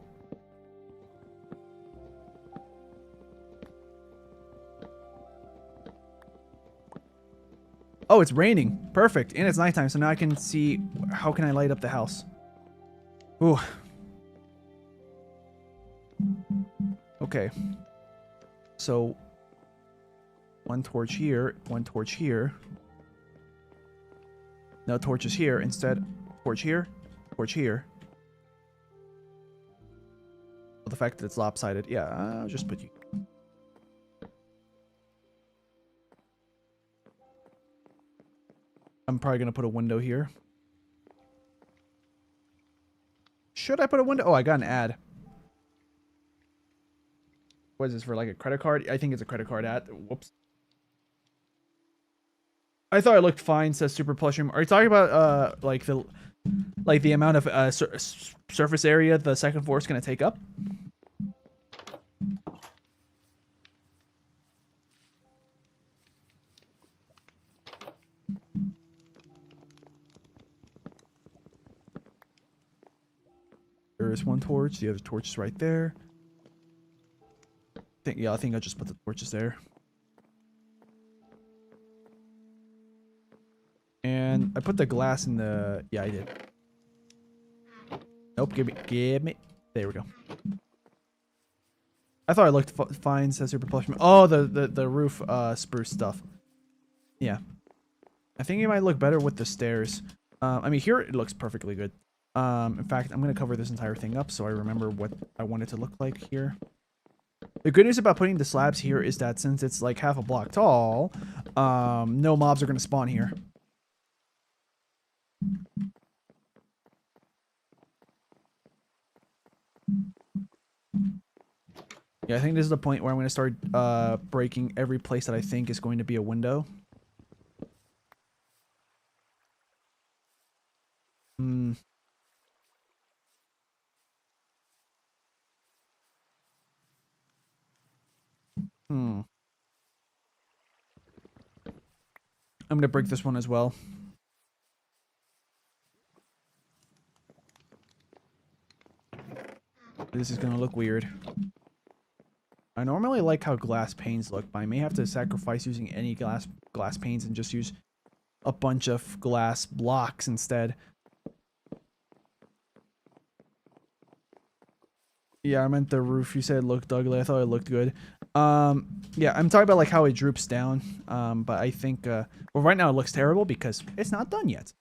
Oh, it's raining. Perfect. And it's nighttime, so now I can see how can I light up the house. Ooh. Okay. So, one torch here, one torch here. No torches here. Instead, torch here, torch here. Well, the fact that it's lopsided. Yeah, I'll just put you. I'm probably going to put a window here. Should I put a window? Oh, I got an ad. What is this for, like a credit card? I think it's a credit card ad. Whoops. I thought it looked fine, says Super Plush Room. Are you talking about, like the amount of surface area the second floor is going to take up? There is one torch. The other torch is right there. I think I'll just put the torches there. And I put the glass in the... Yeah, I did. Nope, give me. There we go. I thought it looked fine, says Super Plush. Oh, the roof spruce stuff. Yeah. I think it might look better with the stairs. I mean, here it looks perfectly good. In fact, I'm going to cover this entire thing up so I remember what I want it to look like here. The good news about putting the slabs here is that since it's like half a block tall, no mobs are going to spawn here. Yeah, I think this is the point where I'm going to start breaking every place that I think is going to be a window. I'm gonna break this one as well. This is gonna look weird. I normally like how glass panes look, but I may have to sacrifice using any glass panes and just use a bunch of glass blocks instead. Yeah, I meant the roof. You said it looked ugly. I thought it looked good. Yeah, I'm talking about like how it droops down. But I think well, right now it looks terrible because it's not done yet.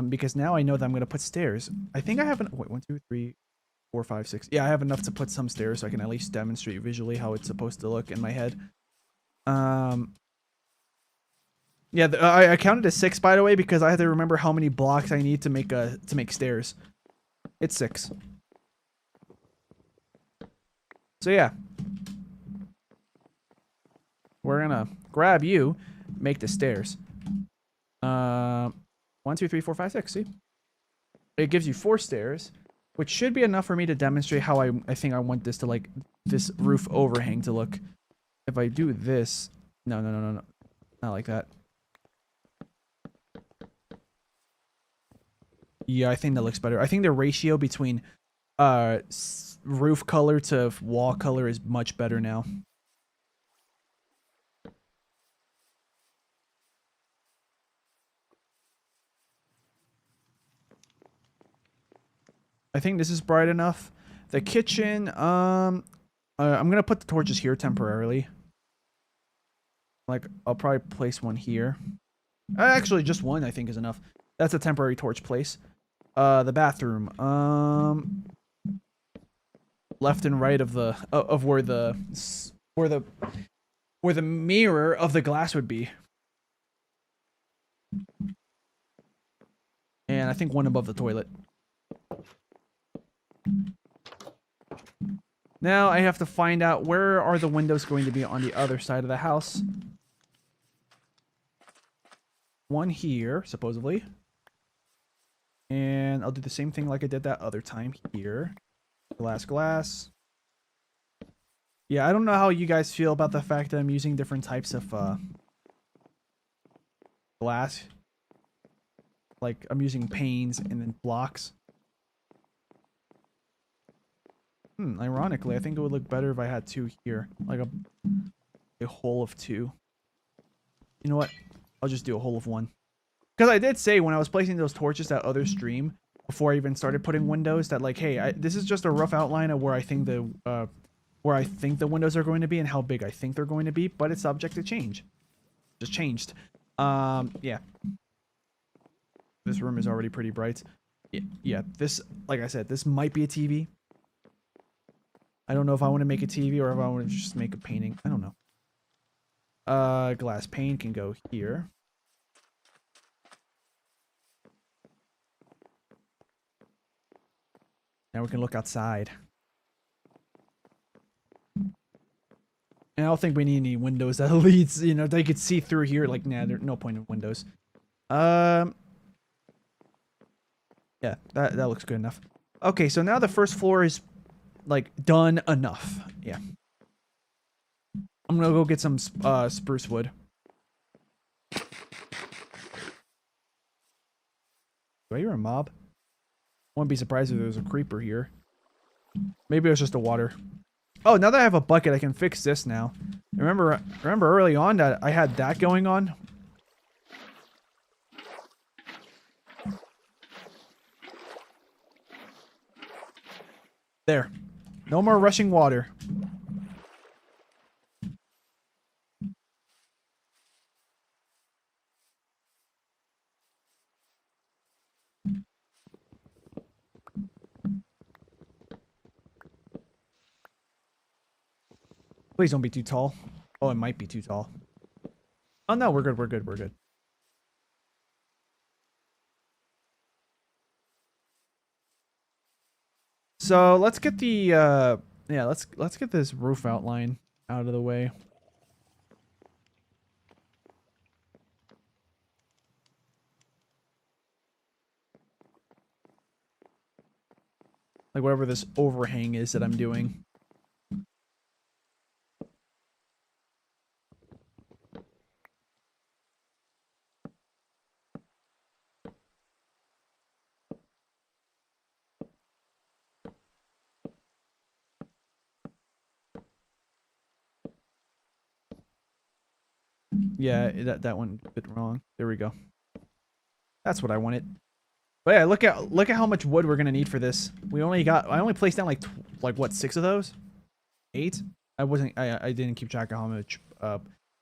Because now I know that I'm gonna put stairs. I think I have wait, 1, 2, 3, 4, 5, 6. Yeah, I have enough to put some stairs so I can at least demonstrate visually how it's supposed to look in my head. Yeah, I counted to 6 by the way because I had to remember how many blocks I need to make stairs. It's 6. So yeah, we're gonna grab you, make the stairs. 1, 2, 3, 4, 5, 6. See, it gives you 4 stairs, which should be enough for me to demonstrate how I think I want this to like this roof overhang to look. If I do this, no, not like that. Yeah, I think that looks better. I think the ratio between roof color to wall color is much better now. I think this is bright enough. The kitchen, I'm gonna put the torches here temporarily. Like, I'll probably place one here. Actually, just one I think is enough. That's a temporary torch place. The bathroom, left and right of the where the mirror of the glass would be. And I think one above the toilet. Now I have to find out where are the windows going to be on the other side of the house. One here, supposedly. And I'll do the same thing like I did that other time here. Glass. Yeah, I don't know how you guys feel about the fact that I'm using different types of glass. Like, I'm using panes and then blocks. Ironically, I think it would look better if I had 2 here. Like a hole of 2. You know what? I'll just do a hole of 1. Because I did say when I was placing those torches that other stream, before I even started putting windows, that like, hey, this is just a rough outline of where I think the windows are going to be and how big I think they're going to be, but it's subject to change. Just changed. Yeah. This room is already pretty bright. Yeah, this, like I said, this might be a TV. I don't know if I want to make a TV or if I want to just make a painting. I don't know. Glass pane can go here. Now we can look outside. And I don't think we need any windows that leads, you know, they could see through here. Like, nah, there's no point in windows. Yeah, that looks good enough. Okay, so now the first floor is like done enough. Yeah. I'm gonna go get some spruce wood. Do I hear a mob? Wouldn't be surprised if there was a creeper here. Maybe it was just a water. Oh, now that I have a bucket, I can fix this now. Remember early on that I had that going on? There. No more rushing water. Please don't be too tall. Oh, it might be too tall. Oh no, we're good. So let's get the yeah, let's get this roof outline out of the way. Like whatever this overhang is that I'm doing. Yeah, that went a bit wrong. There we go. That's what I wanted. But yeah, look at how much wood we're gonna need for this. I only placed down like what, 6 of those? 8? I didn't keep track of how much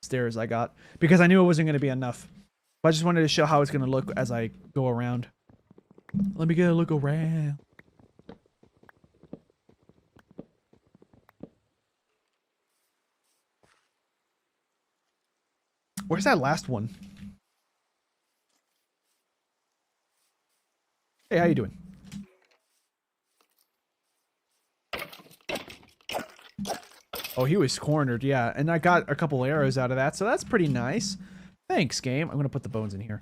stairs I got because I knew it wasn't gonna be enough. But I just wanted to show how it's gonna look as I go around. Let me get a look around. Where's that last one? Hey, how you doing? Oh, he was cornered, yeah. And I got a couple arrows out of that, so that's pretty nice. Thanks, game. I'm gonna put the bones in here.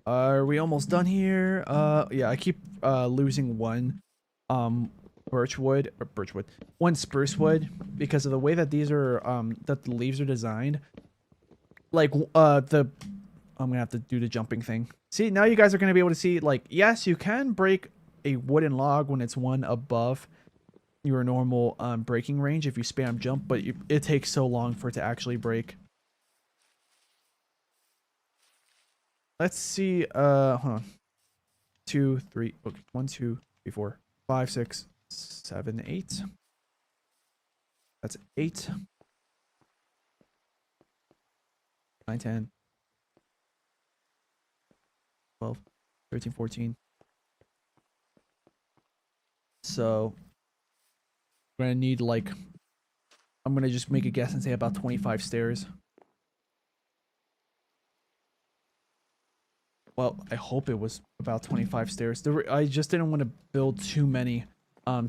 Are we almost done here? Yeah, I keep losing one one spruce wood because of the way that these are that the leaves are designed. Like I'm gonna have to do the jumping thing. See, now you guys are gonna be able to see, like, yes, you can break a wooden log when it's one above your normal breaking range if you spam jump, but it takes so long for it to actually break. Let's see, hold on. 2, 3, okay, 1, 2, 3, 4, 5, 6, 7, 8. That's 8. 9, 10, 12, 13, 14. So we're gonna need, like, I'm gonna just make a guess and say about 25 stairs. Well, I hope it was about 25 stairs. I just didn't want to build too many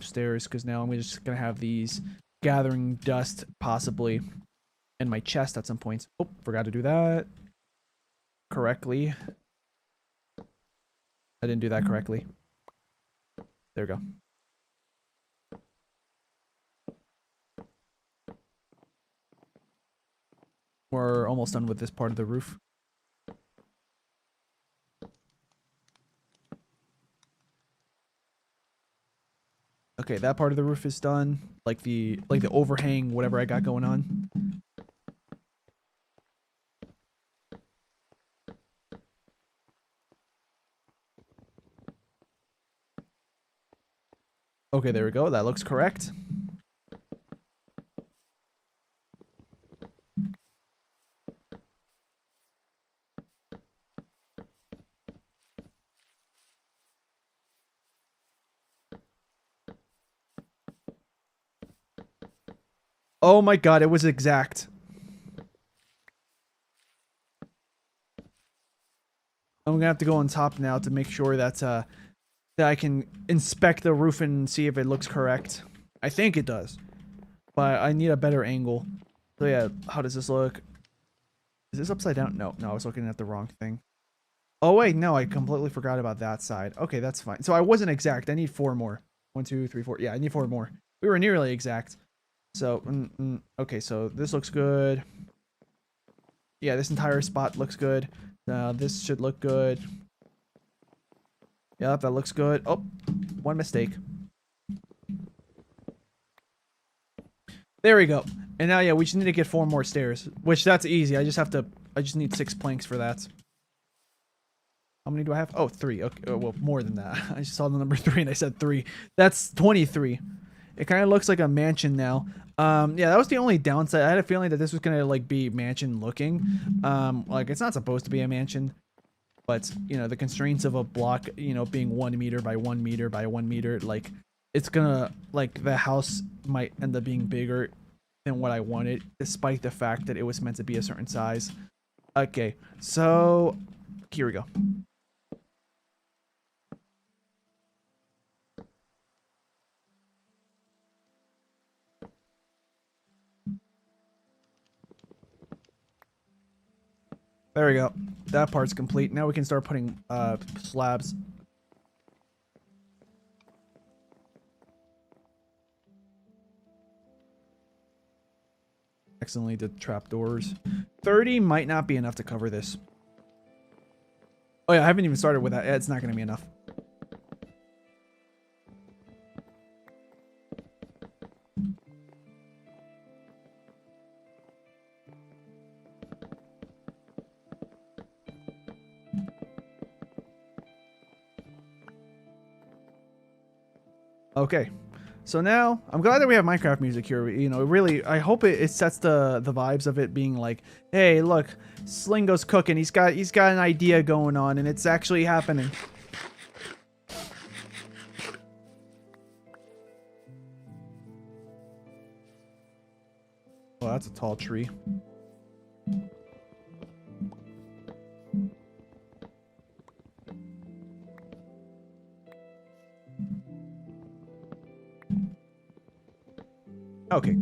stairs because now I'm just gonna have these gathering dust possibly in my chest at some points. Oh, forgot to do that correctly. I didn't do that correctly. There we go. We're almost done with this part of the roof. Okay, that part of the roof is done. Like the overhang, whatever I got going on. Okay, there we go. That looks correct. Oh my god, it was exact. I'm gonna have to go on top now to make sure that I can inspect the roof and see if it looks correct. I think it does, but I need a better angle. So yeah, how does this look? Is this upside down? No, I was looking at the wrong thing. Oh wait, no, I completely forgot about that side. Okay, that's fine. So I wasn't exact. I need 4 more. 1, 2, 3, 4. Yeah, I need 4 more. We were nearly exact. So, okay, so this looks good. Yeah, this entire spot looks good. This should look good. Yeah, that looks good. Oh, one mistake. There we go. And now, yeah, we just need to get 4 more stairs, which that's easy. I just need 6 planks for that. How many do I have? Oh, 3. Okay, well, more than that. I just saw the number 3 and I said 3. That's 23. It kind of looks like a mansion now. Yeah, that was the only downside. I had a feeling that this was gonna like be mansion looking. Like it's not supposed to be a mansion, but you know the constraints of a block, you know, being 1 meter by 1 meter by 1 meter, like it's gonna like the house might end up being bigger than what I wanted, despite the fact that it was meant to be a certain size. Okay, so here we go. There we go. That part's complete. Now we can start putting slabs. Accidentally did trapdoors. 30 might not be enough to cover this. Oh yeah, I haven't even started with that. It's not going to be enough. Okay. So now, I'm glad that we have Minecraft music here. You know, really, I hope it sets the vibes of it being like, hey, look, Sleengo's cooking. He's got an idea going on, and it's actually happening. Well, that's a tall tree. Okay.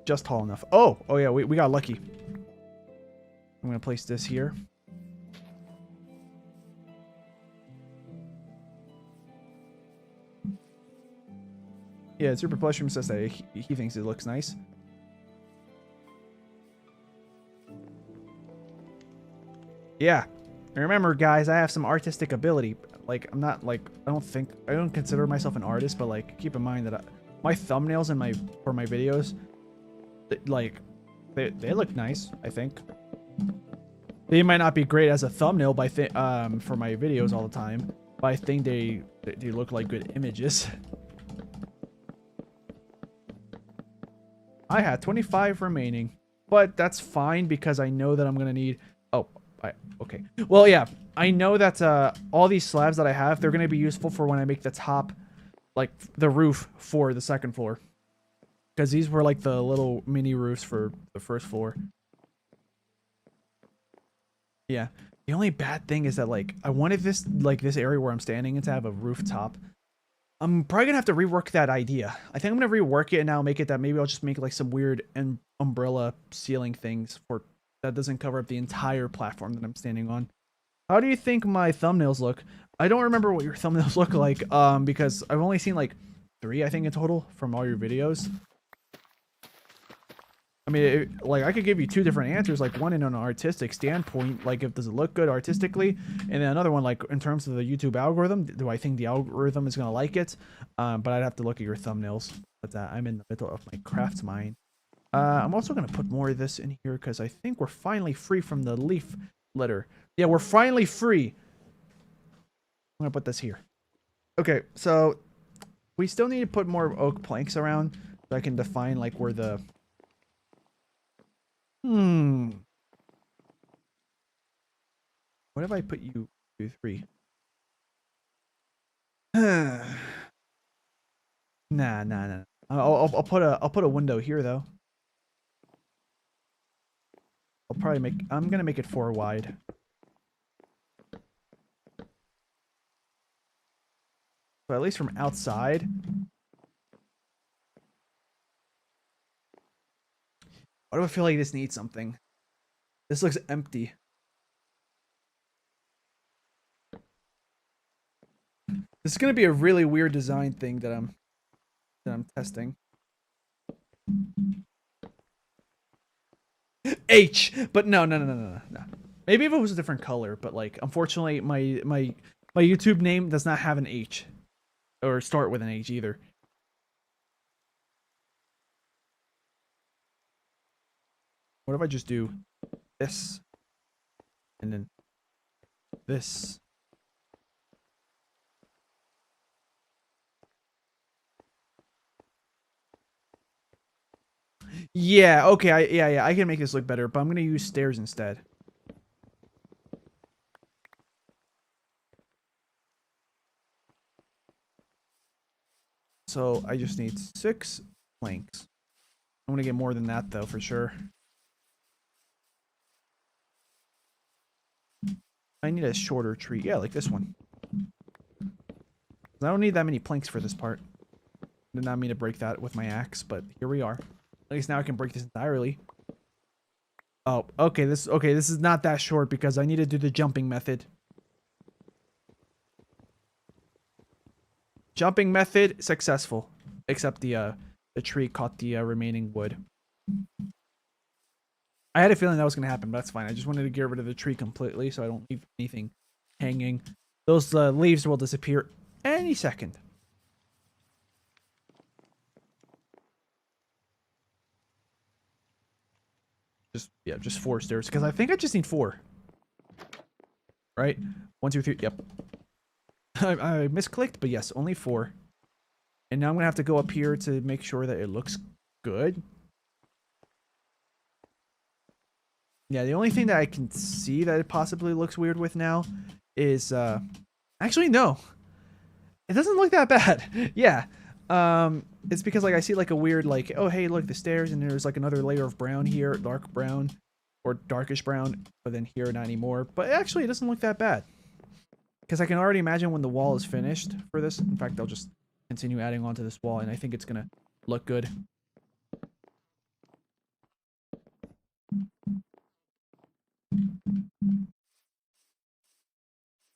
Just tall enough. Oh yeah, we got lucky. I'm going to place this here. Yeah, Super Plushroom says that he thinks it looks nice. Yeah. And remember, guys, I have some artistic ability. Like, I'm not, like, I don't consider myself an artist, but, like, keep in mind that my thumbnails for my videos, like, they look nice, I think. They might not be great as a thumbnail for my videos all the time, but I think they look like good images. I had 25 remaining, but that's fine because I know that I'm gonna need. Oh, okay. Well, yeah, I know that all these slabs that I have, they're gonna be useful for when I make the top, like the roof for the second floor, because these were like the little mini roofs for the first floor. Yeah. The only bad thing is that, like, I wanted this area where I'm standing in to have a rooftop. I'm probably gonna have to rework that idea. I think I'm gonna rework it and now make it that maybe I'll just make like some weird umbrella ceiling things that doesn't cover up the entire platform that I'm standing on. How do you think my thumbnails look? I don't remember what your thumbnails look like, because I've only seen like 3, I think, in total from all your videos. I mean, like, I could give you 2 different answers, like one in an artistic standpoint, like does it look good artistically, and then another one like in terms of the YouTube algorithm, do I think the algorithm is gonna like it? But I'd have to look at your thumbnails. But I'm in the middle of my craft mine. I'm also gonna put more of this in here because I think we're finally free from the leaf litter. Yeah, we're finally free. I'm gonna put this here. Okay, so we still need to put more oak planks around so I can define like where the what if I put you 2, 3? Nah. I'll put a window here though. I'm gonna make it 4 wide. So at least from outside. Why do I feel like this needs something? This looks empty. This is gonna be a really weird design thing that I'm testing. H, but no. Maybe if it was a different color, but like unfortunately my YouTube name does not have an H or start with an H either. What if I just do this and then this? Yeah, okay, yeah, I can make this look better, but I'm gonna use stairs instead. So I just need 6 planks. I'm gonna get more than that though, for sure. I need a shorter tree. Yeah, like this one. I don't need that many planks for this part. Did not mean to break that with my axe, but here we are. At least now I can break this entirely. Oh, okay, this is not that short because I need to do the jumping method. Jumping method successful, except the tree caught the remaining wood. I had a feeling that was gonna happen, but that's fine. I just wanted to get rid of the tree completely so I don't leave anything hanging. Those leaves will disappear any second. Just 4 stairs, because I think I just need 4. Right? 1, 2, 3. Yep. I misclicked, but yes, only 4. And now I'm gonna have to go up here to make sure that it looks good. Yeah, the only thing that I can see that it possibly looks weird with now is actually no. It doesn't look that bad. Yeah. It's because like I see like a weird like, oh hey, look, the stairs, and there's like another layer of brown here, dark brown or darkish brown, but then here not anymore. But actually it doesn't look that bad. Because I can already imagine when the wall is finished for this. In fact, I'll just continue adding onto this wall, and I think it's gonna look good.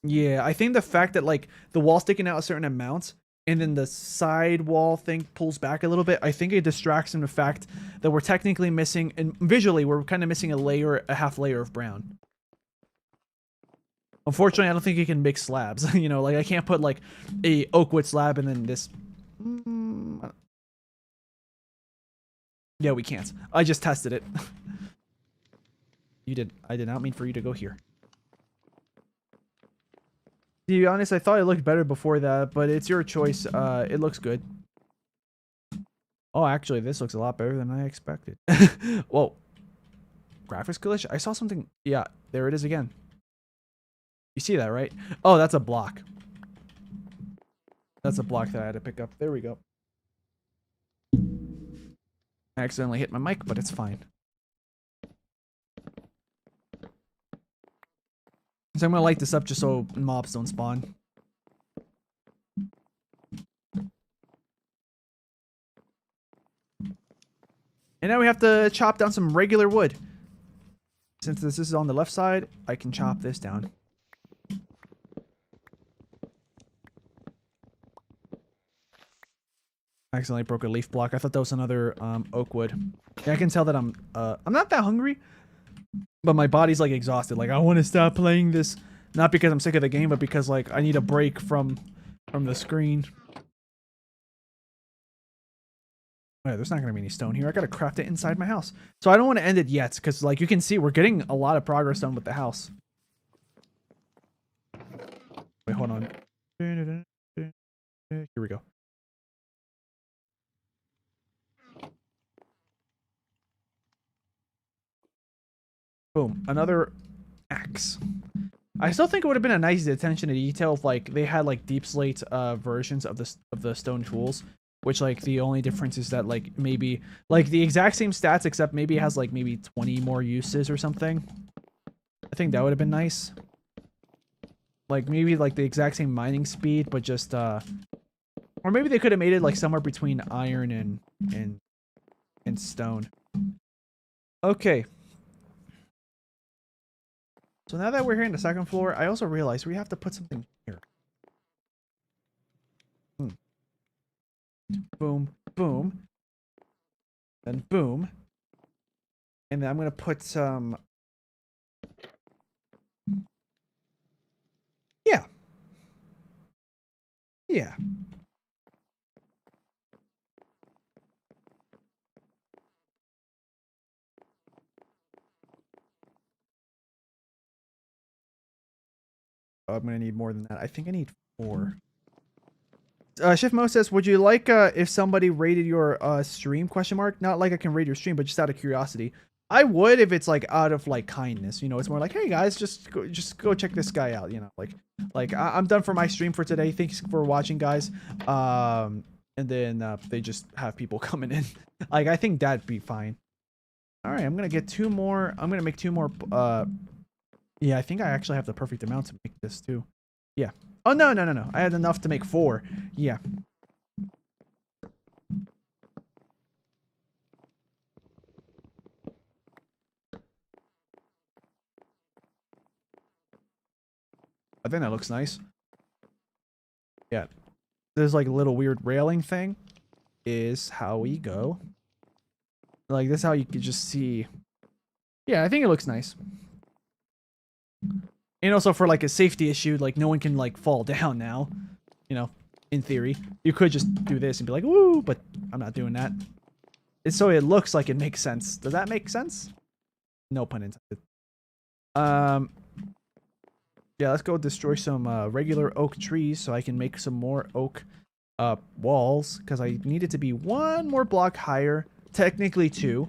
Yeah, I think the fact that like the wall sticking out a certain amount and then the side wall thing pulls back a little bit, I think it distracts from the fact that we're technically missing, and visually we're kind of missing a half layer of brown. Unfortunately, I don't think you can mix slabs. You know, like I can't put like a oak wood slab and then this. Yeah, we can't. I just tested it. I did not mean for you to go here. To be honest, I thought it looked better before that, but it's your choice. It looks good. Oh, actually, this looks a lot better than I expected. Whoa. Graphics glitch? I saw something. Yeah, there it is again. You see that, right? Oh, that's a block. That's a block that I had to pick up. There we go. I accidentally hit my mic, but it's fine. So I'm gonna light this up just so mobs don't spawn. And now we have to chop down some regular wood. Since this is on the left side, I can chop this down. I accidentally broke a leaf block. I thought that was another oak wood. Yeah, I can tell that I'm not that hungry, but my body's like exhausted. Like I want to stop playing this, not because I'm sick of the game, but because like I need a break from the screen. Oh, there's not gonna be any stone here. I gotta craft it inside my house. So I don't want to end it yet, because like you can see, we're getting a lot of progress done with the house. Wait, hold on. Here we go. Boom, another axe. I still think it would have been a nice attention to detail if like they had like deep slate versions of the stone tools, which like the only difference is that like maybe like the exact same stats except maybe it has like maybe 20 more uses or something. I think that would have been nice. Like maybe like the exact same mining speed, but just or maybe they could have made it like somewhere between iron and stone. Okay. So now that we're here in the second floor, I also realized we have to put something here. Boom, boom. Then boom. And then I'm going to put some... Yeah. Yeah. I'm going to need more than that. I think I need 4. Shift Mo says, would you like if somebody rated your stream, question mark? Not like I can rate your stream, but just out of curiosity. I would if it's like out of like kindness, you know, it's more like, hey guys, just go check this guy out, you know, like I'm done for my stream for today. Thanks for watching, guys. And then they just have people coming in. Like I think that'd be fine. All right, I'm gonna get 2 more. I'm gonna make 2 more. Yeah, I think I actually have the perfect amount to make this too. Yeah. Oh no. I had enough to make 4. Yeah. I think that looks nice. Yeah. There's like a little weird railing thing. Is how we go. Like this is how you can just see. Yeah, I think it looks nice. And also for like a safety issue, like no one can like fall down now. You know, in theory. You could just do this and be like, woo, but I'm not doing that. It's so it looks like it makes sense. Does that make sense? No pun intended. Yeah, let's go destroy some regular oak trees so I can make some more oak walls, because I need it to be one more block higher, technically two.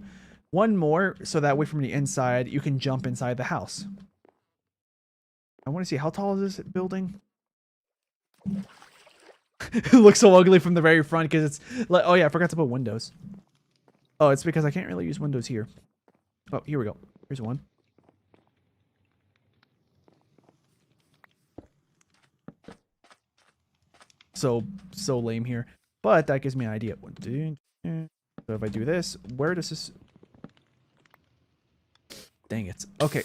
One more, so that way from the inside you can jump inside the house. I want to see, how tall is this building? It looks so ugly from the very front because it's like, oh yeah, I forgot to put windows. Oh, it's because I can't really use windows here. Oh, here we go. Here's one. So lame here, but that gives me an idea. So if I do this, where does this? Dang it. Okay.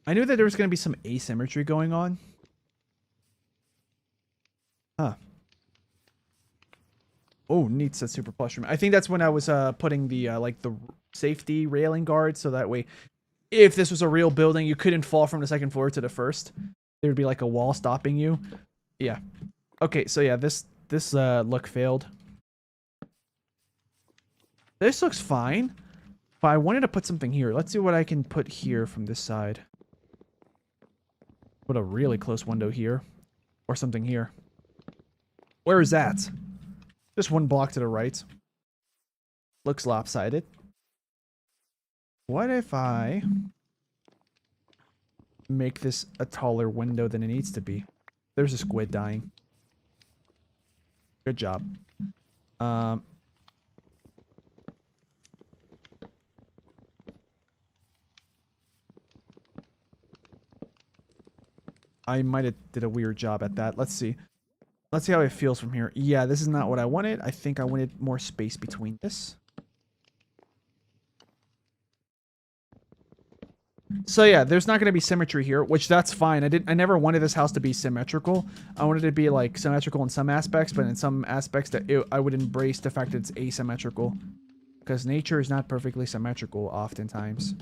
I knew that there was going to be some asymmetry going on. Huh. Oh, neat, says Super Plush Room. I think that's when I was putting the like the safety railing guard, so that way, if this was a real building, you couldn't fall from the second floor to the first. There would be like a wall stopping you. Yeah. Okay, so yeah, this look failed. This looks fine, but I wanted to put something here. Let's see what I can put here from this side. Put a really close window here, or something here. Where is that? Just one block to the right. Looks lopsided. What if I make this a taller window than it needs to be? There's a squid dying. Good job. I might have did a weird job at that. Let's see. Let's see how it feels from here. Yeah, this is not what I wanted. I think I wanted more space between this. So yeah, there's not going to be symmetry here, which that's fine. I never wanted this house to be symmetrical. I wanted it to be like symmetrical in some aspects, but in some aspects that I would embrace the fact that it's asymmetrical, because nature is not perfectly symmetrical oftentimes.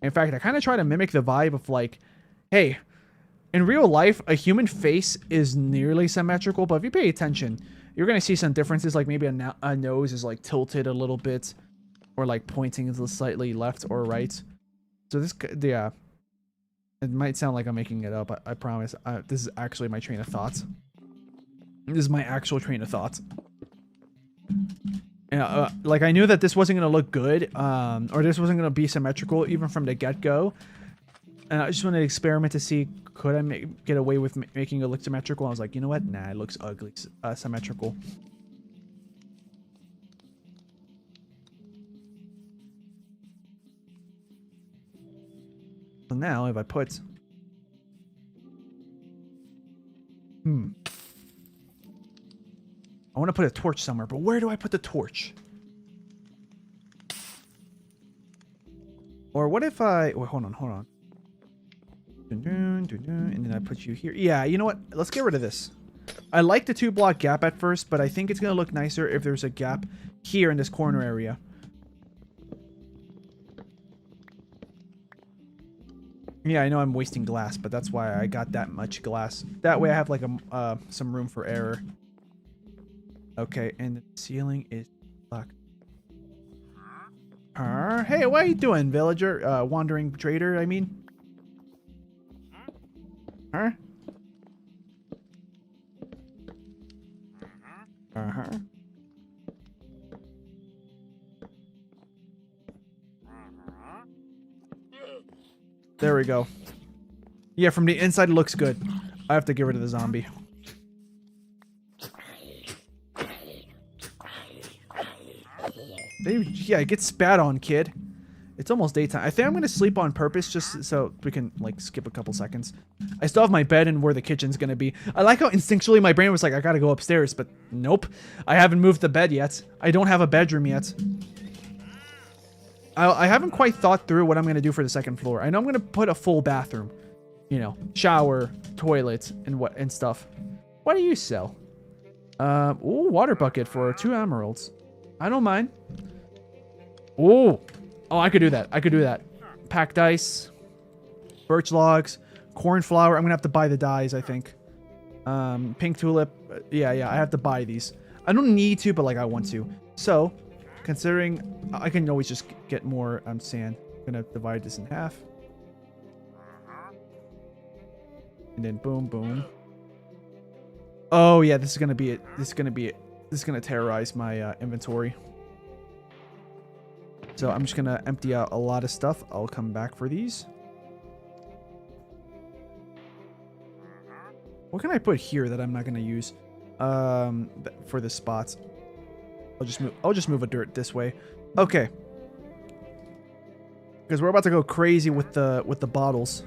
In fact, I kind of try to mimic the vibe of like, hey, in real life, a human face is nearly symmetrical, but if you pay attention, you're going to see some differences, like maybe a nose is like tilted a little bit, or like pointing slightly left or right. So this, yeah, it might sound like I'm making it up. I promise. This is actually my train of thoughts. This is my actual train of thoughts. Yeah, like I knew that this wasn't going to look good, or this wasn't going to be symmetrical even from the get-go. And I just wanted to experiment to see, could I get away with making it look symmetrical? I was like, you know what? Nah, it looks ugly, symmetrical. So now, if I put... I want to put a torch somewhere, but where do I put the torch? Or what if I... Wait, hold on. And then I put you here. Yeah, you know what? Let's get rid of this. I like the 2-block gap at first, but I think it's going to look nicer if there's a gap here in this corner area. Yeah, I know I'm wasting glass, but that's why I got that much glass. That way I have like some room for error. Okay, and the ceiling is black. Hey, what are you doing, villager? Wandering trader, I mean. Huh? There we go. Yeah, from the inside it looks good. I have to get rid of the zombie. Yeah, get spat on, kid. It's almost daytime. I think I'm going to sleep on purpose just so we can, like, skip a couple seconds. I still have my bed and where the kitchen's going to be. I like how instinctually my brain was like, I got to go upstairs, but nope. I haven't moved the bed yet. I don't have a bedroom yet. I haven't quite thought through what I'm going to do for the second floor. I know I'm going to put a full bathroom. You know, shower, toilet, and stuff. What do you sell? Ooh, water bucket for 2 emeralds. I don't mind. Ooh. Oh, I could do that. I could do that. packed ice, birch logs, corn flour. I'm gonna have to buy the dyes, I think. Pink tulip. Yeah, I have to buy these. I don't need to, but like I want to. So, considering I can always just get more sand, I'm gonna divide this in half. And then boom, boom. Oh yeah, this is gonna be it. This is gonna terrorize my inventory. So I'm just gonna empty out a lot of stuff. I'll come back for these. What can I put here that I'm not gonna use for the spots? I'll just move a dirt this way. Okay. Because we're about to go crazy with the bottles.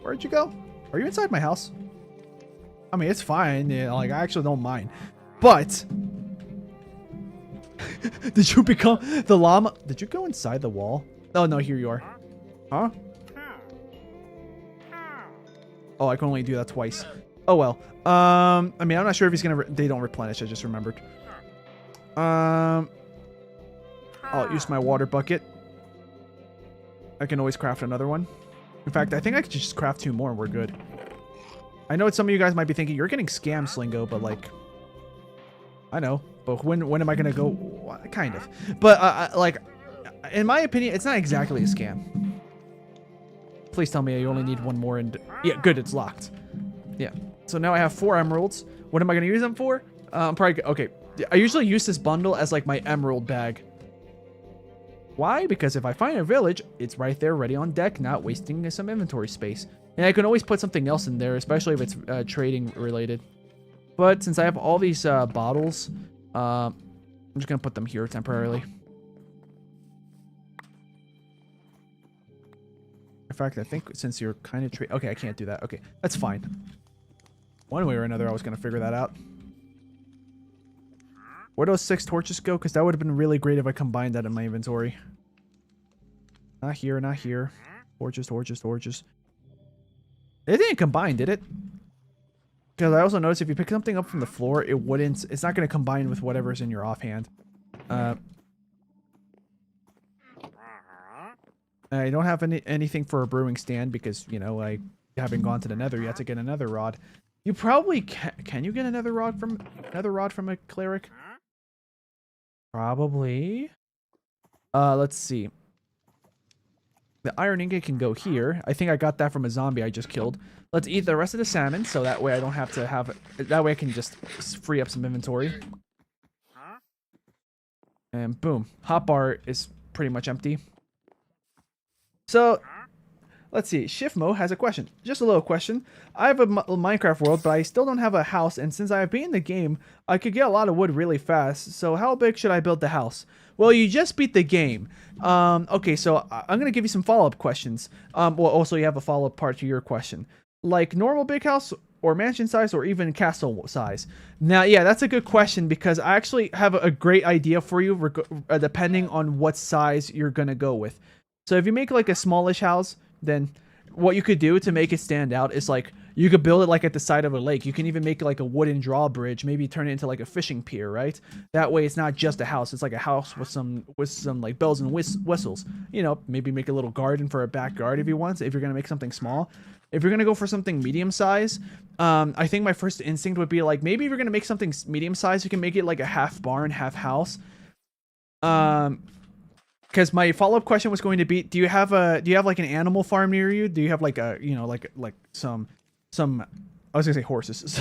Where'd you go? Are you inside my house? I mean, it's fine. Yeah, like, I actually don't mind. But... did you become the llama? Did you go inside the wall? Oh, no, here you are. Huh? Oh, I can only do that twice. Oh, well. I mean, I'm not sure if he's gonna... they don't replenish, I just remembered. I'll use my water bucket. I can always craft another one. In fact, I think I could just craft 2 more and we're good. I know some of you guys might be thinking, you're getting scammed, Sleengo, but like... I know. But when am I gonna go... kind of. But, like, in my opinion, it's not exactly a scam. Please tell me you only need 1 more and... yeah, good, it's locked. Yeah. So now I have 4 emeralds. What am I gonna use them for? Probably... okay. I usually use this bundle as, like, my emerald bag. Why? Because if I find a village, it's right there ready on deck, not wasting some inventory space. And I can always put something else in there, especially if it's trading related. But since I have all these bottles, I'm just going to put them here temporarily. In fact, I think since you're kind of okay, I can't do that. Okay, that's fine. One way or another, I was going to figure that out. Where do those 6 torches go? Because that would have been really great if I combined that in my inventory. Not here, not here. Torches, torches, torches. It didn't combine, did it? Because I also noticed if you pick something up from the floor, it wouldn't... it's not going to combine with whatever's in your offhand. I don't have anything for a brewing stand because, you know, I haven't gone to the nether yet to get another rod. You probably can you get another rod from a cleric? Probably. Let's see. The iron ingot can go here. I think I got that from a zombie I just killed. Let's eat the rest of the salmon, so that way I don't have to have... that way I can just free up some inventory. And boom. Hotbar is pretty much empty. So... let's see. Shiftmo has a question. Just a little question. I have a Minecraft world, but I still don't have a house. And since I have beaten the game, I could get a lot of wood really fast. So how big should I build the house? Well, you just beat the game. Okay, so I'm going to give you some follow-up questions. Well, also you have a follow-up part to your question. Like normal big house or mansion size or even castle size? Now, yeah, that's a good question because I actually have a great idea for you depending on what size you're going to go with. So if you make like a smallish house, then what you could do to make it stand out is like you could build it like at the side of a lake. You can even make like a wooden drawbridge, maybe turn it into like a fishing pier, right? That way it's not just a house, it's like a house with some like bells and whistles. You know, maybe make a little garden for a backyard if you want, if you're going to make something small. If you're going to go for something medium size, I think my first instinct would be like maybe if you're going to make something medium size, you can make it like a half barn, half house. Because my follow-up question was going to be, do you have like an animal farm near you? Do you have like a, you know, like some I was gonna say horses,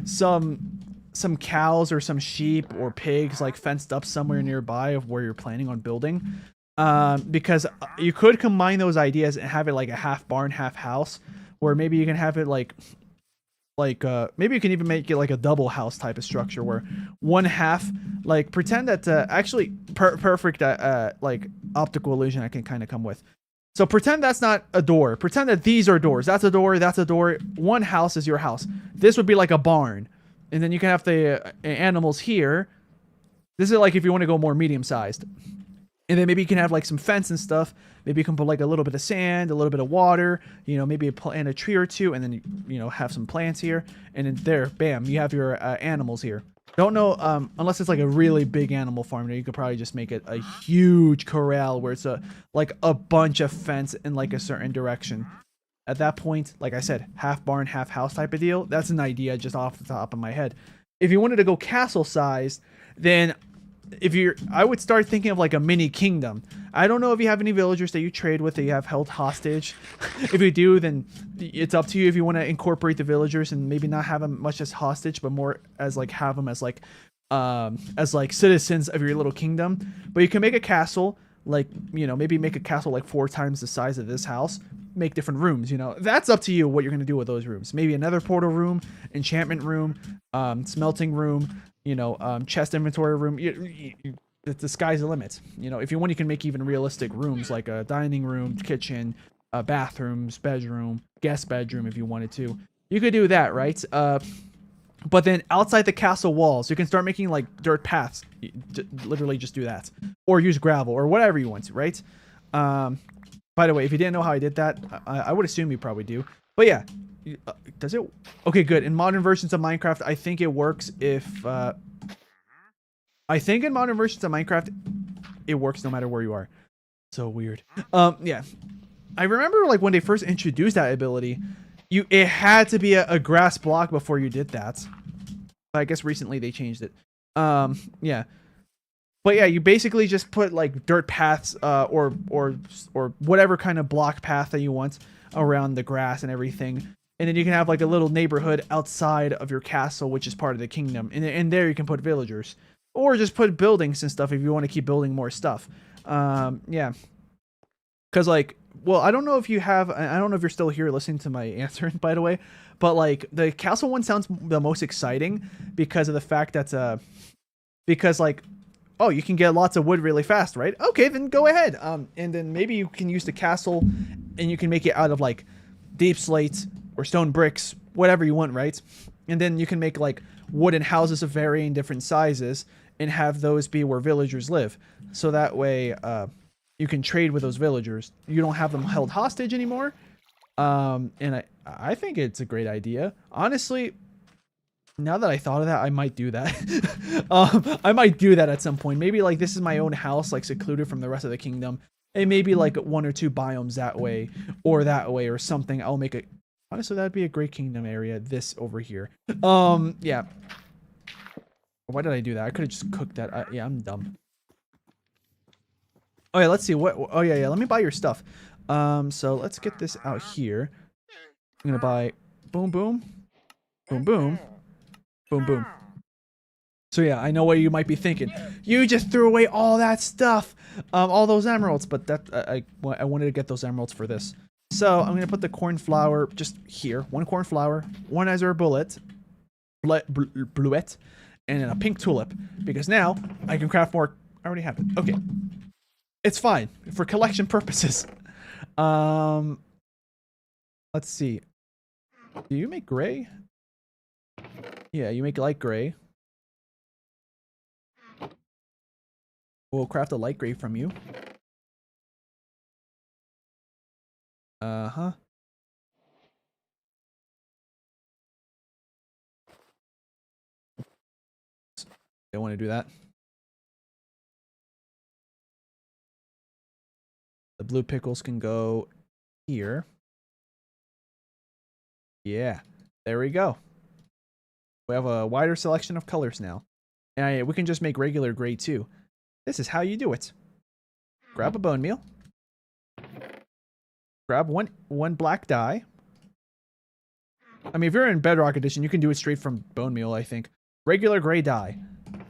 some cows or some sheep or pigs like fenced up somewhere nearby of where you're planning on building? Because you could combine those ideas and have it like a half barn, half house, or maybe you can have it like maybe you can even make it like a double house type of structure where one half, like pretend that actually perfect like optical illusion I can kind of come with. So pretend that's not a door. Pretend that these are doors. That's a door. That's a door. One house is your house. This would be like a barn. And then you can have the animals here. This is like if you want to go more medium sized. And then maybe you can have like some fence and stuff. Maybe you can put like a little bit of sand, a little bit of water, you know, maybe plant a tree or two, and then, you know, have some plants here. And then there, bam, you have your animals here. Don't know, unless it's like a really big animal farm there, you could probably just make it a huge corral where it's like a bunch of fence in like a certain direction. At that point, like I said, half barn, half house type of deal. That's an idea just off the top of my head. If you wanted to go castle sized, then I would start thinking of like a mini kingdom. I don't know if you have any villagers that you trade with that you have held hostage. If you do, then it's up to you if you want to incorporate the villagers and maybe not have them much as hostage, but more as like have them as like citizens of your little kingdom. But you can make a castle, like, you know, maybe make a castle like 4 times the size of this house. Make different rooms, you know. That's up to you what you're going to do with those rooms. Maybe another portal room, enchantment room, smelting room, you know, chest inventory room. The sky's the limit. You know, if you want, you can make even realistic rooms like a dining room, kitchen, bathrooms, bedroom, guest bedroom if you wanted to. You could do that, right? But then outside the castle walls, you can start making like dirt paths. Literally just do that. Or use gravel or whatever you want to, right? By the way, if you didn't know how I did that, I would assume you probably do. But yeah, does it? Okay, good. In modern versions of Minecraft, I think it works if... I think in modern versions of Minecraft, it works no matter where you are. So weird. Yeah. I remember like when they first introduced that ability, it had to be a grass block before you did that. But I guess recently they changed it. Yeah. But yeah, you basically just put like dirt paths or whatever kind of block path that you want around the grass and everything. And then you can have like a little neighborhood outside of your castle, which is part of the kingdom. And there you can put villagers. Or just put buildings and stuff if you want to keep building more stuff. Yeah. Because like, well, I don't know if you have, I don't know if you're still here listening to my answer, by the way. But like, the castle one sounds the most exciting because of the fact that, because like, oh, you can get lots of wood really fast, right? Okay, then go ahead. And then maybe you can use the castle and you can make it out of like deep slate or stone bricks, whatever you want, right? And then you can make like wooden houses of varying different sizes and have those be where villagers live. So that way, you can trade with those villagers. You don't have them held hostage anymore. And I think it's a great idea. Honestly, now that I thought of that, I might do that. I might do that at some point. Maybe like this is my own house, like secluded from the rest of the kingdom. And maybe like 1 or 2 biomes that way or something. I'll make it. Honestly, that'd be a great kingdom area. This over here. Yeah. Why did I do that? I could have just cooked that. Yeah, I'm dumb. Oh yeah, let's see what. Oh yeah. Let me buy your stuff. So let's get this out here. I'm gonna buy boom, boom, boom, boom. Boom, boom. So yeah, I know what you might be thinking. You just threw away all that stuff, all those emeralds. But that I wanted to get those emeralds for this. So I'm gonna put the corn flour just here. 1 corn flour, 1 azure bluet, and then a pink tulip. Because now I can craft more. I already have it. Okay, it's fine for collection purposes. Let's see. Do you make gray? Yeah, you make light gray. We'll craft a light gray from you. Uh-huh. Don't want to do that. The blue pickles can go here. Yeah, there we go. We have a wider selection of colors now. And we can just make regular gray too. This is how you do it. Grab a bone meal. Grab one black dye. I mean, if you're in Bedrock Edition, you can do it straight from bone meal, I think. Regular gray dye.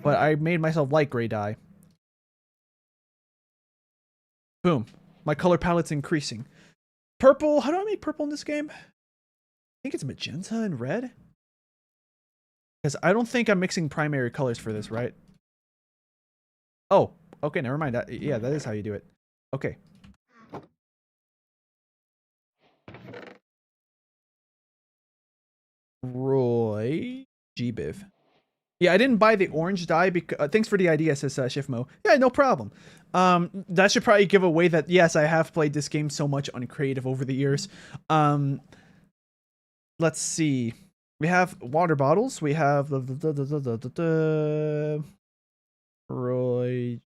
But I made myself light gray dye. Boom. My color palette's increasing. Purple. How do I make purple in this game? I think it's magenta and red. Because I don't think I'm mixing primary colors for this, right? Oh, okay, never mind. Yeah, that is how you do it. Okay. Roy Gbiv. Yeah, I didn't buy the orange dye because thanks for the idea, says Shifmo. Yeah, no problem. That should probably give away that yes, I have played this game so much on creative over the years. Let's see. We have water bottles. We have Roy.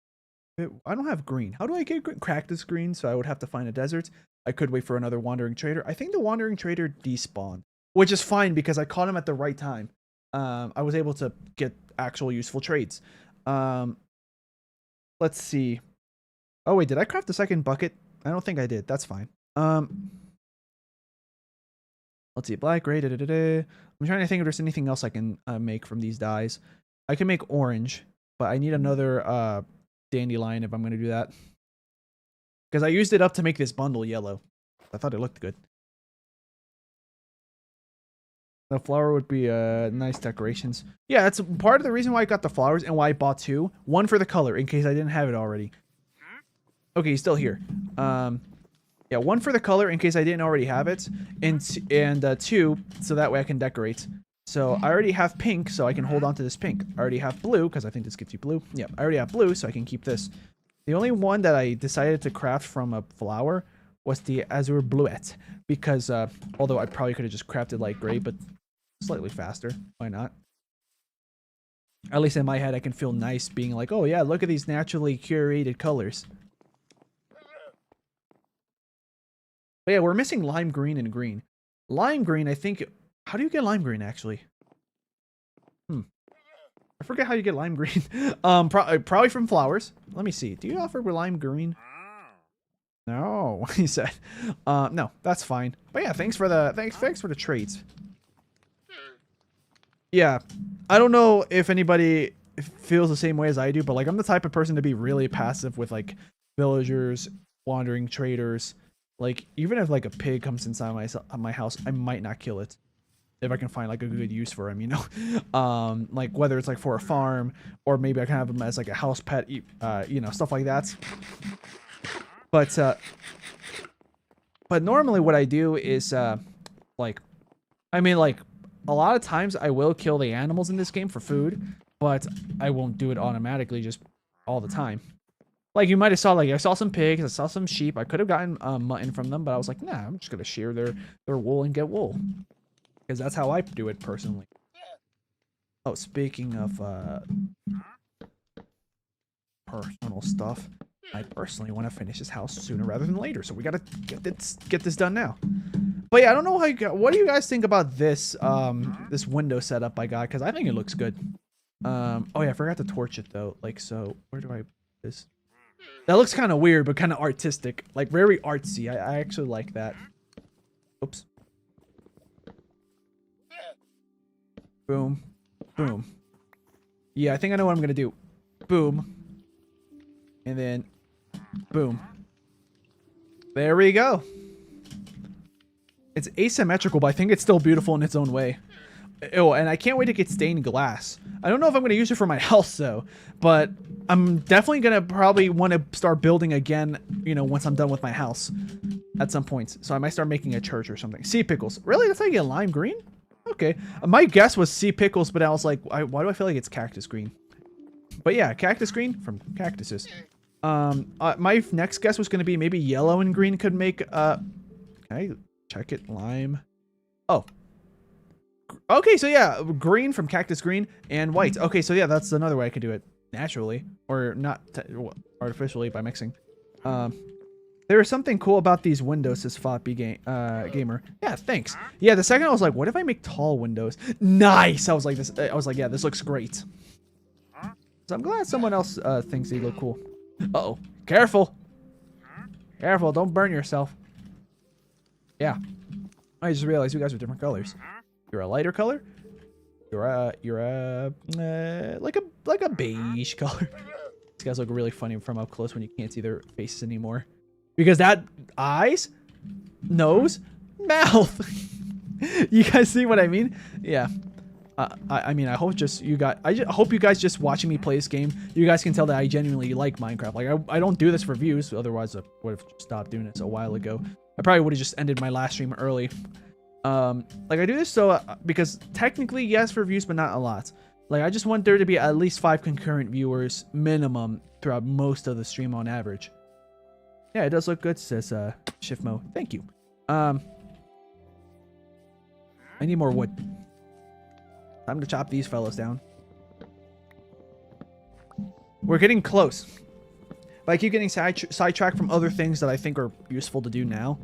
I don't have green. How do I get green? Cactus green, so I would have to find a desert. I could wait for another wandering trader. I think the wandering trader despawned, which is fine because I caught him at the right time. I was able to get actual useful trades. Let's see. Oh wait, did I craft the second bucket? I don't think I did. That's fine. Let's see. Black, gray. I'm trying to think if there's anything else I can make from these dyes. I can make orange, but I need another dandelion if I'm going to do that. Because I used it up to make this bundle yellow. I thought it looked good. The flower would be nice decorations. Yeah, that's part of the reason why I got the flowers and why I bought two. One for the color, in case I didn't have it already. Okay, he's still here. Yeah, one for the color, in case I didn't already have it. And two, so that way I can decorate. So I already have pink, so I can hold on to this pink. I already have blue, because I think this gives you blue. Yeah, I already have blue, so I can keep this. The only one that I decided to craft from a flower was the Azure Bluette. Because, although I probably could have just crafted light gray, but slightly faster. Why not? At least in my head, I can feel nice being like, oh yeah, look at these naturally curated colors. But yeah, we're missing lime green and green. Lime green, I think... How do you get lime green, actually? I forget how you get lime green. Probably from flowers. Let me see. Do you offer with lime green? No, he said. No, that's fine. But yeah, thanks for the trades. Yeah, I don't know if anybody feels the same way as I do, but like I'm the type of person to be really passive with like villagers, wandering traders. Like even if like a pig comes inside my house, I might not kill it if I can find like a good use for him, you know. Like whether it's like for a farm or maybe I can have him as like a house pet, you know, stuff like that. But normally what I do is like, I mean like. A lot of times I will kill the animals in this game for food, but I won't do it automatically just all the time. Like you might have saw, like I saw some pigs, I saw some sheep. I could have gotten mutton from them, but I was like, nah, I'm just gonna shear their wool and get wool, because that's how I do it personally. Oh, speaking of personal stuff, I personally want to finish this house sooner rather than later, so we gotta get this done now. But yeah, I don't know how what do you guys think about this this window setup I got? Because I think it looks good. Oh yeah, I forgot to torch it though. Like, so where do I put this? That looks kind of weird, but kind of artistic, like very artsy. I actually like that. Oops. Boom, boom. Yeah, I think I know what I'm gonna do. Boom, and then boom. There we go. It's asymmetrical, but I think it's still beautiful in its own way. Oh, and I can't wait to get stained glass. I don't know if I'm going to use it for my house, though. But I'm definitely going to probably want to start building again, you know, once I'm done with my house. At some point. So I might start making a church or something. Sea pickles. Really? That's how you get lime green? Okay. My guess was sea pickles, but I was like, why do I feel like it's cactus green? But yeah, cactus green from cactuses. My next guess was going to be maybe yellow and green could make... Okay. Check it. Lime. Oh. Okay, so yeah, green from cactus green and white. Okay, so yeah, that's another way I could do it naturally or not artificially by mixing. There is something cool about these windows, says Foppy Gamer. Yeah, thanks. Yeah, the second I was like, what if I make tall windows? Nice. I was like, yeah, this looks great. So I'm glad someone else thinks they look cool. Uh-oh. Careful. Careful, don't burn yourself. Yeah, I just realized you guys are different colors. You're a lighter color. You're a like a beige color. These guys look really funny from up close when you can't see their faces anymore, because that eyes, nose, mouth. You guys see what I mean? Yeah. I mean, I hope hope you guys just watching me play this game, you guys can tell that I genuinely like Minecraft. Like I don't do this for views, otherwise I would have stopped doing this a while ago. I probably would have just ended my last stream early. Like I do this so because technically yes for views, but not a lot. Like I just want there to be at least 5 concurrent viewers minimum throughout most of the stream on average. Yeah, it does look good, says Shiftmo. Thank you. I need more wood. Time to chop these fellas down. We're getting close. But I keep getting sidetracked from other things that I think are useful to do now.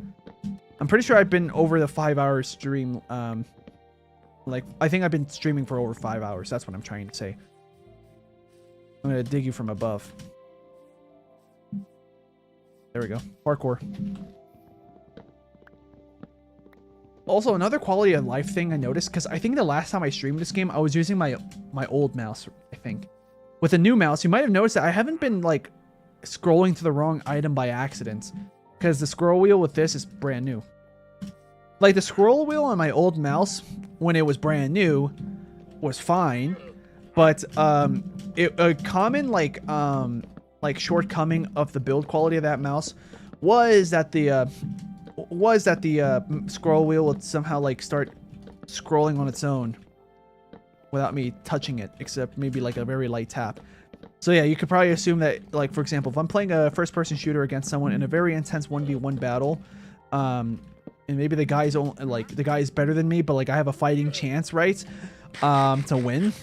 I'm pretty sure I've been over the 5-hour stream. Like, I think I've been streaming for over 5 hours. That's what I'm trying to say. I'm going to dig you from above. There we go. Parkour. Also, another quality of life thing I noticed, because I think the last time I streamed this game, I was using my old mouse, I think. With a new mouse, you might have noticed that I haven't been, like, scrolling to the wrong item by accident. Because the scroll wheel with this is brand new. Like, the scroll wheel on my old mouse, when it was brand new, was fine. But, a common, like, shortcoming of the build quality of that mouse was that the scroll wheel would somehow like start scrolling on its own without me touching it, except maybe like a very light tap. So yeah, you could probably assume that, like, for example, if I'm playing a first-person shooter against someone in a very intense 1v1 battle, and maybe the guy's better than me, but like I have a fighting chance, right, to win.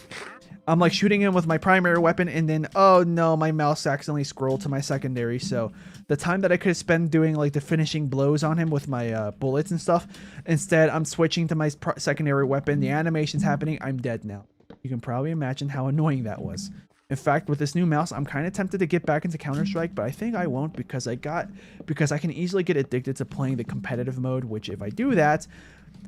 I'm like shooting him with my primary weapon, and then, oh no, my mouse accidentally scrolled to my secondary. So the time that I could spend doing like the finishing blows on him with my bullets and stuff, instead I'm switching to my secondary weapon. The animation's happening. I'm dead now. You can probably imagine how annoying that was. In fact, with this new mouse, I'm kind of tempted to get back into Counter-Strike, but I think I won't because I can easily get addicted to playing the competitive mode, which if I do that,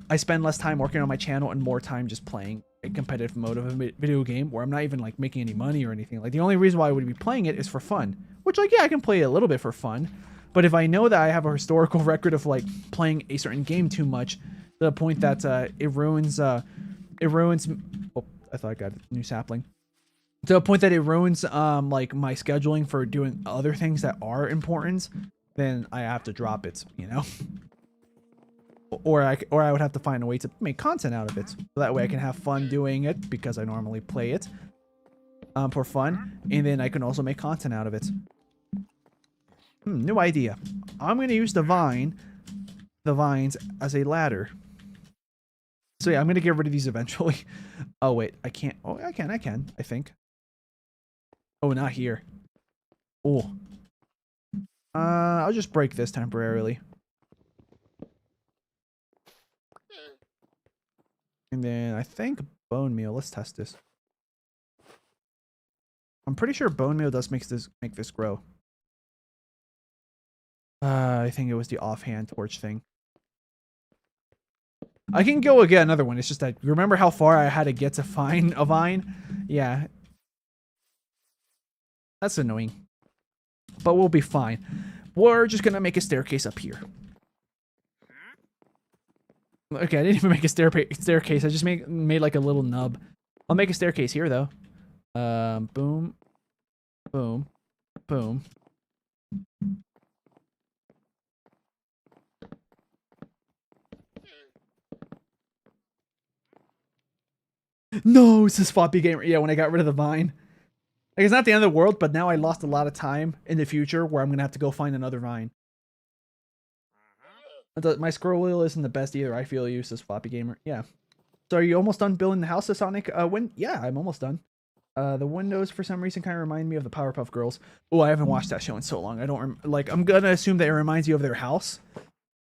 I spend less time working on my channel and more time just playing a competitive mode of a video game where I'm not even like making any money or anything. Like, the only reason why I would be playing it is for fun, which, like, yeah, I can play a little bit for fun, but if I know that I have a historical record of like playing a certain game too much to the point that it ruins oh, I thought I got a new sapling, to the point that it ruins like my scheduling for doing other things that are important, then I have to drop it, you know. Or I would have to find a way to make content out of it. So that way I can have fun doing it because I normally play it for fun. And then I can also make content out of it. New idea. I'm going to use the vines as a ladder. So yeah, I'm going to get rid of these eventually. Oh wait, I can't. Oh, I can, I think. Oh, not here. Oh. I'll just break this temporarily. And then I think bone meal. Let's test this. I'm pretty sure bone meal does make this grow. I think it was the offhand torch thing. I can go get another one. It's just that, remember how far I had to get to find a vine? Yeah. That's annoying. But we'll be fine. We're just gonna make a staircase up here. Okay, I didn't even make a staircase. I just made like a little nub. I'll make a staircase here, though. Boom. Boom. Boom. No, it's a Floppy Gamer. Yeah, when I got rid of the vine. Like, it's not the end of the world, but now I lost a lot of time in the future where I'm going to have to go find another vine. My scroll wheel isn't the best either. I feel useless, Floppy Gamer. Yeah. So are you almost done building the house, Sonic? Yeah, I'm almost done. The windows, for some reason, kind of remind me of the Powerpuff Girls. Oh, I haven't watched that show in so long. I don't like. I'm gonna assume that it reminds you of their house.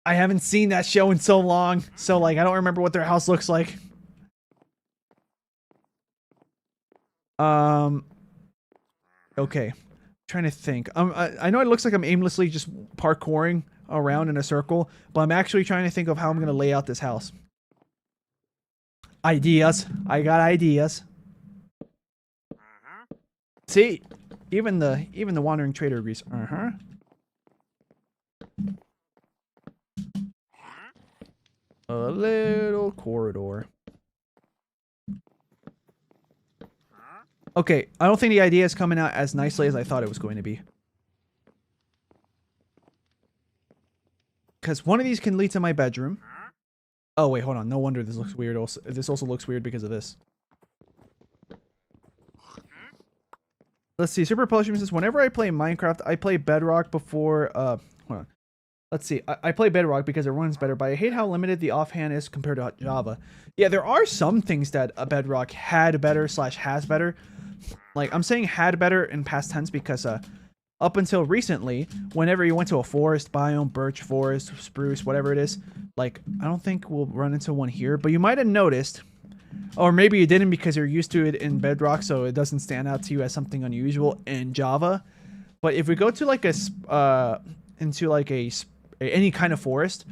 I haven't seen that show in so long, so like I don't remember what their house looks like. Okay, trying to think. I know it looks like I'm aimlessly just parkouring around in a circle, but I'm actually trying to think of how I'm gonna lay out this house. Ideas. I got ideas. See, even the wandering trader agrees. A little corridor. Okay, I don't think the idea is coming out as nicely as I thought it was going to be. Because one of these can lead to my bedroom. Oh wait, hold on. No wonder this looks weird. Also, this also looks weird because of this. Let's see. Super Potion says, whenever I play Minecraft, I play Bedrock before, hold on. Let's see. I play Bedrock because it runs better, but I hate how limited the offhand is compared to Java. Yeah, there are some things that a Bedrock had better / has better. Like, I'm saying had better in past tense because up until recently, whenever you went to a forest biome, birch forest, spruce, whatever it is, like, I don't think we'll run into one here, but you might have noticed, or maybe you didn't because you're used to it in Bedrock, so it doesn't stand out to you as something unusual in Java. But if we go to like into like any kind of forest,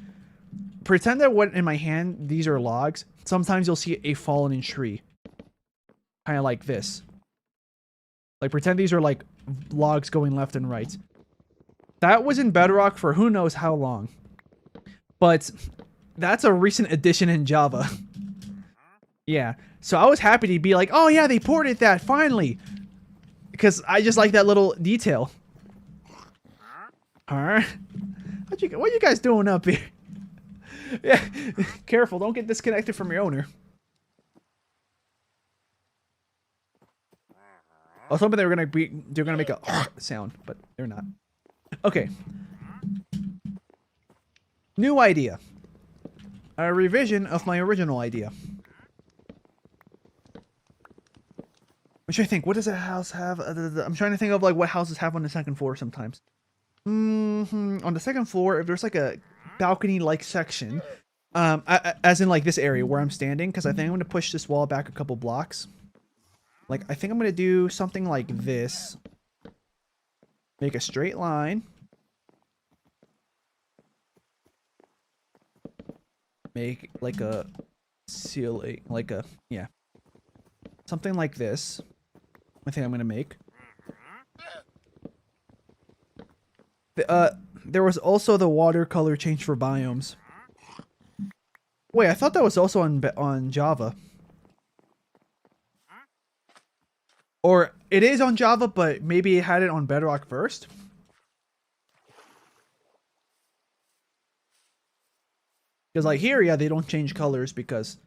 pretend that what in my hand, these are logs. Sometimes you'll see a fallen tree. Kind of like this. Like, pretend these are like logs going left and right. That was in Bedrock for who knows how long. But that's a recent addition in Java. Yeah. So I was happy to be like, oh yeah, they ported that finally. Because I just like that little detail. Alright. What you guys doing up here? Yeah. Careful, don't get disconnected from your owner. I was hoping they're gonna make a sound, but they're not. Okay. New idea. A revision of my original idea. Which I think, what does a house have? I'm trying to think of like what houses have on the second floor sometimes. On the second floor, if there's like a balcony-like section, as in like this area where I'm standing, because I think I'm going to push this wall back a couple blocks. Like, I think I'm going to do something like this. Make a straight line. Make like a ceiling, like a, yeah. Something like this. I think I'm going to make. There was also the watercolor change for biomes. Wait, I thought that was also on Java. Or it is on Java, but maybe it had it on Bedrock first. Because like here, yeah, they don't change colors because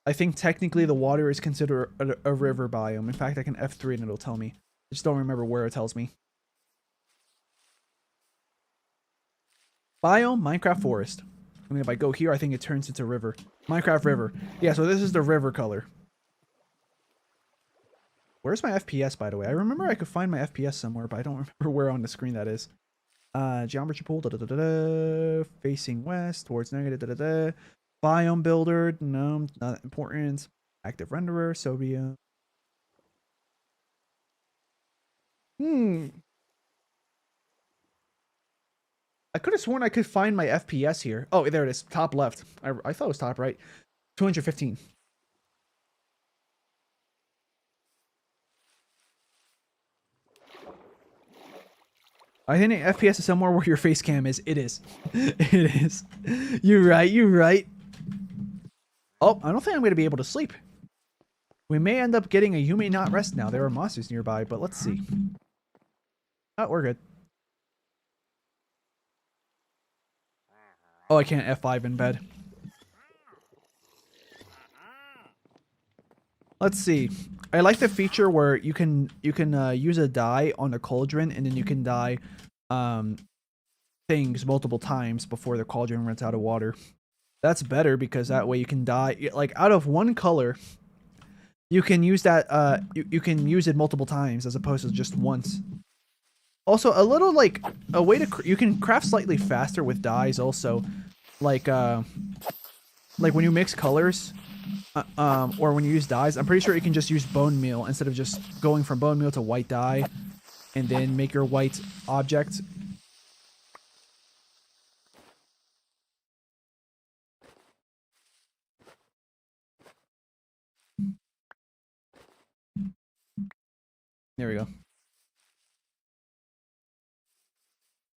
I think technically the water is considered a river biome. In fact, I can F3 and it'll tell me. I just don't remember where it tells me. Biome, Minecraft forest. I mean, if I go here, I think it turns into river. Minecraft river. Yeah, so this is the river color. Where's my FPS, by the way? I remember I could find my FPS somewhere, but I don't remember where on the screen that is. Geometry pool, facing west, towards negative, biome builder, no, not important. Active renderer, sodium. I could have sworn I could find my FPS here. Oh, there it is. Top left. I thought it was top right. 215. I think FPS is somewhere where your face cam is. It is. It is. You're right. You're right. Oh, I don't think I'm going to be able to sleep. We may end up getting a you may not rest now. There are monsters nearby, but let's see. Oh, we're good. Oh, I can't F5 in bed. Let's see. I like the feature where you can use a dye on the cauldron and then you can dye things multiple times before the cauldron runs out of water. That's better because that way you can dye like out of one color. You can use that you can use it multiple times as opposed to just once. Also, a little like a way to you can craft slightly faster with dyes also. Like when you mix colors or when you use dyes, I'm pretty sure you can just use bone meal instead of just going from bone meal to white dye and then make your white object. There we go.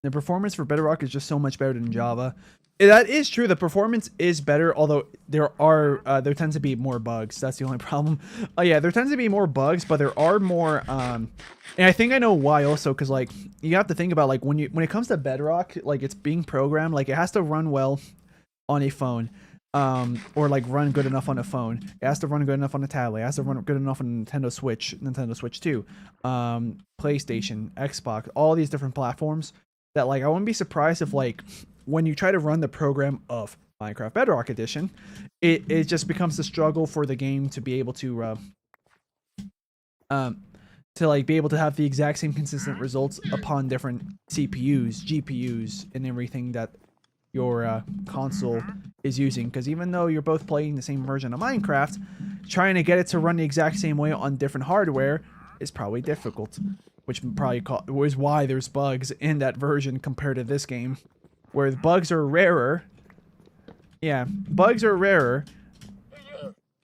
The performance for Bedrock is just so much better than Java. That is true. The performance is better, although there tends to be more bugs. That's the only problem. Yeah, there tends to be more bugs, but there are more. And I think I know why also, because like you have to think about like when it comes to Bedrock, like it's being programmed, like it has to run well on a phone, or like run good enough on a phone. It has to run good enough on a tablet. It has to run good enough on Nintendo Switch 2, PlayStation, Xbox, all these different platforms. That like I wouldn't be surprised if like when you try to run the program of Minecraft Bedrock Edition, it just becomes a struggle for the game to be able to like be able to have the exact same consistent results upon different CPUs, GPUs, and everything that your console is using. Because even though you're both playing the same version of Minecraft, trying to get it to run the exact same way on different hardware is probably difficult, which probably was why there's bugs in that version compared to this game, where the bugs are rarer. Yeah, bugs are rarer,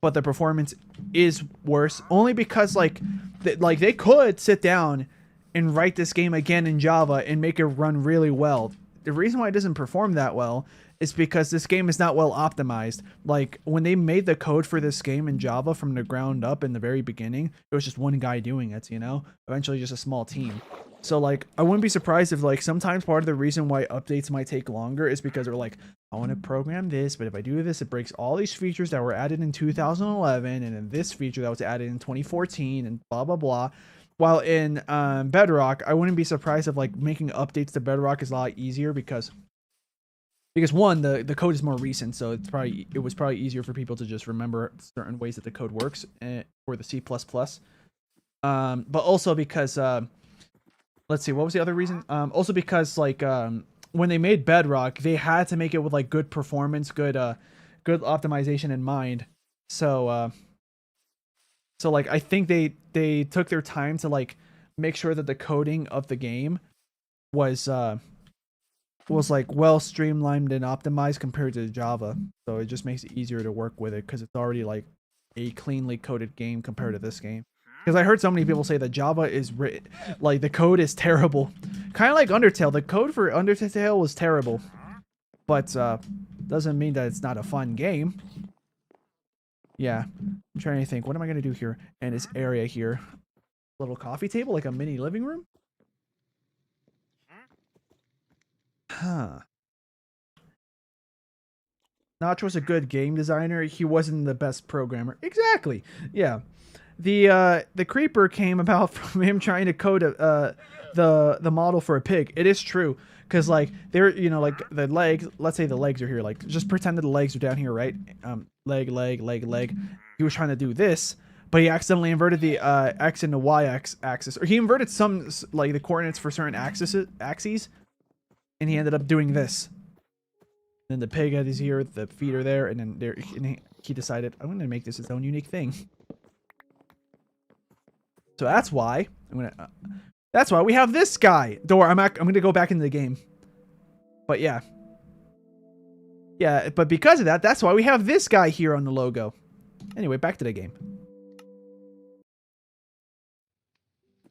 but the performance is worse, only because like they could sit down and write this game again in Java and make it run really well. The reason why it doesn't perform that well is because this game is not well optimized. Like, when they made the code for this game in Java from the ground up in the very beginning, it was just one guy doing it, you know? Eventually just a small team. So, like, I wouldn't be surprised if, like, sometimes part of the reason why updates might take longer is because they're like, I want to program this, but if I do this, it breaks all these features that were added in 2011, and then this feature that was added in 2014, and blah, blah, blah. While in Bedrock, I wouldn't be surprised if, like, making updates to Bedrock is a lot easier because one, the code is more recent, so it was probably easier for people to just remember certain ways that the code works for the C++. But also because let's see, what was the other reason? Also because, like, when they made Bedrock, they had to make it with, like, good performance, good optimization in mind. So like, I think they took their time to, like, make sure that the coding of the game was like well streamlined and optimized compared to Java. So it just makes it easier to work with it because it's already like a cleanly coded game compared to this game. Because I heard so many people say that Java is like the code is terrible, kind of like Undertale. The code for Undertale was terrible, but doesn't mean that it's not a fun game. Yeah, I'm trying to think. What am I gonna do here in this area here? Little coffee table, like a mini living room. Huh. Notch was a good game designer. He wasn't the best programmer. Exactly. Yeah. The creeper came about from him trying to code the model for a pig. It is true, because like they're, you know, like the legs. Let's say the legs are here. Like, just pretend that the legs are down here, right? Leg. He was trying to do this, but he accidentally inverted the x and the y axis, or he inverted some, like, the coordinates for certain axes, and he ended up doing this. Then the pig head is here, the feet are there, and then there. And he decided, I'm going to make this its own unique thing. So that's why that's why we have this guy. Don't worry, I'm going to go back into the game. But yeah, but because of that, that's why we have this guy here on the logo. Anyway, back to the game.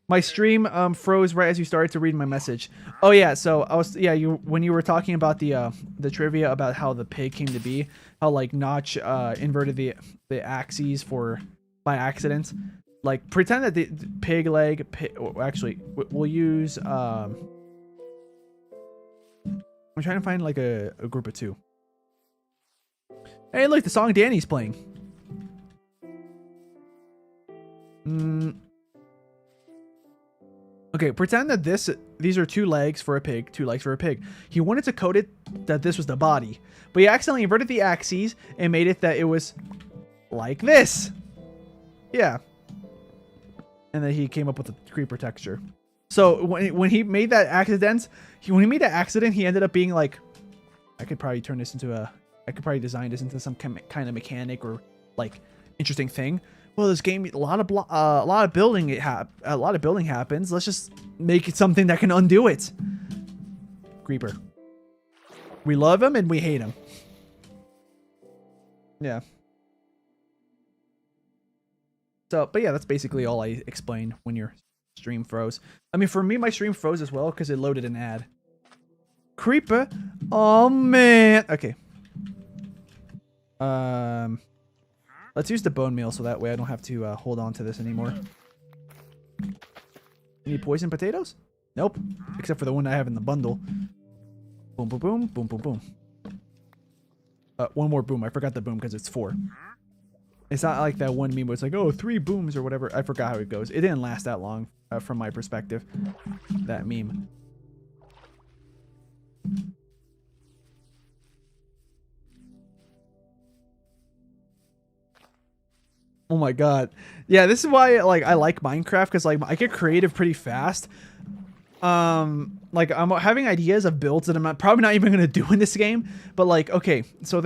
My stream froze right as you started to read my message. Oh yeah, so I was when you were talking about the trivia about how the pig came to be, how like Notch inverted the axes by accident. Like, pretend that the pig leg. Actually, we'll use. I'm trying to find like a group of two. Hey, look, the song Danny's playing. Okay, pretend that these are two legs for a pig, two legs for a pig. He wanted to code it that this was the body, but he accidentally inverted the axes and made it that it was like this. Yeah. And then he came up with the creeper texture. So when he made that accident, he ended up being like, I could probably design this into some kind of mechanic or like interesting thing. Well, this game, a lot of building happens. Let's just make it something that can undo it. Creeper. We love him and we hate him. Yeah. So, but yeah, that's basically all I explained when your stream froze. I mean, for me, my stream froze as well because it loaded an ad. Creeper. Oh man. Okay. Let's use the bone meal so that way I don't have to hold on to this anymore. Any poison potatoes? Nope. Except for the one I have in the bundle. Boom, boom, boom, boom, boom, boom. One more boom. I forgot the boom because it's 4. It's not like that one meme where it's like, oh, 3 booms or whatever. I forgot how it goes. It didn't last that long from my perspective. That meme. Oh my god. Yeah, this is why like I like Minecraft, because like I get creative pretty fast. Like I'm having ideas of builds that I'm probably not even gonna do in this game. But like, okay, so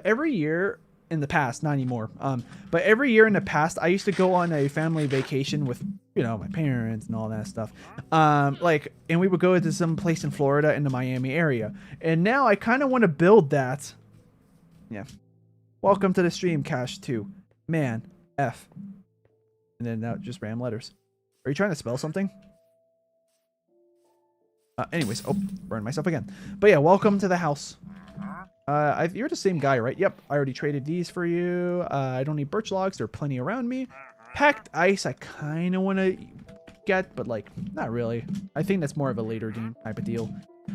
every year in the past, not anymore. But every year in the past, I used to go on a family vacation with, you know, my parents and all that stuff. Like, and we would go to some place in Florida in the Miami area. And now I kind of want to build that. Yeah. Welcome to the stream, Cash 2. Man, F. And then now just random letters. Are you trying to spell something? Anyways, oh, burned myself again. But yeah, welcome to the house. You're the same guy, right? Yep, I already traded these for you. I don't need birch logs. There are plenty around me. Packed ice, I kind of want to get, but like, not really. I think that's more of a later game type of deal.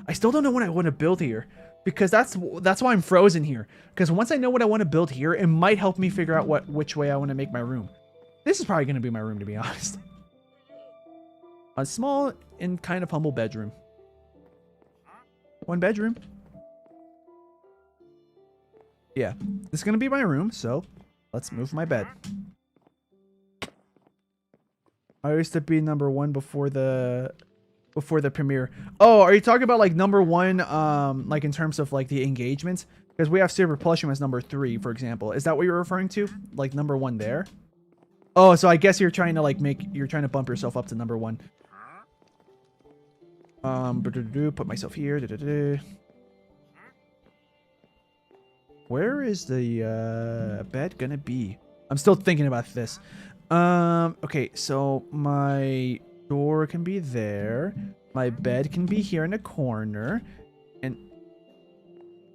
I still don't know what I want to build here, because that's why I'm frozen here. Because once I know what I want to build here, it might help me figure out which way I want to make my room. This is probably going to be my room, to be honest. A small and kind of humble bedroom. One bedroom. Yeah, this is going to be my room, so let's move my bed. I used to be number 1 before the premiere. Oh, are you talking about like number 1 like in terms of like the engagement? Because we have Silver Plushum as number 3, for example. Is that what you're referring to? Like number 1 there? Oh, so I guess you're trying to like you're trying to bump yourself up to number 1. Put myself here. Where is the bed gonna be? I'm still thinking about this. Okay, so my door can be there. My bed can be here in the corner. And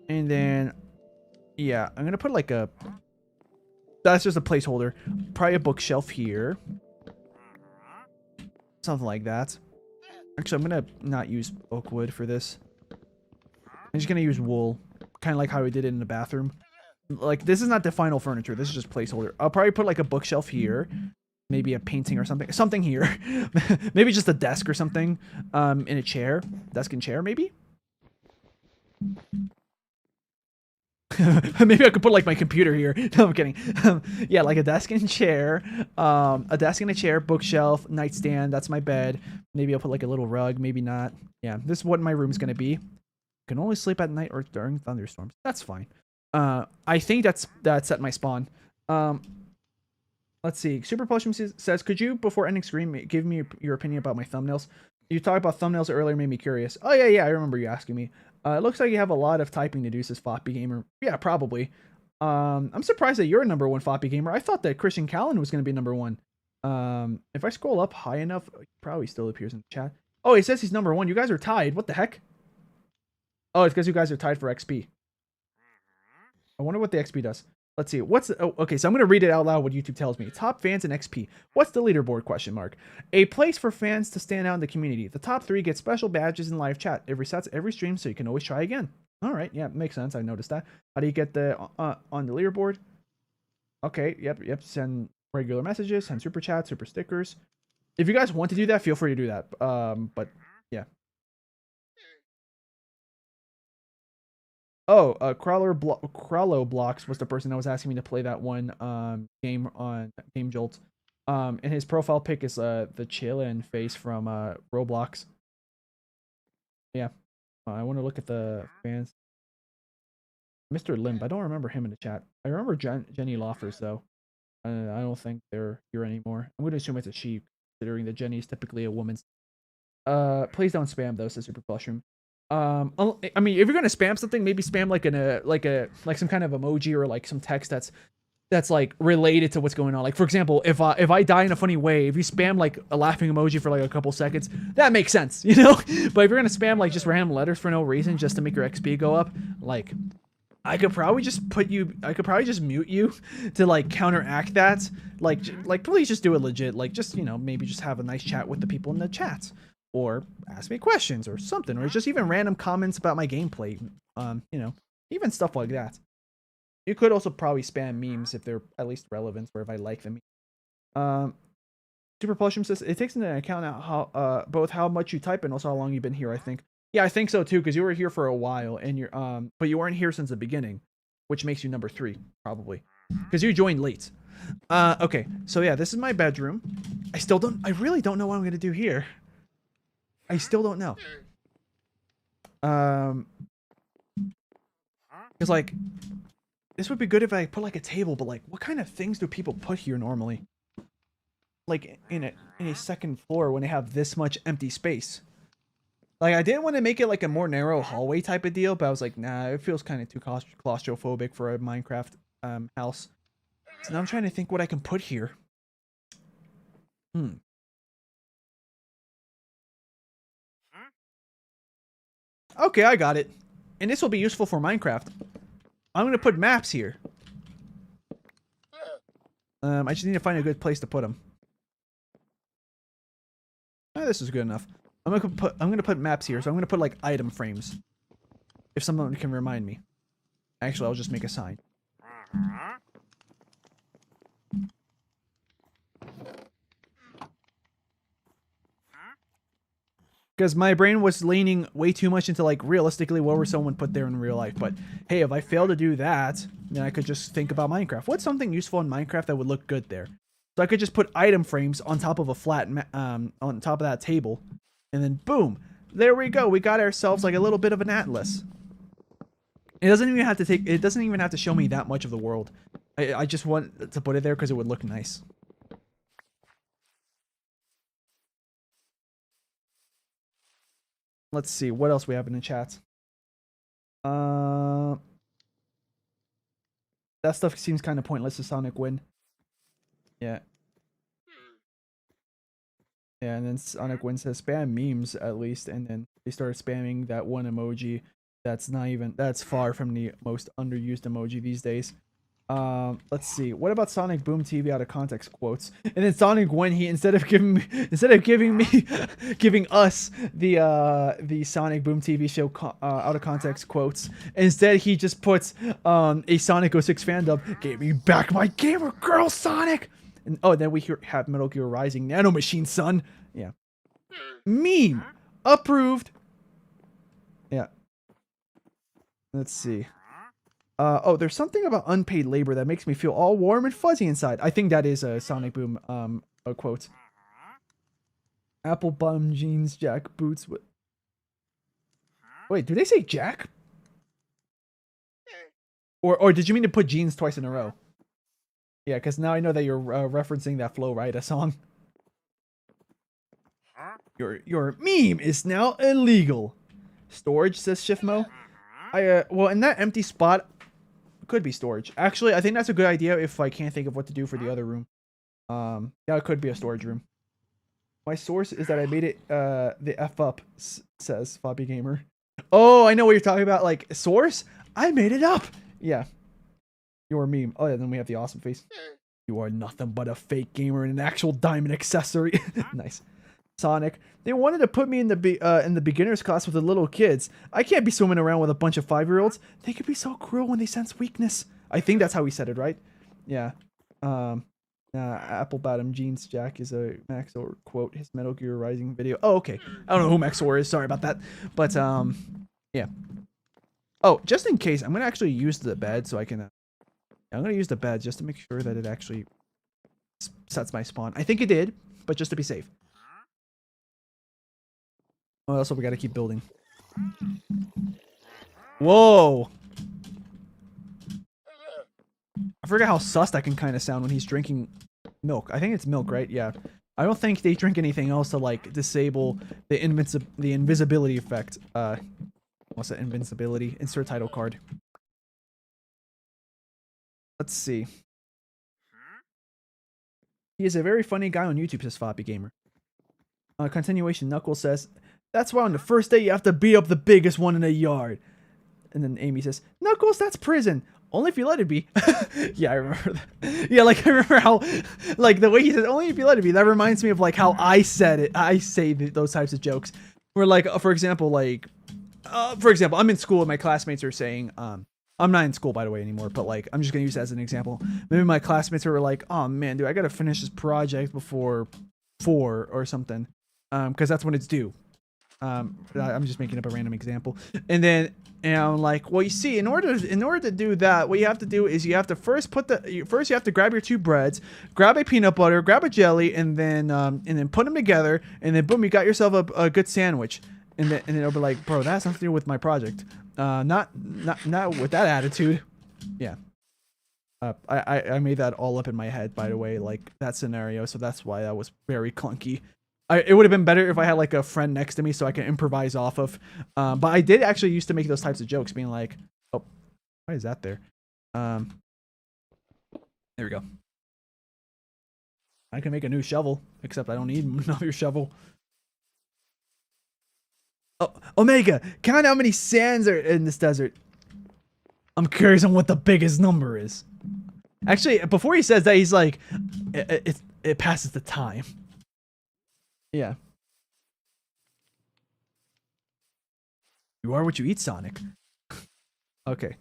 then, yeah, I'm gonna put like a... That's just a placeholder. Probably a bookshelf here. Something like that. Actually, I'm gonna not use oak wood for this. I'm just gonna use wool. Kind of like how we did it in the bathroom. Like, this is not the final furniture. This is just placeholder. I'll probably put like a bookshelf here. Maybe a painting or something. Something here. Maybe just a desk or something. In a chair. Desk and chair, maybe? Maybe I could put like my computer here. No, I'm kidding. Yeah, like a desk and chair. A desk and a chair, bookshelf, nightstand. That's my bed. Maybe I'll put like a little rug. Maybe not. Yeah, this is what my room's going to be. Can only sleep at night or during thunderstorms. That's fine. I think that's at my spawn. Let's see. Super Plushum says, could you, before ending stream, give me your opinion about my thumbnails? You talked about thumbnails earlier, made me curious. Oh, yeah, I remember you asking me. It looks like you have a lot of typing to do, says Floppy Gamer. Yeah, probably. I'm surprised that you're a number 1 Floppy Gamer. I thought that Christian Callan was going to be number 1. If I scroll up high enough, he probably still appears in the chat. Oh, he says he's number 1. You guys are tied. What the heck? Oh, it's because you guys are tied for XP. I wonder what the XP does. Let's see. Okay, so I'm going to read it out loud what YouTube tells me. Top fans and XP. What's the leaderboard, question mark? A place for fans to stand out in the community. The top 3 get special badges in live chat. It resets every stream, so you can always try again. All right, yeah, makes sense. I noticed that. How do you get the on the leaderboard? Okay, yep. Send regular messages, send super chats, super stickers. If you guys want to do that, feel free to do that. But yeah. Oh, Crawlo Blocks was the person that was asking me to play that one game on Game Jolt. And his profile pic is the chillin' face from Roblox. Yeah. I want to look at the fans. Mr. Limb, I don't remember him in the chat. I remember Jenny Loffers, though. I don't think they're here anymore. I'm going to assume it's a she, considering that Jenny is typically a woman's. Please don't spam, though, says Super Plushroom. I mean, if you're gonna spam something, maybe spam like some kind of emoji or like some text that's like related to what's going on. Like, for example, if I die in a funny way, if you spam like a laughing emoji for like a couple seconds, that makes sense, you know. But if you're gonna spam like just random letters for no reason, just to make your XP go up, like, I could probably just mute you to like counteract that. Like please just do it legit. Like, just, you know, maybe just have a nice chat with the people in the chat. Or ask me questions or something, or just even random comments about my gameplay. You know, even stuff like that. You could also probably spam memes if they're at least relevant, or if I like them. Super Plushum says it takes into account how both how much you type and also how long you've been here. I think. Yeah, I think so too, because you were here for a while, and you're but you weren't here since the beginning, which makes you number 3 probably, because you joined late. Okay, so yeah, this is my bedroom. I really don't know what I'm gonna do here. I still don't know. Because like, this would be good if I put like a table, but like, what kind of things do people put here normally? Like in a second floor when they have this much empty space. Like I didn't want to make it like a more narrow hallway type of deal, but I was like, nah, it feels kind of too claustrophobic for a Minecraft house. So now I'm trying to think what I can put here. Okay, I got it. And this will be useful for Minecraft. I'm gonna put maps here. I just need to find a good place to put them. This is good enough. I'm gonna put maps here, so I'm gonna put like item frames. If someone can remind me. Actually, I'll just make a sign. Because my brain was leaning way too much into like realistically what would someone put there in real life. But hey, if I fail to do that, then I could just think about Minecraft. What's something useful in Minecraft that would look good there? So I could just put item frames on top of a flat, on top of that table. And then boom, there we go. We got ourselves like a little bit of an atlas. It doesn't even have to show me that much of the world. I just want to put it there because it would look nice. Let's see what else we have in the chat. That stuff seems kind of pointless to Sonic Win. Yeah. Yeah, and then Sonic Win says spam memes at least, and then they started spamming that one emoji that's far from the most underused emoji these days. Let's see. What about Sonic Boom TV out of context quotes? And then Sonic Win, he instead of giving us the Sonic Boom TV show out of context quotes, instead he just puts a Sonic 06 fan dub. Give me back my gamer girl, Sonic. And oh, then we have Metal Gear Rising Nano Machine, son. Yeah. Meme approved. Yeah. Let's see. Oh, there's something about unpaid labor that makes me feel all warm and fuzzy inside. I think that is a Sonic Boom a quote. Apple bum jeans, Jack boots. Wait, do they say Jack? Or did you mean to put jeans twice in a row? Yeah, because now I know that you're referencing that Flow Rida song. Your meme is now illegal. Storage, says Shiftmo. Well, in that empty spot, could be storage. Actually, I think that's a good idea if I can't think of what to do for the other room. Yeah, it could be a storage room. My source is that I made it the F up, says Fobby Gamer. Oh, I know what you're talking about. Like, source? I made it up. Yeah. Your meme. Oh, yeah, then we have the awesome face. You are nothing but a fake gamer and an actual diamond accessory. Nice. Sonic. They wanted to put me in the beginner's class with the little kids. I can't be swimming around with a bunch of 5-year-olds. They could be so cruel when they sense weakness. I think that's how he said it, right? Yeah. Apple bottom jeans Jack is a Maxor quote. His Metal Gear Rising video. Oh, okay. I don't know who Maxor is. Sorry about that. But yeah. Oh, just in case, I'm gonna actually use the bed so I can. I'm gonna use the bed just to make sure that it actually sets my spawn. I think it did, but just to be safe. Oh, also we gotta keep building. Whoa! I forget how sus that can kind of sound when he's drinking milk. I think it's milk, right? Yeah. I don't think they drink anything else to like disable the invisibility effect. What's that? Invincibility. Insert title card. Let's see. He is a very funny guy on YouTube, says Floppy Gamer. Continuation, Knuckles says, that's why on the first day you have to beat up the biggest one in the yard. And then Amy says, Knuckles, that's prison. Only if you let it be. Yeah, I remember that. Yeah, like I remember how, like the way he says, only if you let it be. That reminds me of like how I said it. I say those types of jokes. Where like, for example, I'm in school and my classmates are saying, I'm not in school, by the way, anymore, but like, I'm just going to use that as an example. Maybe my classmates were like, oh man, dude, I got to finish this project before 4 or something. Because that's when it's due. I'm just making up a random example. And then and I'm like, well, you see, in order to do that, what you have to do is you have to first you have to grab your two breads, grab a peanut butter, grab a jelly, and then put them together, and then boom, you got yourself a good sandwich. And then it'll be like, bro, that has nothing to do with my project. Not with that attitude. Yeah. I made that all up in my head, by the way, like that scenario. So that's why that was very clunky. It would have been better if I had like a friend next to me so I can improvise off of. But I did actually used to make those types of jokes, being like, "Oh, why is that there?" There we go. I can make a new shovel, except I don't need another shovel. Oh, Omega, count how many sands are in this desert. I'm curious on what the biggest number is. Actually, before he says that, he's like, it passes the time. Yeah. You are what you eat, Sonic. Okay.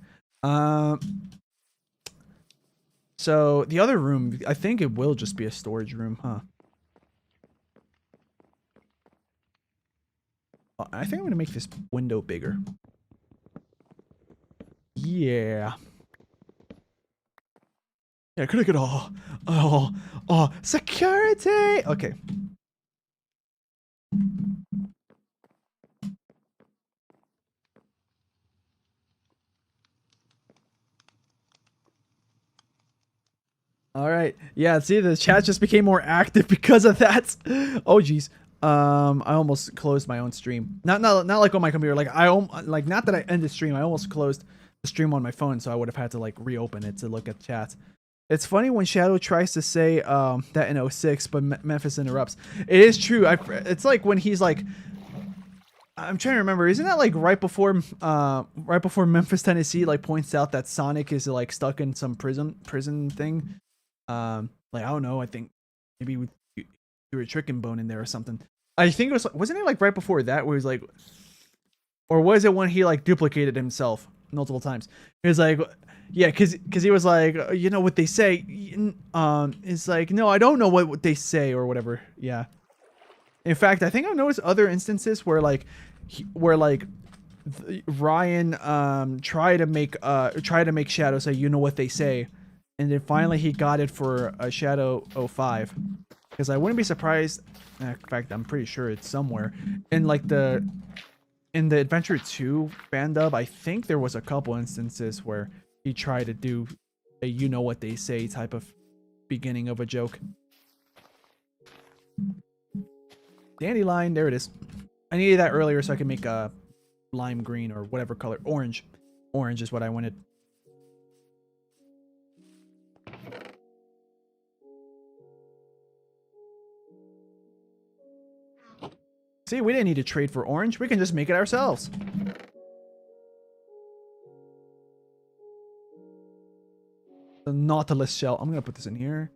So the other room, I think it will just be a storage room, huh? I think I'm gonna make this window bigger. Yeah. Yeah, could I get security? Okay. All right. Yeah, see, the chat just became more active because of that. Oh, geez. I almost closed my own stream. Not like on my computer. Like not that I ended the stream. I almost closed the stream on my phone, so I would have had to like reopen it to look at chat. It's funny when Shadow tries to say that in 06, but Memphis interrupts. It is true. It's like when he's like, I'm trying to remember. Isn't that like right before Memphis, Tennessee, like points out that Sonic is like stuck in some prison thing? Like I don't know. I think maybe you threw a chicken bone in there or something. I think wasn't it like right before that where he's like, or was it when he like duplicated himself multiple times? He was like, yeah, cause he was like, you know what they say. It's like, no, I don't know what they say or whatever. Yeah. In fact, I think I've noticed other instances where like, Ryan tried to make Shadow say, you know what they say, and then finally he got it for a Shadow 05. Because I wouldn't be surprised. In fact, I'm pretty sure it's somewhere in like in the Adventure 2 fan dub. I think there was a couple instances where he tried to do a you know what they say type of beginning of a joke. Dandelion, there it is. I needed that earlier so I could make a lime green or whatever color. Orange. Orange is what I wanted. See, we didn't need to trade for orange. We can just make it ourselves. The Nautilus shell. I'm going to put this in here.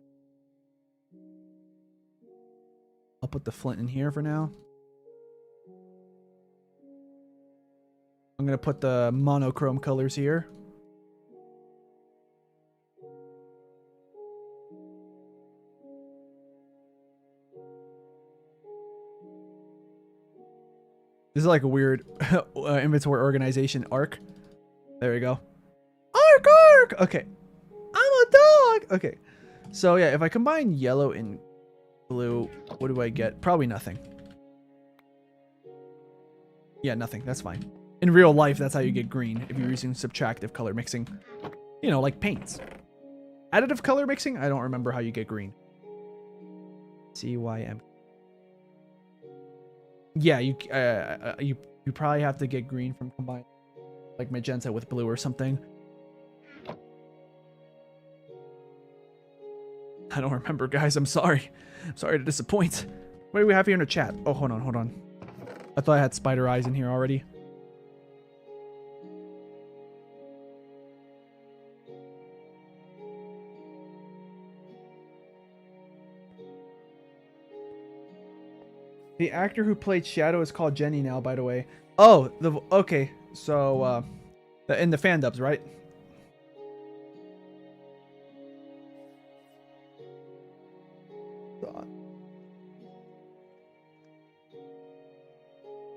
I'll put the flint in here for now. I'm going to put the monochrome colors here. This is like a weird inventory organization arc. There we go. Arc! Okay. I'm a dog! Okay. So yeah, if I combine yellow and blue, what do I get? Probably nothing. Yeah, nothing. That's fine. In real life, that's how you get green if you're using subtractive color mixing. You know, like paints. Additive color mixing? I don't remember how you get green. CYM. Yeah, you probably have to get green from combine like magenta with blue or something. I don't remember, guys. I'm sorry. I'm sorry to disappoint. What do we have here in the chat? Oh, hold on. I thought I had spider eyes in here already. The actor who played Shadow is called Jenny now, by the way. Oh, okay. So, in the fan dubs, right?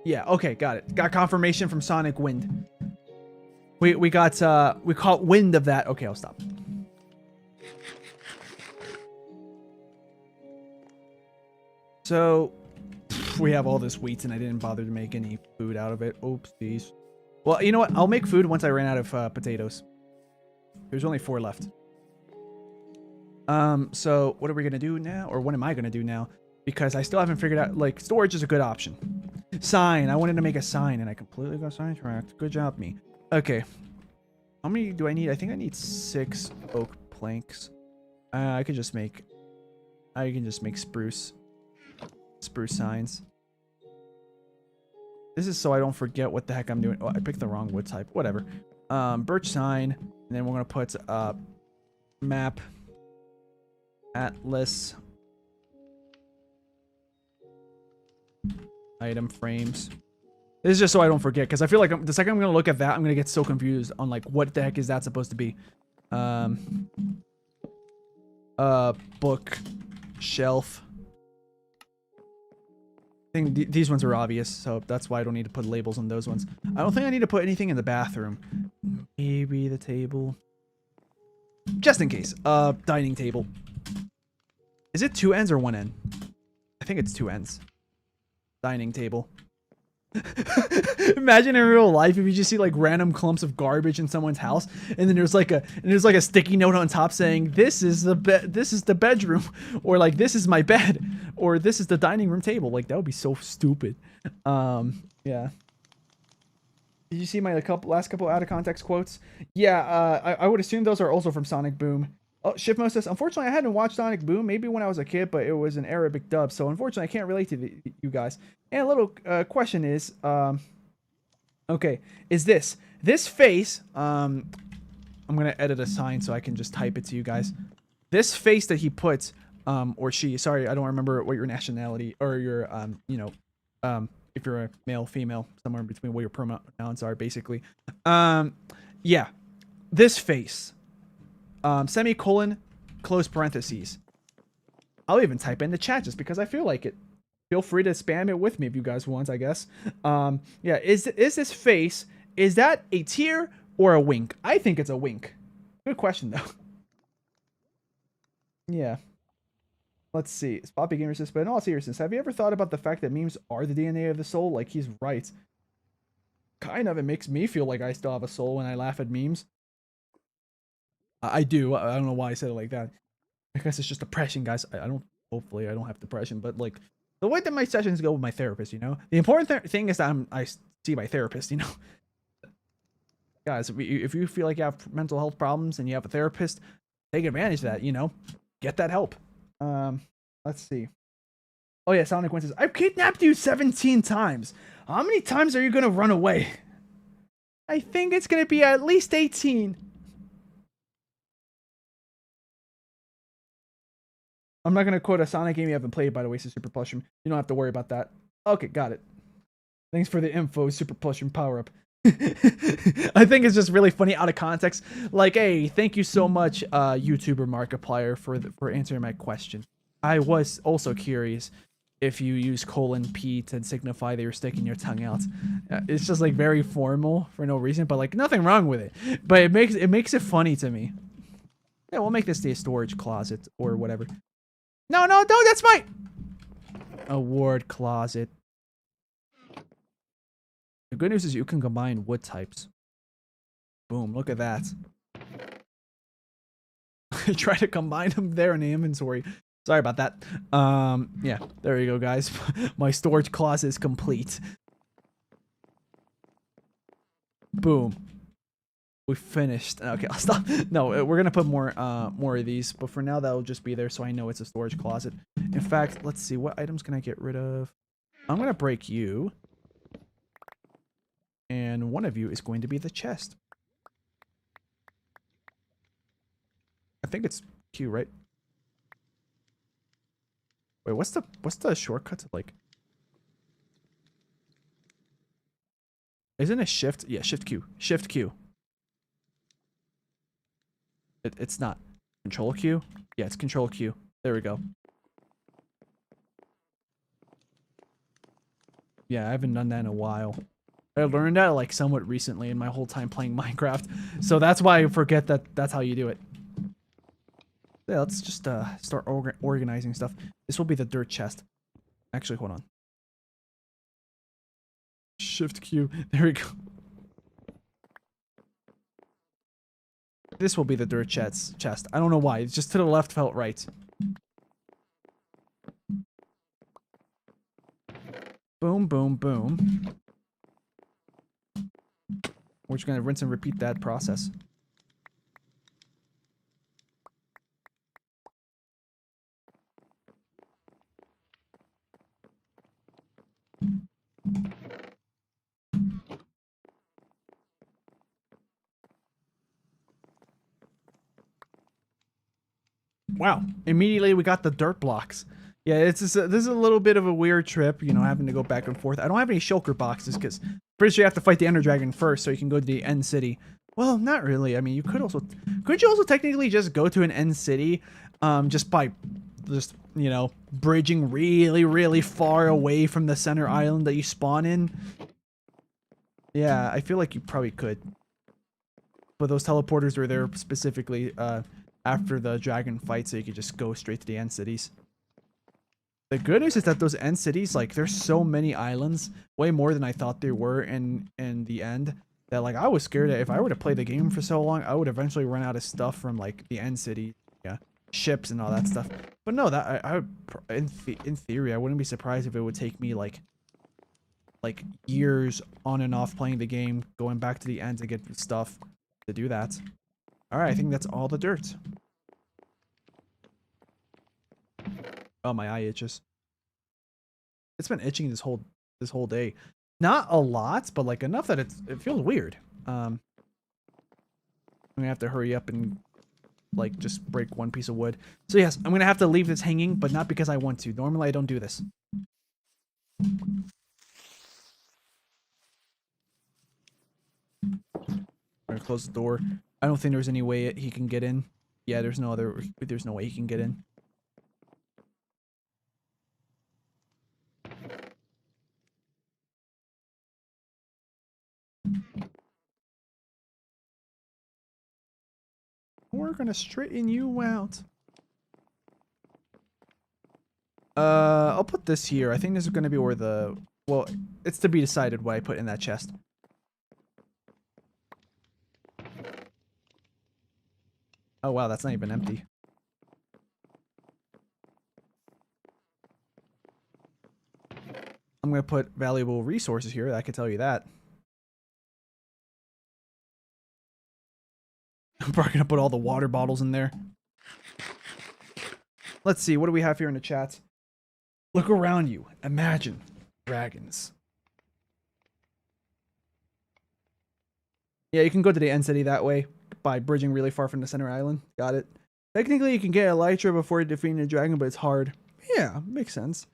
Yeah, okay, got it. Got confirmation from Sonic Wind. We got we caught wind of that. Okay, I'll stop. So we have all this wheat and I didn't bother to make any food out of it. Oopsies. Well, you know what? I'll make food once I ran out of potatoes. There's only 4 left. So what are we gonna do now? Or what am I gonna do now? Because I still haven't figured out, like, storage is a good option. Sign. I wanted to make a sign and I completely got sidetracked. Good job, me. Okay. How many do I need? I think I need 6 oak planks. I can just make spruce signs. This is so I don't forget what the heck I'm doing. Oh, I picked the wrong wood type. Whatever. Birch sign, and then we're gonna put map, atlas, item frames. This is just so I don't forget, because I feel like the second I'm gonna look at that, I'm gonna get so confused on like what the heck is that supposed to be. Book, shelf. I think these ones are obvious, so that's why I don't need to put labels on those ones. I don't think I need to put anything in the bathroom. Maybe the table. Just in case. Dining table. Is it 2 ends or 1 end? I think it's 2 ends. Dining table. Imagine in real life if you just see like random clumps of garbage in someone's house, and then there's like a sticky note on top saying this is the bedroom, or like this is my bed, or this is the dining room table. Like that would be so stupid. Yeah. Did you see my last couple out of context quotes? Yeah, I would assume those are also from Sonic Boom. Oh, Shipmo says, unfortunately, I hadn't watched Sonic Boom, maybe when I was a kid, but it was an Arabic dub, so unfortunately, I can't relate to you guys. And a little question is, okay, is this face, I'm going to edit a sign so I can just type it to you guys. This face that he puts, or she, sorry, I don't remember what your nationality, or your, you know, if you're a male, female, somewhere in between what your pronouns are, basically. Yeah, this face. Semicolon, close parentheses. I'll even type in the chat just because I feel like it. Feel free to spam it with me if you guys want, I guess. Yeah, is this face, is that a tear or a wink? I think it's a wink. Good question, though. Yeah. Let's see. Poppy Gamer says, but in all seriousness, have you ever thought about the fact that memes are the DNA of the soul? Like, he's right. Kind of. It makes me feel like I still have a soul when I laugh at memes. I do. I don't know why I said it like that. I guess it's just depression, guys. Hopefully I don't have depression, but like the way that my sessions go with my therapist, you know, the important thing is that I see my therapist, you know. Guys, if you feel like you have mental health problems and you have a therapist, take advantage of that, you know, get that help. Let's see. Oh yeah, Sonic Win says, I've kidnapped you 17 times. How many times are you going to run away? I think it's going to be at least 18. I'm not going to quote a Sonic game you haven't played, by the way, so Super Plushroom. You don't have to worry about that. Okay, got it. Thanks for the info, Super Plushroom power-up. I think it's just really funny out of context. Like, hey, thank you so much, YouTuber Markiplier, for answering my question. I was also curious if you use :P to signify that you're sticking your tongue out. It's just, like, very formal for no reason, but, like, nothing wrong with it. But it makes it funny to me. Yeah, we'll make this the storage closet or whatever. No, that's my award closet. The good news is you can combine wood types. Boom, look at that. I try to combine them there in the inventory. Sorry about that. Yeah, there you go, guys. My storage closet is complete. Boom. We finished. Okay, I'll stop. No, we're gonna put more of these, but for now that'll just be there so I know it's a storage closet. In fact, let's see, what items can I get rid of? I'm gonna break you. And one of you is going to be the chest. I think it's Q, right? Wait, what's the shortcut to, like? Isn't it shift? Yeah, shift Q. Shift Q. It's not. Control Q? Yeah, it's Control Q. There we go. Yeah, I haven't done that in a while. I learned that like somewhat recently in my whole time playing Minecraft. So that's why I forget that that's how you do it. Yeah, let's just start organizing stuff. This will be the dirt chest. Actually, hold on. Shift Q. There we go. This will be the dirt chest. I don't know why. It's just to the left felt right. Boom, boom, boom. We're just going to rinse and repeat that process. Wow. Immediately we got the dirt blocks. Yeah, it's just this is a little bit of a weird trip, you know, having to go back and forth. I don't have any shulker boxes because pretty sure you have to fight the Ender Dragon first so you can go to the end city. Well, not really. I mean, you could you also technically just go to an end city just by you know, bridging really, really far away from the center island that you spawn in? Yeah, I feel like you probably could. But those teleporters were there specifically after the dragon fight, so you could just go straight to the end cities. The good news is that those end cities, like, there's so many islands, way more than I thought there were in the end, that, like, I was scared that if I were to play the game for so long, I would eventually run out of stuff from, like, the end city, yeah, ships and all that stuff. But no, that I in theory, I wouldn't be surprised if it would take me, like years on and off playing the game, going back to the end to get stuff to do that. Alright, I think that's all the dirt. Oh, my eye itches. It's been itching this whole day. Not a lot, but like enough that it feels weird. I'm gonna have to hurry up and like just break one piece of wood. So yes, I'm gonna have to leave this hanging, but not because I want to. Normally I don't do this. I'm gonna close the door. I don't think there's any way he can get in. Yeah, there's no way he can get in. We're gonna straighten you out. I'll put this here. I think this is gonna be where the... Well, it's to be decided what I put in that chest. Oh wow, that's not even empty. I'm gonna put valuable resources here, I can tell you that. I'm probably gonna put all the water bottles in there. Let's see, what do we have here in the chat? Look around you. Imagine dragons. Yeah, you can go to the end city that way by bridging really far from the center island. Got it. Technically, you can get Elytra before defeating the dragon, but it's hard. Yeah, makes sense.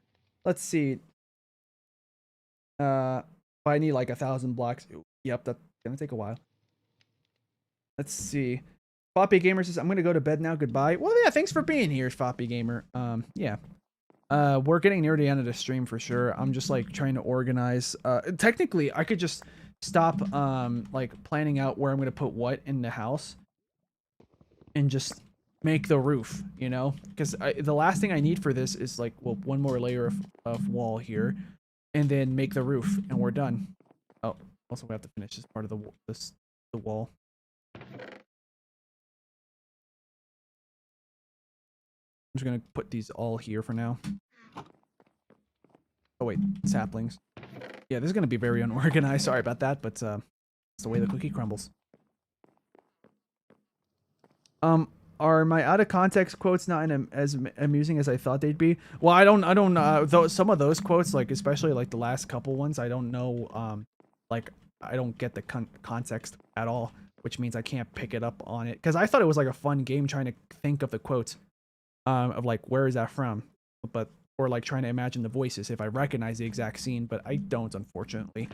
Let's see. If I need like 1,000 blocks. Yep, that's gonna take a while. Let's see. Floppy Gamer says, I'm gonna go to bed now. Goodbye. Well, yeah, thanks for being here, Floppy Gamer. Yeah. We're getting near the end of the stream for sure. I'm just like trying to organize. Technically, I could just stop like planning out where I'm gonna put what in the house and just make the roof, you know? Because the last thing I need for this is like, well, one more layer of wall here, and then make the roof, and we're done. Oh, also we have to finish this part of the wall. I'm just gonna put these all here for now. Oh wait, saplings. Yeah, this is gonna be very unorganized. Sorry about that, but it's the way the cookie crumbles. Are my out of context quotes not as amusing as I thought they'd be? Well, I don't though some of those quotes, like especially like the last couple ones, I don't know. Like I don't get the context at all, which means I can't pick it up on it because I thought it was like a fun game trying to think of the quotes, of like where is that from, or like trying to imagine the voices if I recognize the exact scene, but I don't, unfortunately.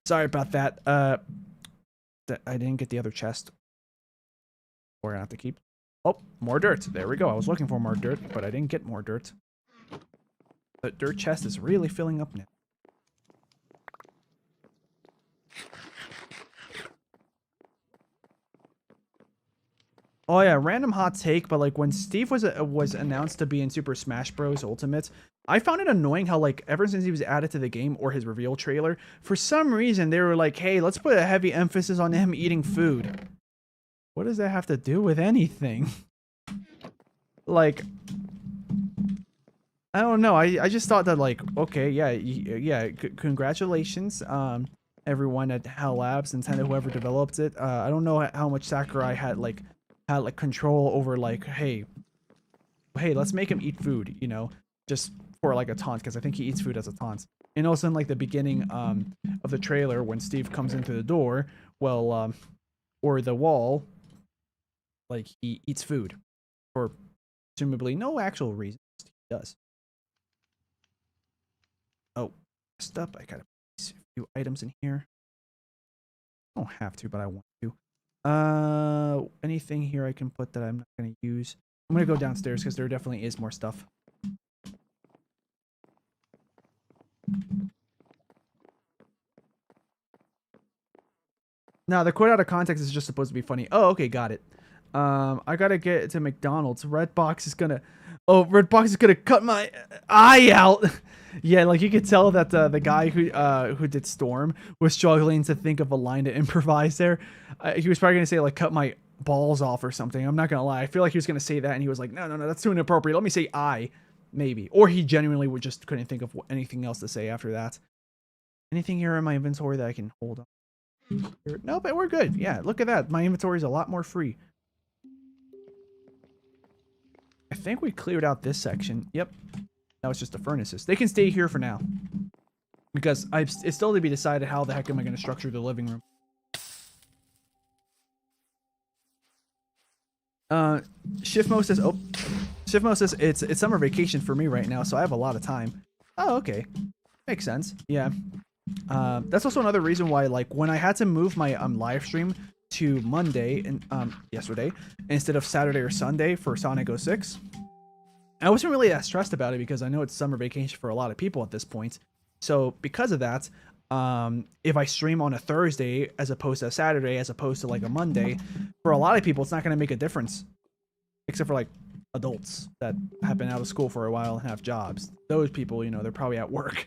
Sorry about that. I didn't get the other chest. We're gonna have to keep. Oh, more dirt. There we go. I was looking for more dirt, but I didn't get more dirt. The dirt chest is really filling up now. Oh yeah, random hot take, but like when Steve was announced to be in Super Smash Bros. Ultimate, I found it annoying how like ever since he was added to the game or his reveal trailer, for some reason they were like, hey, let's put a heavy emphasis on him eating food. What does that have to do with anything? Like, I don't know. I just thought that like, okay, yeah, congratulations, everyone at Hell Labs, Nintendo, whoever developed it. I don't know how much Sakurai had like control over like, hey, let's make him eat food, you know, just for like a taunt, because I think he eats food as a taunt. And also in like the beginning of the trailer when Steve comes into the door, well, or the wall, like he eats food for presumably no actual reason. He does. Oh, messed up. I gotta put a few items in here. I don't have to, but I want to. Anything here I can put that I'm not gonna use? I'm gonna go downstairs because there definitely is more stuff. Now the quote out of context is just supposed to be funny. Oh, okay, got it. I gotta get to McDonald's. Redbox is gonna cut my eye out. Yeah, like you could tell that the guy who did Storm was struggling to think of a line to improvise there. He was probably gonna say like cut my balls off or something. I'm not gonna lie. I feel like he was gonna say that, and he was like, no, that's too inappropriate. Let me say I, maybe, or he genuinely would just couldn't think of anything else to say after that. Anything here in my inventory that I can hold on? No, but we're good. Yeah, look at that. My inventory is a lot more free. I think we cleared out this section. Yep. Now it's just the furnaces. They can stay here for now. Because it's still to be decided how the heck am I going to structure the living room. Shiftmo says, Shiftmo says it's summer vacation for me right now, so I have a lot of time. Oh, okay. Makes sense. Yeah. That's also another reason why, like, when I had to move my live stream to Monday and yesterday instead of Saturday or Sunday for Sonic 06, I wasn't really that stressed about it because I know it's summer vacation for a lot of people at this point. So because of that, if I stream on a Thursday as opposed to a Saturday as opposed to like a Monday, for a lot of people it's not going to make a difference, except for like adults that have been out of school for a while and have jobs. Those people, you know, they're probably at work.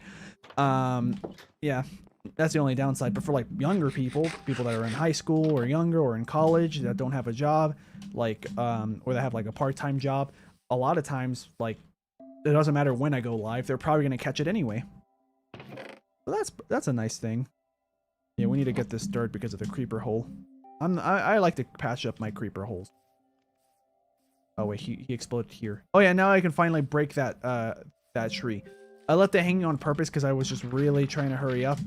Yeah, that's the only downside. But for like younger people that are in high school or younger or in college that don't have a job, like or that have like a part-time job, a lot of times like it doesn't matter when I go live, they're probably going to catch it anyway. So that's a nice thing. Yeah, we need to get this dirt because of the creeper hole. I like to patch up my creeper holes. Oh wait, he exploded here. Oh yeah, now I can finally break that that tree. I left it hanging on purpose because I was just really trying to hurry up.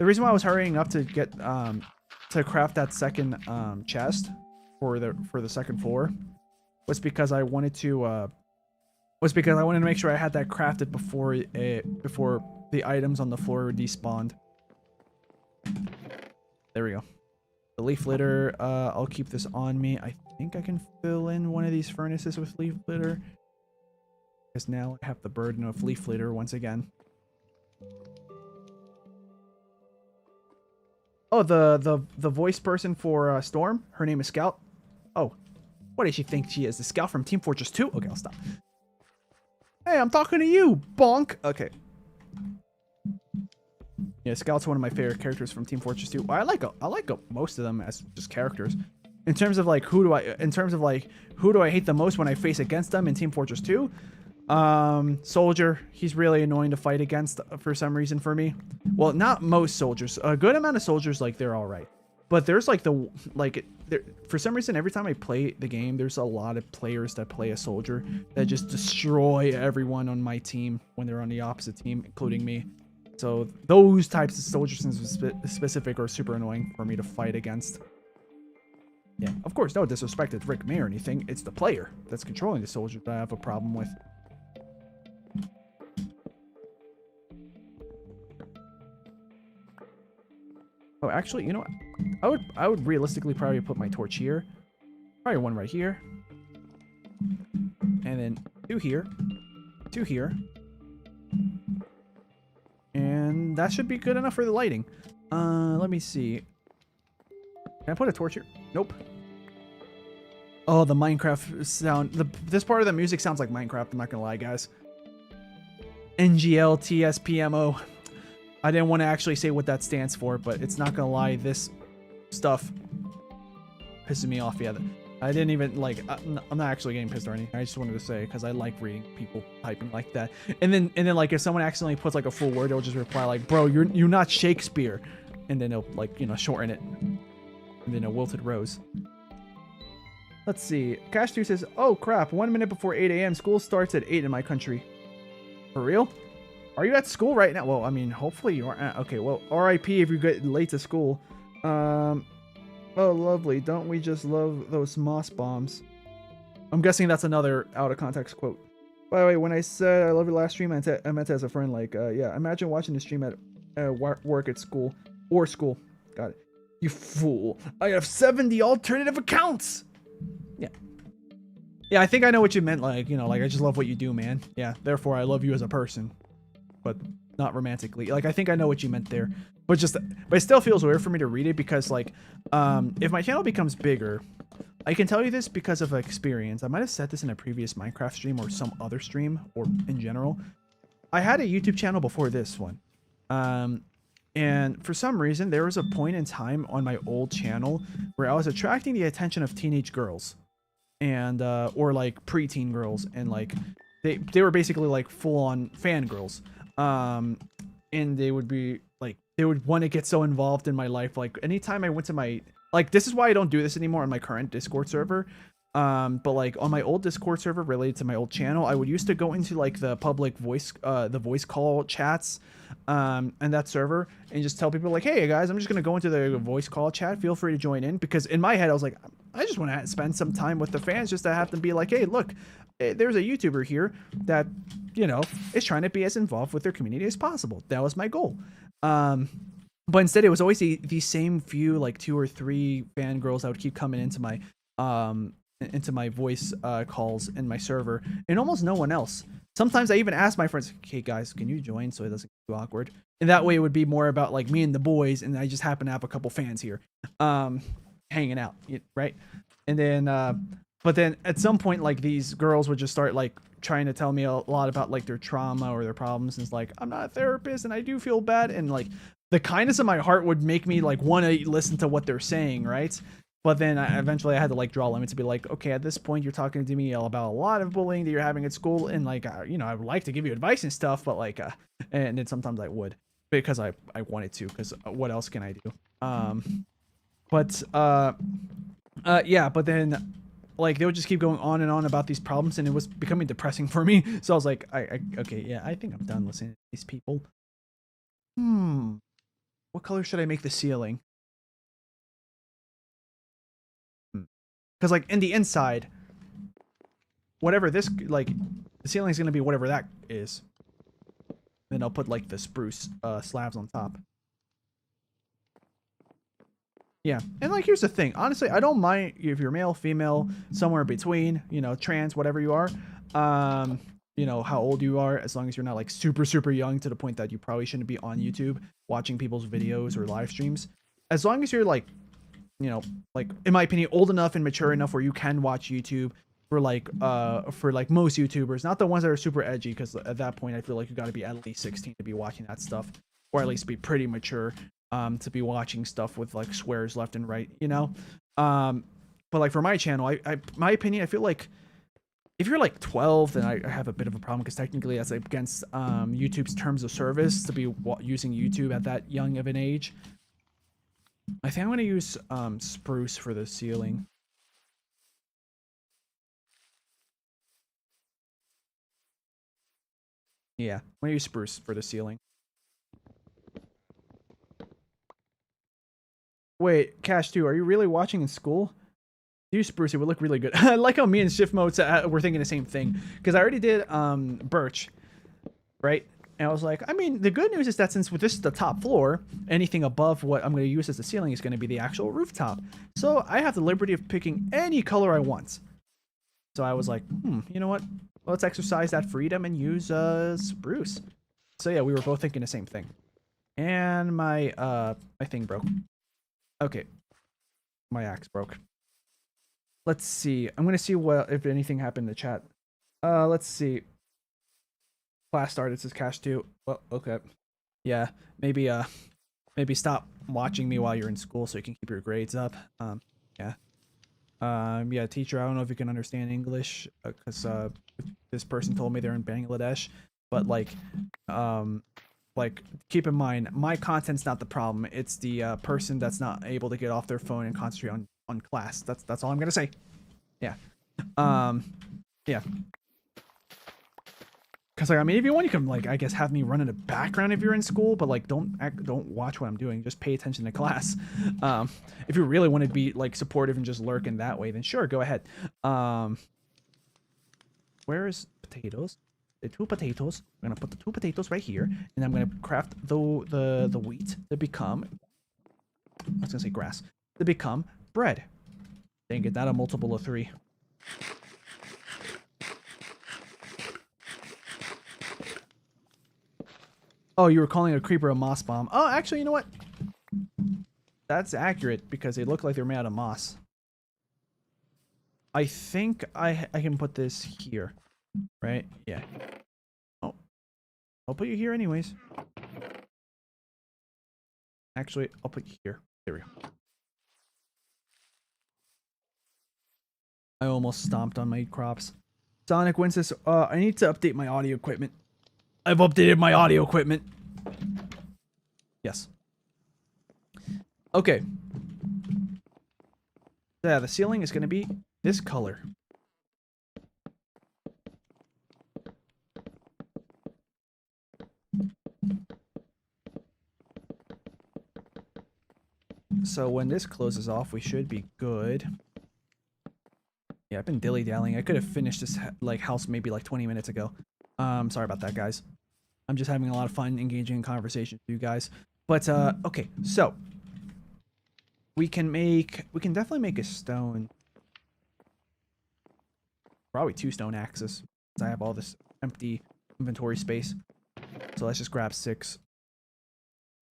The reason why I was hurrying up to get to craft that second chest for the second floor was because I wanted to make sure I had that crafted before the items on the floor despawned. There we go. The leaf litter, I'll keep this on me. I think I can fill in one of these furnaces with leaf litter. Because now I have the burden of leaf litter once again. Oh, the voice person for Storm, her name is Scout. Oh, what does she think she is? The Scout from Team Fortress 2? Okay, I'll stop. Hey, I'm talking to you, bonk. Okay. Yeah, Scout's one of my favorite characters from Team Fortress 2. I like most of them as just characters. In terms of like who do I hate the most when I face against them in Team Fortress 2? Soldier, he's really annoying to fight against for some reason for me. Well, not most soldiers. A good amount of soldiers, like, they're all right. But there's like for some reason every time I play the game, there's a lot of players that play a soldier that just destroy everyone on my team when they're on the opposite team, including me. So those types of soldiers in specific are super annoying for me to fight against. Yeah, of course, no disrespect to Rick May or anything. It's the player that's controlling the soldier that I have a problem with. Oh, actually, you know what? I would realistically probably put my torch here. Probably one right here. And then two here. Two here. And that should be good enough for the lighting. Let me see. Can I put a torch here? Nope. Oh, the Minecraft sound. This part of the music sounds like Minecraft. I'm not gonna lie, guys. NGLTSPMO. I didn't want to actually say what that stands for, but it's not gonna lie. This stuff pisses me off. Yeah, I didn't even like. I'm not actually getting pissed or anything. I just wanted to say because I like reading people typing like that. And then like if someone accidentally puts like a full word, it'll just reply like, "Bro, you're not Shakespeare," and then it'll like shorten it, and then a wilted rose. Let's see. Cash2 says, "Oh crap! 1 minute before 8 a.m. School starts at 8 in my country." For real? Are you at school right now? Well, I mean, hopefully you are. Okay, well, R.I.P. if you get late to school. Oh, lovely. Don't we just love those moss bombs? I'm guessing that's another out of context quote. By the way, when I said I love your last stream, I meant it as a friend. Like, yeah, imagine watching the stream at work at school or school. Got it. You fool! I have 70 alternative accounts. Yeah. Yeah, I think I know what you meant. Like, like I just love what you do, man. Yeah, therefore I love you as a person, but not romantically. Like, I think I know what you meant there, but it still feels weird for me to read it because, like, if my channel becomes bigger, I can tell you this because of experience. I might have said this in a previous Minecraft stream or some other stream or in general. I had a YouTube channel before this one. And for some reason, there was a point in time on my old channel where I was attracting the attention of teenage girls and, or like preteen girls. And like, they were basically like full on fangirls. And they would be like, they would want to get so involved in my life. Like anytime I went to my, like, this is why I don't do this anymore on my current Discord server. But like on my old Discord server related to my old channel, I would used to go into like the public voice, the voice call chats, and that server and just tell people like, hey guys, I'm just going to go into the voice call chat. Feel free to join in, because in my head, I was like, I just want to spend some time with the fans just to have them be like, hey, look, there's a YouTuber here that, is trying to be as involved with their community as possible. That was my goal. But instead it was always the same few, like 2 or 3 fangirls that would keep coming into my voice calls in my server, and almost no one else. Sometimes I even ask my friends, hey guys, can you join so it doesn't get too awkward? And that way it would be more about like me and the boys, and I just happen to have a couple fans here hanging out, right? And then but then at some point, like, these girls would just start like trying to tell me a lot about like their trauma or their problems, and it's like, I'm not a therapist and I do feel bad, and like the kindness of my heart would make me like want to listen to what they're saying, right? But then eventually I had to like draw limits to be like, okay, at this point you're talking to me about a lot of bullying that you're having at school, and like, I would like to give you advice and stuff, but like, and then sometimes I would, because I wanted to, because what else can I do? Yeah, but then like they would just keep going on and on about these problems, and it was becoming depressing for me. So I was like, okay, yeah, I think I'm done listening to these people. What color should I make the ceiling? Because like in the inside, whatever this, like the ceiling is going to be whatever that is. Then I'll put like the spruce slabs on top. Yeah, and like here's the thing. Honestly, I don't mind if you're male, female, somewhere in between, trans, whatever you are. How old you are, as long as you're not like super young to the point that you probably shouldn't be on YouTube watching people's videos or live streams. As long as you're like, like in my opinion, old enough and mature enough where you can watch YouTube for like most YouTubers, not the ones that are super edgy, because at that point I feel like you got to be at least 16 to be watching that stuff, or at least be pretty mature to be watching stuff with like swears left and right, but like for my channel, my opinion, I feel like if you're like 12, then I have a bit of a problem, because technically that's against YouTube's terms of service to be using YouTube at that young of an age. I think I'm going to use spruce for the ceiling. Yeah, I'm going to use spruce for the ceiling. Wait, Cash 2, are you really watching in school? Use spruce, it would look really good. I like how me and Shift Mode were thinking the same thing, because I already did birch, right? And I was like, I mean, the good news is that since this is the top floor, anything above what I'm going to use as the ceiling is going to be the actual rooftop. So I have the liberty of picking any color I want. So I was like, you know what? Let's exercise that freedom and use spruce. So yeah, we were both thinking the same thing. And my thing broke. Okay. My axe broke. let's see. I'm gonna see what if anything happened in the chat. Let's see. Class started, says Cash 2. Well, okay. Yeah, maybe stop watching me while you're in school so you can keep your grades up. Yeah. Yeah, teacher, I don't know if you can understand English because this person told me they're in Bangladesh, but like keep in mind my content's not the problem. It's the person that's not able to get off their phone and concentrate on class. That's all I'm gonna say. Yeah. Yeah. Cause like I mean, if you want, you can like I guess have me run in the background if you're in school, but like don't watch what I'm doing. Just pay attention to class. If you really want to be like supportive and just lurk in that way, then sure, go ahead. Where is potatoes? The 2 potatoes. I'm gonna put the 2 potatoes right here, and I'm gonna craft the wheat to become. I was gonna say grass to become bread. Dang it, not a multiple of 3. Oh, you were calling a creeper a moss bomb. Oh, actually, you know what? That's accurate because they look like they're made out of moss. I think I can put this here, right? Yeah. Oh, I'll put you here anyways. Actually, I'll put you here. There we go. I almost stomped on my crops. Sonic Win says, I need to update my audio equipment. I've updated my audio equipment. Yes. Okay. Yeah, the ceiling is going to be this color. So when this closes off, we should be good. Yeah, I've been dilly-dallying. I could have finished this like house maybe like 20 minutes ago. Sorry about that, guys. I'm just having a lot of fun engaging in conversation with you guys. But okay, so we can definitely make a stone. Probably 2 stone axes. I have all this empty inventory space. So let's just grab 6.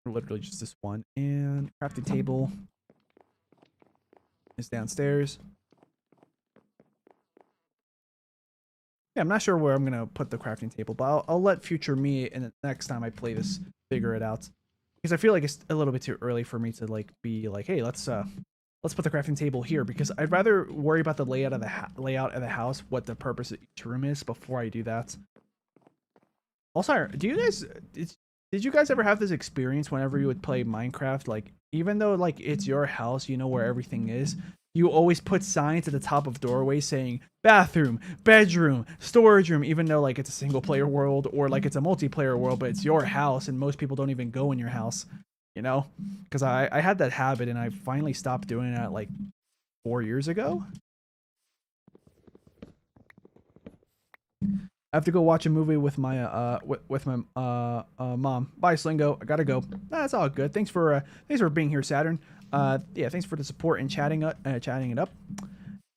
Literally just this one. And crafting table is downstairs. Yeah, I'm not sure where I'm gonna put the crafting table, but I'll let future me and the next time I play this figure it out. Because I feel like it's a little bit too early for me to like be like, hey, let's put the crafting table here, because I'd rather worry about the layout of the house, what the purpose of each room is before I do that. Also, did you guys ever have this experience whenever you would play Minecraft? Like, even though like it's your house, you know where everything is, you always put signs at the top of doorways saying bathroom, bedroom, storage room, even though like it's a single player world or like it's a multiplayer world, but it's your house and most people don't even go in your house, you know? Because I had that habit and I finally stopped doing it like 4 years ago. I have to go watch a movie with my mom. Bye, Sleengo. I gotta go. That's all good. Thanks for being here, Saturn. Yeah, thanks for the support and chatting it up.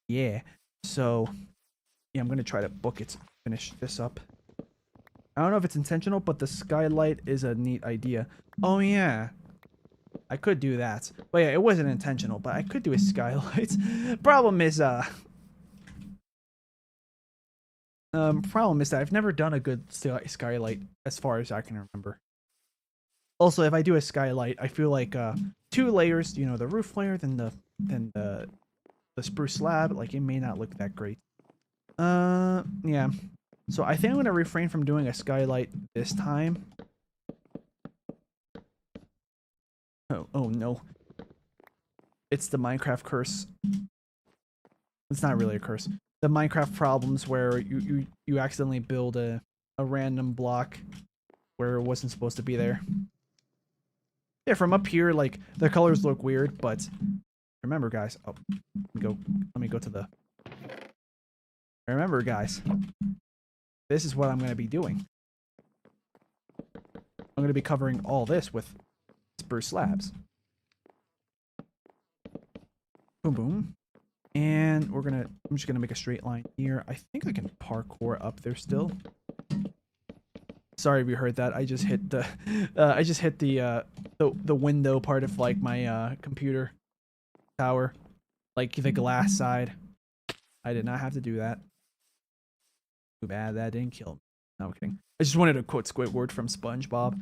Yeah. So, yeah, I'm gonna try to book it. Finish this up. I don't know if it's intentional, but the skylight is a neat idea. Oh yeah, I could do that. But yeah, it wasn't intentional, but I could do a skylight. Problem is that I've never done a good skylight as far as I can remember. Also, if I do a skylight, I feel like 2 layers, you know, the roof layer, then the spruce slab, like it may not look that great. Yeah. So I think I'm gonna refrain from doing a skylight this time. Oh no. It's the Minecraft curse. It's not really a curse. The Minecraft problems where you accidentally build a random block where it wasn't supposed to be there. Yeah, from up here, like the colors look weird, but remember, guys. Oh, let me go to the. Remember, guys. This is what I'm going to be doing. I'm going to be covering all this with spruce slabs. Boom, boom. And I'm just gonna make a straight line here. I think I can parkour up there still. Sorry if you heard that. I just hit the the window part of like my computer tower, like the glass side. I did not have to do that. Too bad that didn't kill me. No, I'm kidding. I just wanted to quote Squidward from SpongeBob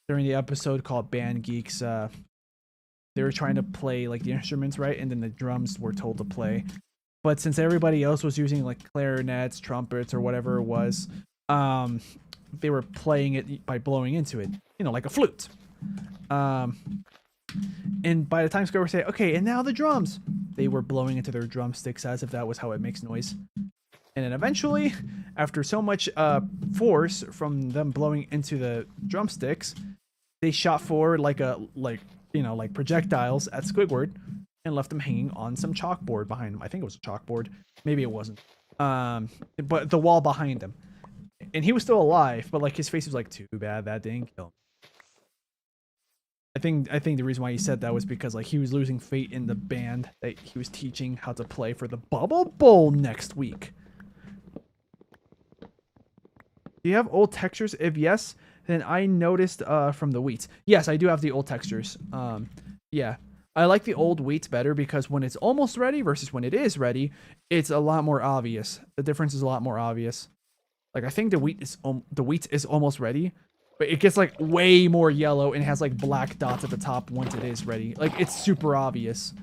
during the episode called Band Geeks. They were trying to play like the instruments right, and then the drums were told to play. But since everybody else was using like clarinets, trumpets, or whatever it was, they were playing it by blowing into it, you know, like a flute. And by the time Squidward said, "Okay, and now the drums," they were blowing into their drumsticks as if that was how it makes noise. And then eventually, after so much force from them blowing into the drumsticks, they shot forward like projectiles at Squidward and left him hanging on some chalkboard behind him. I think it was a chalkboard. Maybe it wasn't. But the wall behind him. And he was still alive, but like his face was like, too bad that didn't kill him. I think the reason why he said that was because like he was losing faith in the band that he was teaching how to play for the Bubble Bowl next week. Do you have old textures? If yes, then I noticed from the wheats. Yes, I do have the old textures. Yeah. I like the old wheats better because when it's almost ready versus when it is ready, it's a lot more obvious. The difference is a lot more obvious. Like I think the wheat is almost ready, but it gets like way more yellow and has like black dots at the top once it is ready. Like it's super obvious.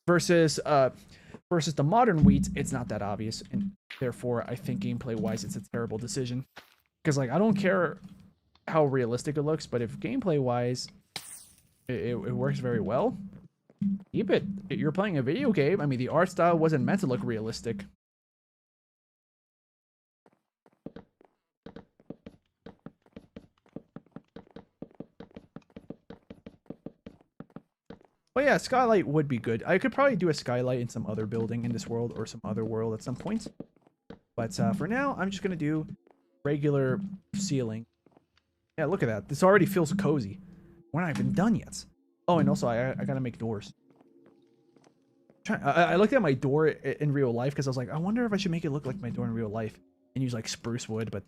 Versus the modern wheat, it's not that obvious, and therefore I think gameplay wise it's a terrible decision. Because like I don't care how realistic it looks, but if gameplay wise it works very well, keep it. You're playing a video game. I mean, the art style wasn't meant to look realistic. But yeah, skylight would be good. I could probably do a skylight in some other building in this world or some other world at some point. But for now, I'm just going to do regular ceiling. Yeah, look at that. This already feels cozy. We're not even done yet. Oh, and also, I got to make doors. I looked at my door in real life because I was like, I wonder if I should make it look like my door in real life and use like spruce wood, but...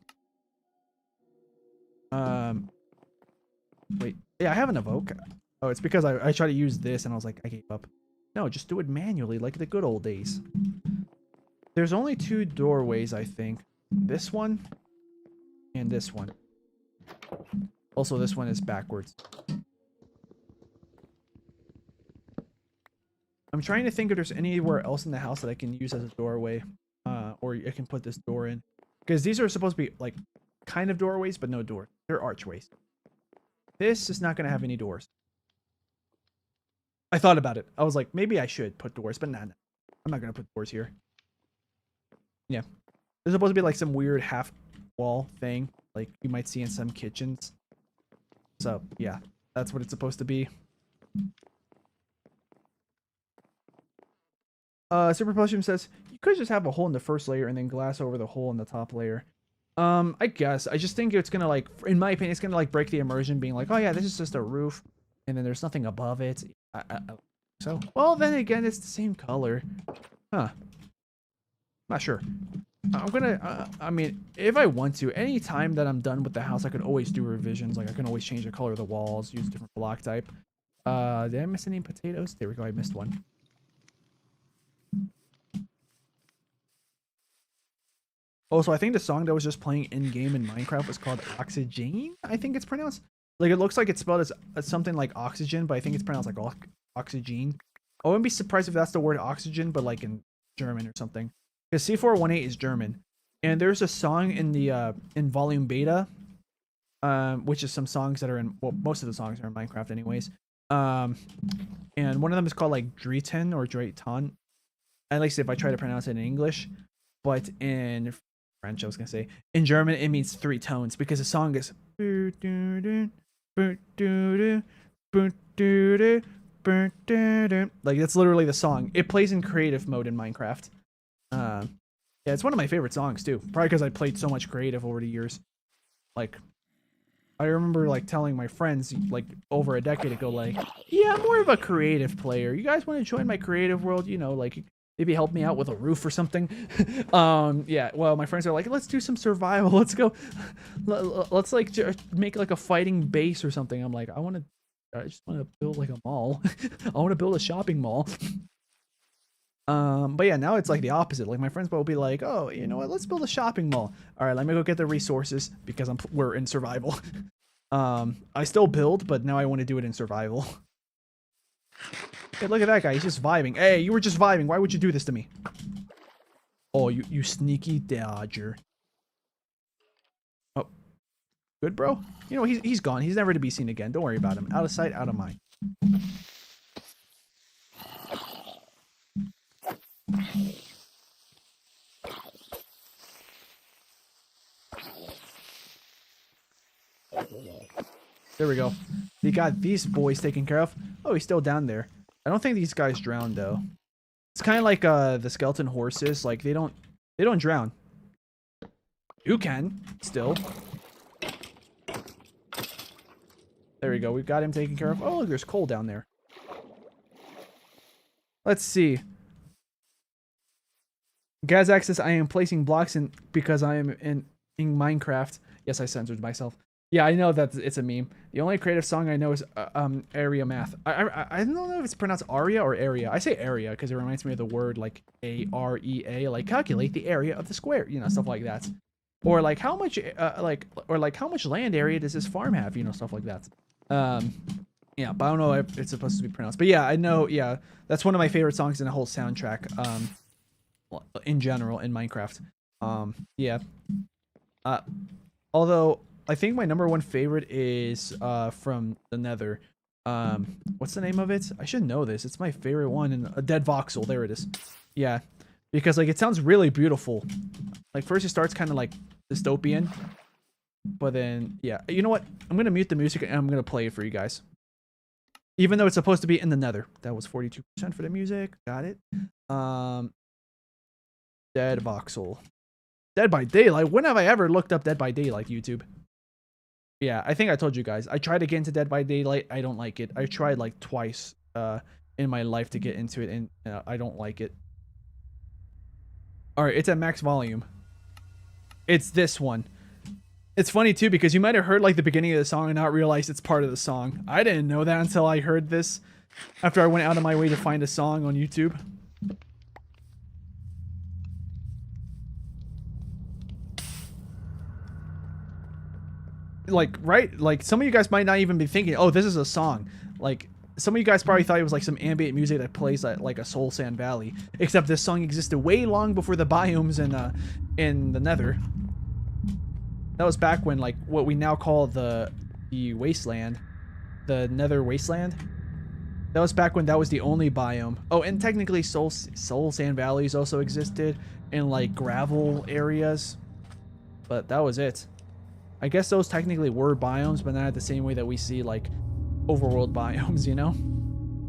Wait. Yeah, I have an evoke. Oh, it's because I tried to use this and I was like, I gave up. No, just do it manually like the good old days. There's only 2 doorways, I think. This one and this one. Also, this one is backwards. I'm trying to think if there's anywhere else in the house that I can use as a doorway. Or I can put this door in. Because these are supposed to be like kind of doorways, but no door. They're archways. This is not going to have any doors. I thought about it. I was like, maybe I should put doors, but nah. I'm not going to put doors here. Yeah. There's supposed to be like some weird half wall thing like you might see in some kitchens. So, yeah. That's what it's supposed to be. Super Plushum says, you could just have a hole in the first layer and then glass over the hole in the top layer. I guess. I just think it's going to like, in my opinion, it's going to like break the immersion being like, oh yeah, this is just a roof. And then there's nothing above it. So, well, then again, it's the same color. Huh. Not sure. I'm gonna, I mean, if I want to, any time that I'm done with the house, I could always do revisions. Like, I can always change the color of the walls, use a different block type. Did I miss any potatoes? There we go, I missed one. Oh, so I think the song that was just playing in-game in Minecraft was called Oxygen, I think it's pronounced. Like, it looks like it's spelled as something like oxygen, but I think it's pronounced like oxygen. I wouldn't be surprised if that's the word oxygen, but like in German or something. Because C418 is German. And there's a song in the in volume beta, which is some songs that are in, well, most of the songs are in Minecraft anyways. And one of them is called like Drehten or Drehten. At least if I try to pronounce it in English. But in French, I was going to say. In German, it means 3 tones because the song is... Like, that's literally the song. It plays in creative mode in Minecraft. Yeah, it's one of my favorite songs too. Probably because I played so much creative over the years. Like, I remember like telling my friends like over a decade ago, like, yeah, I'm more of a creative player. You guys want to join my creative world? You know, like maybe help me out with a roof or something. Yeah, well, my friends are like, let's do some survival. Let's go. Let's like make like a fighting base or something. I'm like, I just want to build like a mall. I want to build a shopping mall. But yeah, now it's like the opposite. Like my friends will be like, "Oh, you know what? Let's build a shopping mall. All right, let me go get the resources because we're in survival." I still build, but now I want to do it in survival. Hey, look at that guy. He's just vibing. Hey, you were just vibing. Why would you do this to me? Oh, you sneaky dodger. Oh, good, bro. You know, he's gone. He's never to be seen again. Don't worry about him. Out of sight, out of mind. There we go. We got these boys taken care of. Oh, he's still down there. I don't think these guys drowned though. It's kind of like the skeleton horses. Like they don't drown. You can still. There we go. We've got him taken care of. Oh, look, there's coal down there. Let's see. Gaz access. I am placing blocks in because I am in Minecraft. Yes, I censored myself. Yeah, I know that it's a meme. The only creative song I know is Area Math. I don't know if it's pronounced Aria or Area. I say Area because it reminds me of the word like A-R-E-A, like calculate the area of the square, you know, stuff like that. Or like how much how much land area does this farm have, you know, stuff like that. Yeah, but I don't know if it's supposed to be pronounced. But yeah, I know, yeah, that's one of my favorite songs in the whole soundtrack. In general in Minecraft. Yeah. Although I think my #1 favorite is from the Nether. What's the name of it? I should know this. It's my favorite one in a Dead Voxel. There it is. Yeah, because like it sounds really beautiful. Like first it starts kind of like dystopian, but then yeah, you know what? I'm gonna mute the music and I'm gonna play it for you guys. Even though it's supposed to be in the Nether. That was 42% for the music. Got it. Dead Voxel. Dead by Daylight. When have I ever looked up Dead by Daylight, YouTube? Yeah, I think I told you guys. I tried to get into Dead by Daylight. I don't like it. I tried like twice in my life to get into it, and I don't like it. All right, it's at max volume. It's this one. It's funny too because you might have heard like the beginning of the song and not realize it's part of the song. I didn't know that until I heard this after I went out of my way to find a song on YouTube. Like, right? Like, some of you guys might not even be thinking, oh, this is a song. Like, some of you guys probably thought it was like some ambient music that plays at like a Soul Sand Valley. Except this song existed way long before the biomes in the Nether. That was back when, like, what we now call the wasteland. The Nether Wasteland. That was back when that was the only biome. Oh, and technically Soul Sand Valleys also existed in, like, gravel areas. But that was it. I guess those technically were biomes, but not the same way that we see, like, overworld biomes, you know?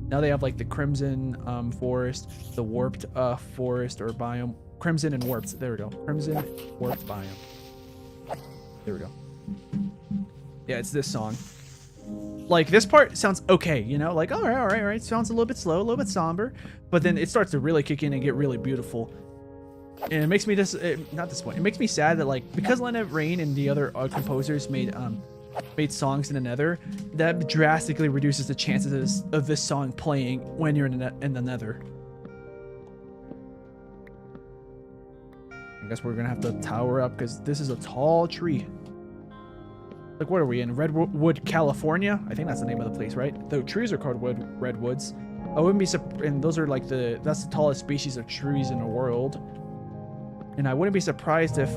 Now they have, like, the Crimson Forest, the Warped Forest or biome. Crimson and Warped. There we go. Crimson, Warped biome. There we go. Yeah, it's this song. Like, this part sounds okay, you know? Like, all right. Sounds a little bit slow, a little bit somber. But then it starts to really kick in and get really beautiful. And it makes me not disappointed. It makes me sad that, like, because Lena Rain and the other composers made songs in the Nether, that drastically reduces the chances of this song playing when you're in the Nether. I guess we're gonna have to tower up because this is a tall tree. Like, what are we in? Redwood, California? I think that's the name of the place, right? The trees are called redwoods. I wouldn't be surprised, and those are like that's the tallest species of trees in the world. And I wouldn't be surprised if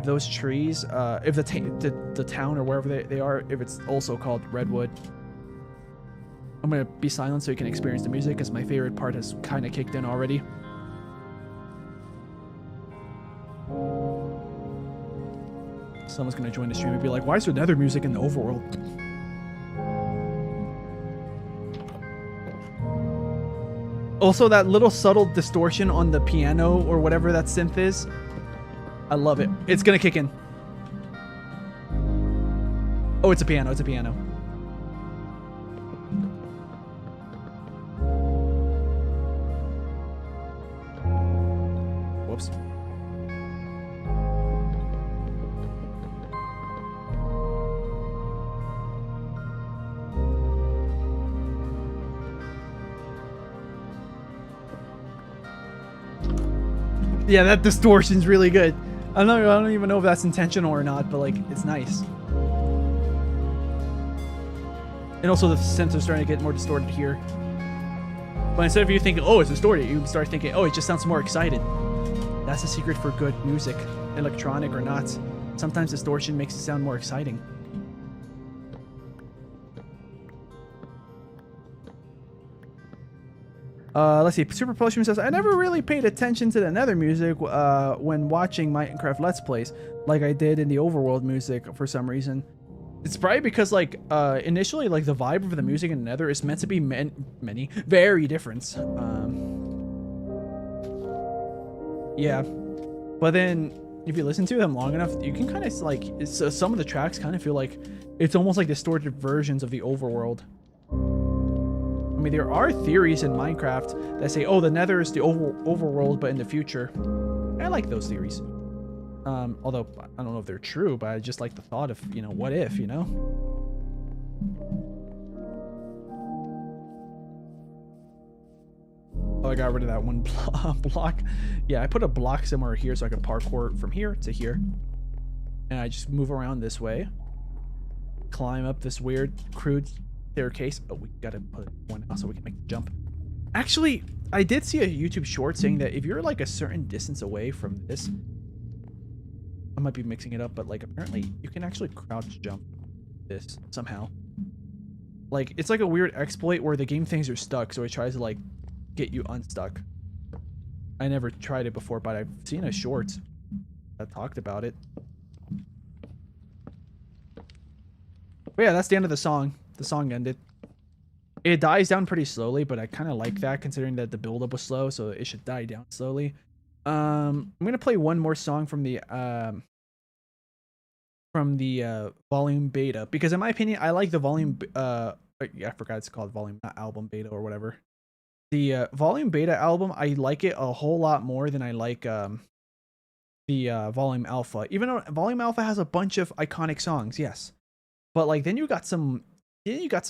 those trees, if the town or wherever they are, if it's also called Redwood. I'm gonna be silent so you can experience the music, because my favorite part has kind of kicked in already. Someone's gonna join the stream and be like, "Why is there Nether music in the overworld?" Also, that little subtle distortion on the piano or whatever that synth is, I love it. It's gonna kick in. Oh, it's a piano. It's a piano. Whoops. Yeah, that distortion's really good. I don't even know if that's intentional or not, but like it's nice. And also the synths are starting to get more distorted here. But instead of you thinking, oh, it's distorted, you start thinking, oh, it just sounds more excited. That's the secret for good music, electronic or not. Sometimes distortion makes it sound more exciting. Let's see. Super Potion says, I never really paid attention to the Nether music when watching Minecraft Let's Plays, like I did in the Overworld music for some reason. It's probably because, like, initially, like, the vibe of the music in Nether is meant to be very different. Yeah. But then, if you listen to them long enough, you can kind of, like, some of the tracks kind of feel like it's almost like distorted versions of the Overworld. I mean, there are theories in Minecraft that say, oh, the Nether is the overworld, but in the future. I like those theories. Although, I don't know if they're true, but I just like the thought of, you know, what if, you know? Oh, I got rid of that one block. Yeah, I put a block somewhere here so I can parkour from here to here. And I just move around this way. Climb up this weird, crude staircase. Oh, we gotta put one out so we can make the jump. Actually, I did see a YouTube short saying that if you're like a certain distance away from this, I might be mixing it up, but like apparently you can actually crouch jump this somehow. Like it's like a weird exploit where the game thinks you're stuck, so it tries to like get you unstuck. I never tried it before, but I've seen a short that talked about it. But yeah, that's the end of the song. The song ended. It dies down pretty slowly, but I kind of like that considering that the buildup was slow, so it should die down slowly. I'm gonna play one more song from the volume beta because in my opinion, I like the volume. Yeah, I forgot it's called volume, not album beta or whatever. The volume beta album, I like it a whole lot more than I like the volume alpha. Even though volume alpha has a bunch of iconic songs, yes, but like then you got some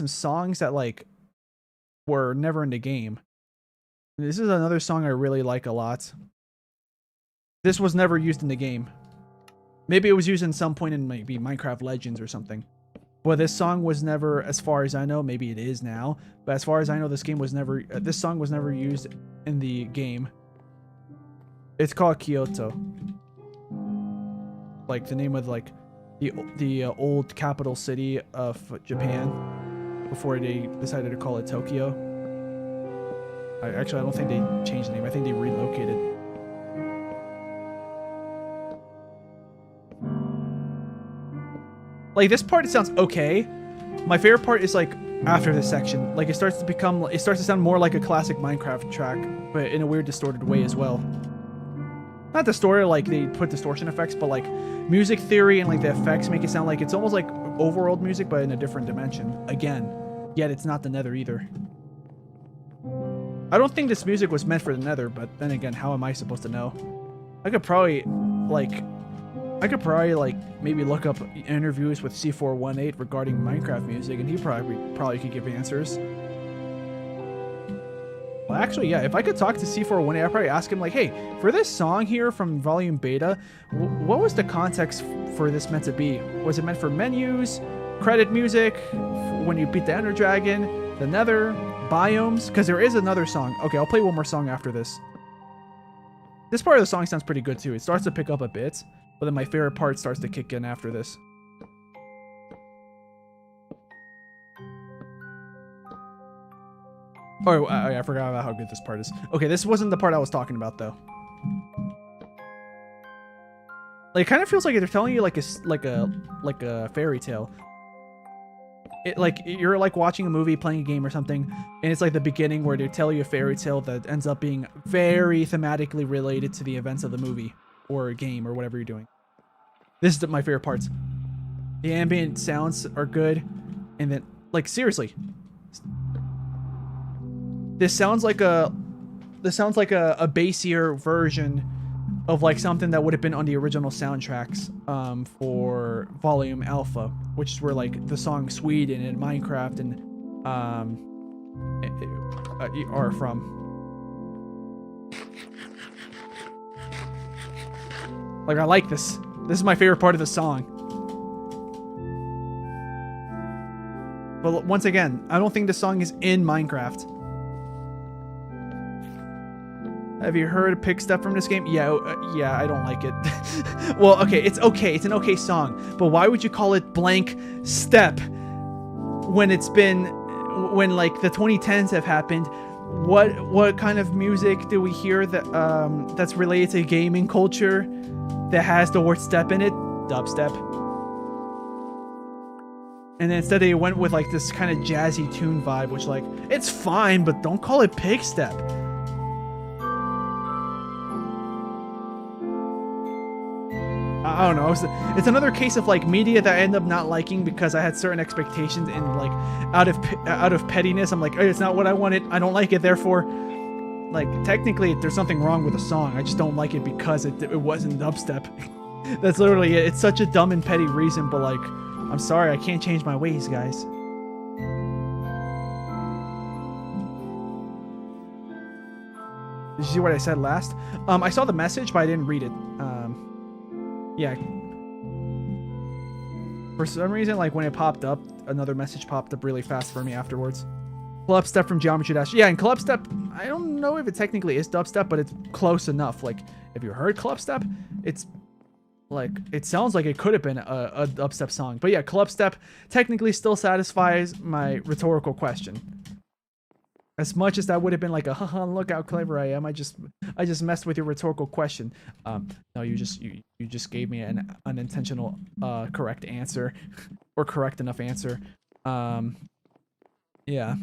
songs that like were never in the game. This is another song I really like a lot. This was never used in the game. Maybe it was used in some point in maybe Minecraft Legends or something. But this song was never, as far as I know, maybe it is now, but as far as I know, this song was never used in the game. It's called Kyoto. Like the name of like the old capital city of Japan before they decided to call it Tokyo. Actually, I don't think they changed the name. I think they relocated. Like this part, it sounds okay. My favorite part is like after this section. Like it starts to sound more like a classic Minecraft track, but in a weird distorted way as well. Not distorted like they put distortion effects, but like music theory and like the effects make it sound like it's almost like overworld music, but in a different dimension. Again, yet it's not the Nether either. I don't think this music was meant for the Nether, but then again, how am I supposed to know? I could probably maybe look up interviews with C418 regarding Minecraft music, and he probably could give answers. Well, actually, yeah, if I could talk to C418, I'd probably ask him like, hey, for this song here from Volume Beta, what was the context for this meant to be? Was it meant for menus, credit music, when you beat the Ender Dragon, the Nether, biomes? Because there is another song. Okay, I'll play one more song after this. This part of the song sounds pretty good too. It starts to pick up a bit, but then my favorite part starts to kick in after this. Oh, I forgot about how good this part is. Okay, this wasn't the part I was talking about though. Like, it kind of feels like they're telling you like a fairy tale. It like you're like watching a movie, playing a game or something, and it's like the beginning where they tell you a fairy tale that ends up being very thematically related to the events of the movie or a game or whatever you're doing. This is my favorite parts. The ambient sounds are good, and then like seriously, this sounds like a bassier version of like something that would have been on the original soundtracks for Volume Alpha, which is where like the song Sweden and Minecraft and are from. Like, I like this. This is my favorite part of the song. But once again, I don't think the song is in Minecraft. Have you heard Pick Step from this game? Yeah, yeah, I don't like it. Well, okay, it's okay. It's an okay song. But why would you call it blank step when it's been, when like the 2010s have happened? What kind of music do we hear that that's related to gaming culture that has the word step in it? Dubstep. And then instead they went with like this kind of jazzy tune vibe, which like, it's fine, but don't call it Pick Step. I don't know. It's another case of like media that I end up not liking because I had certain expectations and like out of pettiness, I'm like, hey, it's not what I wanted. I don't like it. Therefore, like technically, there's something wrong with the song. I just don't like it because it wasn't dubstep. That's literally it. It's such a dumb and petty reason, but like, I'm sorry, I can't change my ways, guys. Did you see what I said last? I saw the message, but I didn't read it. Yeah. For some reason, like when it popped up, another message popped up really fast for me afterwards. Club Step from Geometry Dash. Yeah, and Club Step, I don't know if it technically is dubstep, but it's close enough. Like, if you heard Club Step, it's like, it sounds like it could have been a dubstep song. But yeah, Club Step technically still satisfies my rhetorical question. As much as that would have been like a haha, look how clever I am. I just messed with your rhetorical question. No, you just gave me an unintentional correct answer or correct enough answer. Yeah.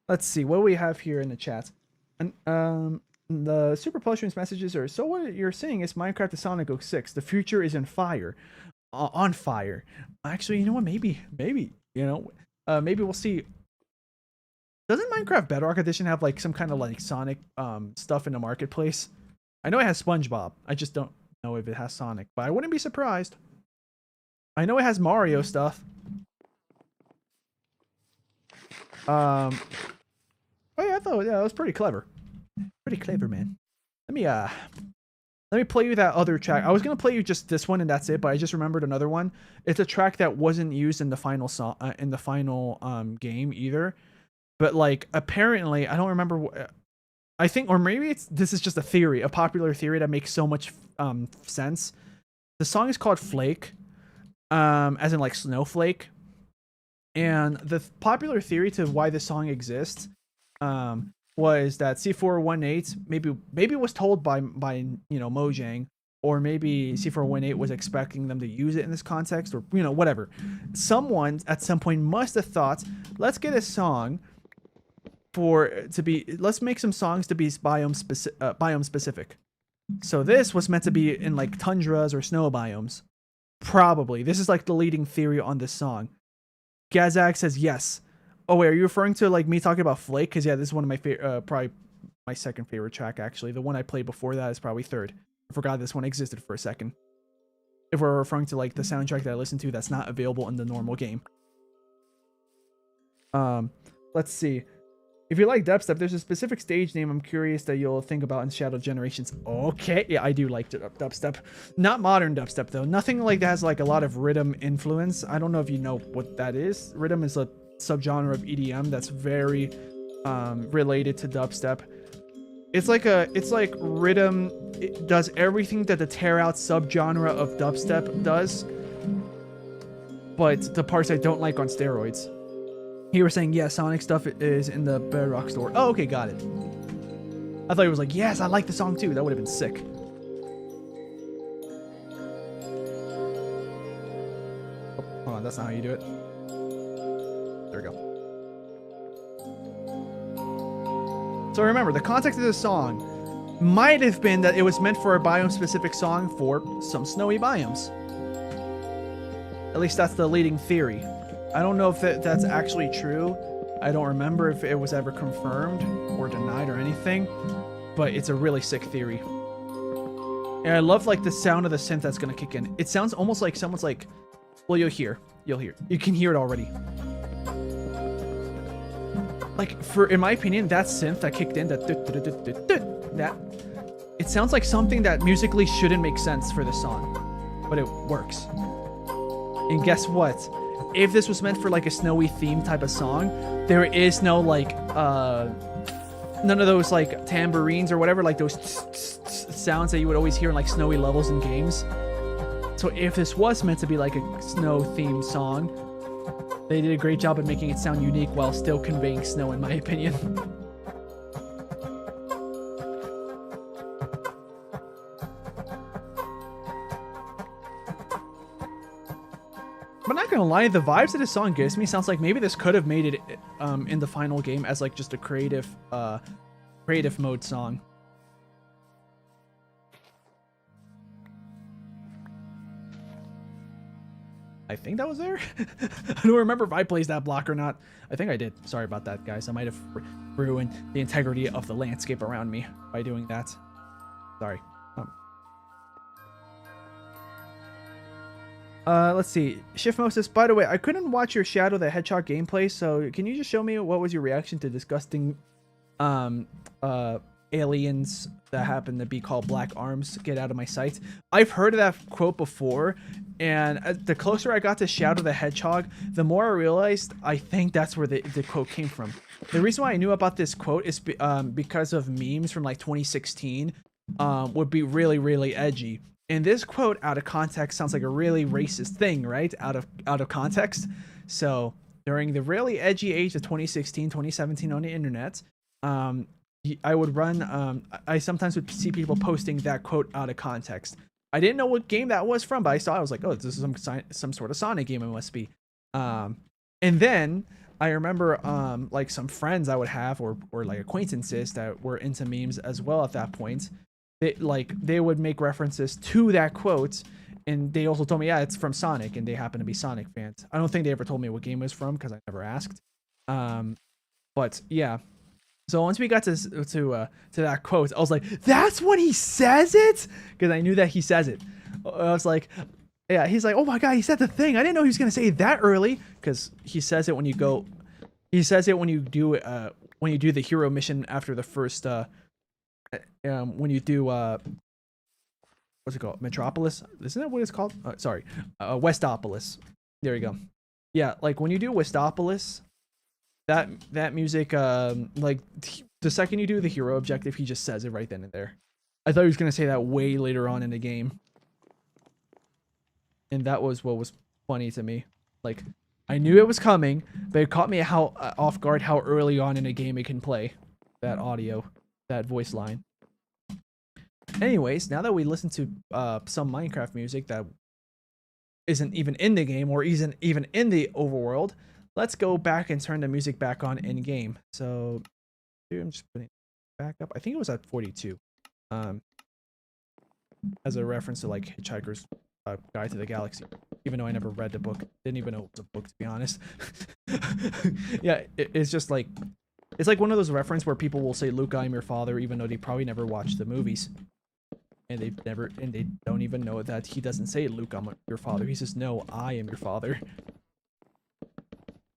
Let's see what we have here in the chat. And the Super Plushman's messages are, so what you're saying is Minecraft is Sonic 06. The future is in fire. On fire. Actually, you know what? Maybe, you know, maybe we'll see. Doesn't Minecraft Bedrock Edition have like some kind of like Sonic stuff in the marketplace? I know it has SpongeBob. I just don't know if it has Sonic, but I wouldn't be surprised. I know it has Mario stuff. Oh yeah, I thought that was pretty clever. Pretty clever, man. Let me play you that other track. I was gonna play you just this one and that's it, but I just remembered another one. It's a track that wasn't used in the final song in the final game either. But like apparently, I don't remember. I think, or maybe this is just a theory, a popular theory that makes so much sense. The song is called Flake, as in like snowflake. And the popular theory to why this song exists was that C418 maybe was told by you know Mojang, or maybe C418 was expecting them to use it in this context, or you know whatever. Someone at some point must have thought, let's get a song let's make some songs to be biome specific. So this was meant to be in like tundras or snow biomes. Probably. This is like the leading theory on this song. Gazag says yes. Oh wait, are you referring to like me talking about Flake? Because yeah, this is one of my favorite, probably my second favorite track actually. The one I played before that is probably third. I forgot this one existed for a second. If we're referring to like the soundtrack that I listened to that's not available in the normal game. Let's see. If you like dubstep, there's a specific stage name I'm curious that you'll think about in Shadow Generations. Okay, yeah, I do like dubstep. Not modern dubstep, though. Nothing like that has like a lot of rhythm influence. I don't know if you know what that is. Rhythm is a subgenre of EDM that's very related to dubstep. It's like rhythm. It does everything that the tear out subgenre of dubstep does, but the parts I don't like on steroids. You were saying, yeah, Sonic stuff is in the Bedrock store. Oh, okay, got it. I thought he was like, yes, I like the song too. That would have been sick. Oh, hold on, that's not how you do it. There we go. So remember, the context of this song might have been that it was meant for a biome-specific song for some snowy biomes. At least that's the leading theory. I don't know if that's actually true. I don't remember if it was ever confirmed or denied or anything, but it's a really sick theory. And I love like the sound of the synth that's gonna kick in. It sounds almost like someone's like, well, you'll hear. You can hear it already. Like in my opinion, that synth that kicked in, that It sounds like something that musically shouldn't make sense for the song, but it works. And guess what? If this was meant for like a snowy theme type of song, there is no like none of those like tambourines or whatever, like those sounds that you would always hear in like snowy levels in games. So if this was meant to be like a snow themed song, they did a great job at making it sound unique while still conveying snow, in my opinion. But not gonna lie, the vibes that this song gives me sounds like maybe this could have made it in the final game as like just a creative mode song. I think that was there. I don't remember if I placed that block or not. I think I did. Sorry about that, guys. I might have ruined the integrity of the landscape around me by doing that. Sorry. Let's see. Shiftmo says, by the way, I couldn't watch your Shadow the Hedgehog gameplay, so can you just show me what was your reaction to disgusting aliens that happen to be called black arms? Get out of my sight. I've heard of that quote before, and the closer I got to Shadow the Hedgehog, the more I realized I think that's where the quote came from. The reason why I knew about this quote is because of memes from like 2016 would be really, really edgy. And this quote out of context sounds like a really racist thing, right? Out of context. So during the really edgy age of 2016, 2017 on the internet, I would run, I sometimes would see people posting that quote out of context. I didn't know what game that was from, but I saw it, I was like, oh, this is some sort of Sonic game, it must be. And then I remember like some friends I would have or like acquaintances that were into memes as well at that point. They would make references to that quote, and they also told me, yeah, it's from Sonic, and they happen to be Sonic fans. I don't think they ever told me what game it was from because I never asked. But yeah. So once we got to that quote, I was like, that's when he says it? Because I knew that he says it. I was like, yeah, he's like, oh my god, he said the thing. I didn't know he was gonna say it that early, because he says it when you go. He says it when you do the hero mission after the first when you do what's it called? Metropolis? Isn't that what it's called? Sorry, Westopolis. There you go. Yeah, like when you do Westopolis, that music, like the second you do the hero objective, he just says it right then and there. I thought he was gonna say that way later on in the game, and that was what was funny to me. Like, I knew it was coming, but it caught me off guard how early on in a game it can play that audio, that voice line. Anyways, now that we listen to some Minecraft music that isn't even in the game or isn't even in the overworld, let's go back and turn the music back on in game. So, dude, I'm just putting it back up. I think it was at 42. As a reference to like Hitchhiker's Guide to the Galaxy, even though I never read the book, didn't even know it was a book, to be honest. Yeah, it's just like, it's like one of those references where people will say, Luke, I'm your father, even though they probably never watched the movies, and they don't even know that he doesn't say, Luke, I'm your father. He says, no, I am your father.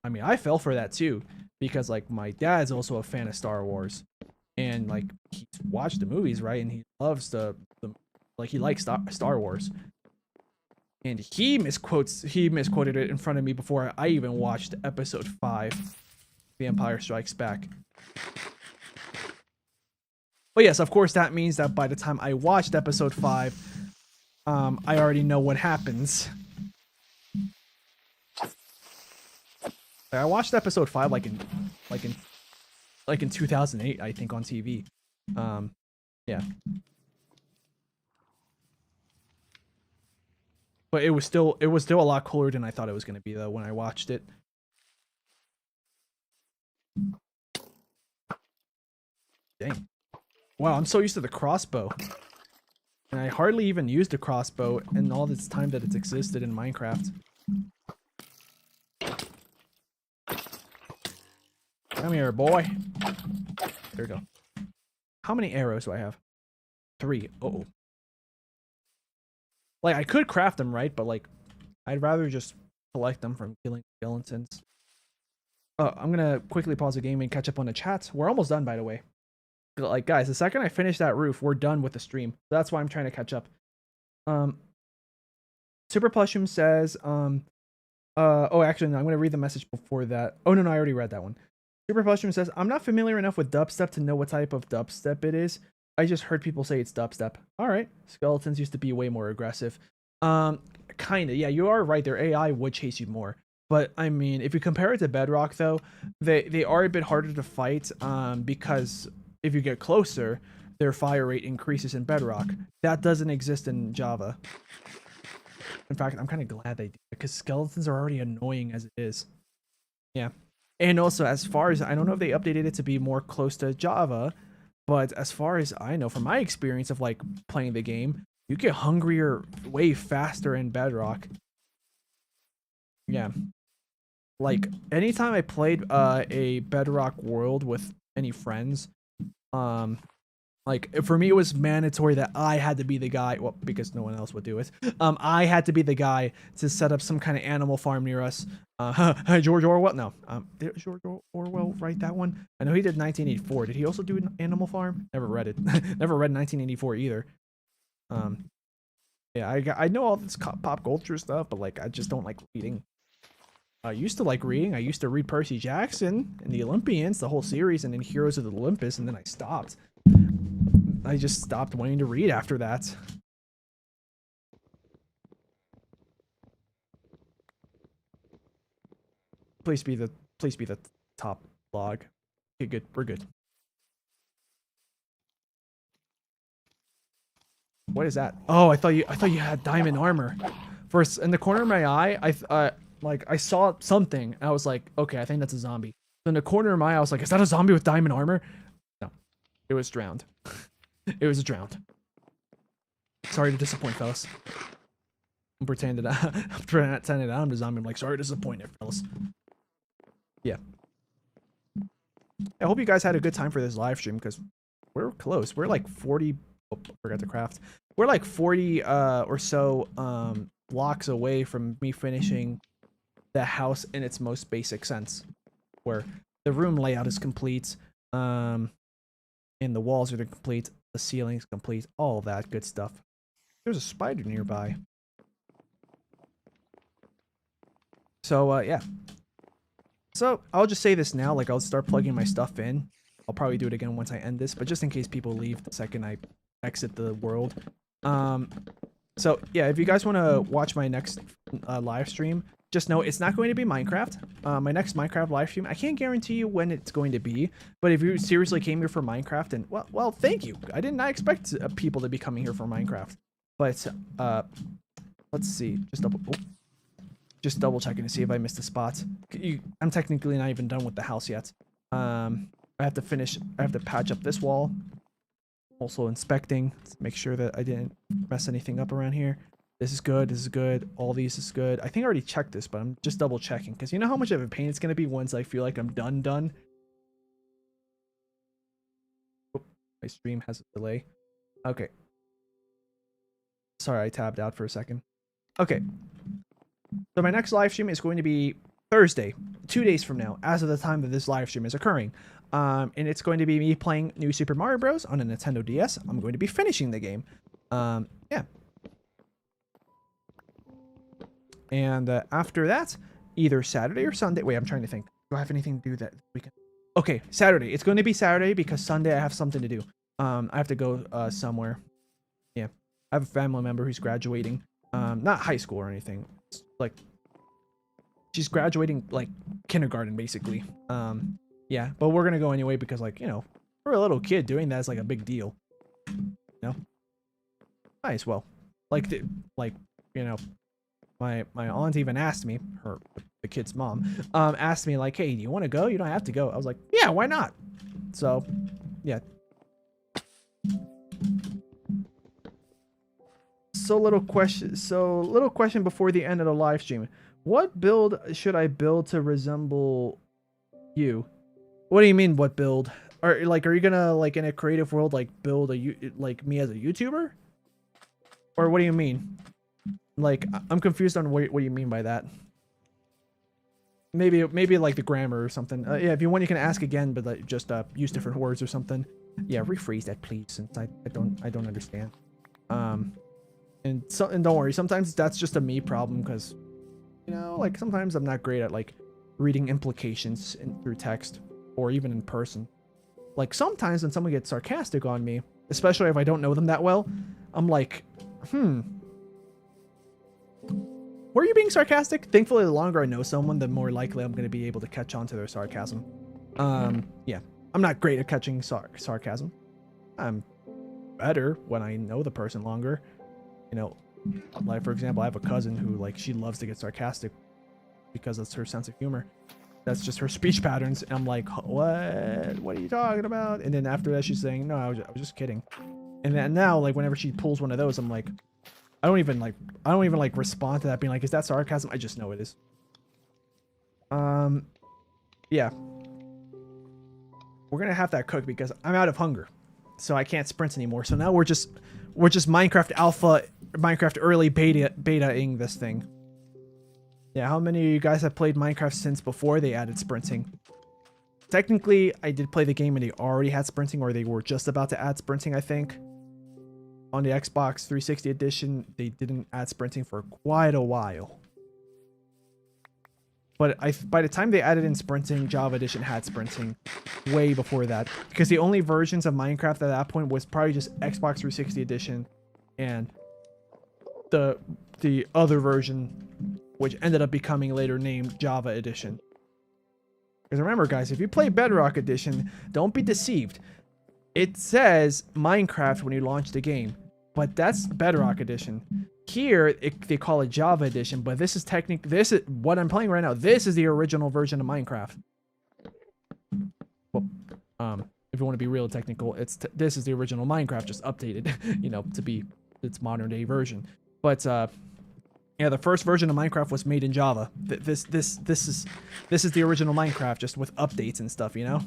I mean, I fell for that too, because like my dad's also a fan of Star Wars, and like he's watched the movies, right, and he loves he likes Star Wars. And he misquoted it in front of me before I even watched episode 5, The Empire Strikes Back. But yes, of course, that means that by the time I watched episode 5, I already know what happens. I watched episode 5 like in 2008, I think, on TV. Yeah. But it was still a lot cooler than I thought it was going to be, though, when I watched it. Dang. Wow, I'm so used to the crossbow. And I hardly even used the crossbow in all this time that it's existed in Minecraft. Come here, boy. There we go. How many arrows do I have? 3. Uh-oh. Like, I could craft them, right? But, like, I'd rather just collect them from killing skeletons. I'm gonna quickly pause the game and catch up on the chat. We're almost done, by the way. like, guys, the second I finish that roof, we're done with the stream. That's why I'm trying to catch up. Super Plushum says, oh, actually, no, I'm going to read the message before that. Oh, no, I already read that one. Super Plushum says, I'm not familiar enough with dubstep to know what type of dubstep it is. I just heard people say it's dubstep. All right. Skeletons used to be way more aggressive. Kind of. Yeah, you are right. Their AI would chase you more. But, I mean, if you compare it to Bedrock, though, they are a bit harder to fight because if you get closer, their fire rate increases in Bedrock. That doesn't exist in Java. In fact, I'm kind of glad they do, because skeletons are already annoying as it is. Yeah. And also, as far as I don't know if they updated it to be more close to Java, but as far as I know from my experience of like playing the game, you get hungrier way faster in Bedrock. Yeah. Like anytime I played a Bedrock world with any friends, like for me it was mandatory that I had to be the guy, well, because no one else would do it. I had to be the guy to set up some kind of animal farm near us. George Orwell? No. Did George Orwell write that one? I know he did 1984. Did he also do an animal farm? Never read it. Never read 1984 either. Yeah, I know all this pop culture stuff, but like I just don't like reading. I used to like reading. I used to read Percy Jackson and the Olympians, the whole series, and then Heroes of the Olympus, and then I stopped. I just stopped wanting to read after that. Please be the top log. Okay, good. We're good. What is that? Oh, I thought you had diamond armor. First, in the corner of my eye, I saw something. And I was like, okay, I think that's a zombie. So in the corner of my eye, I was like, is that a zombie with diamond armor? No, it was drowned. It was drowned. Sorry to disappoint, fellas. I'm pretending that I'm the zombie. I'm like, sorry to disappoint, fellas. Yeah. I hope you guys had a good time for this live stream because we're close. We're like 40. Oh, forgot to craft. We're like 40 or so blocks away from me finishing the house in its most basic sense, where the room layout is complete, and the walls are complete, the ceiling's complete, all of that good stuff. There's a spider nearby. So yeah. So I'll just say this now, like I'll start plugging my stuff in. I'll probably do it again once I end this, but just in case people leave the second I exit the world. So yeah, if you guys want to watch my next live stream, just know it's not going to be Minecraft. My next Minecraft live stream, I can't guarantee you when it's going to be, but if you seriously came here for Minecraft, and well, thank you. I did not expect people to be coming here for Minecraft, but let's see, just double checking to see if I missed a spot. I'm technically not even done with the house yet. I have to patch up this wall. Also inspecting to make sure that I didn't mess anything up around here. This is good. This is good. All these is good. I think I already checked this, but I'm just double checking because you know how much of a pain it's going to be once I feel like I'm done. Oh, my stream has a delay. Okay. Sorry, I tabbed out for a second. Okay. So my next live stream is going to be Thursday, 2 days from now, as of the time that this live stream is occurring. And it's going to be me playing New Super Mario Bros. On a Nintendo DS. I'm going to be finishing the game. Yeah. And after that, either Saturday or Sunday. Wait, I'm trying to think. Do I have anything to do that weekend? Okay, Saturday. It's going to be Saturday because Sunday I have something to do. I have to go somewhere. Yeah. I have a family member who's graduating. Not high school or anything. It's like she's graduating like kindergarten basically. Yeah, but we're gonna go anyway because like, you know, for a little kid doing that is like a big deal. You know? Might as well. Like you know, my aunt even asked me, the kid's mom, asked me like, hey, do you want to go? You don't have to go. I was like, yeah, why not? So yeah. So little question before the end of the live stream. What build should I build to resemble you? What do you mean, what build? Are you gonna, like, in a creative world, like, build like me as a YouTuber? Or what do you mean? Like, I'm confused on what you mean by that. Maybe like the grammar or something. Yeah, if you want, you can ask again, but like, just use different words or something. Yeah, rephrase that, please, since I don't understand. And don't worry, sometimes that's just a me problem because, you know, like sometimes I'm not great at like reading implications through text or even in person. Like sometimes when someone gets sarcastic on me, especially if I don't know them that well, I'm like, were you being sarcastic? Thankfully, the longer I know someone, the more likely I'm going to be able to catch on to their sarcasm. Yeah, I'm not great at catching sarcasm. I'm better when I know the person longer. You know, like for example, I have a cousin who like she loves to get sarcastic because that's her sense of humor. That's just her speech patterns. And I'm like, what? What are you talking about? And then after that, she's saying, no, I was just kidding. And then now, like whenever she pulls one of those, I'm like, I don't even like respond to that being like, is that sarcasm? I just know it is. Yeah. We're gonna have that cook because I'm out of hunger. So I can't sprint anymore. So now we're just Minecraft alpha, Minecraft early beta-ing this thing. Yeah, how many of you guys have played Minecraft since before they added sprinting? Technically, I did play the game and they already had sprinting, or they were just about to add sprinting, I think. On the Xbox 360 edition, they didn't add sprinting for quite a while. But by the time they added in sprinting, Java Edition had sprinting way before that. Because the only versions of Minecraft at that point was probably just Xbox 360 edition and the other version, which ended up becoming later named Java Edition. Because remember, guys, if you play Bedrock Edition, don't be deceived. It says Minecraft when you launch the game, but that's Bedrock Edition. Here, they call it Java Edition, but this is what I'm playing right now. This is the original version of Minecraft. Well, if you want to be real technical, this is the original Minecraft, just updated, you know, to be its modern day version. But yeah, the first version of Minecraft was made in Java. This is the original Minecraft, just with updates and stuff, you know.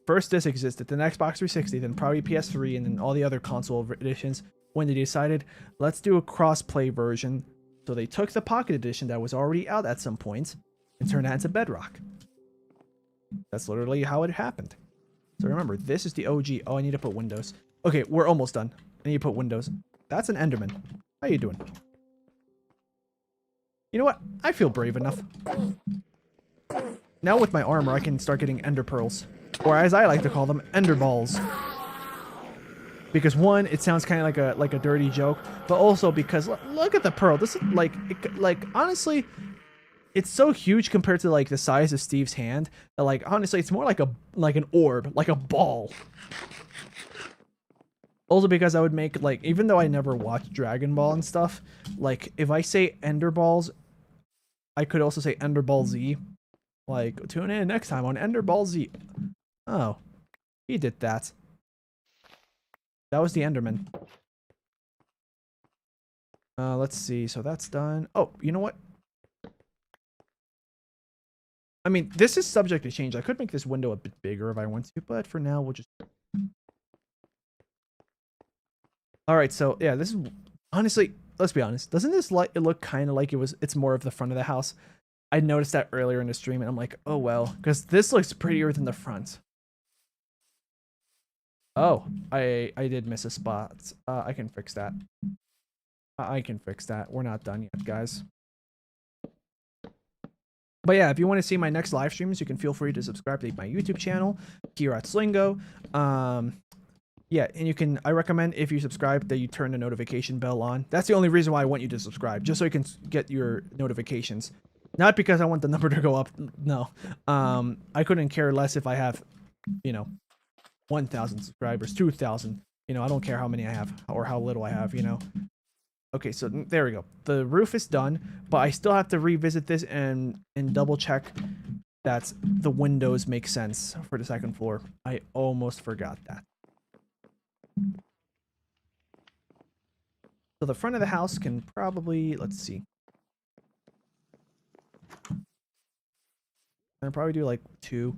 First, this existed, then Xbox 360, then probably PS3, and then all the other console editions. When they decided, let's do a cross-play version, so they took the Pocket Edition that was already out at some point and turned that into Bedrock. That's literally how it happened. So remember, this is the OG. Oh, I need to put windows. Okay, we're almost done. I need to put windows. That's an Enderman. How you doing? You know what? I feel brave enough. Now with my armor, I can start getting Ender Pearls. Or as I like to call them, Ender Balls. Because one, it sounds kind of like a dirty joke, but also because look at the pearl. This is like honestly, it's so huge compared to like the size of Steve's hand that like honestly, it's more like an orb, like a ball. Also because I would make like, even though I never watched Dragon Ball and stuff, like if I say Ender Balls, I could also say Ender Ball Z. Like tune in next time on Ender Ball Z. Oh, he did that. That was the Enderman. Let's see. So that's done. Oh, you know what? I mean, this is subject to change. I could make this window a bit bigger if I want to, but for now, we'll just... Alright, so, yeah, this is... Honestly, let's be honest. Doesn't this it look kind of like it's more of the front of the house? I noticed that earlier in the stream, and I'm like, oh, well. Because this looks prettier than the front. Oh, I did miss a spot. I can fix that. I can fix that. We're not done yet, guys. But yeah, if you want to see my next live streams, you can feel free to subscribe to my YouTube channel here at Sleengo. Yeah, and I recommend if you subscribe that you turn the notification bell on. That's the only reason why I want you to subscribe, just so you can get your notifications. Not because I want the number to go up. No. I couldn't care less if I have, you know, 1,000 subscribers, 2,000. You know, I don't care how many I have or how little I have, you know. Okay, so there we go. The roof is done, but I still have to revisit this and double check that the windows make sense for the second floor. I almost forgot that. So the front of the house can probably, let's see. I'll probably do like two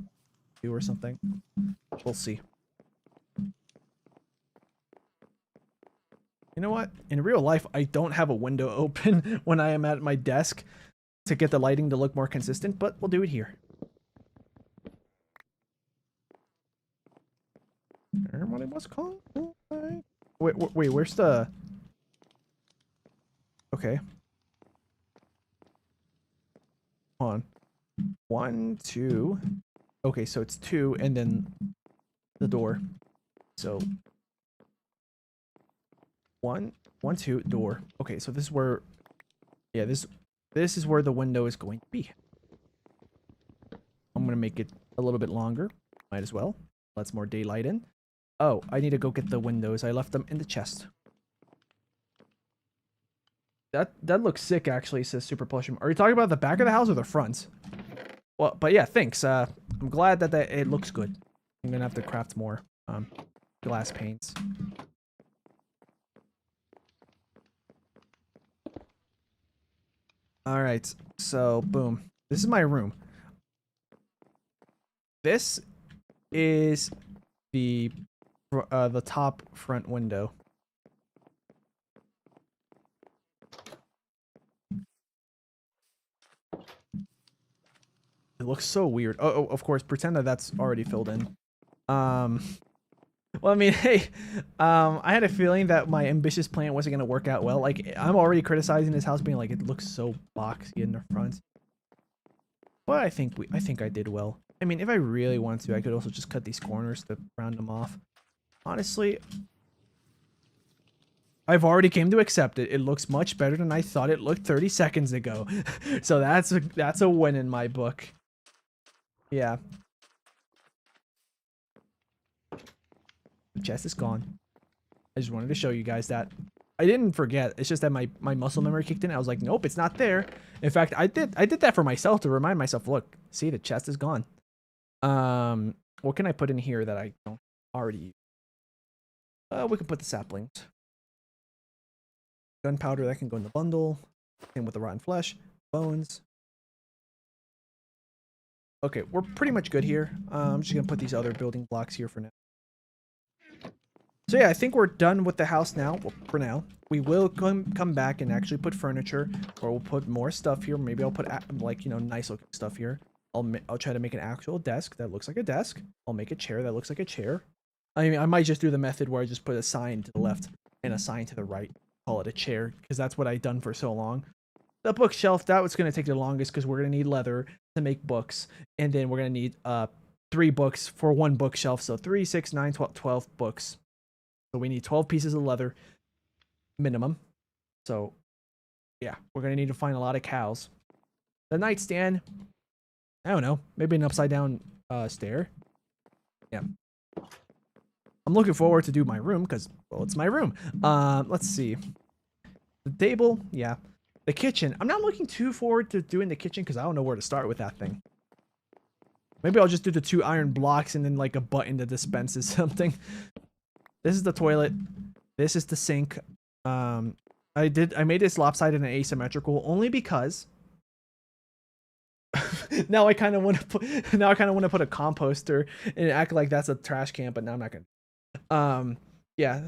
or something. We'll see. You know what? In real life, I don't have a window open when I am at my desk to get the lighting to look more consistent, but we'll do it here. Let's call. Wait, where's the? Okay. Hold on. 1, 2. Okay, so it's 2, and then the door. So 1, 1, 2, door. Okay, so this is where. Yeah, this is where the window is going to be. I'm gonna make it a little bit longer. Might as well. Let's more daylight in. Oh, I need to go get the windows. I left them in the chest. That looks sick, actually, says Super Plushum. Are you talking about the back of the house or the front? Well, but yeah, thanks. I'm glad that it looks good. I'm gonna have to craft more glass paints. All right, so boom. This is my room. This is the top front window. It looks so weird. Oh, of course, pretend that that's already filled in. Well, I mean, hey, I had a feeling that my ambitious plan wasn't gonna work out well. Like, I'm already criticizing this house, being like, it looks so boxy in the front. But I think I did well. I mean, if I really wanted to, I could also just cut these corners to round them off. Honestly, I've already came to accept it. It looks much better than I thought it looked 30 seconds ago. So that's a win in my book. Yeah. The chest is gone. I just wanted to show you guys that. I didn't forget. It's just that my muscle memory kicked in. I was like, nope, it's not there. In fact, I did that for myself to remind myself, look, see, the chest is gone. What can I put in here that I don't already use? We can put the saplings. Gunpowder, that can go in the bundle. Same with the rotten flesh. Bones. Okay, we're pretty much good here. I'm just gonna put these other building blocks here for now. So yeah, I think we're done with the house now. Well, for now, we will come back and actually put furniture, or we'll put more stuff here. Maybe I'll put like, you know, nice looking stuff here. I'll try to make an actual desk that looks like a desk. I'll make a chair that looks like a chair. I mean, I might just do the method where I just put a sign to the left and a sign to the right. Call it a chair, because that's what I've done for so long. The bookshelf, that was going to take the longest because we're going to need leather to make books, and then we're going to need 3 books for 1 bookshelf. So 3, 6, 9, 12 books. So we need 12 pieces of leather minimum. So yeah, we're going to need to find a lot of cows. The nightstand, I don't know, maybe an upside down stair. Yeah. I'm looking forward to do my room because, well, it's my room. Let's see. The table, yeah. The kitchen, I'm not looking too forward to doing the kitchen because I don't know where to start with that thing. Maybe I'll just do the 2 iron blocks and then like a button that dispenses something. This is the toilet. This is the sink. I made this lopsided and asymmetrical only because now I kind of want to put a composter and act like that's a trash can, but now I'm not gonna. Yeah,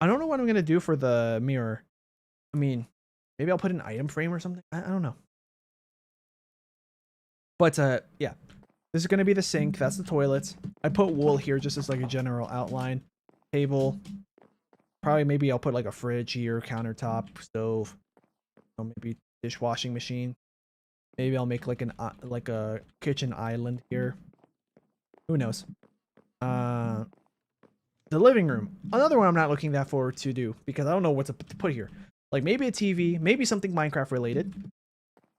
I don't know what I'm gonna do for the mirror. I mean, maybe I'll put an item frame or something. I don't know. But yeah, this is gonna be the sink. That's the toilet. I put wool here just as like a general outline. Table. Probably maybe I'll put like a fridge here, countertop, stove. Or maybe dishwashing machine. Maybe I'll make like a kitchen island here. Who knows? The living room. Another one I'm not looking that forward to do because I don't know what to put here. Like maybe a TV, maybe something Minecraft related.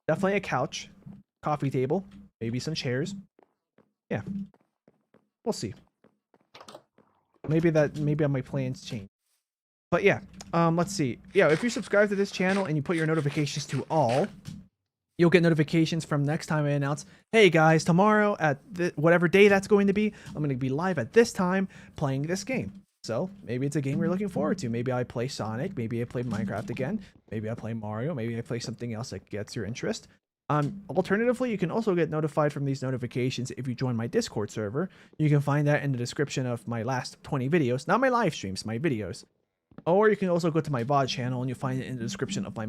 Definitely a couch, coffee table, maybe some chairs. Yeah. We'll see. Maybe my plans change. But yeah, let's see. Yeah, if you subscribe to this channel and you put your notifications to all, you'll get notifications from next time I announce, hey guys, tomorrow at whatever day that's going to be, I'm going to be live at this time playing this game. So maybe it's a game you're looking forward to. Maybe I play Sonic. Maybe I play Minecraft again. Maybe I play Mario. Maybe I play something else that gets your interest. Alternatively, you can also get notified from these notifications if you join my Discord server. You can find that in the description of my last 20 videos. Not my live streams, my videos. Or you can also go to my VOD channel and you'll find it in the description of my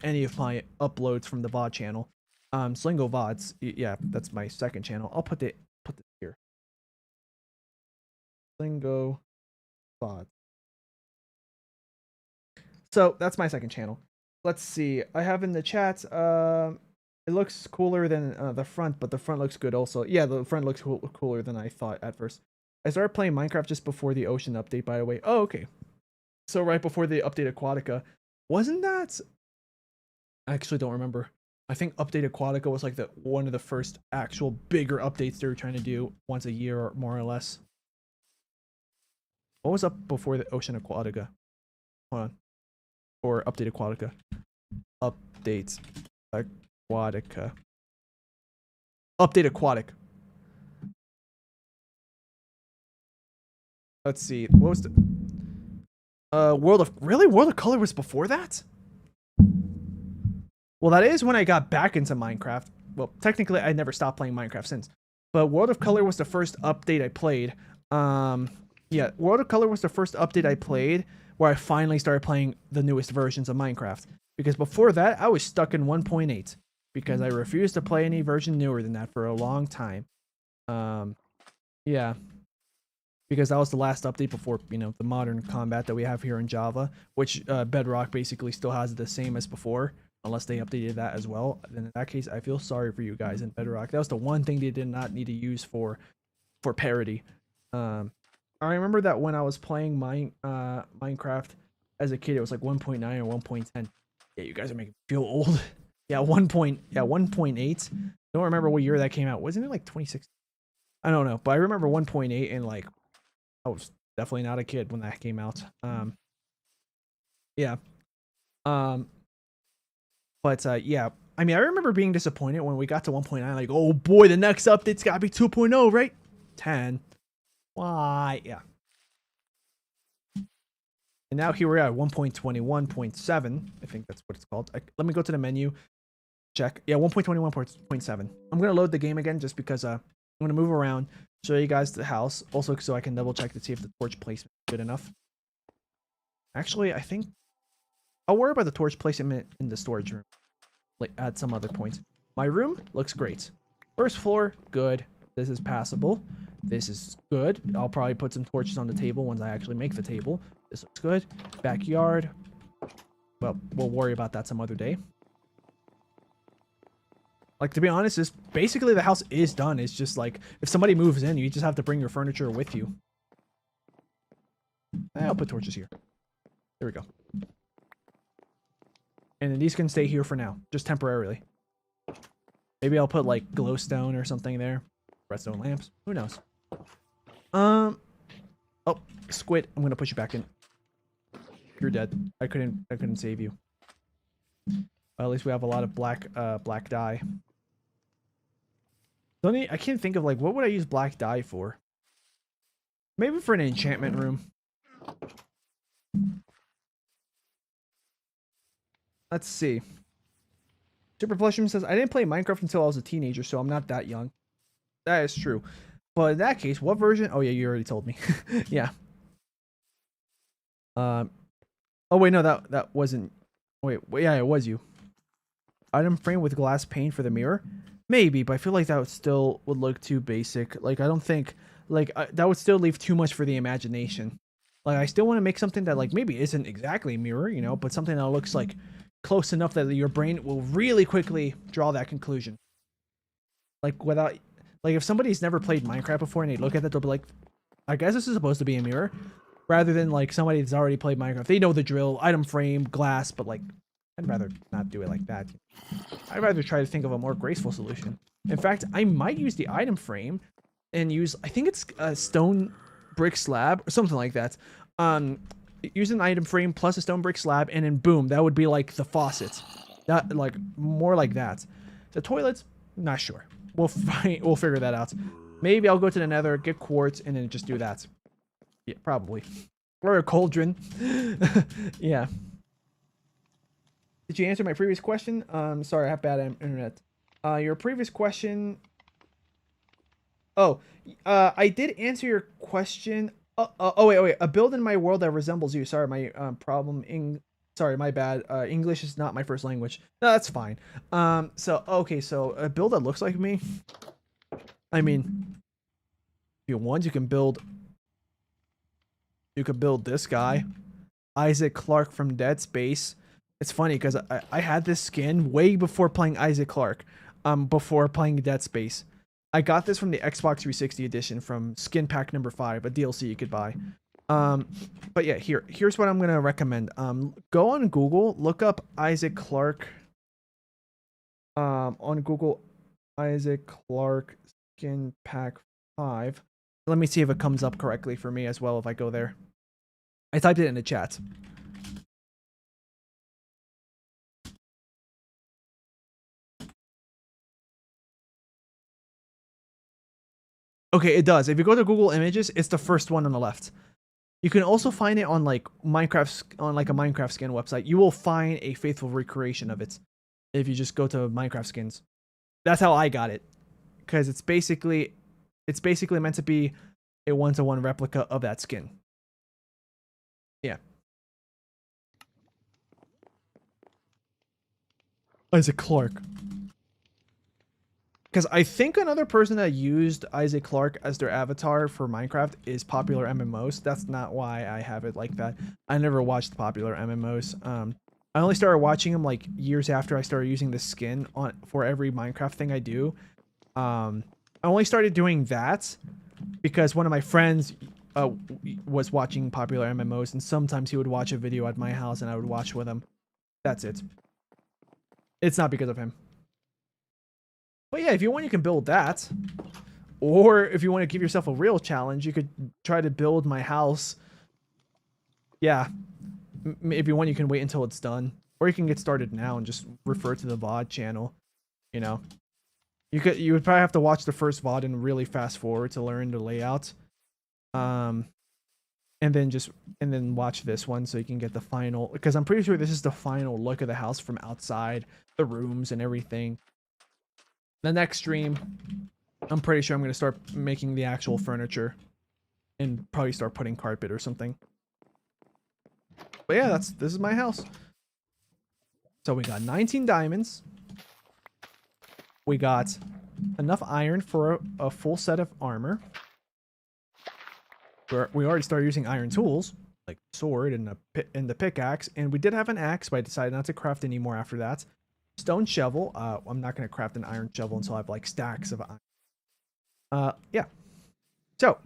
any of my uploads from the VOD channel. Sleengo VODs, yeah, that's my second channel. I'll put it here. Sleengo thought. So that's my second channel. Let's see. I have in the chat. It looks cooler than the front, but the front looks good also. Yeah, the front looks cooler than I thought at first. I started playing Minecraft just before the ocean update, by the way. Oh, okay. So right before they updated Aquatica. Wasn't that? I actually don't remember. I think Update Aquatica was like one of the first actual bigger updates they were trying to do once a year or more or less. What was up before the Ocean Aquatica? Hold on. Or Update Aquatica. Update Aquatica. Update Aquatic. Let's see. What was the World of Color was before that? Well, that is when I got back into Minecraft. Well, technically I never stopped playing Minecraft since. But World of Color was the first update I played. Yeah, World of Color was the first update I played where I finally started playing the newest versions of Minecraft. Because before that, I was stuck in 1.8 because I refused to play any version newer than that for a long time. Yeah. Because that was the last update before, you know, the modern combat that we have here in Java, which Bedrock basically still has the same as before, unless they updated that as well. Then in that case, I feel sorry for you guys in Bedrock. That was the one thing they did not need to use for parity. I remember that when I was playing Minecraft as a kid, it was like 1.9 or 1.10. Yeah, you guys are making me feel old. Yeah, 1.8. Don't remember what year that came out. Wasn't it like 2016? I don't know, but I remember 1.8 and like I was definitely not a kid when that came out. Yeah. But yeah, I mean, I remember being disappointed when we got to 1.9, like, oh boy, the next update's gotta be 2.0, right? 10. Why? Yeah. And now here we're at 1.21.7. I think that's what it's called. Let me go to the menu. Check. Yeah, 1.21.7. I'm gonna load the game again just because I'm gonna move around, show you guys the house, also so I can double check to see if the torch placement is good enough. Actually, I think I'll worry about the torch placement in the storage room like at some other point. My room looks great. First floor, good. This is passable. This is good. I'll probably put some torches on the table once I actually make the table. This looks good. Backyard. Well, we'll worry about that some other day. Like, to be honest, this basically the house is done. It's just like, if somebody moves in, you just have to bring your furniture with you. I'll put torches here. There we go. And then these can stay here for now, just temporarily. Maybe I'll put like glowstone or something there. Redstone lamps. Who knows? Oh, squid. I'm gonna push you back in. You're dead. I couldn't save you. Well, at least we have a lot of black dye. I can't think of like what would I use black dye for? Maybe for an enchantment room. Let's see. Super Plushum says, I didn't play Minecraft until I was a teenager, so I'm not that young. That is true. But in that case, what version? Oh, yeah, you already told me. Yeah. Oh, wait, no, that wasn't... Wait, yeah, it was you. Item frame with glass pane for the mirror? Maybe, but I feel like that would look too basic. Like, I don't think... Like, that would still leave too much for the imagination. Like, I still want to make something that, like, maybe isn't exactly a mirror, you know, but something that looks, like, close enough that your brain will really quickly draw that conclusion. Like, without... Like, if somebody's never played Minecraft before and they look at that, they'll be like, I guess this is supposed to be a mirror. Rather than, like, somebody that's already played Minecraft. They know the drill, item frame, glass, but, like, I'd rather not do it like that. I'd rather try to think of a more graceful solution. In fact, I might use the item frame and use, I think it's a stone brick slab or something like that. Use an item frame plus a stone brick slab, and then boom, that would be like the faucet. That, like, more like that. The toilets, not sure. We'll figure that out. Maybe I'll go to the nether, get quartz, and then just do that. Yeah, probably. Or a cauldron. Yeah. Did you answer my previous question? Sorry, I have bad internet. Your previous question... Oh, I did answer your question. Oh, wait. A build in my world that resembles you. Sorry, my Sorry, my bad. English is not my first language. No, that's fine. So a build that looks like me. I mean, if you want, you can build You could build this guy, Isaac Clarke from Dead Space. It's funny because I had this skin way before playing Isaac Clarke, before playing Dead Space. I got this from the Xbox 360 edition from Skin Pack number 5, a DLC you could buy. But yeah, here's what I'm gonna recommend. Go on Google, look up Isaac Clarke. On Google, Isaac Clarke Skin Pack 5. Let me see if it comes up correctly for me as well if I go there. I typed it in the chat. Okay, it does. If you go to Google Images, it's the first one on the left. You can also find it on like Minecraft, on like a Minecraft skin website. You will find a faithful recreation of it if you just go to Minecraft skins. That's how I got it, because it's basically meant to be a one-to-one replica of that skin. Yeah. Isaac Clarke. Because I think another person that used Isaac Clarke as their avatar for Minecraft is Popular MMOs. That's not why I have it like that. I never watched Popular MMOs. I only started watching them like years after I started using the skin for every Minecraft thing I do. I only started doing that because one of my friends was watching Popular MMOs, and sometimes he would watch a video at my house and I would watch with him. That's it. It's not because of him. But yeah, if you want, you can build that. Or if you want to give yourself a real challenge, you could try to build my house. Yeah. If you want, you can wait until it's done. Or you can get started now and just refer to the VOD channel. You know. You would probably have to watch the first VOD and really fast forward to learn the layout. And then watch this one so you can get the final, because I'm pretty sure this is the final look of the house from outside, the rooms and everything. The next stream, I'm pretty sure I'm going to start making the actual furniture and probably start putting carpet or something. But yeah, this is my house. So we got 19 diamonds. We got enough iron for a full set of armor. We already started using iron tools, like sword and the pickaxe, and we did have an axe, but I decided not to craft anymore after that. Stone shovel. I'm not going to craft an iron shovel until I have like stacks of iron. Yeah. So,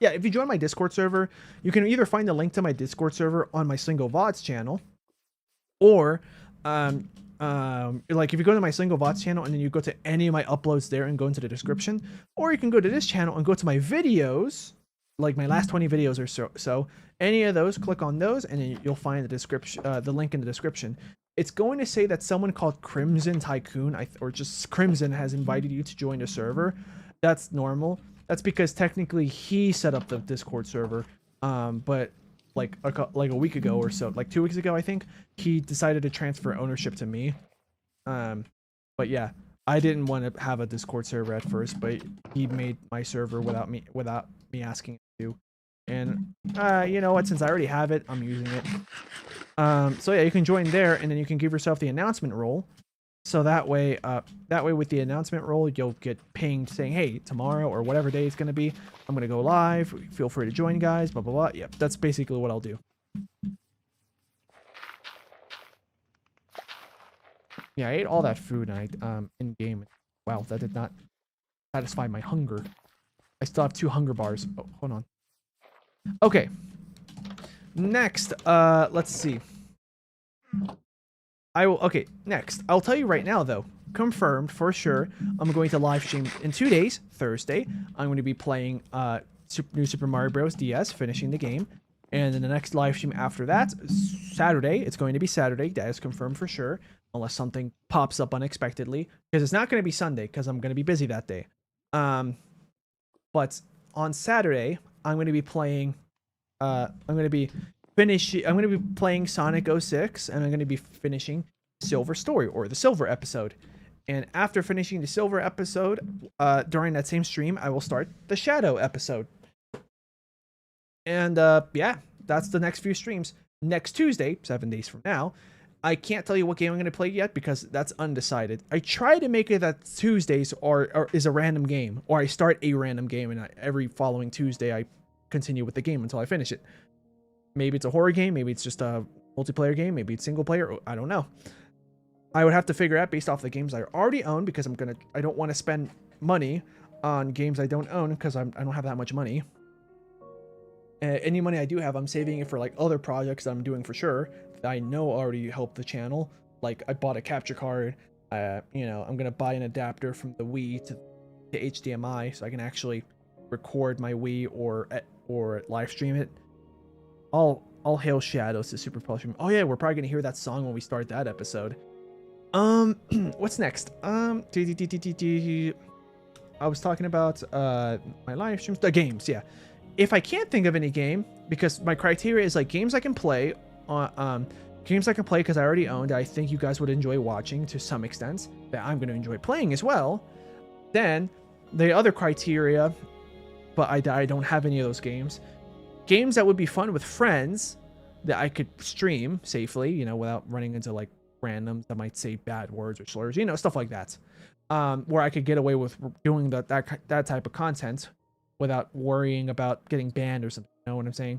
yeah, if you join my Discord server, you can either find the link to my Discord server on my Sleengo VODs channel, or like if you go to my Sleengo VODs channel and then you go to any of my uploads there and go into the description, or you can go to this channel and go to my videos, like my last 20 videos or so. Any of those, click on those, and then you'll find the description, the link in the description. It's going to say that someone called Crimson Tycoon, or just Crimson, has invited you to join the server. That's normal. That's because technically he set up the Discord server, but like a week ago or so, like 2 weeks ago, I think, he decided to transfer ownership to me. But yeah, I didn't want to have a Discord server at first, but he made my server without me asking him to. And you know what? Since I already have it, I'm using it. So yeah, you can join there, and then you can give yourself the announcement role. So that way with the announcement role, you'll get pinged saying, "Hey, tomorrow or whatever day it's gonna be, I'm gonna go live. Feel free to join, guys." Blah blah blah. Yep, that's basically what I'll do. Yeah, I ate all that food in game. Wow, that did not satisfy my hunger. I still have 2 hunger bars. Oh, hold on. Okay. Next, let's see. Okay, next. I'll tell you right now, though. Confirmed, for sure. I'm going to live stream in 2 days, Thursday. I'm going to be playing New Super Mario Bros. DS, finishing the game. And then the next live stream after that, Saturday. It's going to be Saturday. That is confirmed for sure. Unless something pops up unexpectedly. Because it's not going to be Sunday, because I'm going to be busy that day. But on Saturday, I'm going to be playing... I'm going to be playing Sonic 06, and I'm going to be finishing Silver Story, or the Silver episode. And after finishing the Silver episode, during that same stream, I will start the Shadow episode. And yeah, that's the next few streams. Next Tuesday, 7 days from now, I can't tell you what game I'm going to play yet because that's undecided. I try to make it that Tuesdays or is a random game, or I start a random game, and every following Tuesday I continue with the game until I finish it. Maybe it's a horror game, maybe it's just a multiplayer game, maybe it's single player. I don't know. I would have to figure out based off the games I already own, because I don't want to spend money on games I don't own because I don't have that much money. Any money I do have, I'm saving it for like other projects that I'm doing for sure that I know already help the channel. Like I bought a capture card. You know, I'm gonna buy an adapter from the Wii to HDMI so I can actually record my Wii or live stream it. All hail Shadows to Super Plus. Oh yeah, we're probably gonna hear that song when we start that episode. What's next? I was talking about my live streams, the games, yeah. If I can't think of any game, because my criteria is like games I can play, games I can play because I already owned, I think you guys would enjoy watching to some extent, that I'm going to enjoy playing as well. Then the other criteria, but I don't have any of those games. Games that would be fun with friends that I could stream safely, you know, without running into like randoms that might say bad words or slurs, you know, stuff like that. Where I could get away with doing that type of content without worrying about getting banned or something. You know what I'm saying?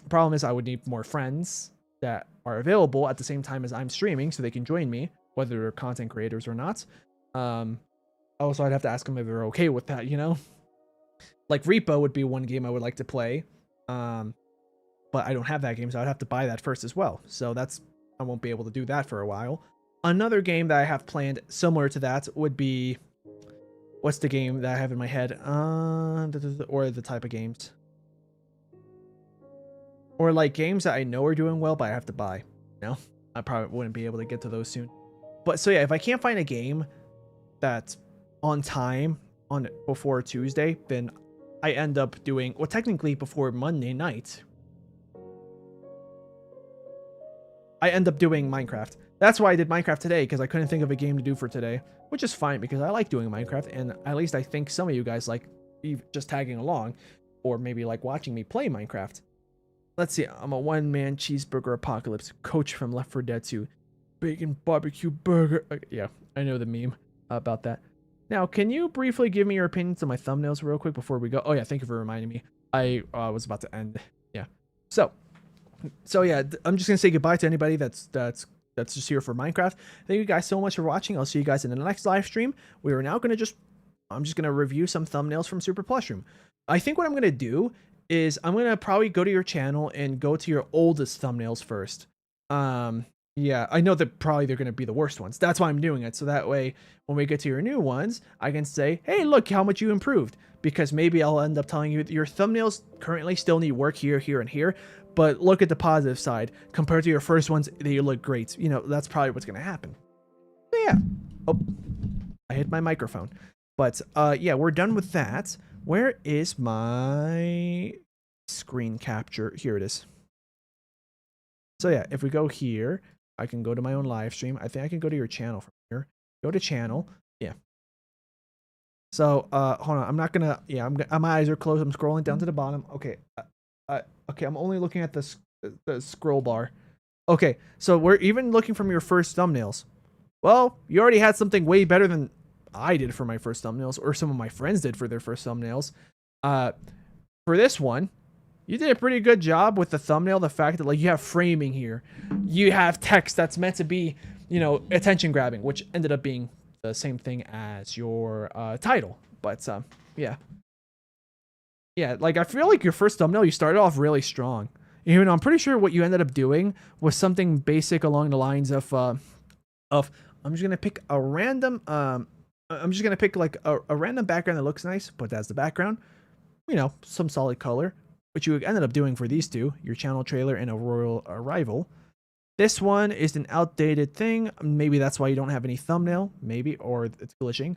Problem is I would need more friends that are available at the same time as I'm streaming so they can join me, whether they're content creators or not. Also, I'd have to ask them if they're okay with that, you know? Like Repo would be one game I would like to play. But I don't have that game, so I'd have to buy that first as well. So I won't be able to do that for a while. Another game that I have planned similar to that would be, what's the game that I have in my head? Or the type of games. Or like games that I know are doing well, but I have to buy. No, I probably wouldn't be able to get to those soon. But so yeah, if I can't find a game that's on time before Tuesday, then I end up doing, well, technically before Monday night, I end up doing Minecraft. That's why I did Minecraft today, because I couldn't think of a game to do for today, which is fine because I like doing Minecraft, and at least I think some of you guys like just tagging along, or maybe like watching me play Minecraft. Let's see, I'm a one-man cheeseburger apocalypse, coach from Left 4 Dead 2, bacon barbecue burger. Yeah, I know the meme about that. Now, can you briefly give me your opinions on my thumbnails real quick before we go? Oh yeah, thank you for reminding me. I was about to end. Yeah. So yeah, I'm just gonna say goodbye to anybody that's just here for Minecraft. Thank you guys so much for watching. I'll see you guys in the next live stream. We are now gonna I'm just gonna review some thumbnails from Super Plushroom. I think what I'm gonna do is I'm gonna probably go to your channel and go to your oldest thumbnails first. Yeah, I know that probably they're gonna be the worst ones. That's why I'm doing it. So that way, when we get to your new ones, I can say, hey, look how much you improved. Because maybe I'll end up telling you your thumbnails currently still need work here, here, and here. But look at the positive side. Compared to your first ones, they look great. You know, that's probably what's gonna happen. So yeah. Oh, I hit my microphone. But yeah, we're done with that. Where is my screen capture? Here it is. So yeah, if we go here, I can go to my own live stream. I think I can go to your channel from here. Go to channel. Yeah. So hold on. I'm not gonna. Yeah, my eyes are closed. I'm scrolling down to the bottom. Okay. Okay. I'm only looking at the scroll bar. Okay. So we're even looking from your first thumbnails. Well, you already had something way better than I did for my first thumbnails, or some of my friends did for their first thumbnails. For this one, you did a pretty good job with the thumbnail. The fact that like you have framing here, you have text that's meant to be, you know, attention grabbing, which ended up being the same thing as your title. But yeah, like I feel like your first thumbnail, you started off really strong. Even though I'm pretty sure what you ended up doing was something basic along the lines of I'm just gonna pick a random I'm just gonna pick like a random background that looks nice, but that's the background. You know, some solid color, which you ended up doing for these two, your channel trailer and a royal arrival. This one is an outdated thing. Maybe that's why you don't have any thumbnail, maybe, or it's glitching.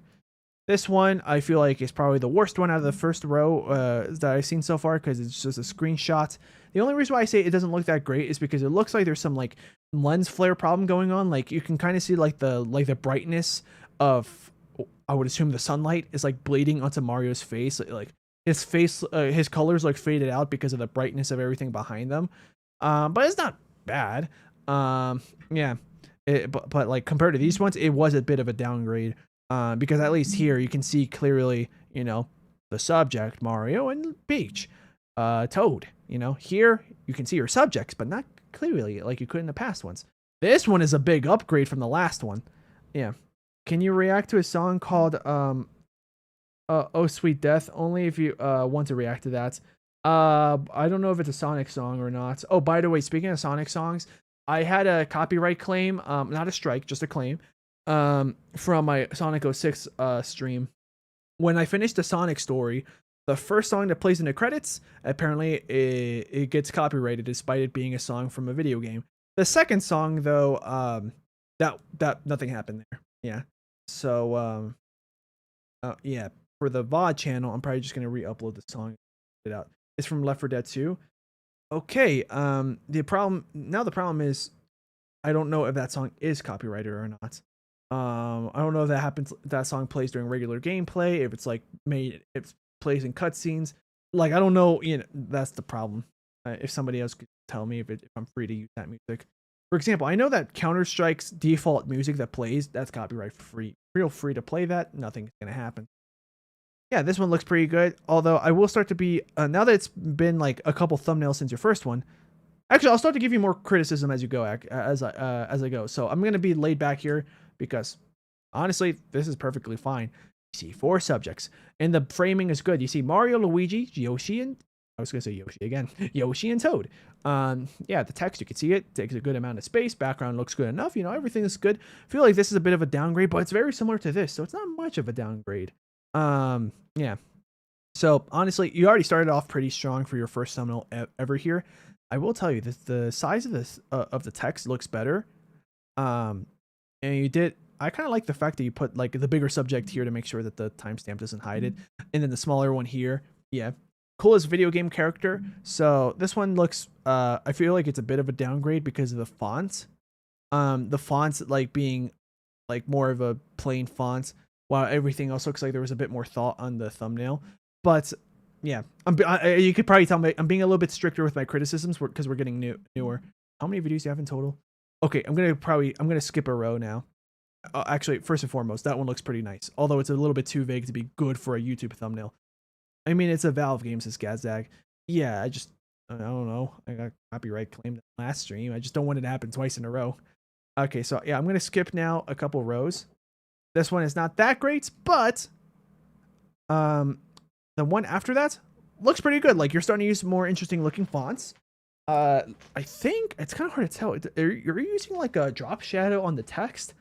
This one, I feel like, is probably the worst one out of the first row that I've seen so far, because it's just a screenshot. The only reason why I say it doesn't look that great is because it looks like there's some like lens flare problem going on. Like you can kind of see like the brightness of, I would assume, the sunlight is like bleeding onto Mario's face. Like his face, his colors like faded out because of the brightness of everything behind them. But it's not bad. Yeah, but like compared to these ones, it was a bit of a downgrade. Because at least here you can see clearly, the subject Mario and Peach, Toad. Here you can see your subjects, but not clearly like you could in the past ones. This one is a big upgrade from the last one. Yeah. Can you react to a song called "Oh Sweet Death"? Only if you want to react to that. I don't know if it's a Sonic song or not. Oh, by the way, speaking of Sonic songs, I had a copyright claim, not a strike, just a claim, from my Sonic 06 stream. When I finished the Sonic story, the first song that plays in the credits, apparently it gets copyrighted despite it being a song from a video game. The second song, though, that nothing happened there. Yeah. So yeah, for the VOD channel, I'm probably just gonna re-upload the song. It out. It's from Left 4 Dead 2. Okay. The problem is, I don't know if that song is copyrighted or not. I don't know if that happens. That song plays during regular gameplay. If it's like if it plays in cutscenes. Like I don't know. That's the problem. If somebody else could tell me if I'm free to use that music. For example, I know that Counter-Strike's default music that plays, that's copyright free. Feel free to play that. Nothing's gonna happen. Yeah, this one looks pretty good. Although I will start to be now that it's been like a couple thumbnails since your first one. Actually, I'll start to give you more criticism as you go, as I go. So I'm gonna be laid back here because honestly, this is perfectly fine. You see 4 subjects, and the framing is good. You see Mario, Luigi, Yoshi, and I was gonna say Yoshi again, Yoshi and Toad. Yeah, the text, you can see it takes a good amount of space. Background looks good enough. Everything is good. I feel like this is a bit of a downgrade, but it's very similar to this, so it's not much of a downgrade. Yeah. So honestly, you already started off pretty strong for your first thumbnail ever here. I will tell you that the size of this of the text looks better. And you did. I kind of like the fact that you put like the bigger subject here to make sure that the timestamp doesn't hide it, and then the smaller one here. Yeah, coolest video game character. So this one looks. I feel like it's a bit of a downgrade because of the fonts. The fonts like being like more of a plain font, while everything else looks like there was a bit more thought on the thumbnail. But yeah, you could probably tell me I'm being a little bit stricter with my criticisms because we're getting newer. How many videos do you have in total? Okay, I'm gonna skip a row now. Actually, first and foremost, that one looks pretty nice. Although it's a little bit too vague to be good for a YouTube thumbnail. I mean, it's a Valve game, says Gazdag. Yeah, I don't know. I got copyright claimed last stream. I just don't want it to happen twice in a row. Okay, so yeah, I'm gonna skip now a couple rows. This one is not that great, but the one after that looks pretty good. Like you're starting to use more interesting looking fonts. I think it's kind of hard to tell. You're using like a drop shadow on the text.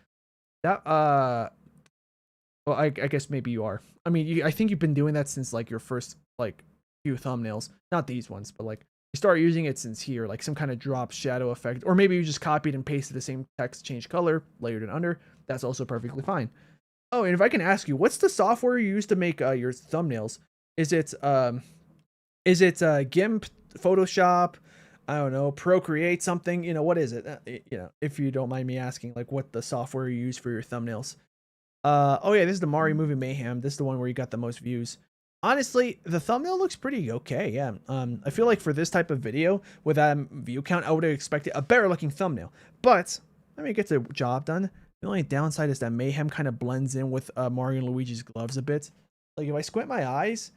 That well, I guess maybe you are. I mean, I think you've been doing that since like your first like few thumbnails, not these ones, but like you start using it since here, like some kind of drop shadow effect, or maybe you just copied and pasted the same text, changed color, layered it under. That's also perfectly fine. Oh, and if I can ask you, what's the software you use to make your thumbnails? Is it GIMP, Photoshop? I don't know, Procreate, something? What is it? If you don't mind me asking, like what the software you use for your thumbnails. Oh yeah, this is the Mario Movie Mayhem. This is the one where you got the most views. Honestly, the thumbnail looks pretty okay. Yeah. I feel like for this type of video with that view count, I would have expected a better looking thumbnail. But let me get the job done. The only downside is that Mayhem kind of blends in with Mario and Luigi's gloves a bit. Like if I squint my eyes,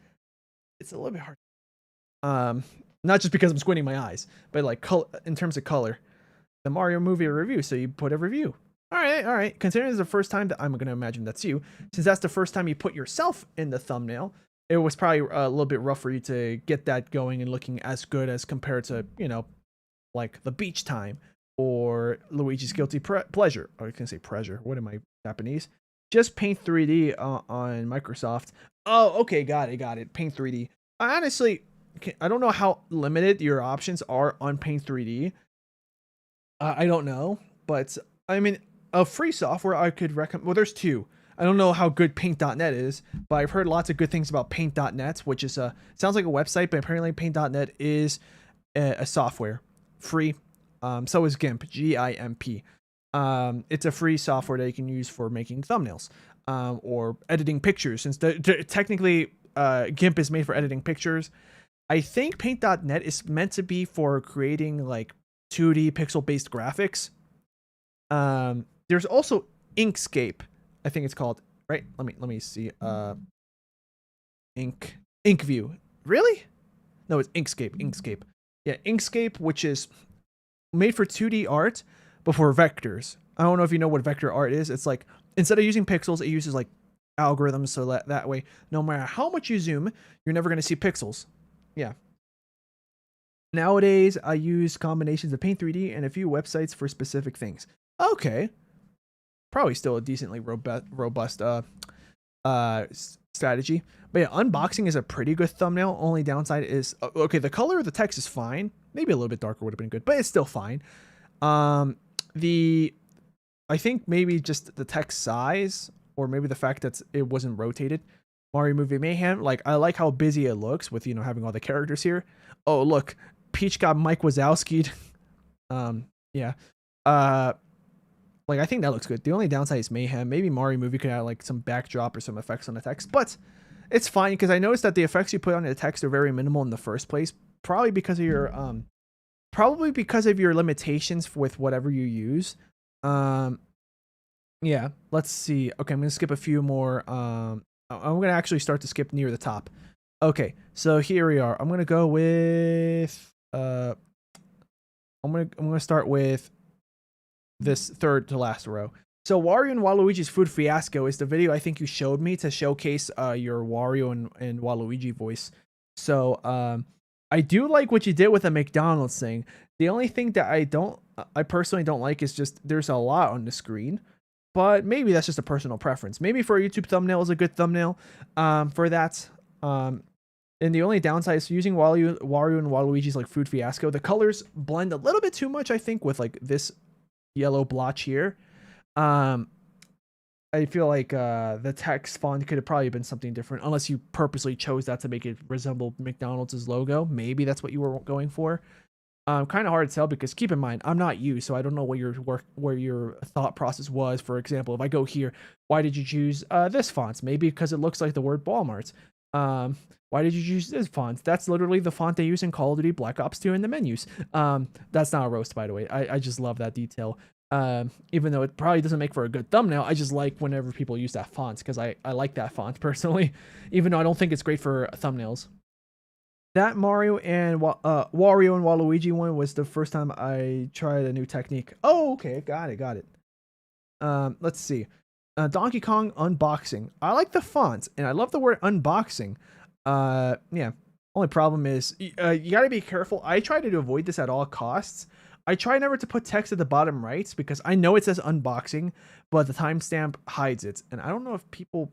it's a little bit hard. Not just because I'm squinting my eyes, but like in terms of color. The Mario Movie review, so you put a review. All right. Considering it's the first time that I'm going to imagine that's you, since that's the first time you put yourself in the thumbnail, it was probably a little bit rough for you to get that going and looking as good as compared to, like the beach time or Luigi's Guilty Pleasure. Or I can say pleasure. What am I, Japanese? Just Paint 3D on Microsoft. Oh, okay, got it. Paint 3D. Honestly, I don't know how limited your options are on Paint 3D. I don't know, but I mean, a free software I could recommend. Well, there's two. I don't know how good Paint.net is, but I've heard lots of good things about Paint.net, which is sounds like a website, but apparently Paint.net is a software, free. So is GIMP, GIMP. It's a free software that you can use for making thumbnails or editing pictures. Since technically GIMP is made for editing pictures, I think Paint.net is meant to be for creating like 2D pixel-based graphics. There's also Inkscape, I think it's called, right? Let me see. Inkview. Really? No, it's Inkscape. Yeah, Inkscape, which is made for 2D art, but for vectors. I don't know if you know what vector art is. It's like, instead of using pixels, it uses like algorithms, so that way, no matter how much you zoom, you're never going to see pixels. Yeah. Nowadays, I use combinations of Paint 3D and a few websites for specific things. Okay. Probably still a decently robust strategy. But yeah, unboxing is a pretty good thumbnail. Only downside is, okay, the color of the text is fine. Maybe a little bit darker would have been good, but it's still fine. I think maybe just the text size, or maybe the fact that it wasn't rotated. Mario Movie Mayhem, like, I like how busy it looks with, having all the characters here. Oh, look, Peach got Mike Wazowski'd. Yeah. Like, I think that looks good. The only downside is Mayhem. Maybe Mario Movie could add like some backdrop or some effects on the text, but it's fine because I noticed that the effects you put on the text are very minimal in the first place, probably because of your limitations with whatever you use. Yeah, let's see. Okay, I'm gonna skip a few more. I'm gonna actually start to skip near the top. Okay, so here we are. I'm gonna go with I'm gonna start with this third to last row. So Wario and Waluigi's Food Fiasco is the video I think you showed me to showcase your Wario and Waluigi voice. So I do like what you did with the McDonald's thing. The only thing that I personally don't like is just there's a lot on the screen. But maybe that's just a personal preference. Maybe for a YouTube thumbnail is a good thumbnail for that. And the only downside is using Wario and Waluigi's like Food Fiasco. The colors blend a little bit too much, I think, with like this yellow blotch here. I feel like the text font could have probably been something different, unless you purposely chose that to make it resemble McDonald's logo. Maybe that's what you were going for. Kind of hard to tell because keep in mind, I'm not you, so I don't know what your thought process was. For example, if I go here, why did you choose this font? Maybe because it looks like the word Walmart. Why did you choose this font? That's literally the font they use in Call of Duty Black Ops 2 in the menus. That's not a roast, by the way. I just love that detail. Even though it probably doesn't make for a good thumbnail, I just like whenever people use that font because I like that font personally, even though I don't think it's great for thumbnails. That Mario and Waluigi one was the first time I tried a new technique. Oh, okay, got it. Let's see. Donkey Kong unboxing. I like the font, and I love the word unboxing. Yeah. Only problem is you gotta be careful. I try to avoid this at all costs. I try never to put text at the bottom right because I know it says unboxing, but the timestamp hides it. And I don't know if people,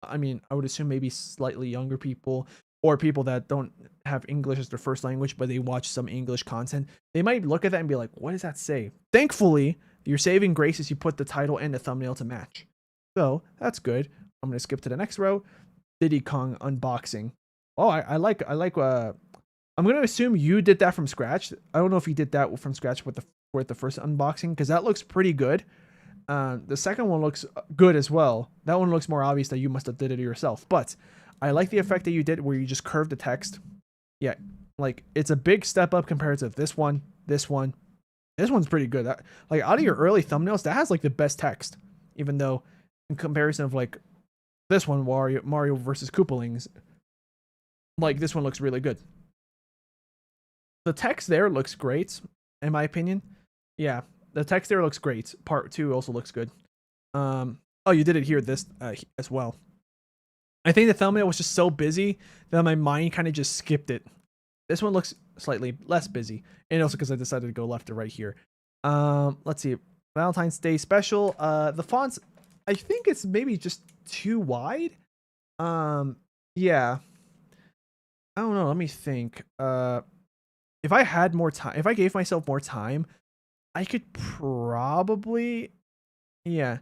I mean, I would assume maybe slightly younger people or people that don't have English as their first language, but they watch some English content, they might look at that and be like, what does that say? Thankfully, your saving grace is you put the title and the thumbnail to match. So that's good. I'm going to skip to the next row. Diddy Kong unboxing. Oh, I like, I'm going to assume you did that from scratch. I don't know if you did that from scratch with the first unboxing, because that looks pretty good. The second one looks good as well. That one looks more obvious that you must have did it yourself, but I like the effect that you did where you just curved the text. Yeah, like it's a big step up compared to this one. This one's pretty good. Like out of your early thumbnails, that has like the best text, even though in comparison of like this one, Mario versus Koopalings, like this one looks really good. The text there looks great, in my opinion. Yeah, the text there looks great. Part 2 also looks good. Oh, you did it here as well. I think the thumbnail was just so busy that my mind kind of just skipped it. This one looks slightly less busy, and also because I decided to go left to right here. Let's see, Valentine's Day special. The fonts, I think it's maybe just too wide. Yeah, I don't know. Let me think. If I had more time, if I gave myself more time, I could probably, yeah.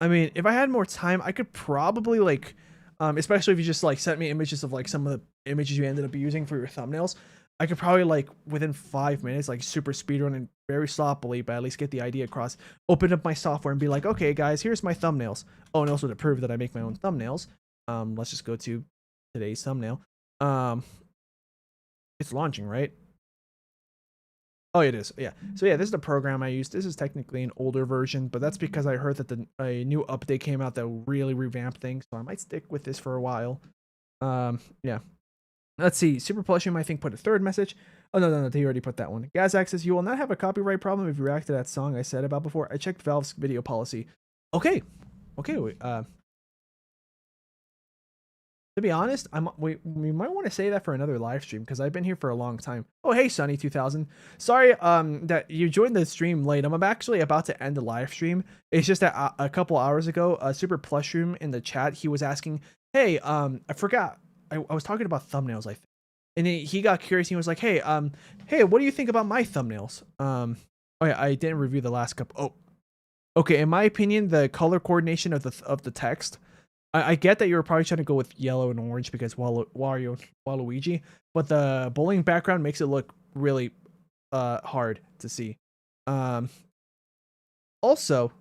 I mean, if I had more time, I could probably like, especially if you just like sent me images of like some of the images you ended up using for your thumbnails, I could probably like within 5 minutes, like super speedrun and very sloppily, but at least get the idea across, open up my software and be like, okay guys, here's my thumbnails. Oh, and also to prove that I make my own thumbnails, let's just go to today's thumbnail. It's launching, right? Oh, it is. Yeah. So yeah, this is the program I use. This is technically an older version, but that's because I heard that a new update came out that really revamped things. So I might stick with this for a while. Yeah. Let's see. Super Plushroom, I think, put a third message. Oh, no. They already put that one. Gazak says, you will not have a copyright problem if you react to that song I said about before. I checked Valve's video policy. Okay. To be honest, we might want to say that for another live stream because I've been here for a long time. Oh, hey, Sunny2000. Sorry that you joined the stream late. I'm actually about to end the live stream. It's just that a couple hours ago, Super Plushroom in the chat, he was asking, hey, I forgot. I was talking about thumbnails, I think. And then he got curious. He was like, hey, what do you think about my thumbnails? Oh yeah, I didn't review the last couple. Oh, okay. In my opinion, the color coordination of the text, I get that you were probably trying to go with yellow and orange because Waluigi, but the bowling background makes it look really hard to see. Also,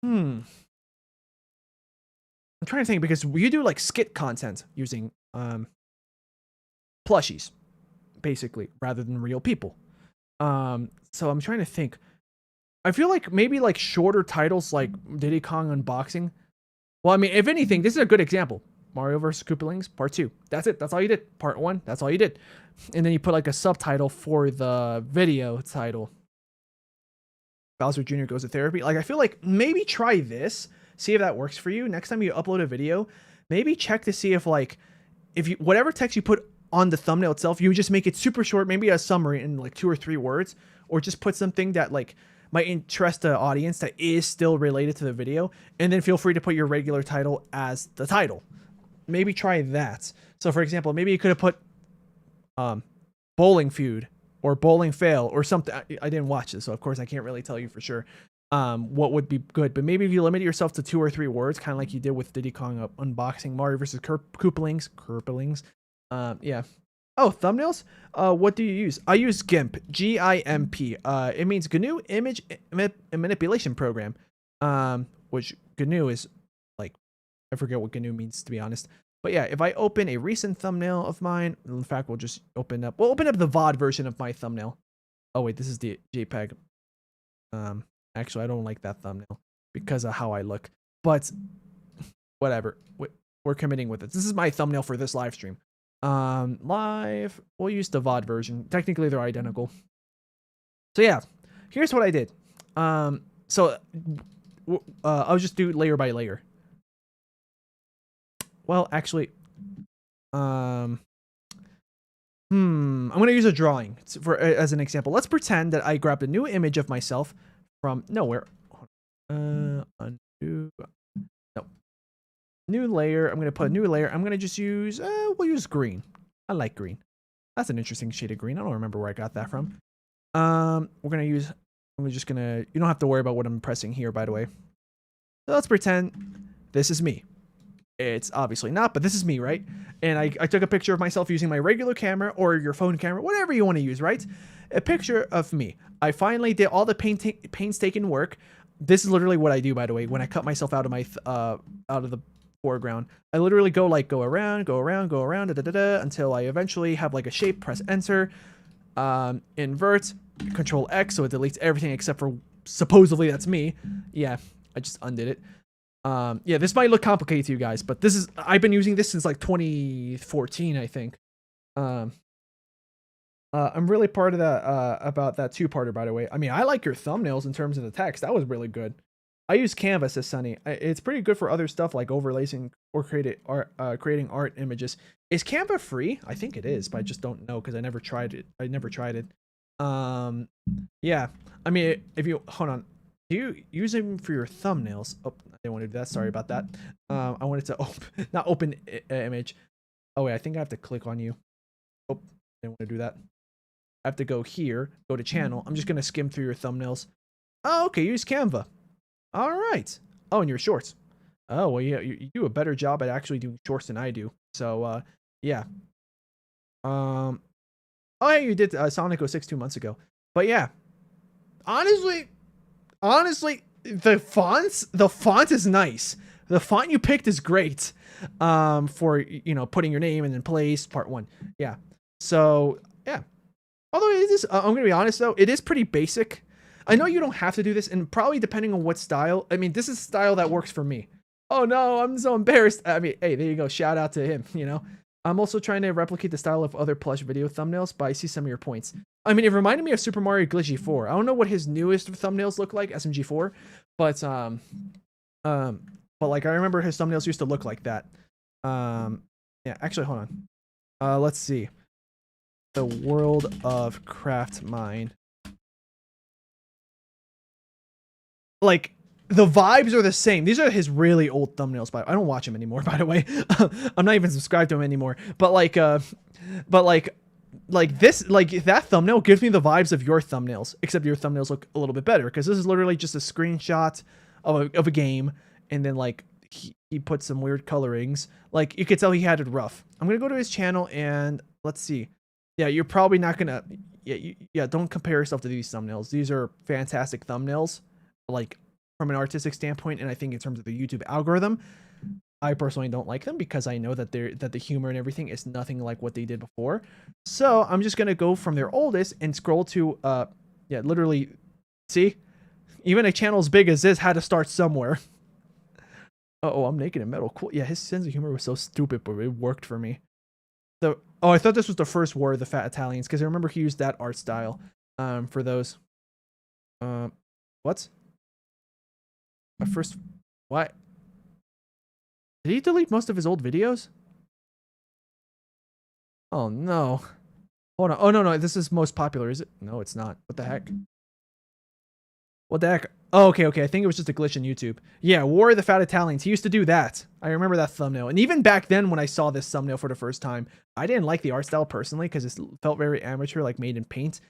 I'm trying to think because you do like skit content using plushies, basically, rather than real people. So I'm trying to think. I feel like maybe like shorter titles like Diddy Kong Unboxing. Well, I mean, if anything, this is a good example. Mario vs. Koopalings Part 2. That's it. That's all you did. Part 1. That's all you did. And then you put like a subtitle for the video title. Bowser Jr. goes to therapy. Like, I feel like maybe try this. See if that works for you. Next time you upload a video, maybe check to see if like, if you, whatever text you put on the thumbnail itself, you just make it super short, maybe a summary in like 2 or 3 words, or just put something that like might interest the audience that is still related to the video, and then feel free to put your regular title as the title. Maybe try that. So for example, maybe you could have put bowling feud or bowling fail or something. I didn't watch this, so of course I can't really tell you for sure what would be good, but maybe if you limit yourself to 2 or 3 words, kind of like you did with Diddy Kong Unboxing, Mario vs. Koopalings. Yeah. Oh, thumbnails? What do you use? I use GIMP. GIMP. It means GNU Image Manipulation Program. Which GNU is like, I forget what GNU means, to be honest. But yeah, if I open a recent thumbnail of mine, in fact, we'll open up the VOD version of my thumbnail. Oh wait, this is the JPEG. Actually, I don't like that thumbnail because of how I look. But whatever. We're committing with it. This is my thumbnail for this live stream. Live, we'll use the VOD version. Technically they're identical. So yeah, here's what I did. So I'll just do layer by layer. Well, actually, I'm gonna use a drawing as an example. Let's pretend that I grabbed a new image of myself from nowhere. Undo. New layer. I'm going to put a new layer. I'm going to just use, we'll use green. I like green. That's an interesting shade of green. I don't remember where I got that from. We're going to use, I'm just going to, you don't have to worry about what I'm pressing here, by the way. So let's pretend this is me. It's obviously not, but this is me, right? And I took a picture of myself using my regular camera or your phone camera, whatever you want to use, right? A picture of me. I finally did all the painstaking work. This is literally what I do, by the way, when I cut myself out of my, out of the foreground. I literally go around until I eventually have like a shape, press enter, invert, control X, so it deletes everything except for supposedly that's me. Yeah, I just undid it. Yeah, this might look complicated to you guys, but this is, I've been using this since like 2014, I think. I'm really part of that, about that 2-parter, by the way. I mean, I like your thumbnails in terms of the text. That was really good. I use Canva, says Sunny. It's pretty good for other stuff like overlaying or creating art images. Is Canva free? I think it is, but I just don't know because I never tried it. Yeah. I mean, if you hold on, do you use them for your thumbnails? Oh, I didn't want to do that. Sorry about that. I wanted to not open image. Oh wait, I think I have to click on you. Oh, I didn't want to do that. I have to go here, go to channel. I'm just gonna skim through your thumbnails. Oh, okay. Use Canva. All right. Oh, and your shorts. Oh, well, yeah, you do a better job at actually doing shorts than I do. So, yeah. Oh, yeah, you did Sonic 06 2 months ago. But yeah, honestly, the font is nice. The font you picked is great. For, you know, putting your name in place, part 1. Yeah. So, yeah. Although it is, I'm going to be honest though, it is pretty basic. I know you don't have to do this, and probably depending on what style. I mean, this is a style that works for me. Oh no, I'm so embarrassed. I mean, hey, there you go. Shout out to him, you know. I'm also trying to replicate the style of other plush video thumbnails, but I see some of your points. I mean, it reminded me of Super Mario Glitchy 4. I don't know what his newest thumbnails look like, SMG4, but like I remember his thumbnails used to look like that. Yeah, actually, hold on. Let's see. The World of Craft Mine. Like, the vibes are the same. These are his really old thumbnails, but I don't watch him anymore, by the way. I'm not even subscribed to him anymore. But like this, like that thumbnail gives me the vibes of your thumbnails, except your thumbnails look a little bit better because this is literally just a screenshot of a game, and then like he put some weird colorings. Like you could tell he had it rough. I'm gonna go to his channel and let's see. Yeah, you're probably not gonna. Yeah, don't compare yourself to these thumbnails. These are fantastic thumbnails, like from an artistic standpoint, and I think in terms of the YouTube algorithm, I personally don't like them because I know that the humor and everything is nothing like what they did before. So I'm just gonna go from their oldest and scroll to yeah, literally, see, even a channel as big as this had to start somewhere. Oh, I'm naked in metal. Cool. Yeah, his sense of humor was so stupid, but it worked for me. Oh, I thought this was the first War of the Fat Italians because I remember he used that art style for those. What? My first, what? Did he delete most of his old videos? Oh no. Hold on. Oh no, this is most popular, is it? No, it's not. What the heck? What the heck? Oh, okay. I think it was just a glitch in YouTube. Yeah, War of the Fat Italians. He used to do that. I remember that thumbnail. And even back then when I saw this thumbnail for the first time, I didn't like the art style personally because it felt very amateur, like made in paint.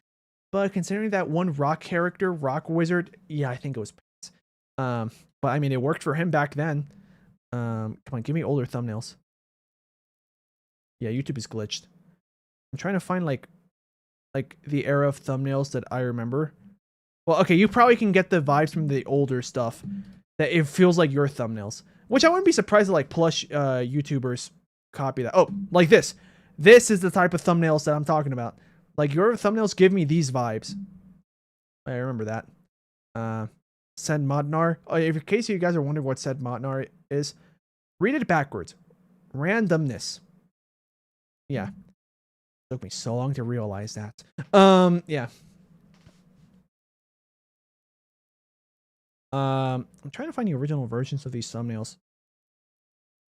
But considering that one rock character, Rock Wizard, yeah, I think it was paint. But I mean, it worked for him back then. Come on, give me older thumbnails. Yeah, YouTube is glitched. I'm trying to find like the era of thumbnails that I remember. Well, okay, you probably can get the vibes from the older stuff that it feels like your thumbnails, which I wouldn't be surprised that like plush YouTubers copy that. Oh, like this. This is the type of thumbnails that I'm talking about. Like your thumbnails give me these vibes. I remember that. Said Modnar. Oh, in case you guys are wondering what said Modnar is, read it backwards. Randomness. Yeah. Took me so long to realize that. Yeah. I'm trying to find the original versions of these thumbnails.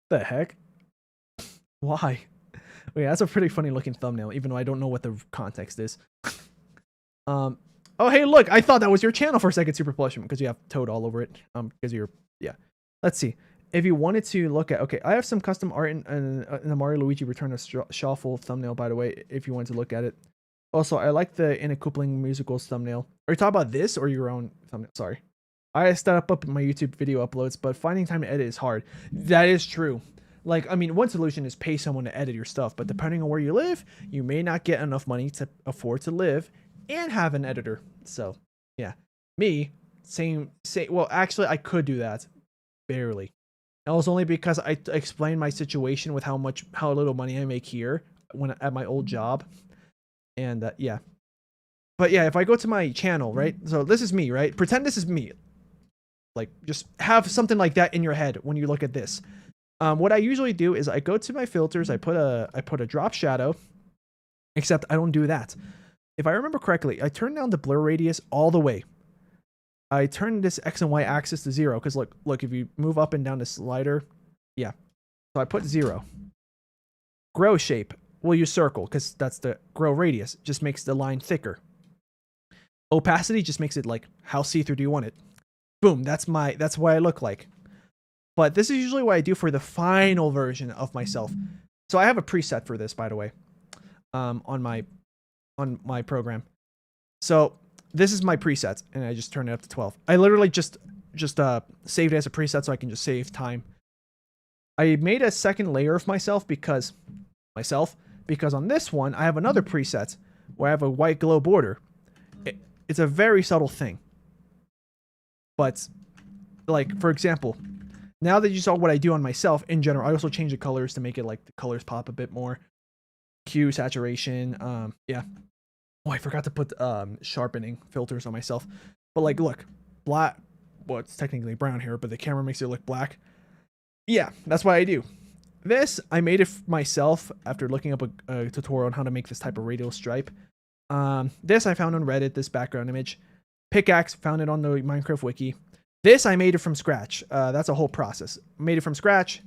The heck? Why? Wait, that's a pretty funny looking thumbnail, even though I don't know what the context is. Oh, hey, look, I thought that was your channel for a second, Super Plush, because you have Toad all over it. Because you're, yeah. Let's see. If you wanted to look at, okay, I have some custom art in the Mario Luigi Return of Shuffle thumbnail, by the way, if you wanted to look at it. Also, I like the Inaccoupling Musicals thumbnail. Are you talking about this or your own thumbnail? Sorry. I step up my YouTube video uploads, but finding time to edit is hard. That is true. Like, I mean, one solution is pay someone to edit your stuff, but depending on where you live, you may not get enough money to afford to live and have an editor. So, yeah. Me, same, well, actually, I could do that. Barely. That was only because I explained my situation with how little money I make here when at my old job. And, yeah. But, yeah, if I go to my channel, right? So, this is me, right? Pretend this is me. Like, just have something like that in your head when you look at this. What I usually do is I go to my filters, I put a drop shadow, except I don't do that. If I remember correctly, I turn down the blur radius all the way. I turn this X and Y axis to 0, because look, if you move up and down the slider, yeah. So I put 0. Grow shape, we'll use circle, because that's the grow radius, just makes the line thicker. Opacity just makes it like, how see-through do you want it? Boom, that's what I look like. But this is usually what I do for the final version of myself. So I have a preset for this, by the way, on my program. So this is my presets, and I just turn it up to 12. I literally just saved it as a preset so I can just save time. I made a second layer of myself because on this one I have another preset where I have a white glow border. It's a very subtle thing. But, like, for example, now that you saw what I do on myself, in general, I also change the colors to make it, like, the colors pop a bit more. Hue, saturation, yeah. Oh, I forgot to put sharpening filters on myself. But like, look, black. Well, it's technically brown here, but the camera makes it look black. Yeah, that's what I do. This, I made it myself after looking up a tutorial on how to make this type of radial stripe. This I found on Reddit, this background image. Pickaxe, found it on the Minecraft wiki. This I made it from scratch. That's a whole process. Made it from scratch.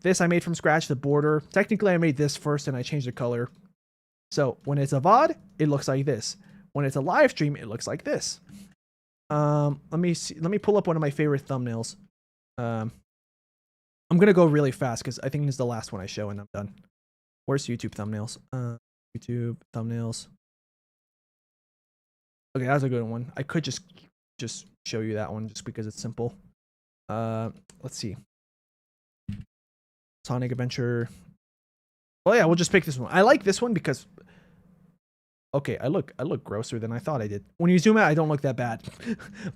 This I made from scratch, the border. Technically, I made this first and I changed the color. So when it's a VOD, it looks like this. When it's a live stream, it looks like this. Let me see. Let me pull up one of my favorite thumbnails. I'm gonna go really fast because I think this is the last one I show and I'm done. Where's YouTube thumbnails? YouTube thumbnails. Okay, that's a good one. I could just show you that one just because it's simple. Let's see. Sonic Adventure. Oh yeah, we'll just pick this one. I like this one because okay, I look grosser than I thought I did. When you zoom out, I don't look that bad.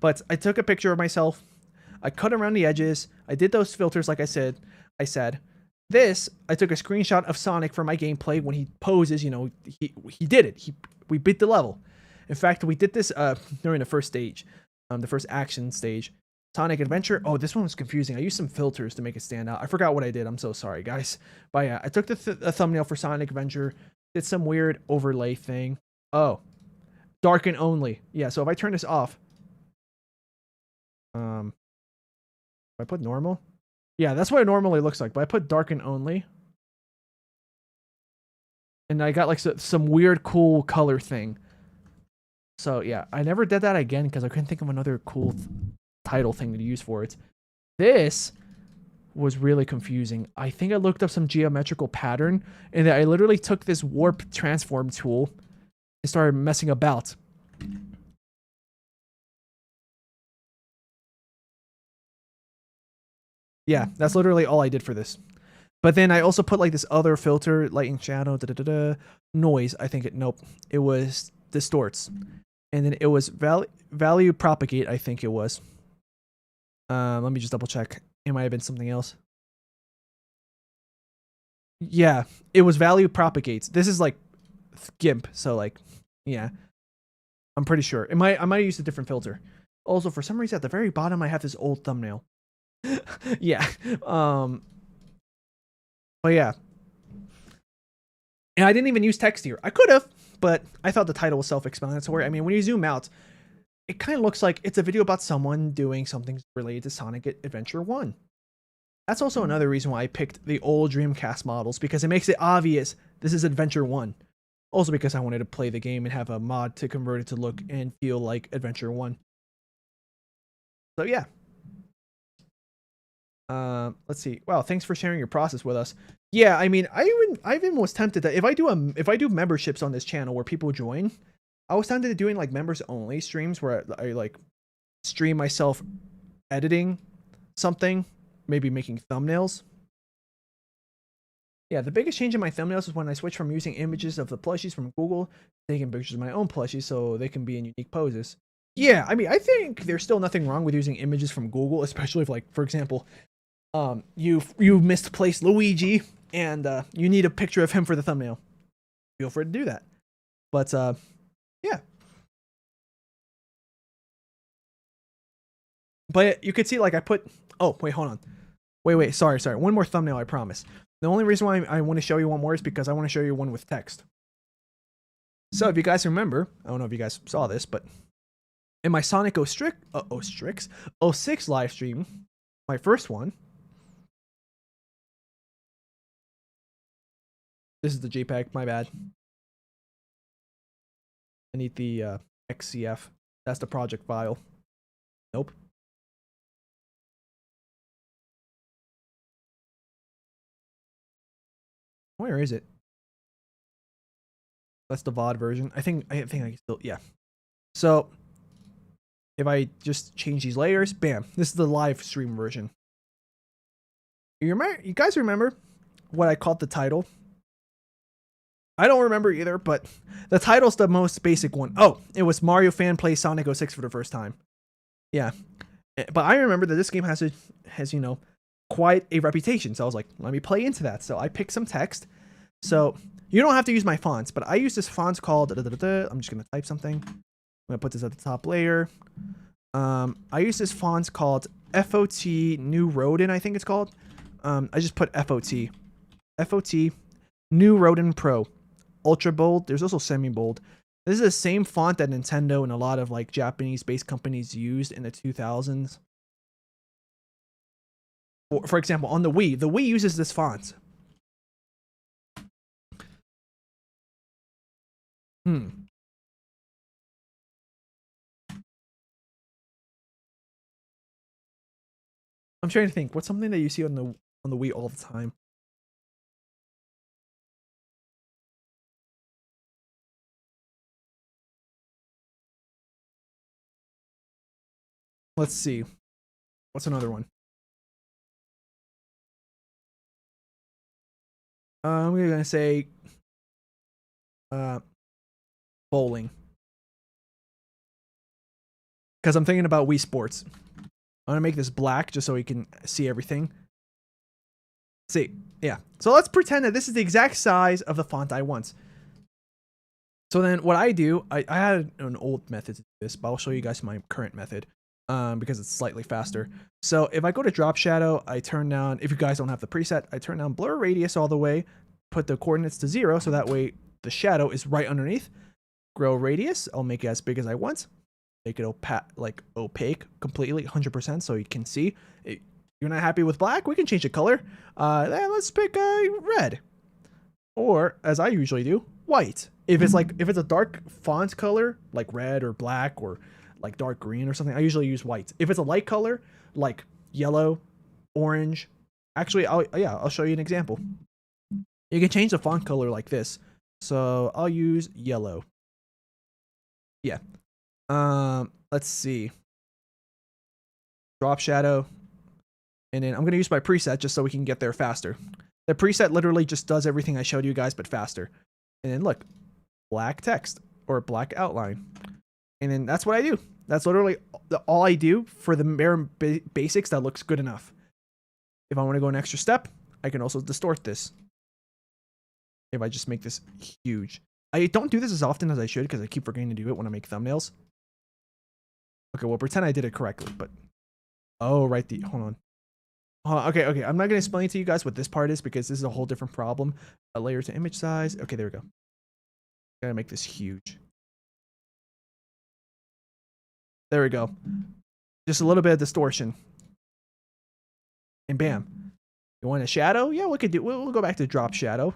But I took a picture of myself. I cut around the edges. I did those filters like I said. This, I took a screenshot of Sonic for my gameplay when he poses, you know, he did it. We beat the level. In fact, we did this during the first stage, the first action stage. Sonic Adventure. Oh, this one was confusing. I used some filters to make it stand out. I forgot what I did. I'm so sorry, guys. But yeah, I took the thumbnail for Sonic Adventure, did some weird overlay thing. Oh, darken only. Yeah, so if I turn this off, if I put normal, yeah, that's what it normally looks like. But I put darken only, and I got like some weird cool color thing. So yeah, I never did that again because I couldn't think of another cool title thing to use for it. This was really confusing. I think I looked up some geometrical pattern, and I literally took this warp transform tool and started messing about. Yeah, that's literally all I did for this. But then I also put like this other filter, light and shadow, noise. I think nope, it was distorts. And then it was value propagate, I think it was. Let me just double check. It might have been something else. Yeah, it was value propagates. This is like GIMP, so like, yeah. I'm pretty sure. I might have used a different filter. Also, for some reason, at the very bottom, I have this old thumbnail. Yeah. But yeah. And I didn't even use text here. I could have, but I thought the title was self-explanatory. I mean, when you zoom out, it kind of looks like it's a video about someone doing something related to Sonic Adventure 1. That's also another reason why I picked the old Dreamcast models, because it makes it obvious this is Adventure 1. Also because I wanted to play the game and have a mod to convert it to look and feel like Adventure 1. So yeah. Let's see. Wow, thanks for sharing your process with us. Yeah, I mean, I even was tempted that if I do memberships on this channel where people join, I was tempted to doing like members only streams where I like stream myself editing something, maybe making thumbnails. Yeah, the biggest change in my thumbnails is when I switched from using images of the plushies from Google to taking pictures of my own plushies so they can be in unique poses. Yeah, I mean, I think there's still nothing wrong with using images from Google, especially if, like, for example, you misplaced Luigi and you need a picture of him for the thumbnail. Feel free to do that. But yeah. But you could see, like, I put. Oh, wait, hold on. Wait. Sorry. One more thumbnail, I promise. The only reason why I want to show you one more is because I want to show you one with text. So if you guys remember, I don't know if you guys saw this, but in my Sonic 06 live stream, my first one, this is the JPEG, my bad. I need the XCF. That's the project file. Nope. Where is it? That's the VOD version. I think I can still, yeah. So if I just change these layers, bam, this is the live stream version. You guys remember what I called the title? I don't remember either, but the title's the most basic one. Oh, it was Mario fan plays Sonic 06 for the first time. Yeah. But I remember that this game has you know, quite a reputation. So I was like, let me play into that. So I picked some text. So You don't have to use my fonts, but I use this font called, I'm just going to type something. I'm going to put this at the top layer. I use this font called FOT New Rodin, I think it's called. I just put FOT. FOT New Rodin Pro. Ultra bold. There's also semi bold. This is the same font that Nintendo and a lot of like Japanese-based companies used in the 2000s. For example, on the Wii uses this font. I'm trying to think. What's something that you see on the Wii all the time? Let's see. What's another one? We're gonna say bowling. Because I'm thinking about Wii Sports. I'm gonna make this black just so we can see everything. See, yeah. So let's pretend that this is the exact size of the font I want. So then what I do, I had an old method to do this, but I'll show you guys my current method. Because it's slightly faster. So if I go to drop shadow, I turn down, if you guys don't have the preset, I turn down blur radius all the way, put the coordinates to 0, so that way the shadow is right underneath. Grow radius, I'll make it as big as I want. Make it opaque completely, 100%, so you can see. You're not happy with black? We can change the color. Let's pick red. Or, as I usually do, white. If it's a dark font color, like red or black or like dark green or something, I usually use white. If it's a light color, like yellow, orange, actually, I'll show you an example. You can change the font color like this. So I'll use yellow. Yeah. Let's see. Drop shadow. And then I'm going to use my preset just so we can get there faster. The preset literally just does everything I showed you guys, but faster. And then look, black text or black outline. And then that's what I do. That's literally all I do for the bare basics that looks good enough. If I want to go an extra step, I can also distort this. If I just make this huge. I don't do this as often as I should because I keep forgetting to do it when I make thumbnails. Okay, well, pretend I did it correctly, but... Oh, right, hold on. Okay, I'm not going to explain to you guys what this part is because this is a whole different problem. A layer to image size. Okay, there we go. Gotta make this huge. There we go. Just a little bit of distortion. And bam. You want a shadow? Yeah, we could do. We'll go back to drop shadow.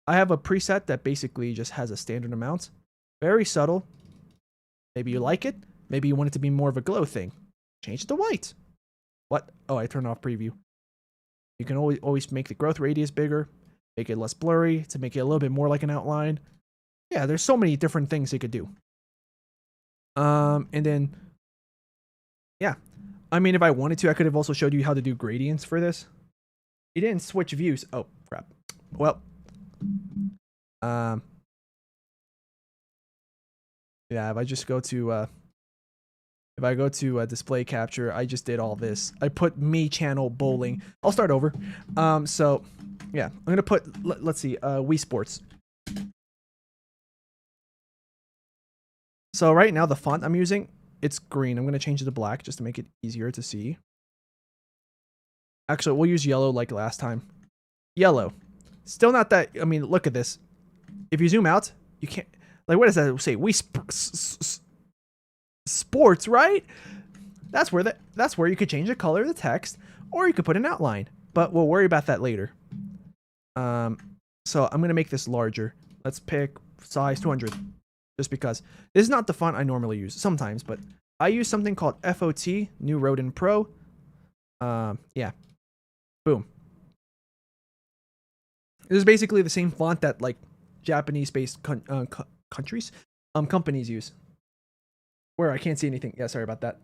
I have a preset that basically just has a standard amount. Very subtle. Maybe you like it. Maybe you want it to be more of a glow thing. Change it to white. What? Oh, I turned off preview. You can always make the growth radius bigger. Make it less blurry to make it a little bit more like an outline. Yeah, there's so many different things you could do. And then, yeah. I mean, if I wanted to, I could have also showed you how to do gradients for this. You didn't switch views. Oh, crap. Well, yeah, if I just go to, display capture, I just did all this. I put me channel bowling. I'll start over. So, yeah, I'm going to put, let's see, Wii Sports. So right now, the font I'm using, it's green. I'm going to change it to black just to make it easier to see. Actually, we'll use yellow like last time. Yellow. Still not that, I mean, look at this. If you zoom out, you can't, like, what does that say? Sports, right? That's where you could change the color of the text, or you could put an outline. But we'll worry about that later. So I'm going to make this larger. Let's pick size 200. Just because. This is not the font I normally use. Sometimes, but I use something called FOT, New Rodin Pro. Yeah. Boom. This is basically the same font that, like, Japanese-based companies use. Where I can't see anything. Yeah, sorry about that.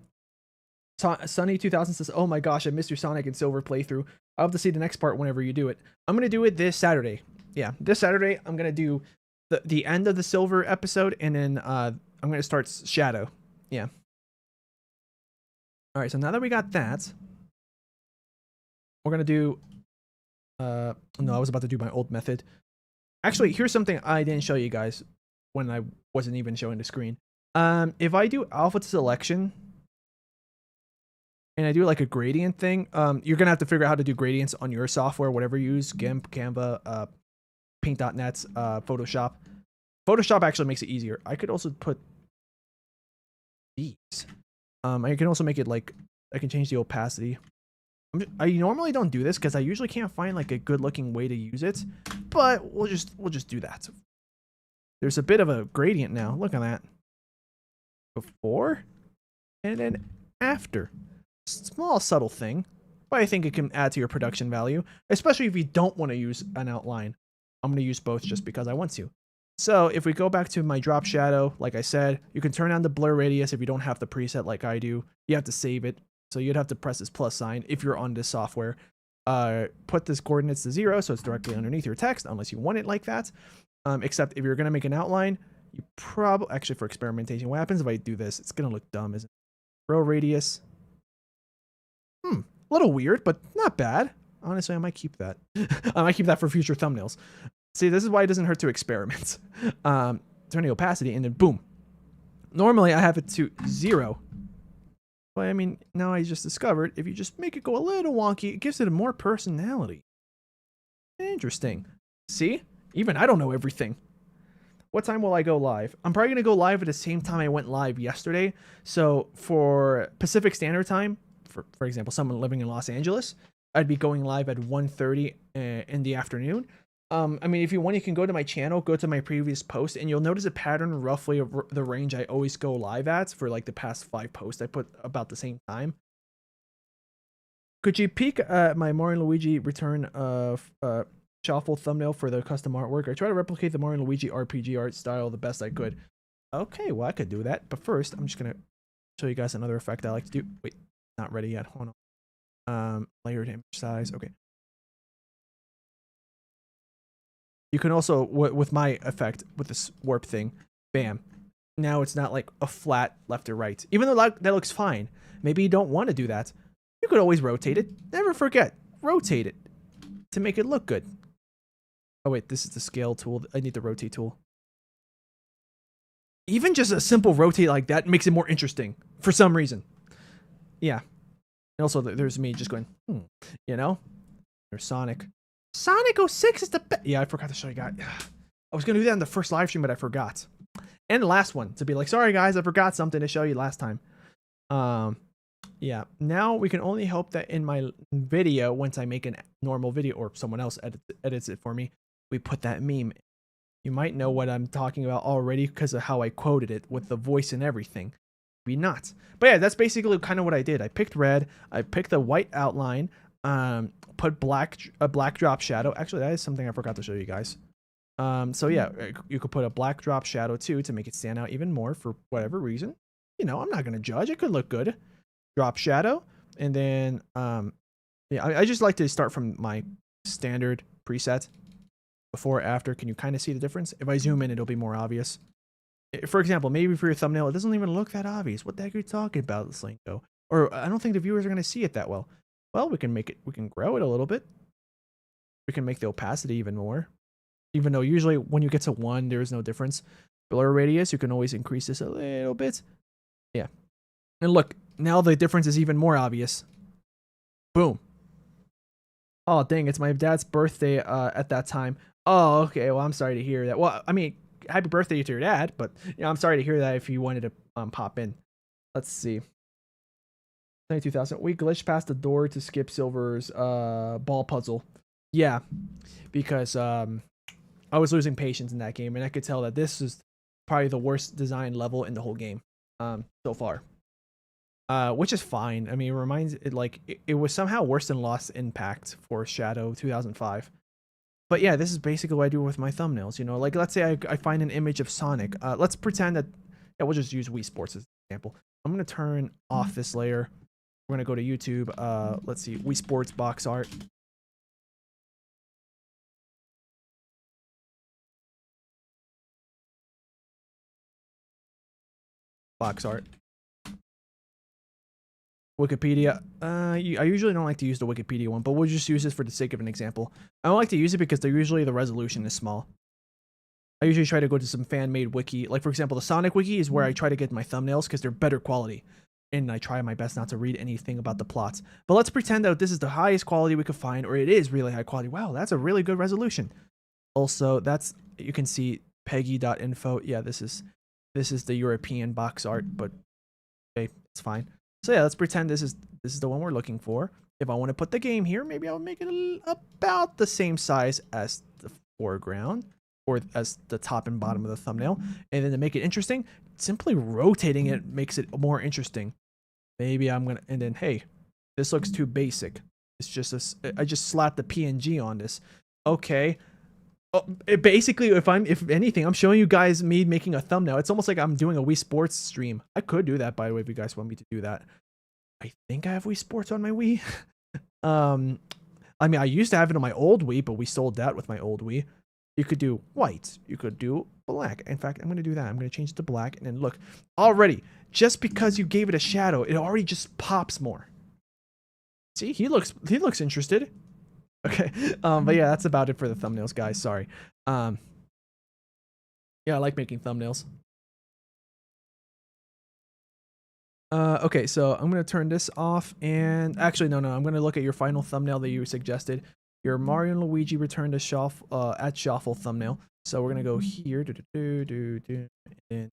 Sunny 2000 says, oh my gosh, I missed your Sonic and Silver playthrough. I'll have to see the next part whenever you do it. I'm going to do it this Saturday. Yeah, this Saturday, I'm going to do the end of the Silver episode, and then I'm going to start Shadow. Yeah. All right, so now that we got that, we're going to do... no, I was about to do my old method. Actually, here's something I didn't show you guys when I wasn't even showing the screen. If I do alpha selection and I do like a gradient thing, you're gonna have to figure out how to do gradients on your software, whatever you use, GIMP, Canva, Paint.net, Photoshop. Photoshop actually makes it easier. I could also put these. I can also make it like, I can change the opacity. I normally don't do this because I usually can't find like a good looking way to use it, but we'll just do that. There's a bit of a gradient now. Look at that. Before and then after. Small subtle thing, but I think it can add to your production value, especially if you don't want to use an outline. I'm going to use both just because I want to. So if we go back to my drop shadow, like I said, you can turn on the blur radius if you don't have the preset like I do. You have to save it. So you'd have to press this plus sign if you're on this software. Put this coordinates to 0 so it's directly underneath your text, unless you want it like that. Except if you're going to make an outline, you probably, actually for experimentation, what happens if I do this? It's going to look dumb, isn't it? Row radius. A little weird, but not bad. Honestly, I might keep that. I might keep that for future thumbnails. See, this is why it doesn't hurt to experiment. Turn the opacity and then boom. Normally I have it to 0. But I mean, now I just discovered if you just make it go a little wonky, it gives it a more personality. Interesting. See? Even I don't know everything. What time will I go live? I'm probably going to go live at the same time I went live yesterday. So for Pacific Standard Time, for example, someone living in Los Angeles, I'd be going live at 1:30 in the afternoon. I mean, if you want, you can go to my channel, go to my previous post, and you'll notice a pattern roughly of the range I always go live at for like the past 5 posts. I put about the same time. Could you peek at my Mario and Luigi Return of shuffle thumbnail for the custom artwork? I try to replicate the Mario and Luigi RPG art style the best I could. Okay, well, I could do that. But first, I'm just going to show you guys another effect I like to do. Wait, not ready yet. Hold on. Layered image size. Okay. You can also, with my effect, with this warp thing, bam. Now it's not like a flat left or right. Even though that looks fine. Maybe you don't want to do that. You could always rotate it. Never forget, rotate it to make it look good. Oh wait, this is the scale tool. I need the rotate tool. Even just a simple rotate like that makes it more interesting for some reason. Yeah. And also, there's me just going, you know? There's Sonic. Sonic 06 is the best. Yeah, I forgot to show you guys. I was going to do that in the first live stream, but I forgot. And the last one, to be like, sorry guys, I forgot something to show you last time. Yeah, now we can only hope that in my video, once I make a normal video, or someone else edits it for me, we put that meme. You might know what I'm talking about already because of how I quoted it with the voice and everything. Maybe not. But yeah, that's basically kind of what I did. I picked red. I picked the white outline. Put a black drop shadow. Actually, that is something I forgot to show you guys. So yeah, you could put a black drop shadow too to make it stand out even more for whatever reason. You know, I'm not going to judge. It could look good. Drop shadow. And then, yeah, I just like to start from my standard preset. Before, after, can you kind of see the difference? If I zoom in, it'll be more obvious. For example, maybe for your thumbnail, it doesn't even look that obvious. What the heck are you talking about, Sleengo? Or I don't think the viewers are going to see it that well. Well, we can make it, we can grow it a little bit. We can make the opacity even more. Even though usually when you get to 1, there is no difference. Blur radius, you can always increase this a little bit. Yeah. And look, now the difference is even more obvious. Boom. Oh, dang, it's my dad's birthday at that time. Oh, okay, well, I'm sorry to hear that. Well, I mean, happy birthday to your dad, but you know, I'm sorry to hear that if you wanted to pop in. Let's see. 22,000. We glitched past the door to skip Silver's ball puzzle. Yeah, because I was losing patience in that game, and I could tell that this is probably the worst designed level in the whole game so far. Which is fine. I mean, it reminds it like it was somehow worse than Lost Impact for Shadow 2005. But yeah, this is basically what I do with my thumbnails. You know, like let's say I find an image of Sonic. Let's pretend that, yeah, we'll just use Wii Sports as an example. I'm going to turn off this layer. We're going to go to YouTube. Let's see, Wii Sports box art. Box art. Wikipedia. I usually don't like to use the Wikipedia one, but we'll just use this for the sake of an example. I don't like to use it because usually the resolution is small. I usually try to go to some fan-made wiki. Like, for example, the Sonic wiki is where I try to get my thumbnails because they're better quality. And I try my best not to read anything about the plots. But let's pretend that this is the highest quality we could find, or it is really high quality. Wow, that's a really good resolution. Also, that's, you can see peggy.info. Yeah, this is the European box art, but okay, it's fine. So yeah, let's pretend this is the one we're looking for. If I want to put the game here, maybe I'll make it about the same size as the foreground, or as the top and bottom of the thumbnail. And then to make it interesting, simply rotating it makes it more interesting. Maybe I'm gonna, and then hey, this looks too basic. It's just I just slapped the PNG on this. Okay. Oh, basically, if anything, I'm showing you guys me making a thumbnail. It's almost like I'm doing a Wii Sports stream. I could do that, by the way, if you guys want me to do that. I think I have Wii Sports on my Wii. I mean, I used to have it on my old Wii, but we sold that with my old Wii. You could do white. You could do black. In fact, I'm going to do that. I'm going to change it to black. And then look, already, just because you gave it a shadow, it already just pops more. See, he looks interested. Okay. But yeah, that's about it for the thumbnails, guys. Sorry. Yeah, I like making thumbnails. Okay, so I'm going to turn this off, and actually, no, I'm going to look at your final thumbnail that you suggested. Your Mario and Luigi Return to at Shuffle thumbnail. So we're going to go here, and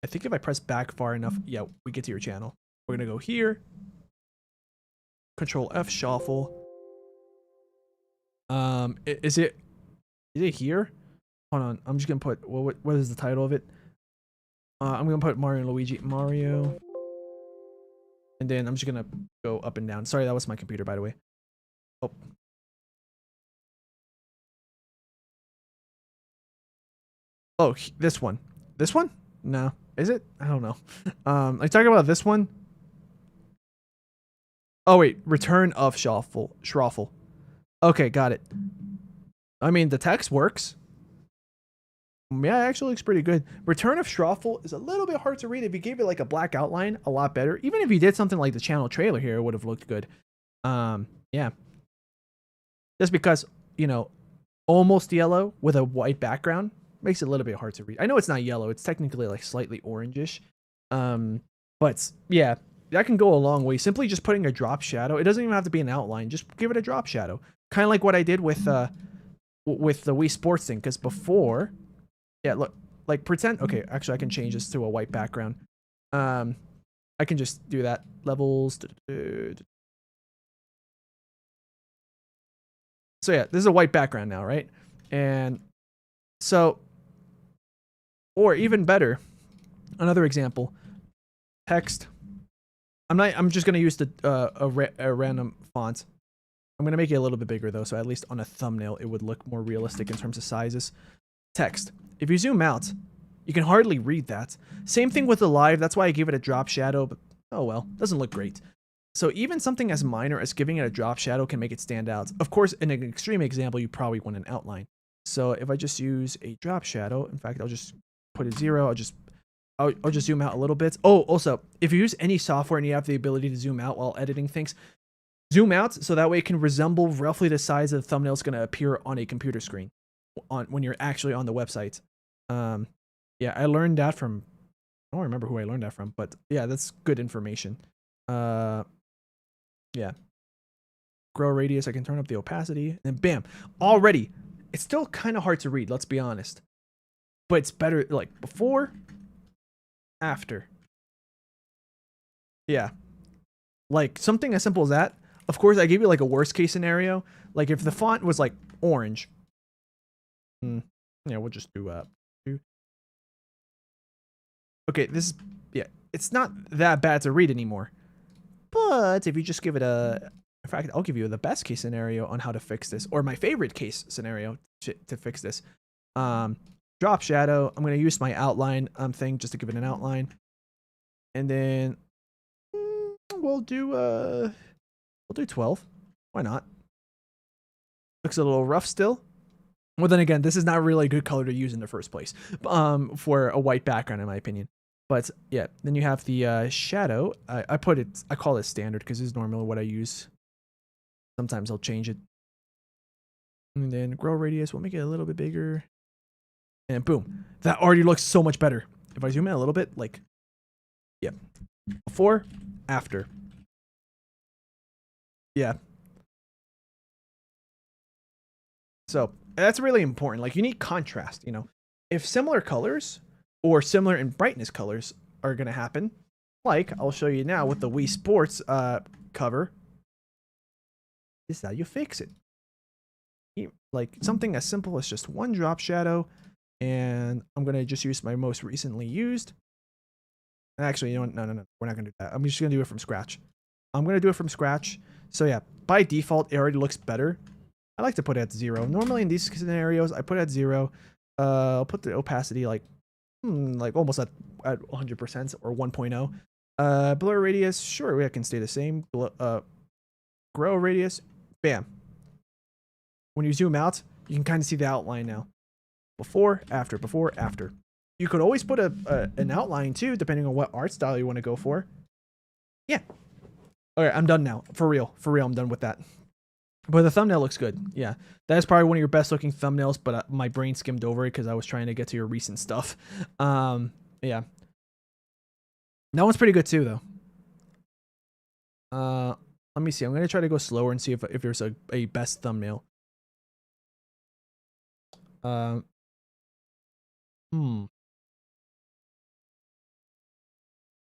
I think if I press back far enough, yeah, we get to your channel. We're going to go here, Control F, Shuffle. Is it here? Hold on, I'm just going to put, what is the title of it? I'm going to put Mario and Luigi, Mario. And then I'm just going to go up and down. Sorry, that was my computer, by the way. Oh. Oh, this one. This one? No. Is it? I don't know. I talking about this one. Oh, wait. Return of Schroffle. Okay, got it. I mean, the text works. Yeah, it actually looks pretty good. Return of Schroffle is a little bit hard to read. If you gave it like a black outline, a lot better. Even if you did something like the channel trailer here, it would have looked good. Yeah. Just because, you know, almost yellow with a white background makes it a little bit hard to read. I know it's not yellow. It's technically like slightly orangish. But yeah, that can go a long way. Simply just putting a drop shadow. It doesn't even have to be an outline. Just give it a drop shadow. Kind of like what I did with the Wii Sports thing. Because before... Yeah, look, like pretend, okay, actually I can change this to a white background. I can just do that. Levels. So yeah, this is a white background now, right? And so, or even better, another example, text. I'm just going to use a random font. I'm going to make it a little bit bigger though, so at least on a thumbnail it would look more realistic in terms of sizes. Text. If you zoom out, you can hardly read that. Same thing with the live. That's why I gave it a drop shadow, but oh well, doesn't look great. So even something as minor as giving it a drop shadow can make it stand out. Of course, in an extreme example, you probably want an outline. So if I just use a drop shadow, in fact, I'll just put it 0. I'll just zoom out a little bit. Oh, also, if you use any software and you have the ability to zoom out while editing things, zoom out so that way it can resemble roughly the size of the thumbnail is going to appear on a computer screen when you're actually on the website. Yeah, I learned that from, I don't remember who I learned that from, but yeah, that's good information. Yeah. Grow radius, I can turn up the opacity, and bam, already, it's still kind of hard to read, let's be honest. But it's better, like, before, after. Yeah. Like, something as simple as that. Of course, I gave you, like, a worst case scenario. Like, if the font was, like, orange. Yeah, we'll just do, okay, this is, yeah, it's not that bad to read anymore. But if you just give it a, in fact, I'll give you the best case scenario on how to fix this, or my favorite case scenario to fix this. Drop shadow. I'm going to use my outline thing just to give it an outline. And then we'll do 12. Why not? Looks a little rough still. Well, then again, this is not really a good color to use in the first place, for a white background, in my opinion. But yeah, then you have the shadow. I call it standard because this is normally what I use. Sometimes I'll change it. And then grow radius, we'll make it a little bit bigger. And boom, that already looks so much better. If I zoom in a little bit, like, yeah, before, after. Yeah. So that's really important. Like, you need contrast, you know. If similar colors or similar in brightness colors are going to happen, like I'll show you now with the Wii Sports cover, this is how you fix it. Like something as simple as just one drop shadow, and I'm going to just use my most recently used. Actually, you know what? No. We're not going to do that. I'm just going to do it from scratch. I'm going to do it from scratch. So yeah, by default, it already looks better. I like to put it at 0. Normally in these scenarios, I put it at 0. I'll put the opacity like almost at 100% or 1.0. Blur radius, sure, it can stay the same. Grow radius, bam. When you zoom out, you can kind of see the outline now. Before, after, before, after. You could always put an outline too, depending on what art style you want to go for. Yeah. Okay, I'm done now. For real, I'm done with that. But the thumbnail looks good. Yeah, that is probably one of your best looking thumbnails, but my brain skimmed over it because I was trying to get to your recent stuff. Yeah. That one's pretty good too, though. Let me see. I'm going to try to go slower and see if there's a best thumbnail.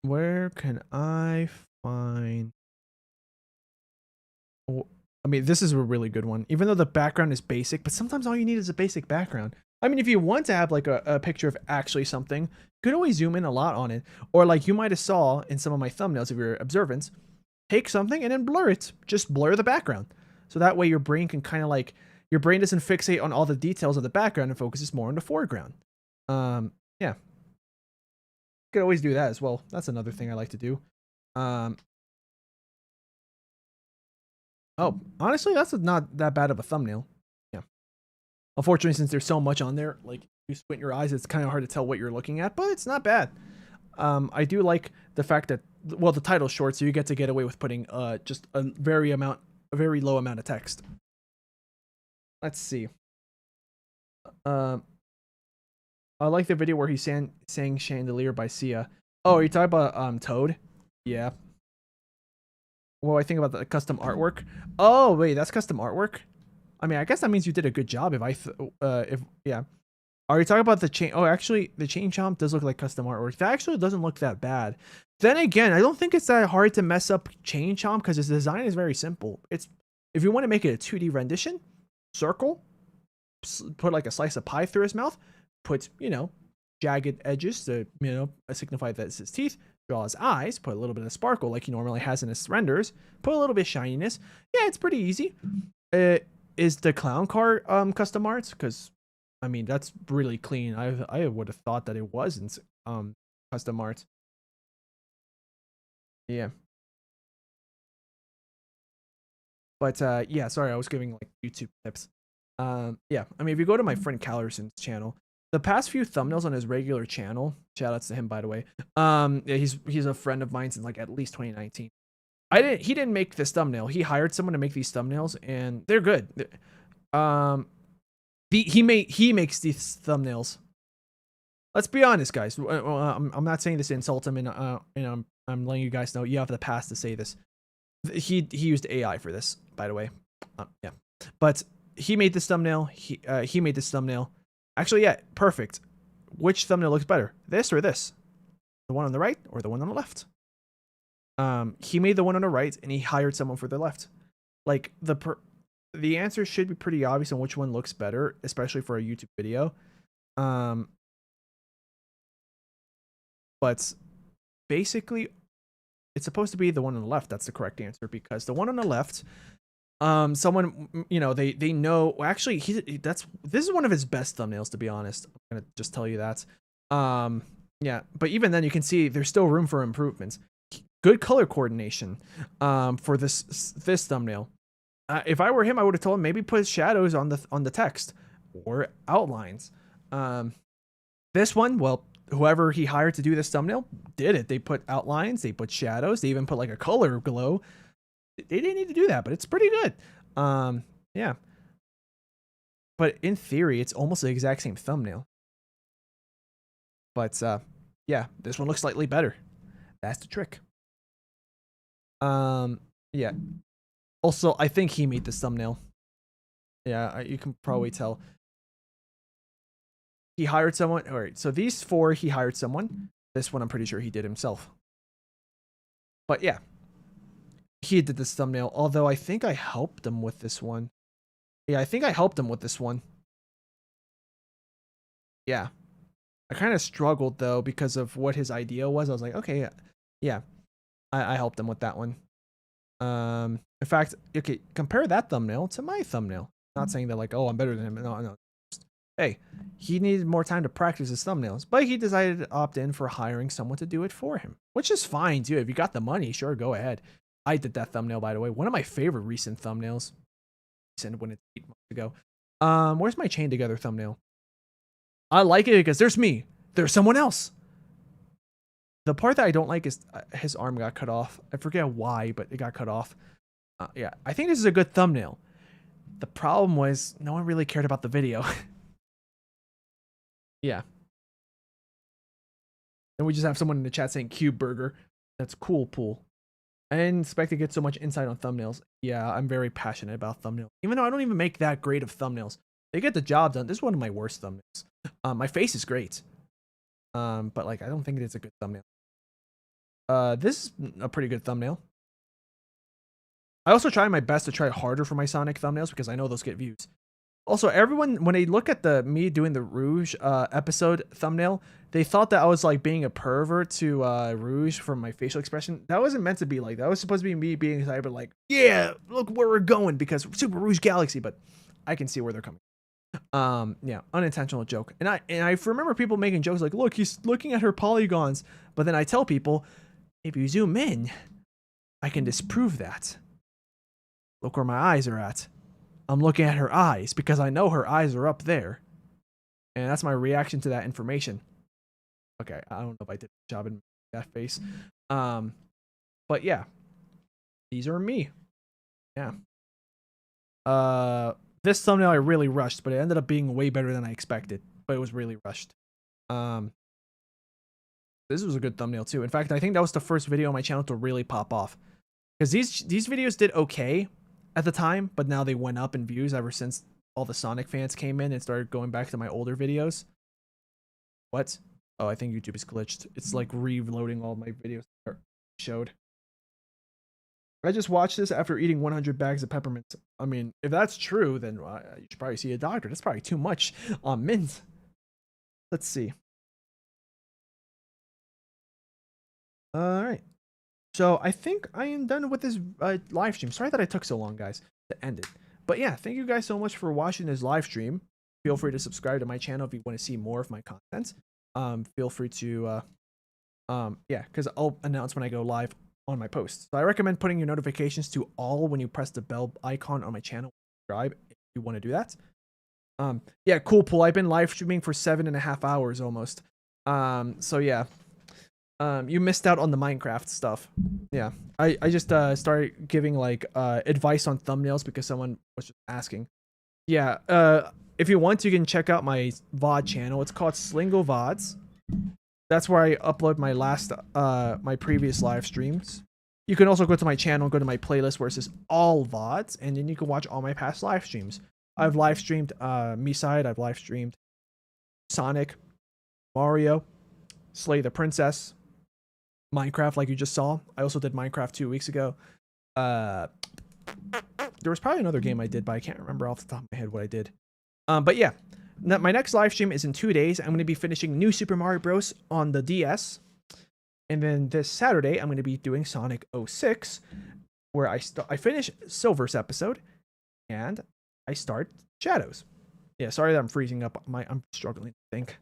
Where can I find... I mean, this is a really good one, even though the background is basic, but sometimes all you need is a basic background. I mean, if you want to have like a picture of actually something, you could always zoom in a lot on it. Or like you might have saw in some of my thumbnails, if you're observant, take something and then blur it. Just blur the background. So that way your brain can kind of like, your brain doesn't fixate on all the details of the background and focuses more on the foreground. Yeah. You could always do that as well. That's another thing I like to do. Oh, honestly, that's not that bad of a thumbnail. Yeah. Unfortunately, since there's so much on there, like you squint your eyes, it's kind of hard to tell what you're looking at, but it's not bad. I do like the fact that, well, the title's short, so you get to get away with putting just a very low amount of text. Let's see. I like the video where he sang Chandelier by Sia. Oh, are you talking about Toad? Yeah. Well, I think about the custom artwork. Oh, wait, that's custom artwork? I mean, I guess that means you did a good job yeah. Are you talking about the chain? Oh, actually, the chain chomp does look like custom artwork. That actually doesn't look that bad. Then again, I don't think it's that hard to mess up chain chomp because its design is very simple. It's, if you want to make it a 2D rendition, circle, put like a slice of pie through his mouth, put, you know, jagged edges to, you know, signify that it's his teeth, draw his eyes, put a little bit of sparkle like he normally has in his renders, put a little bit of shininess. Yeah, it's pretty easy. Is the clown car custom art? Because I mean, that's really clean. I would have thought that it wasn't custom art. Yeah. But yeah, sorry, I was giving like YouTube tips. Yeah, I mean, if you go to my friend Callerson's channel, the past few thumbnails on his regular channel, shout outs to him, by the way. Yeah, he's a friend of mine since like at least 2019. He didn't make this thumbnail. He hired someone to make these thumbnails, and they're good. He makes these thumbnails. Let's be honest, guys. I'm not saying this to insult him, and I'm letting you guys know you have the pass to say this. He used AI for this, by the way. Yeah, but he made this thumbnail. He made this thumbnail. Actually, yeah, perfect. Which thumbnail looks better, this or this? The one on the right or the one on the left? He made the one on the right, and he hired someone for the left. Like the answer should be pretty obvious on which one looks better, especially for a YouTube video. But basically, it's supposed to be the one on the left that's the correct answer, because the one on the left, someone, you know, they know. Well, actually, this is one of his best thumbnails, to be honest. I'm gonna just tell you that. Yeah, but even then, you can see there's still room for improvements. Good color coordination for this thumbnail. If I were him, I would have told him maybe put shadows on the text or outlines. This one, well, whoever he hired to do this thumbnail did it. They put outlines, they put shadows, they even put like a color glow. They didn't need to do that, but it's pretty good. Yeah. But in theory, it's almost the exact same thumbnail. But yeah, this one looks slightly better. That's the trick. Yeah. Also, I think he made this thumbnail. Yeah, you can probably tell. He hired someone. All right, so these 4, he hired someone. This one, I'm pretty sure he did himself. But yeah, he did this thumbnail. Although I think I helped him with this one. Yeah, I think I helped him with this one. Yeah. I kind of struggled, though, because of what his idea was. I was like, okay, yeah. I helped him with that one. In fact, okay, compare that thumbnail to my thumbnail. Not saying that, like, oh, I'm better than him. No. Hey, he needed more time to practice his thumbnails, but he decided to opt in for hiring someone to do it for him, which is fine, too. If you got the money, sure, go ahead. I did that thumbnail, by the way. One of my favorite recent thumbnails. When it's 8 months ago. Where's my chain together thumbnail? I like it because there's me. There's someone else. The part that I don't like is his arm got cut off. I forget why, but it got cut off. Yeah, I think this is a good thumbnail. The problem was no one really cared about the video. Yeah. And we just have someone in the chat saying Cube Burger. That's cool, Pool. I didn't expect to get so much insight on thumbnails. Yeah, I'm very passionate about thumbnails. Even though I don't even make that great of thumbnails. They get the job done. This is one of my worst thumbnails. My face is great. But like I don't think it's a good thumbnail. This is a pretty good thumbnail. I also try my best to try harder for my Sonic thumbnails because I know those get views. Also, everyone, when they look at me doing the Rouge episode thumbnail, they thought that I was like being a pervert to Rouge from my facial expression. That wasn't meant to be like that. Was supposed to be me being excited, but like, yeah, look where we're going because Super Rouge Galaxy. But I can see where they're coming. Yeah, unintentional joke. And I remember people making jokes like, look, he's looking at her polygons. But then I tell people, if you zoom in, I can disprove that. Look where my eyes are at. I'm looking at her eyes because I know her eyes are up there. And that's my reaction to that information. Okay, I don't know if I did a job in that face. But yeah. These are me. Yeah. This thumbnail I really rushed, but it ended up being way better than I expected. But it was really rushed. This was a good thumbnail too. In fact, I think that was the first video on my channel to really pop off. Because these videos did okay at the time, but now they went up in views ever since all the Sonic fans came in and started going back to my older videos. What? Oh, I think YouTube is glitched. It's like reloading all my videos that showed. I just watched this after eating 100 bags of peppermints. I mean, if that's true, then you should probably see a doctor. That's probably too much on mint. Let's see. All right. So I think I am done with this live stream. Sorry that I took so long, guys, to end it. But yeah, thank you guys so much for watching this live stream. Feel free to subscribe to my channel if you want to see more of my content. Feel free to, yeah, because I'll announce when I go live on my posts. So I recommend putting your notifications to all when you press the bell icon on my channel. Subscribe if you want to do that. Yeah, cool, Pool. I've been live streaming for 7.5 hours almost. So yeah. You missed out on the Minecraft stuff. Yeah, I just started giving like advice on thumbnails because someone was just asking. Yeah, if you want, you can check out my VOD channel. It's called Sleengo VODs. That's where I upload my my previous live streams. You can also go to my channel, go to my playlist where it says all VODs, and then you can watch all my past live streams. I've live streamed Me-Side, I've live streamed Sonic, Mario, Slay the Princess, Minecraft, like you just saw. I also did Minecraft 2 weeks ago. There was probably another game I did, but I can't remember off the top of my head what I did. But yeah, my next live stream is in 2 days. I'm going to be finishing New Super Mario Bros. On the DS. And then this Saturday, I'm going to be doing Sonic 06, where I finish Silver's episode, and I start Shadows. Yeah, sorry that I'm freezing up. I'm struggling to think.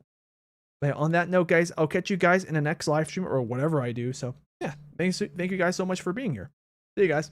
But on that note, guys, I'll catch you guys in the next live stream or whatever I do. So yeah, thank you guys so much for being here. See you guys.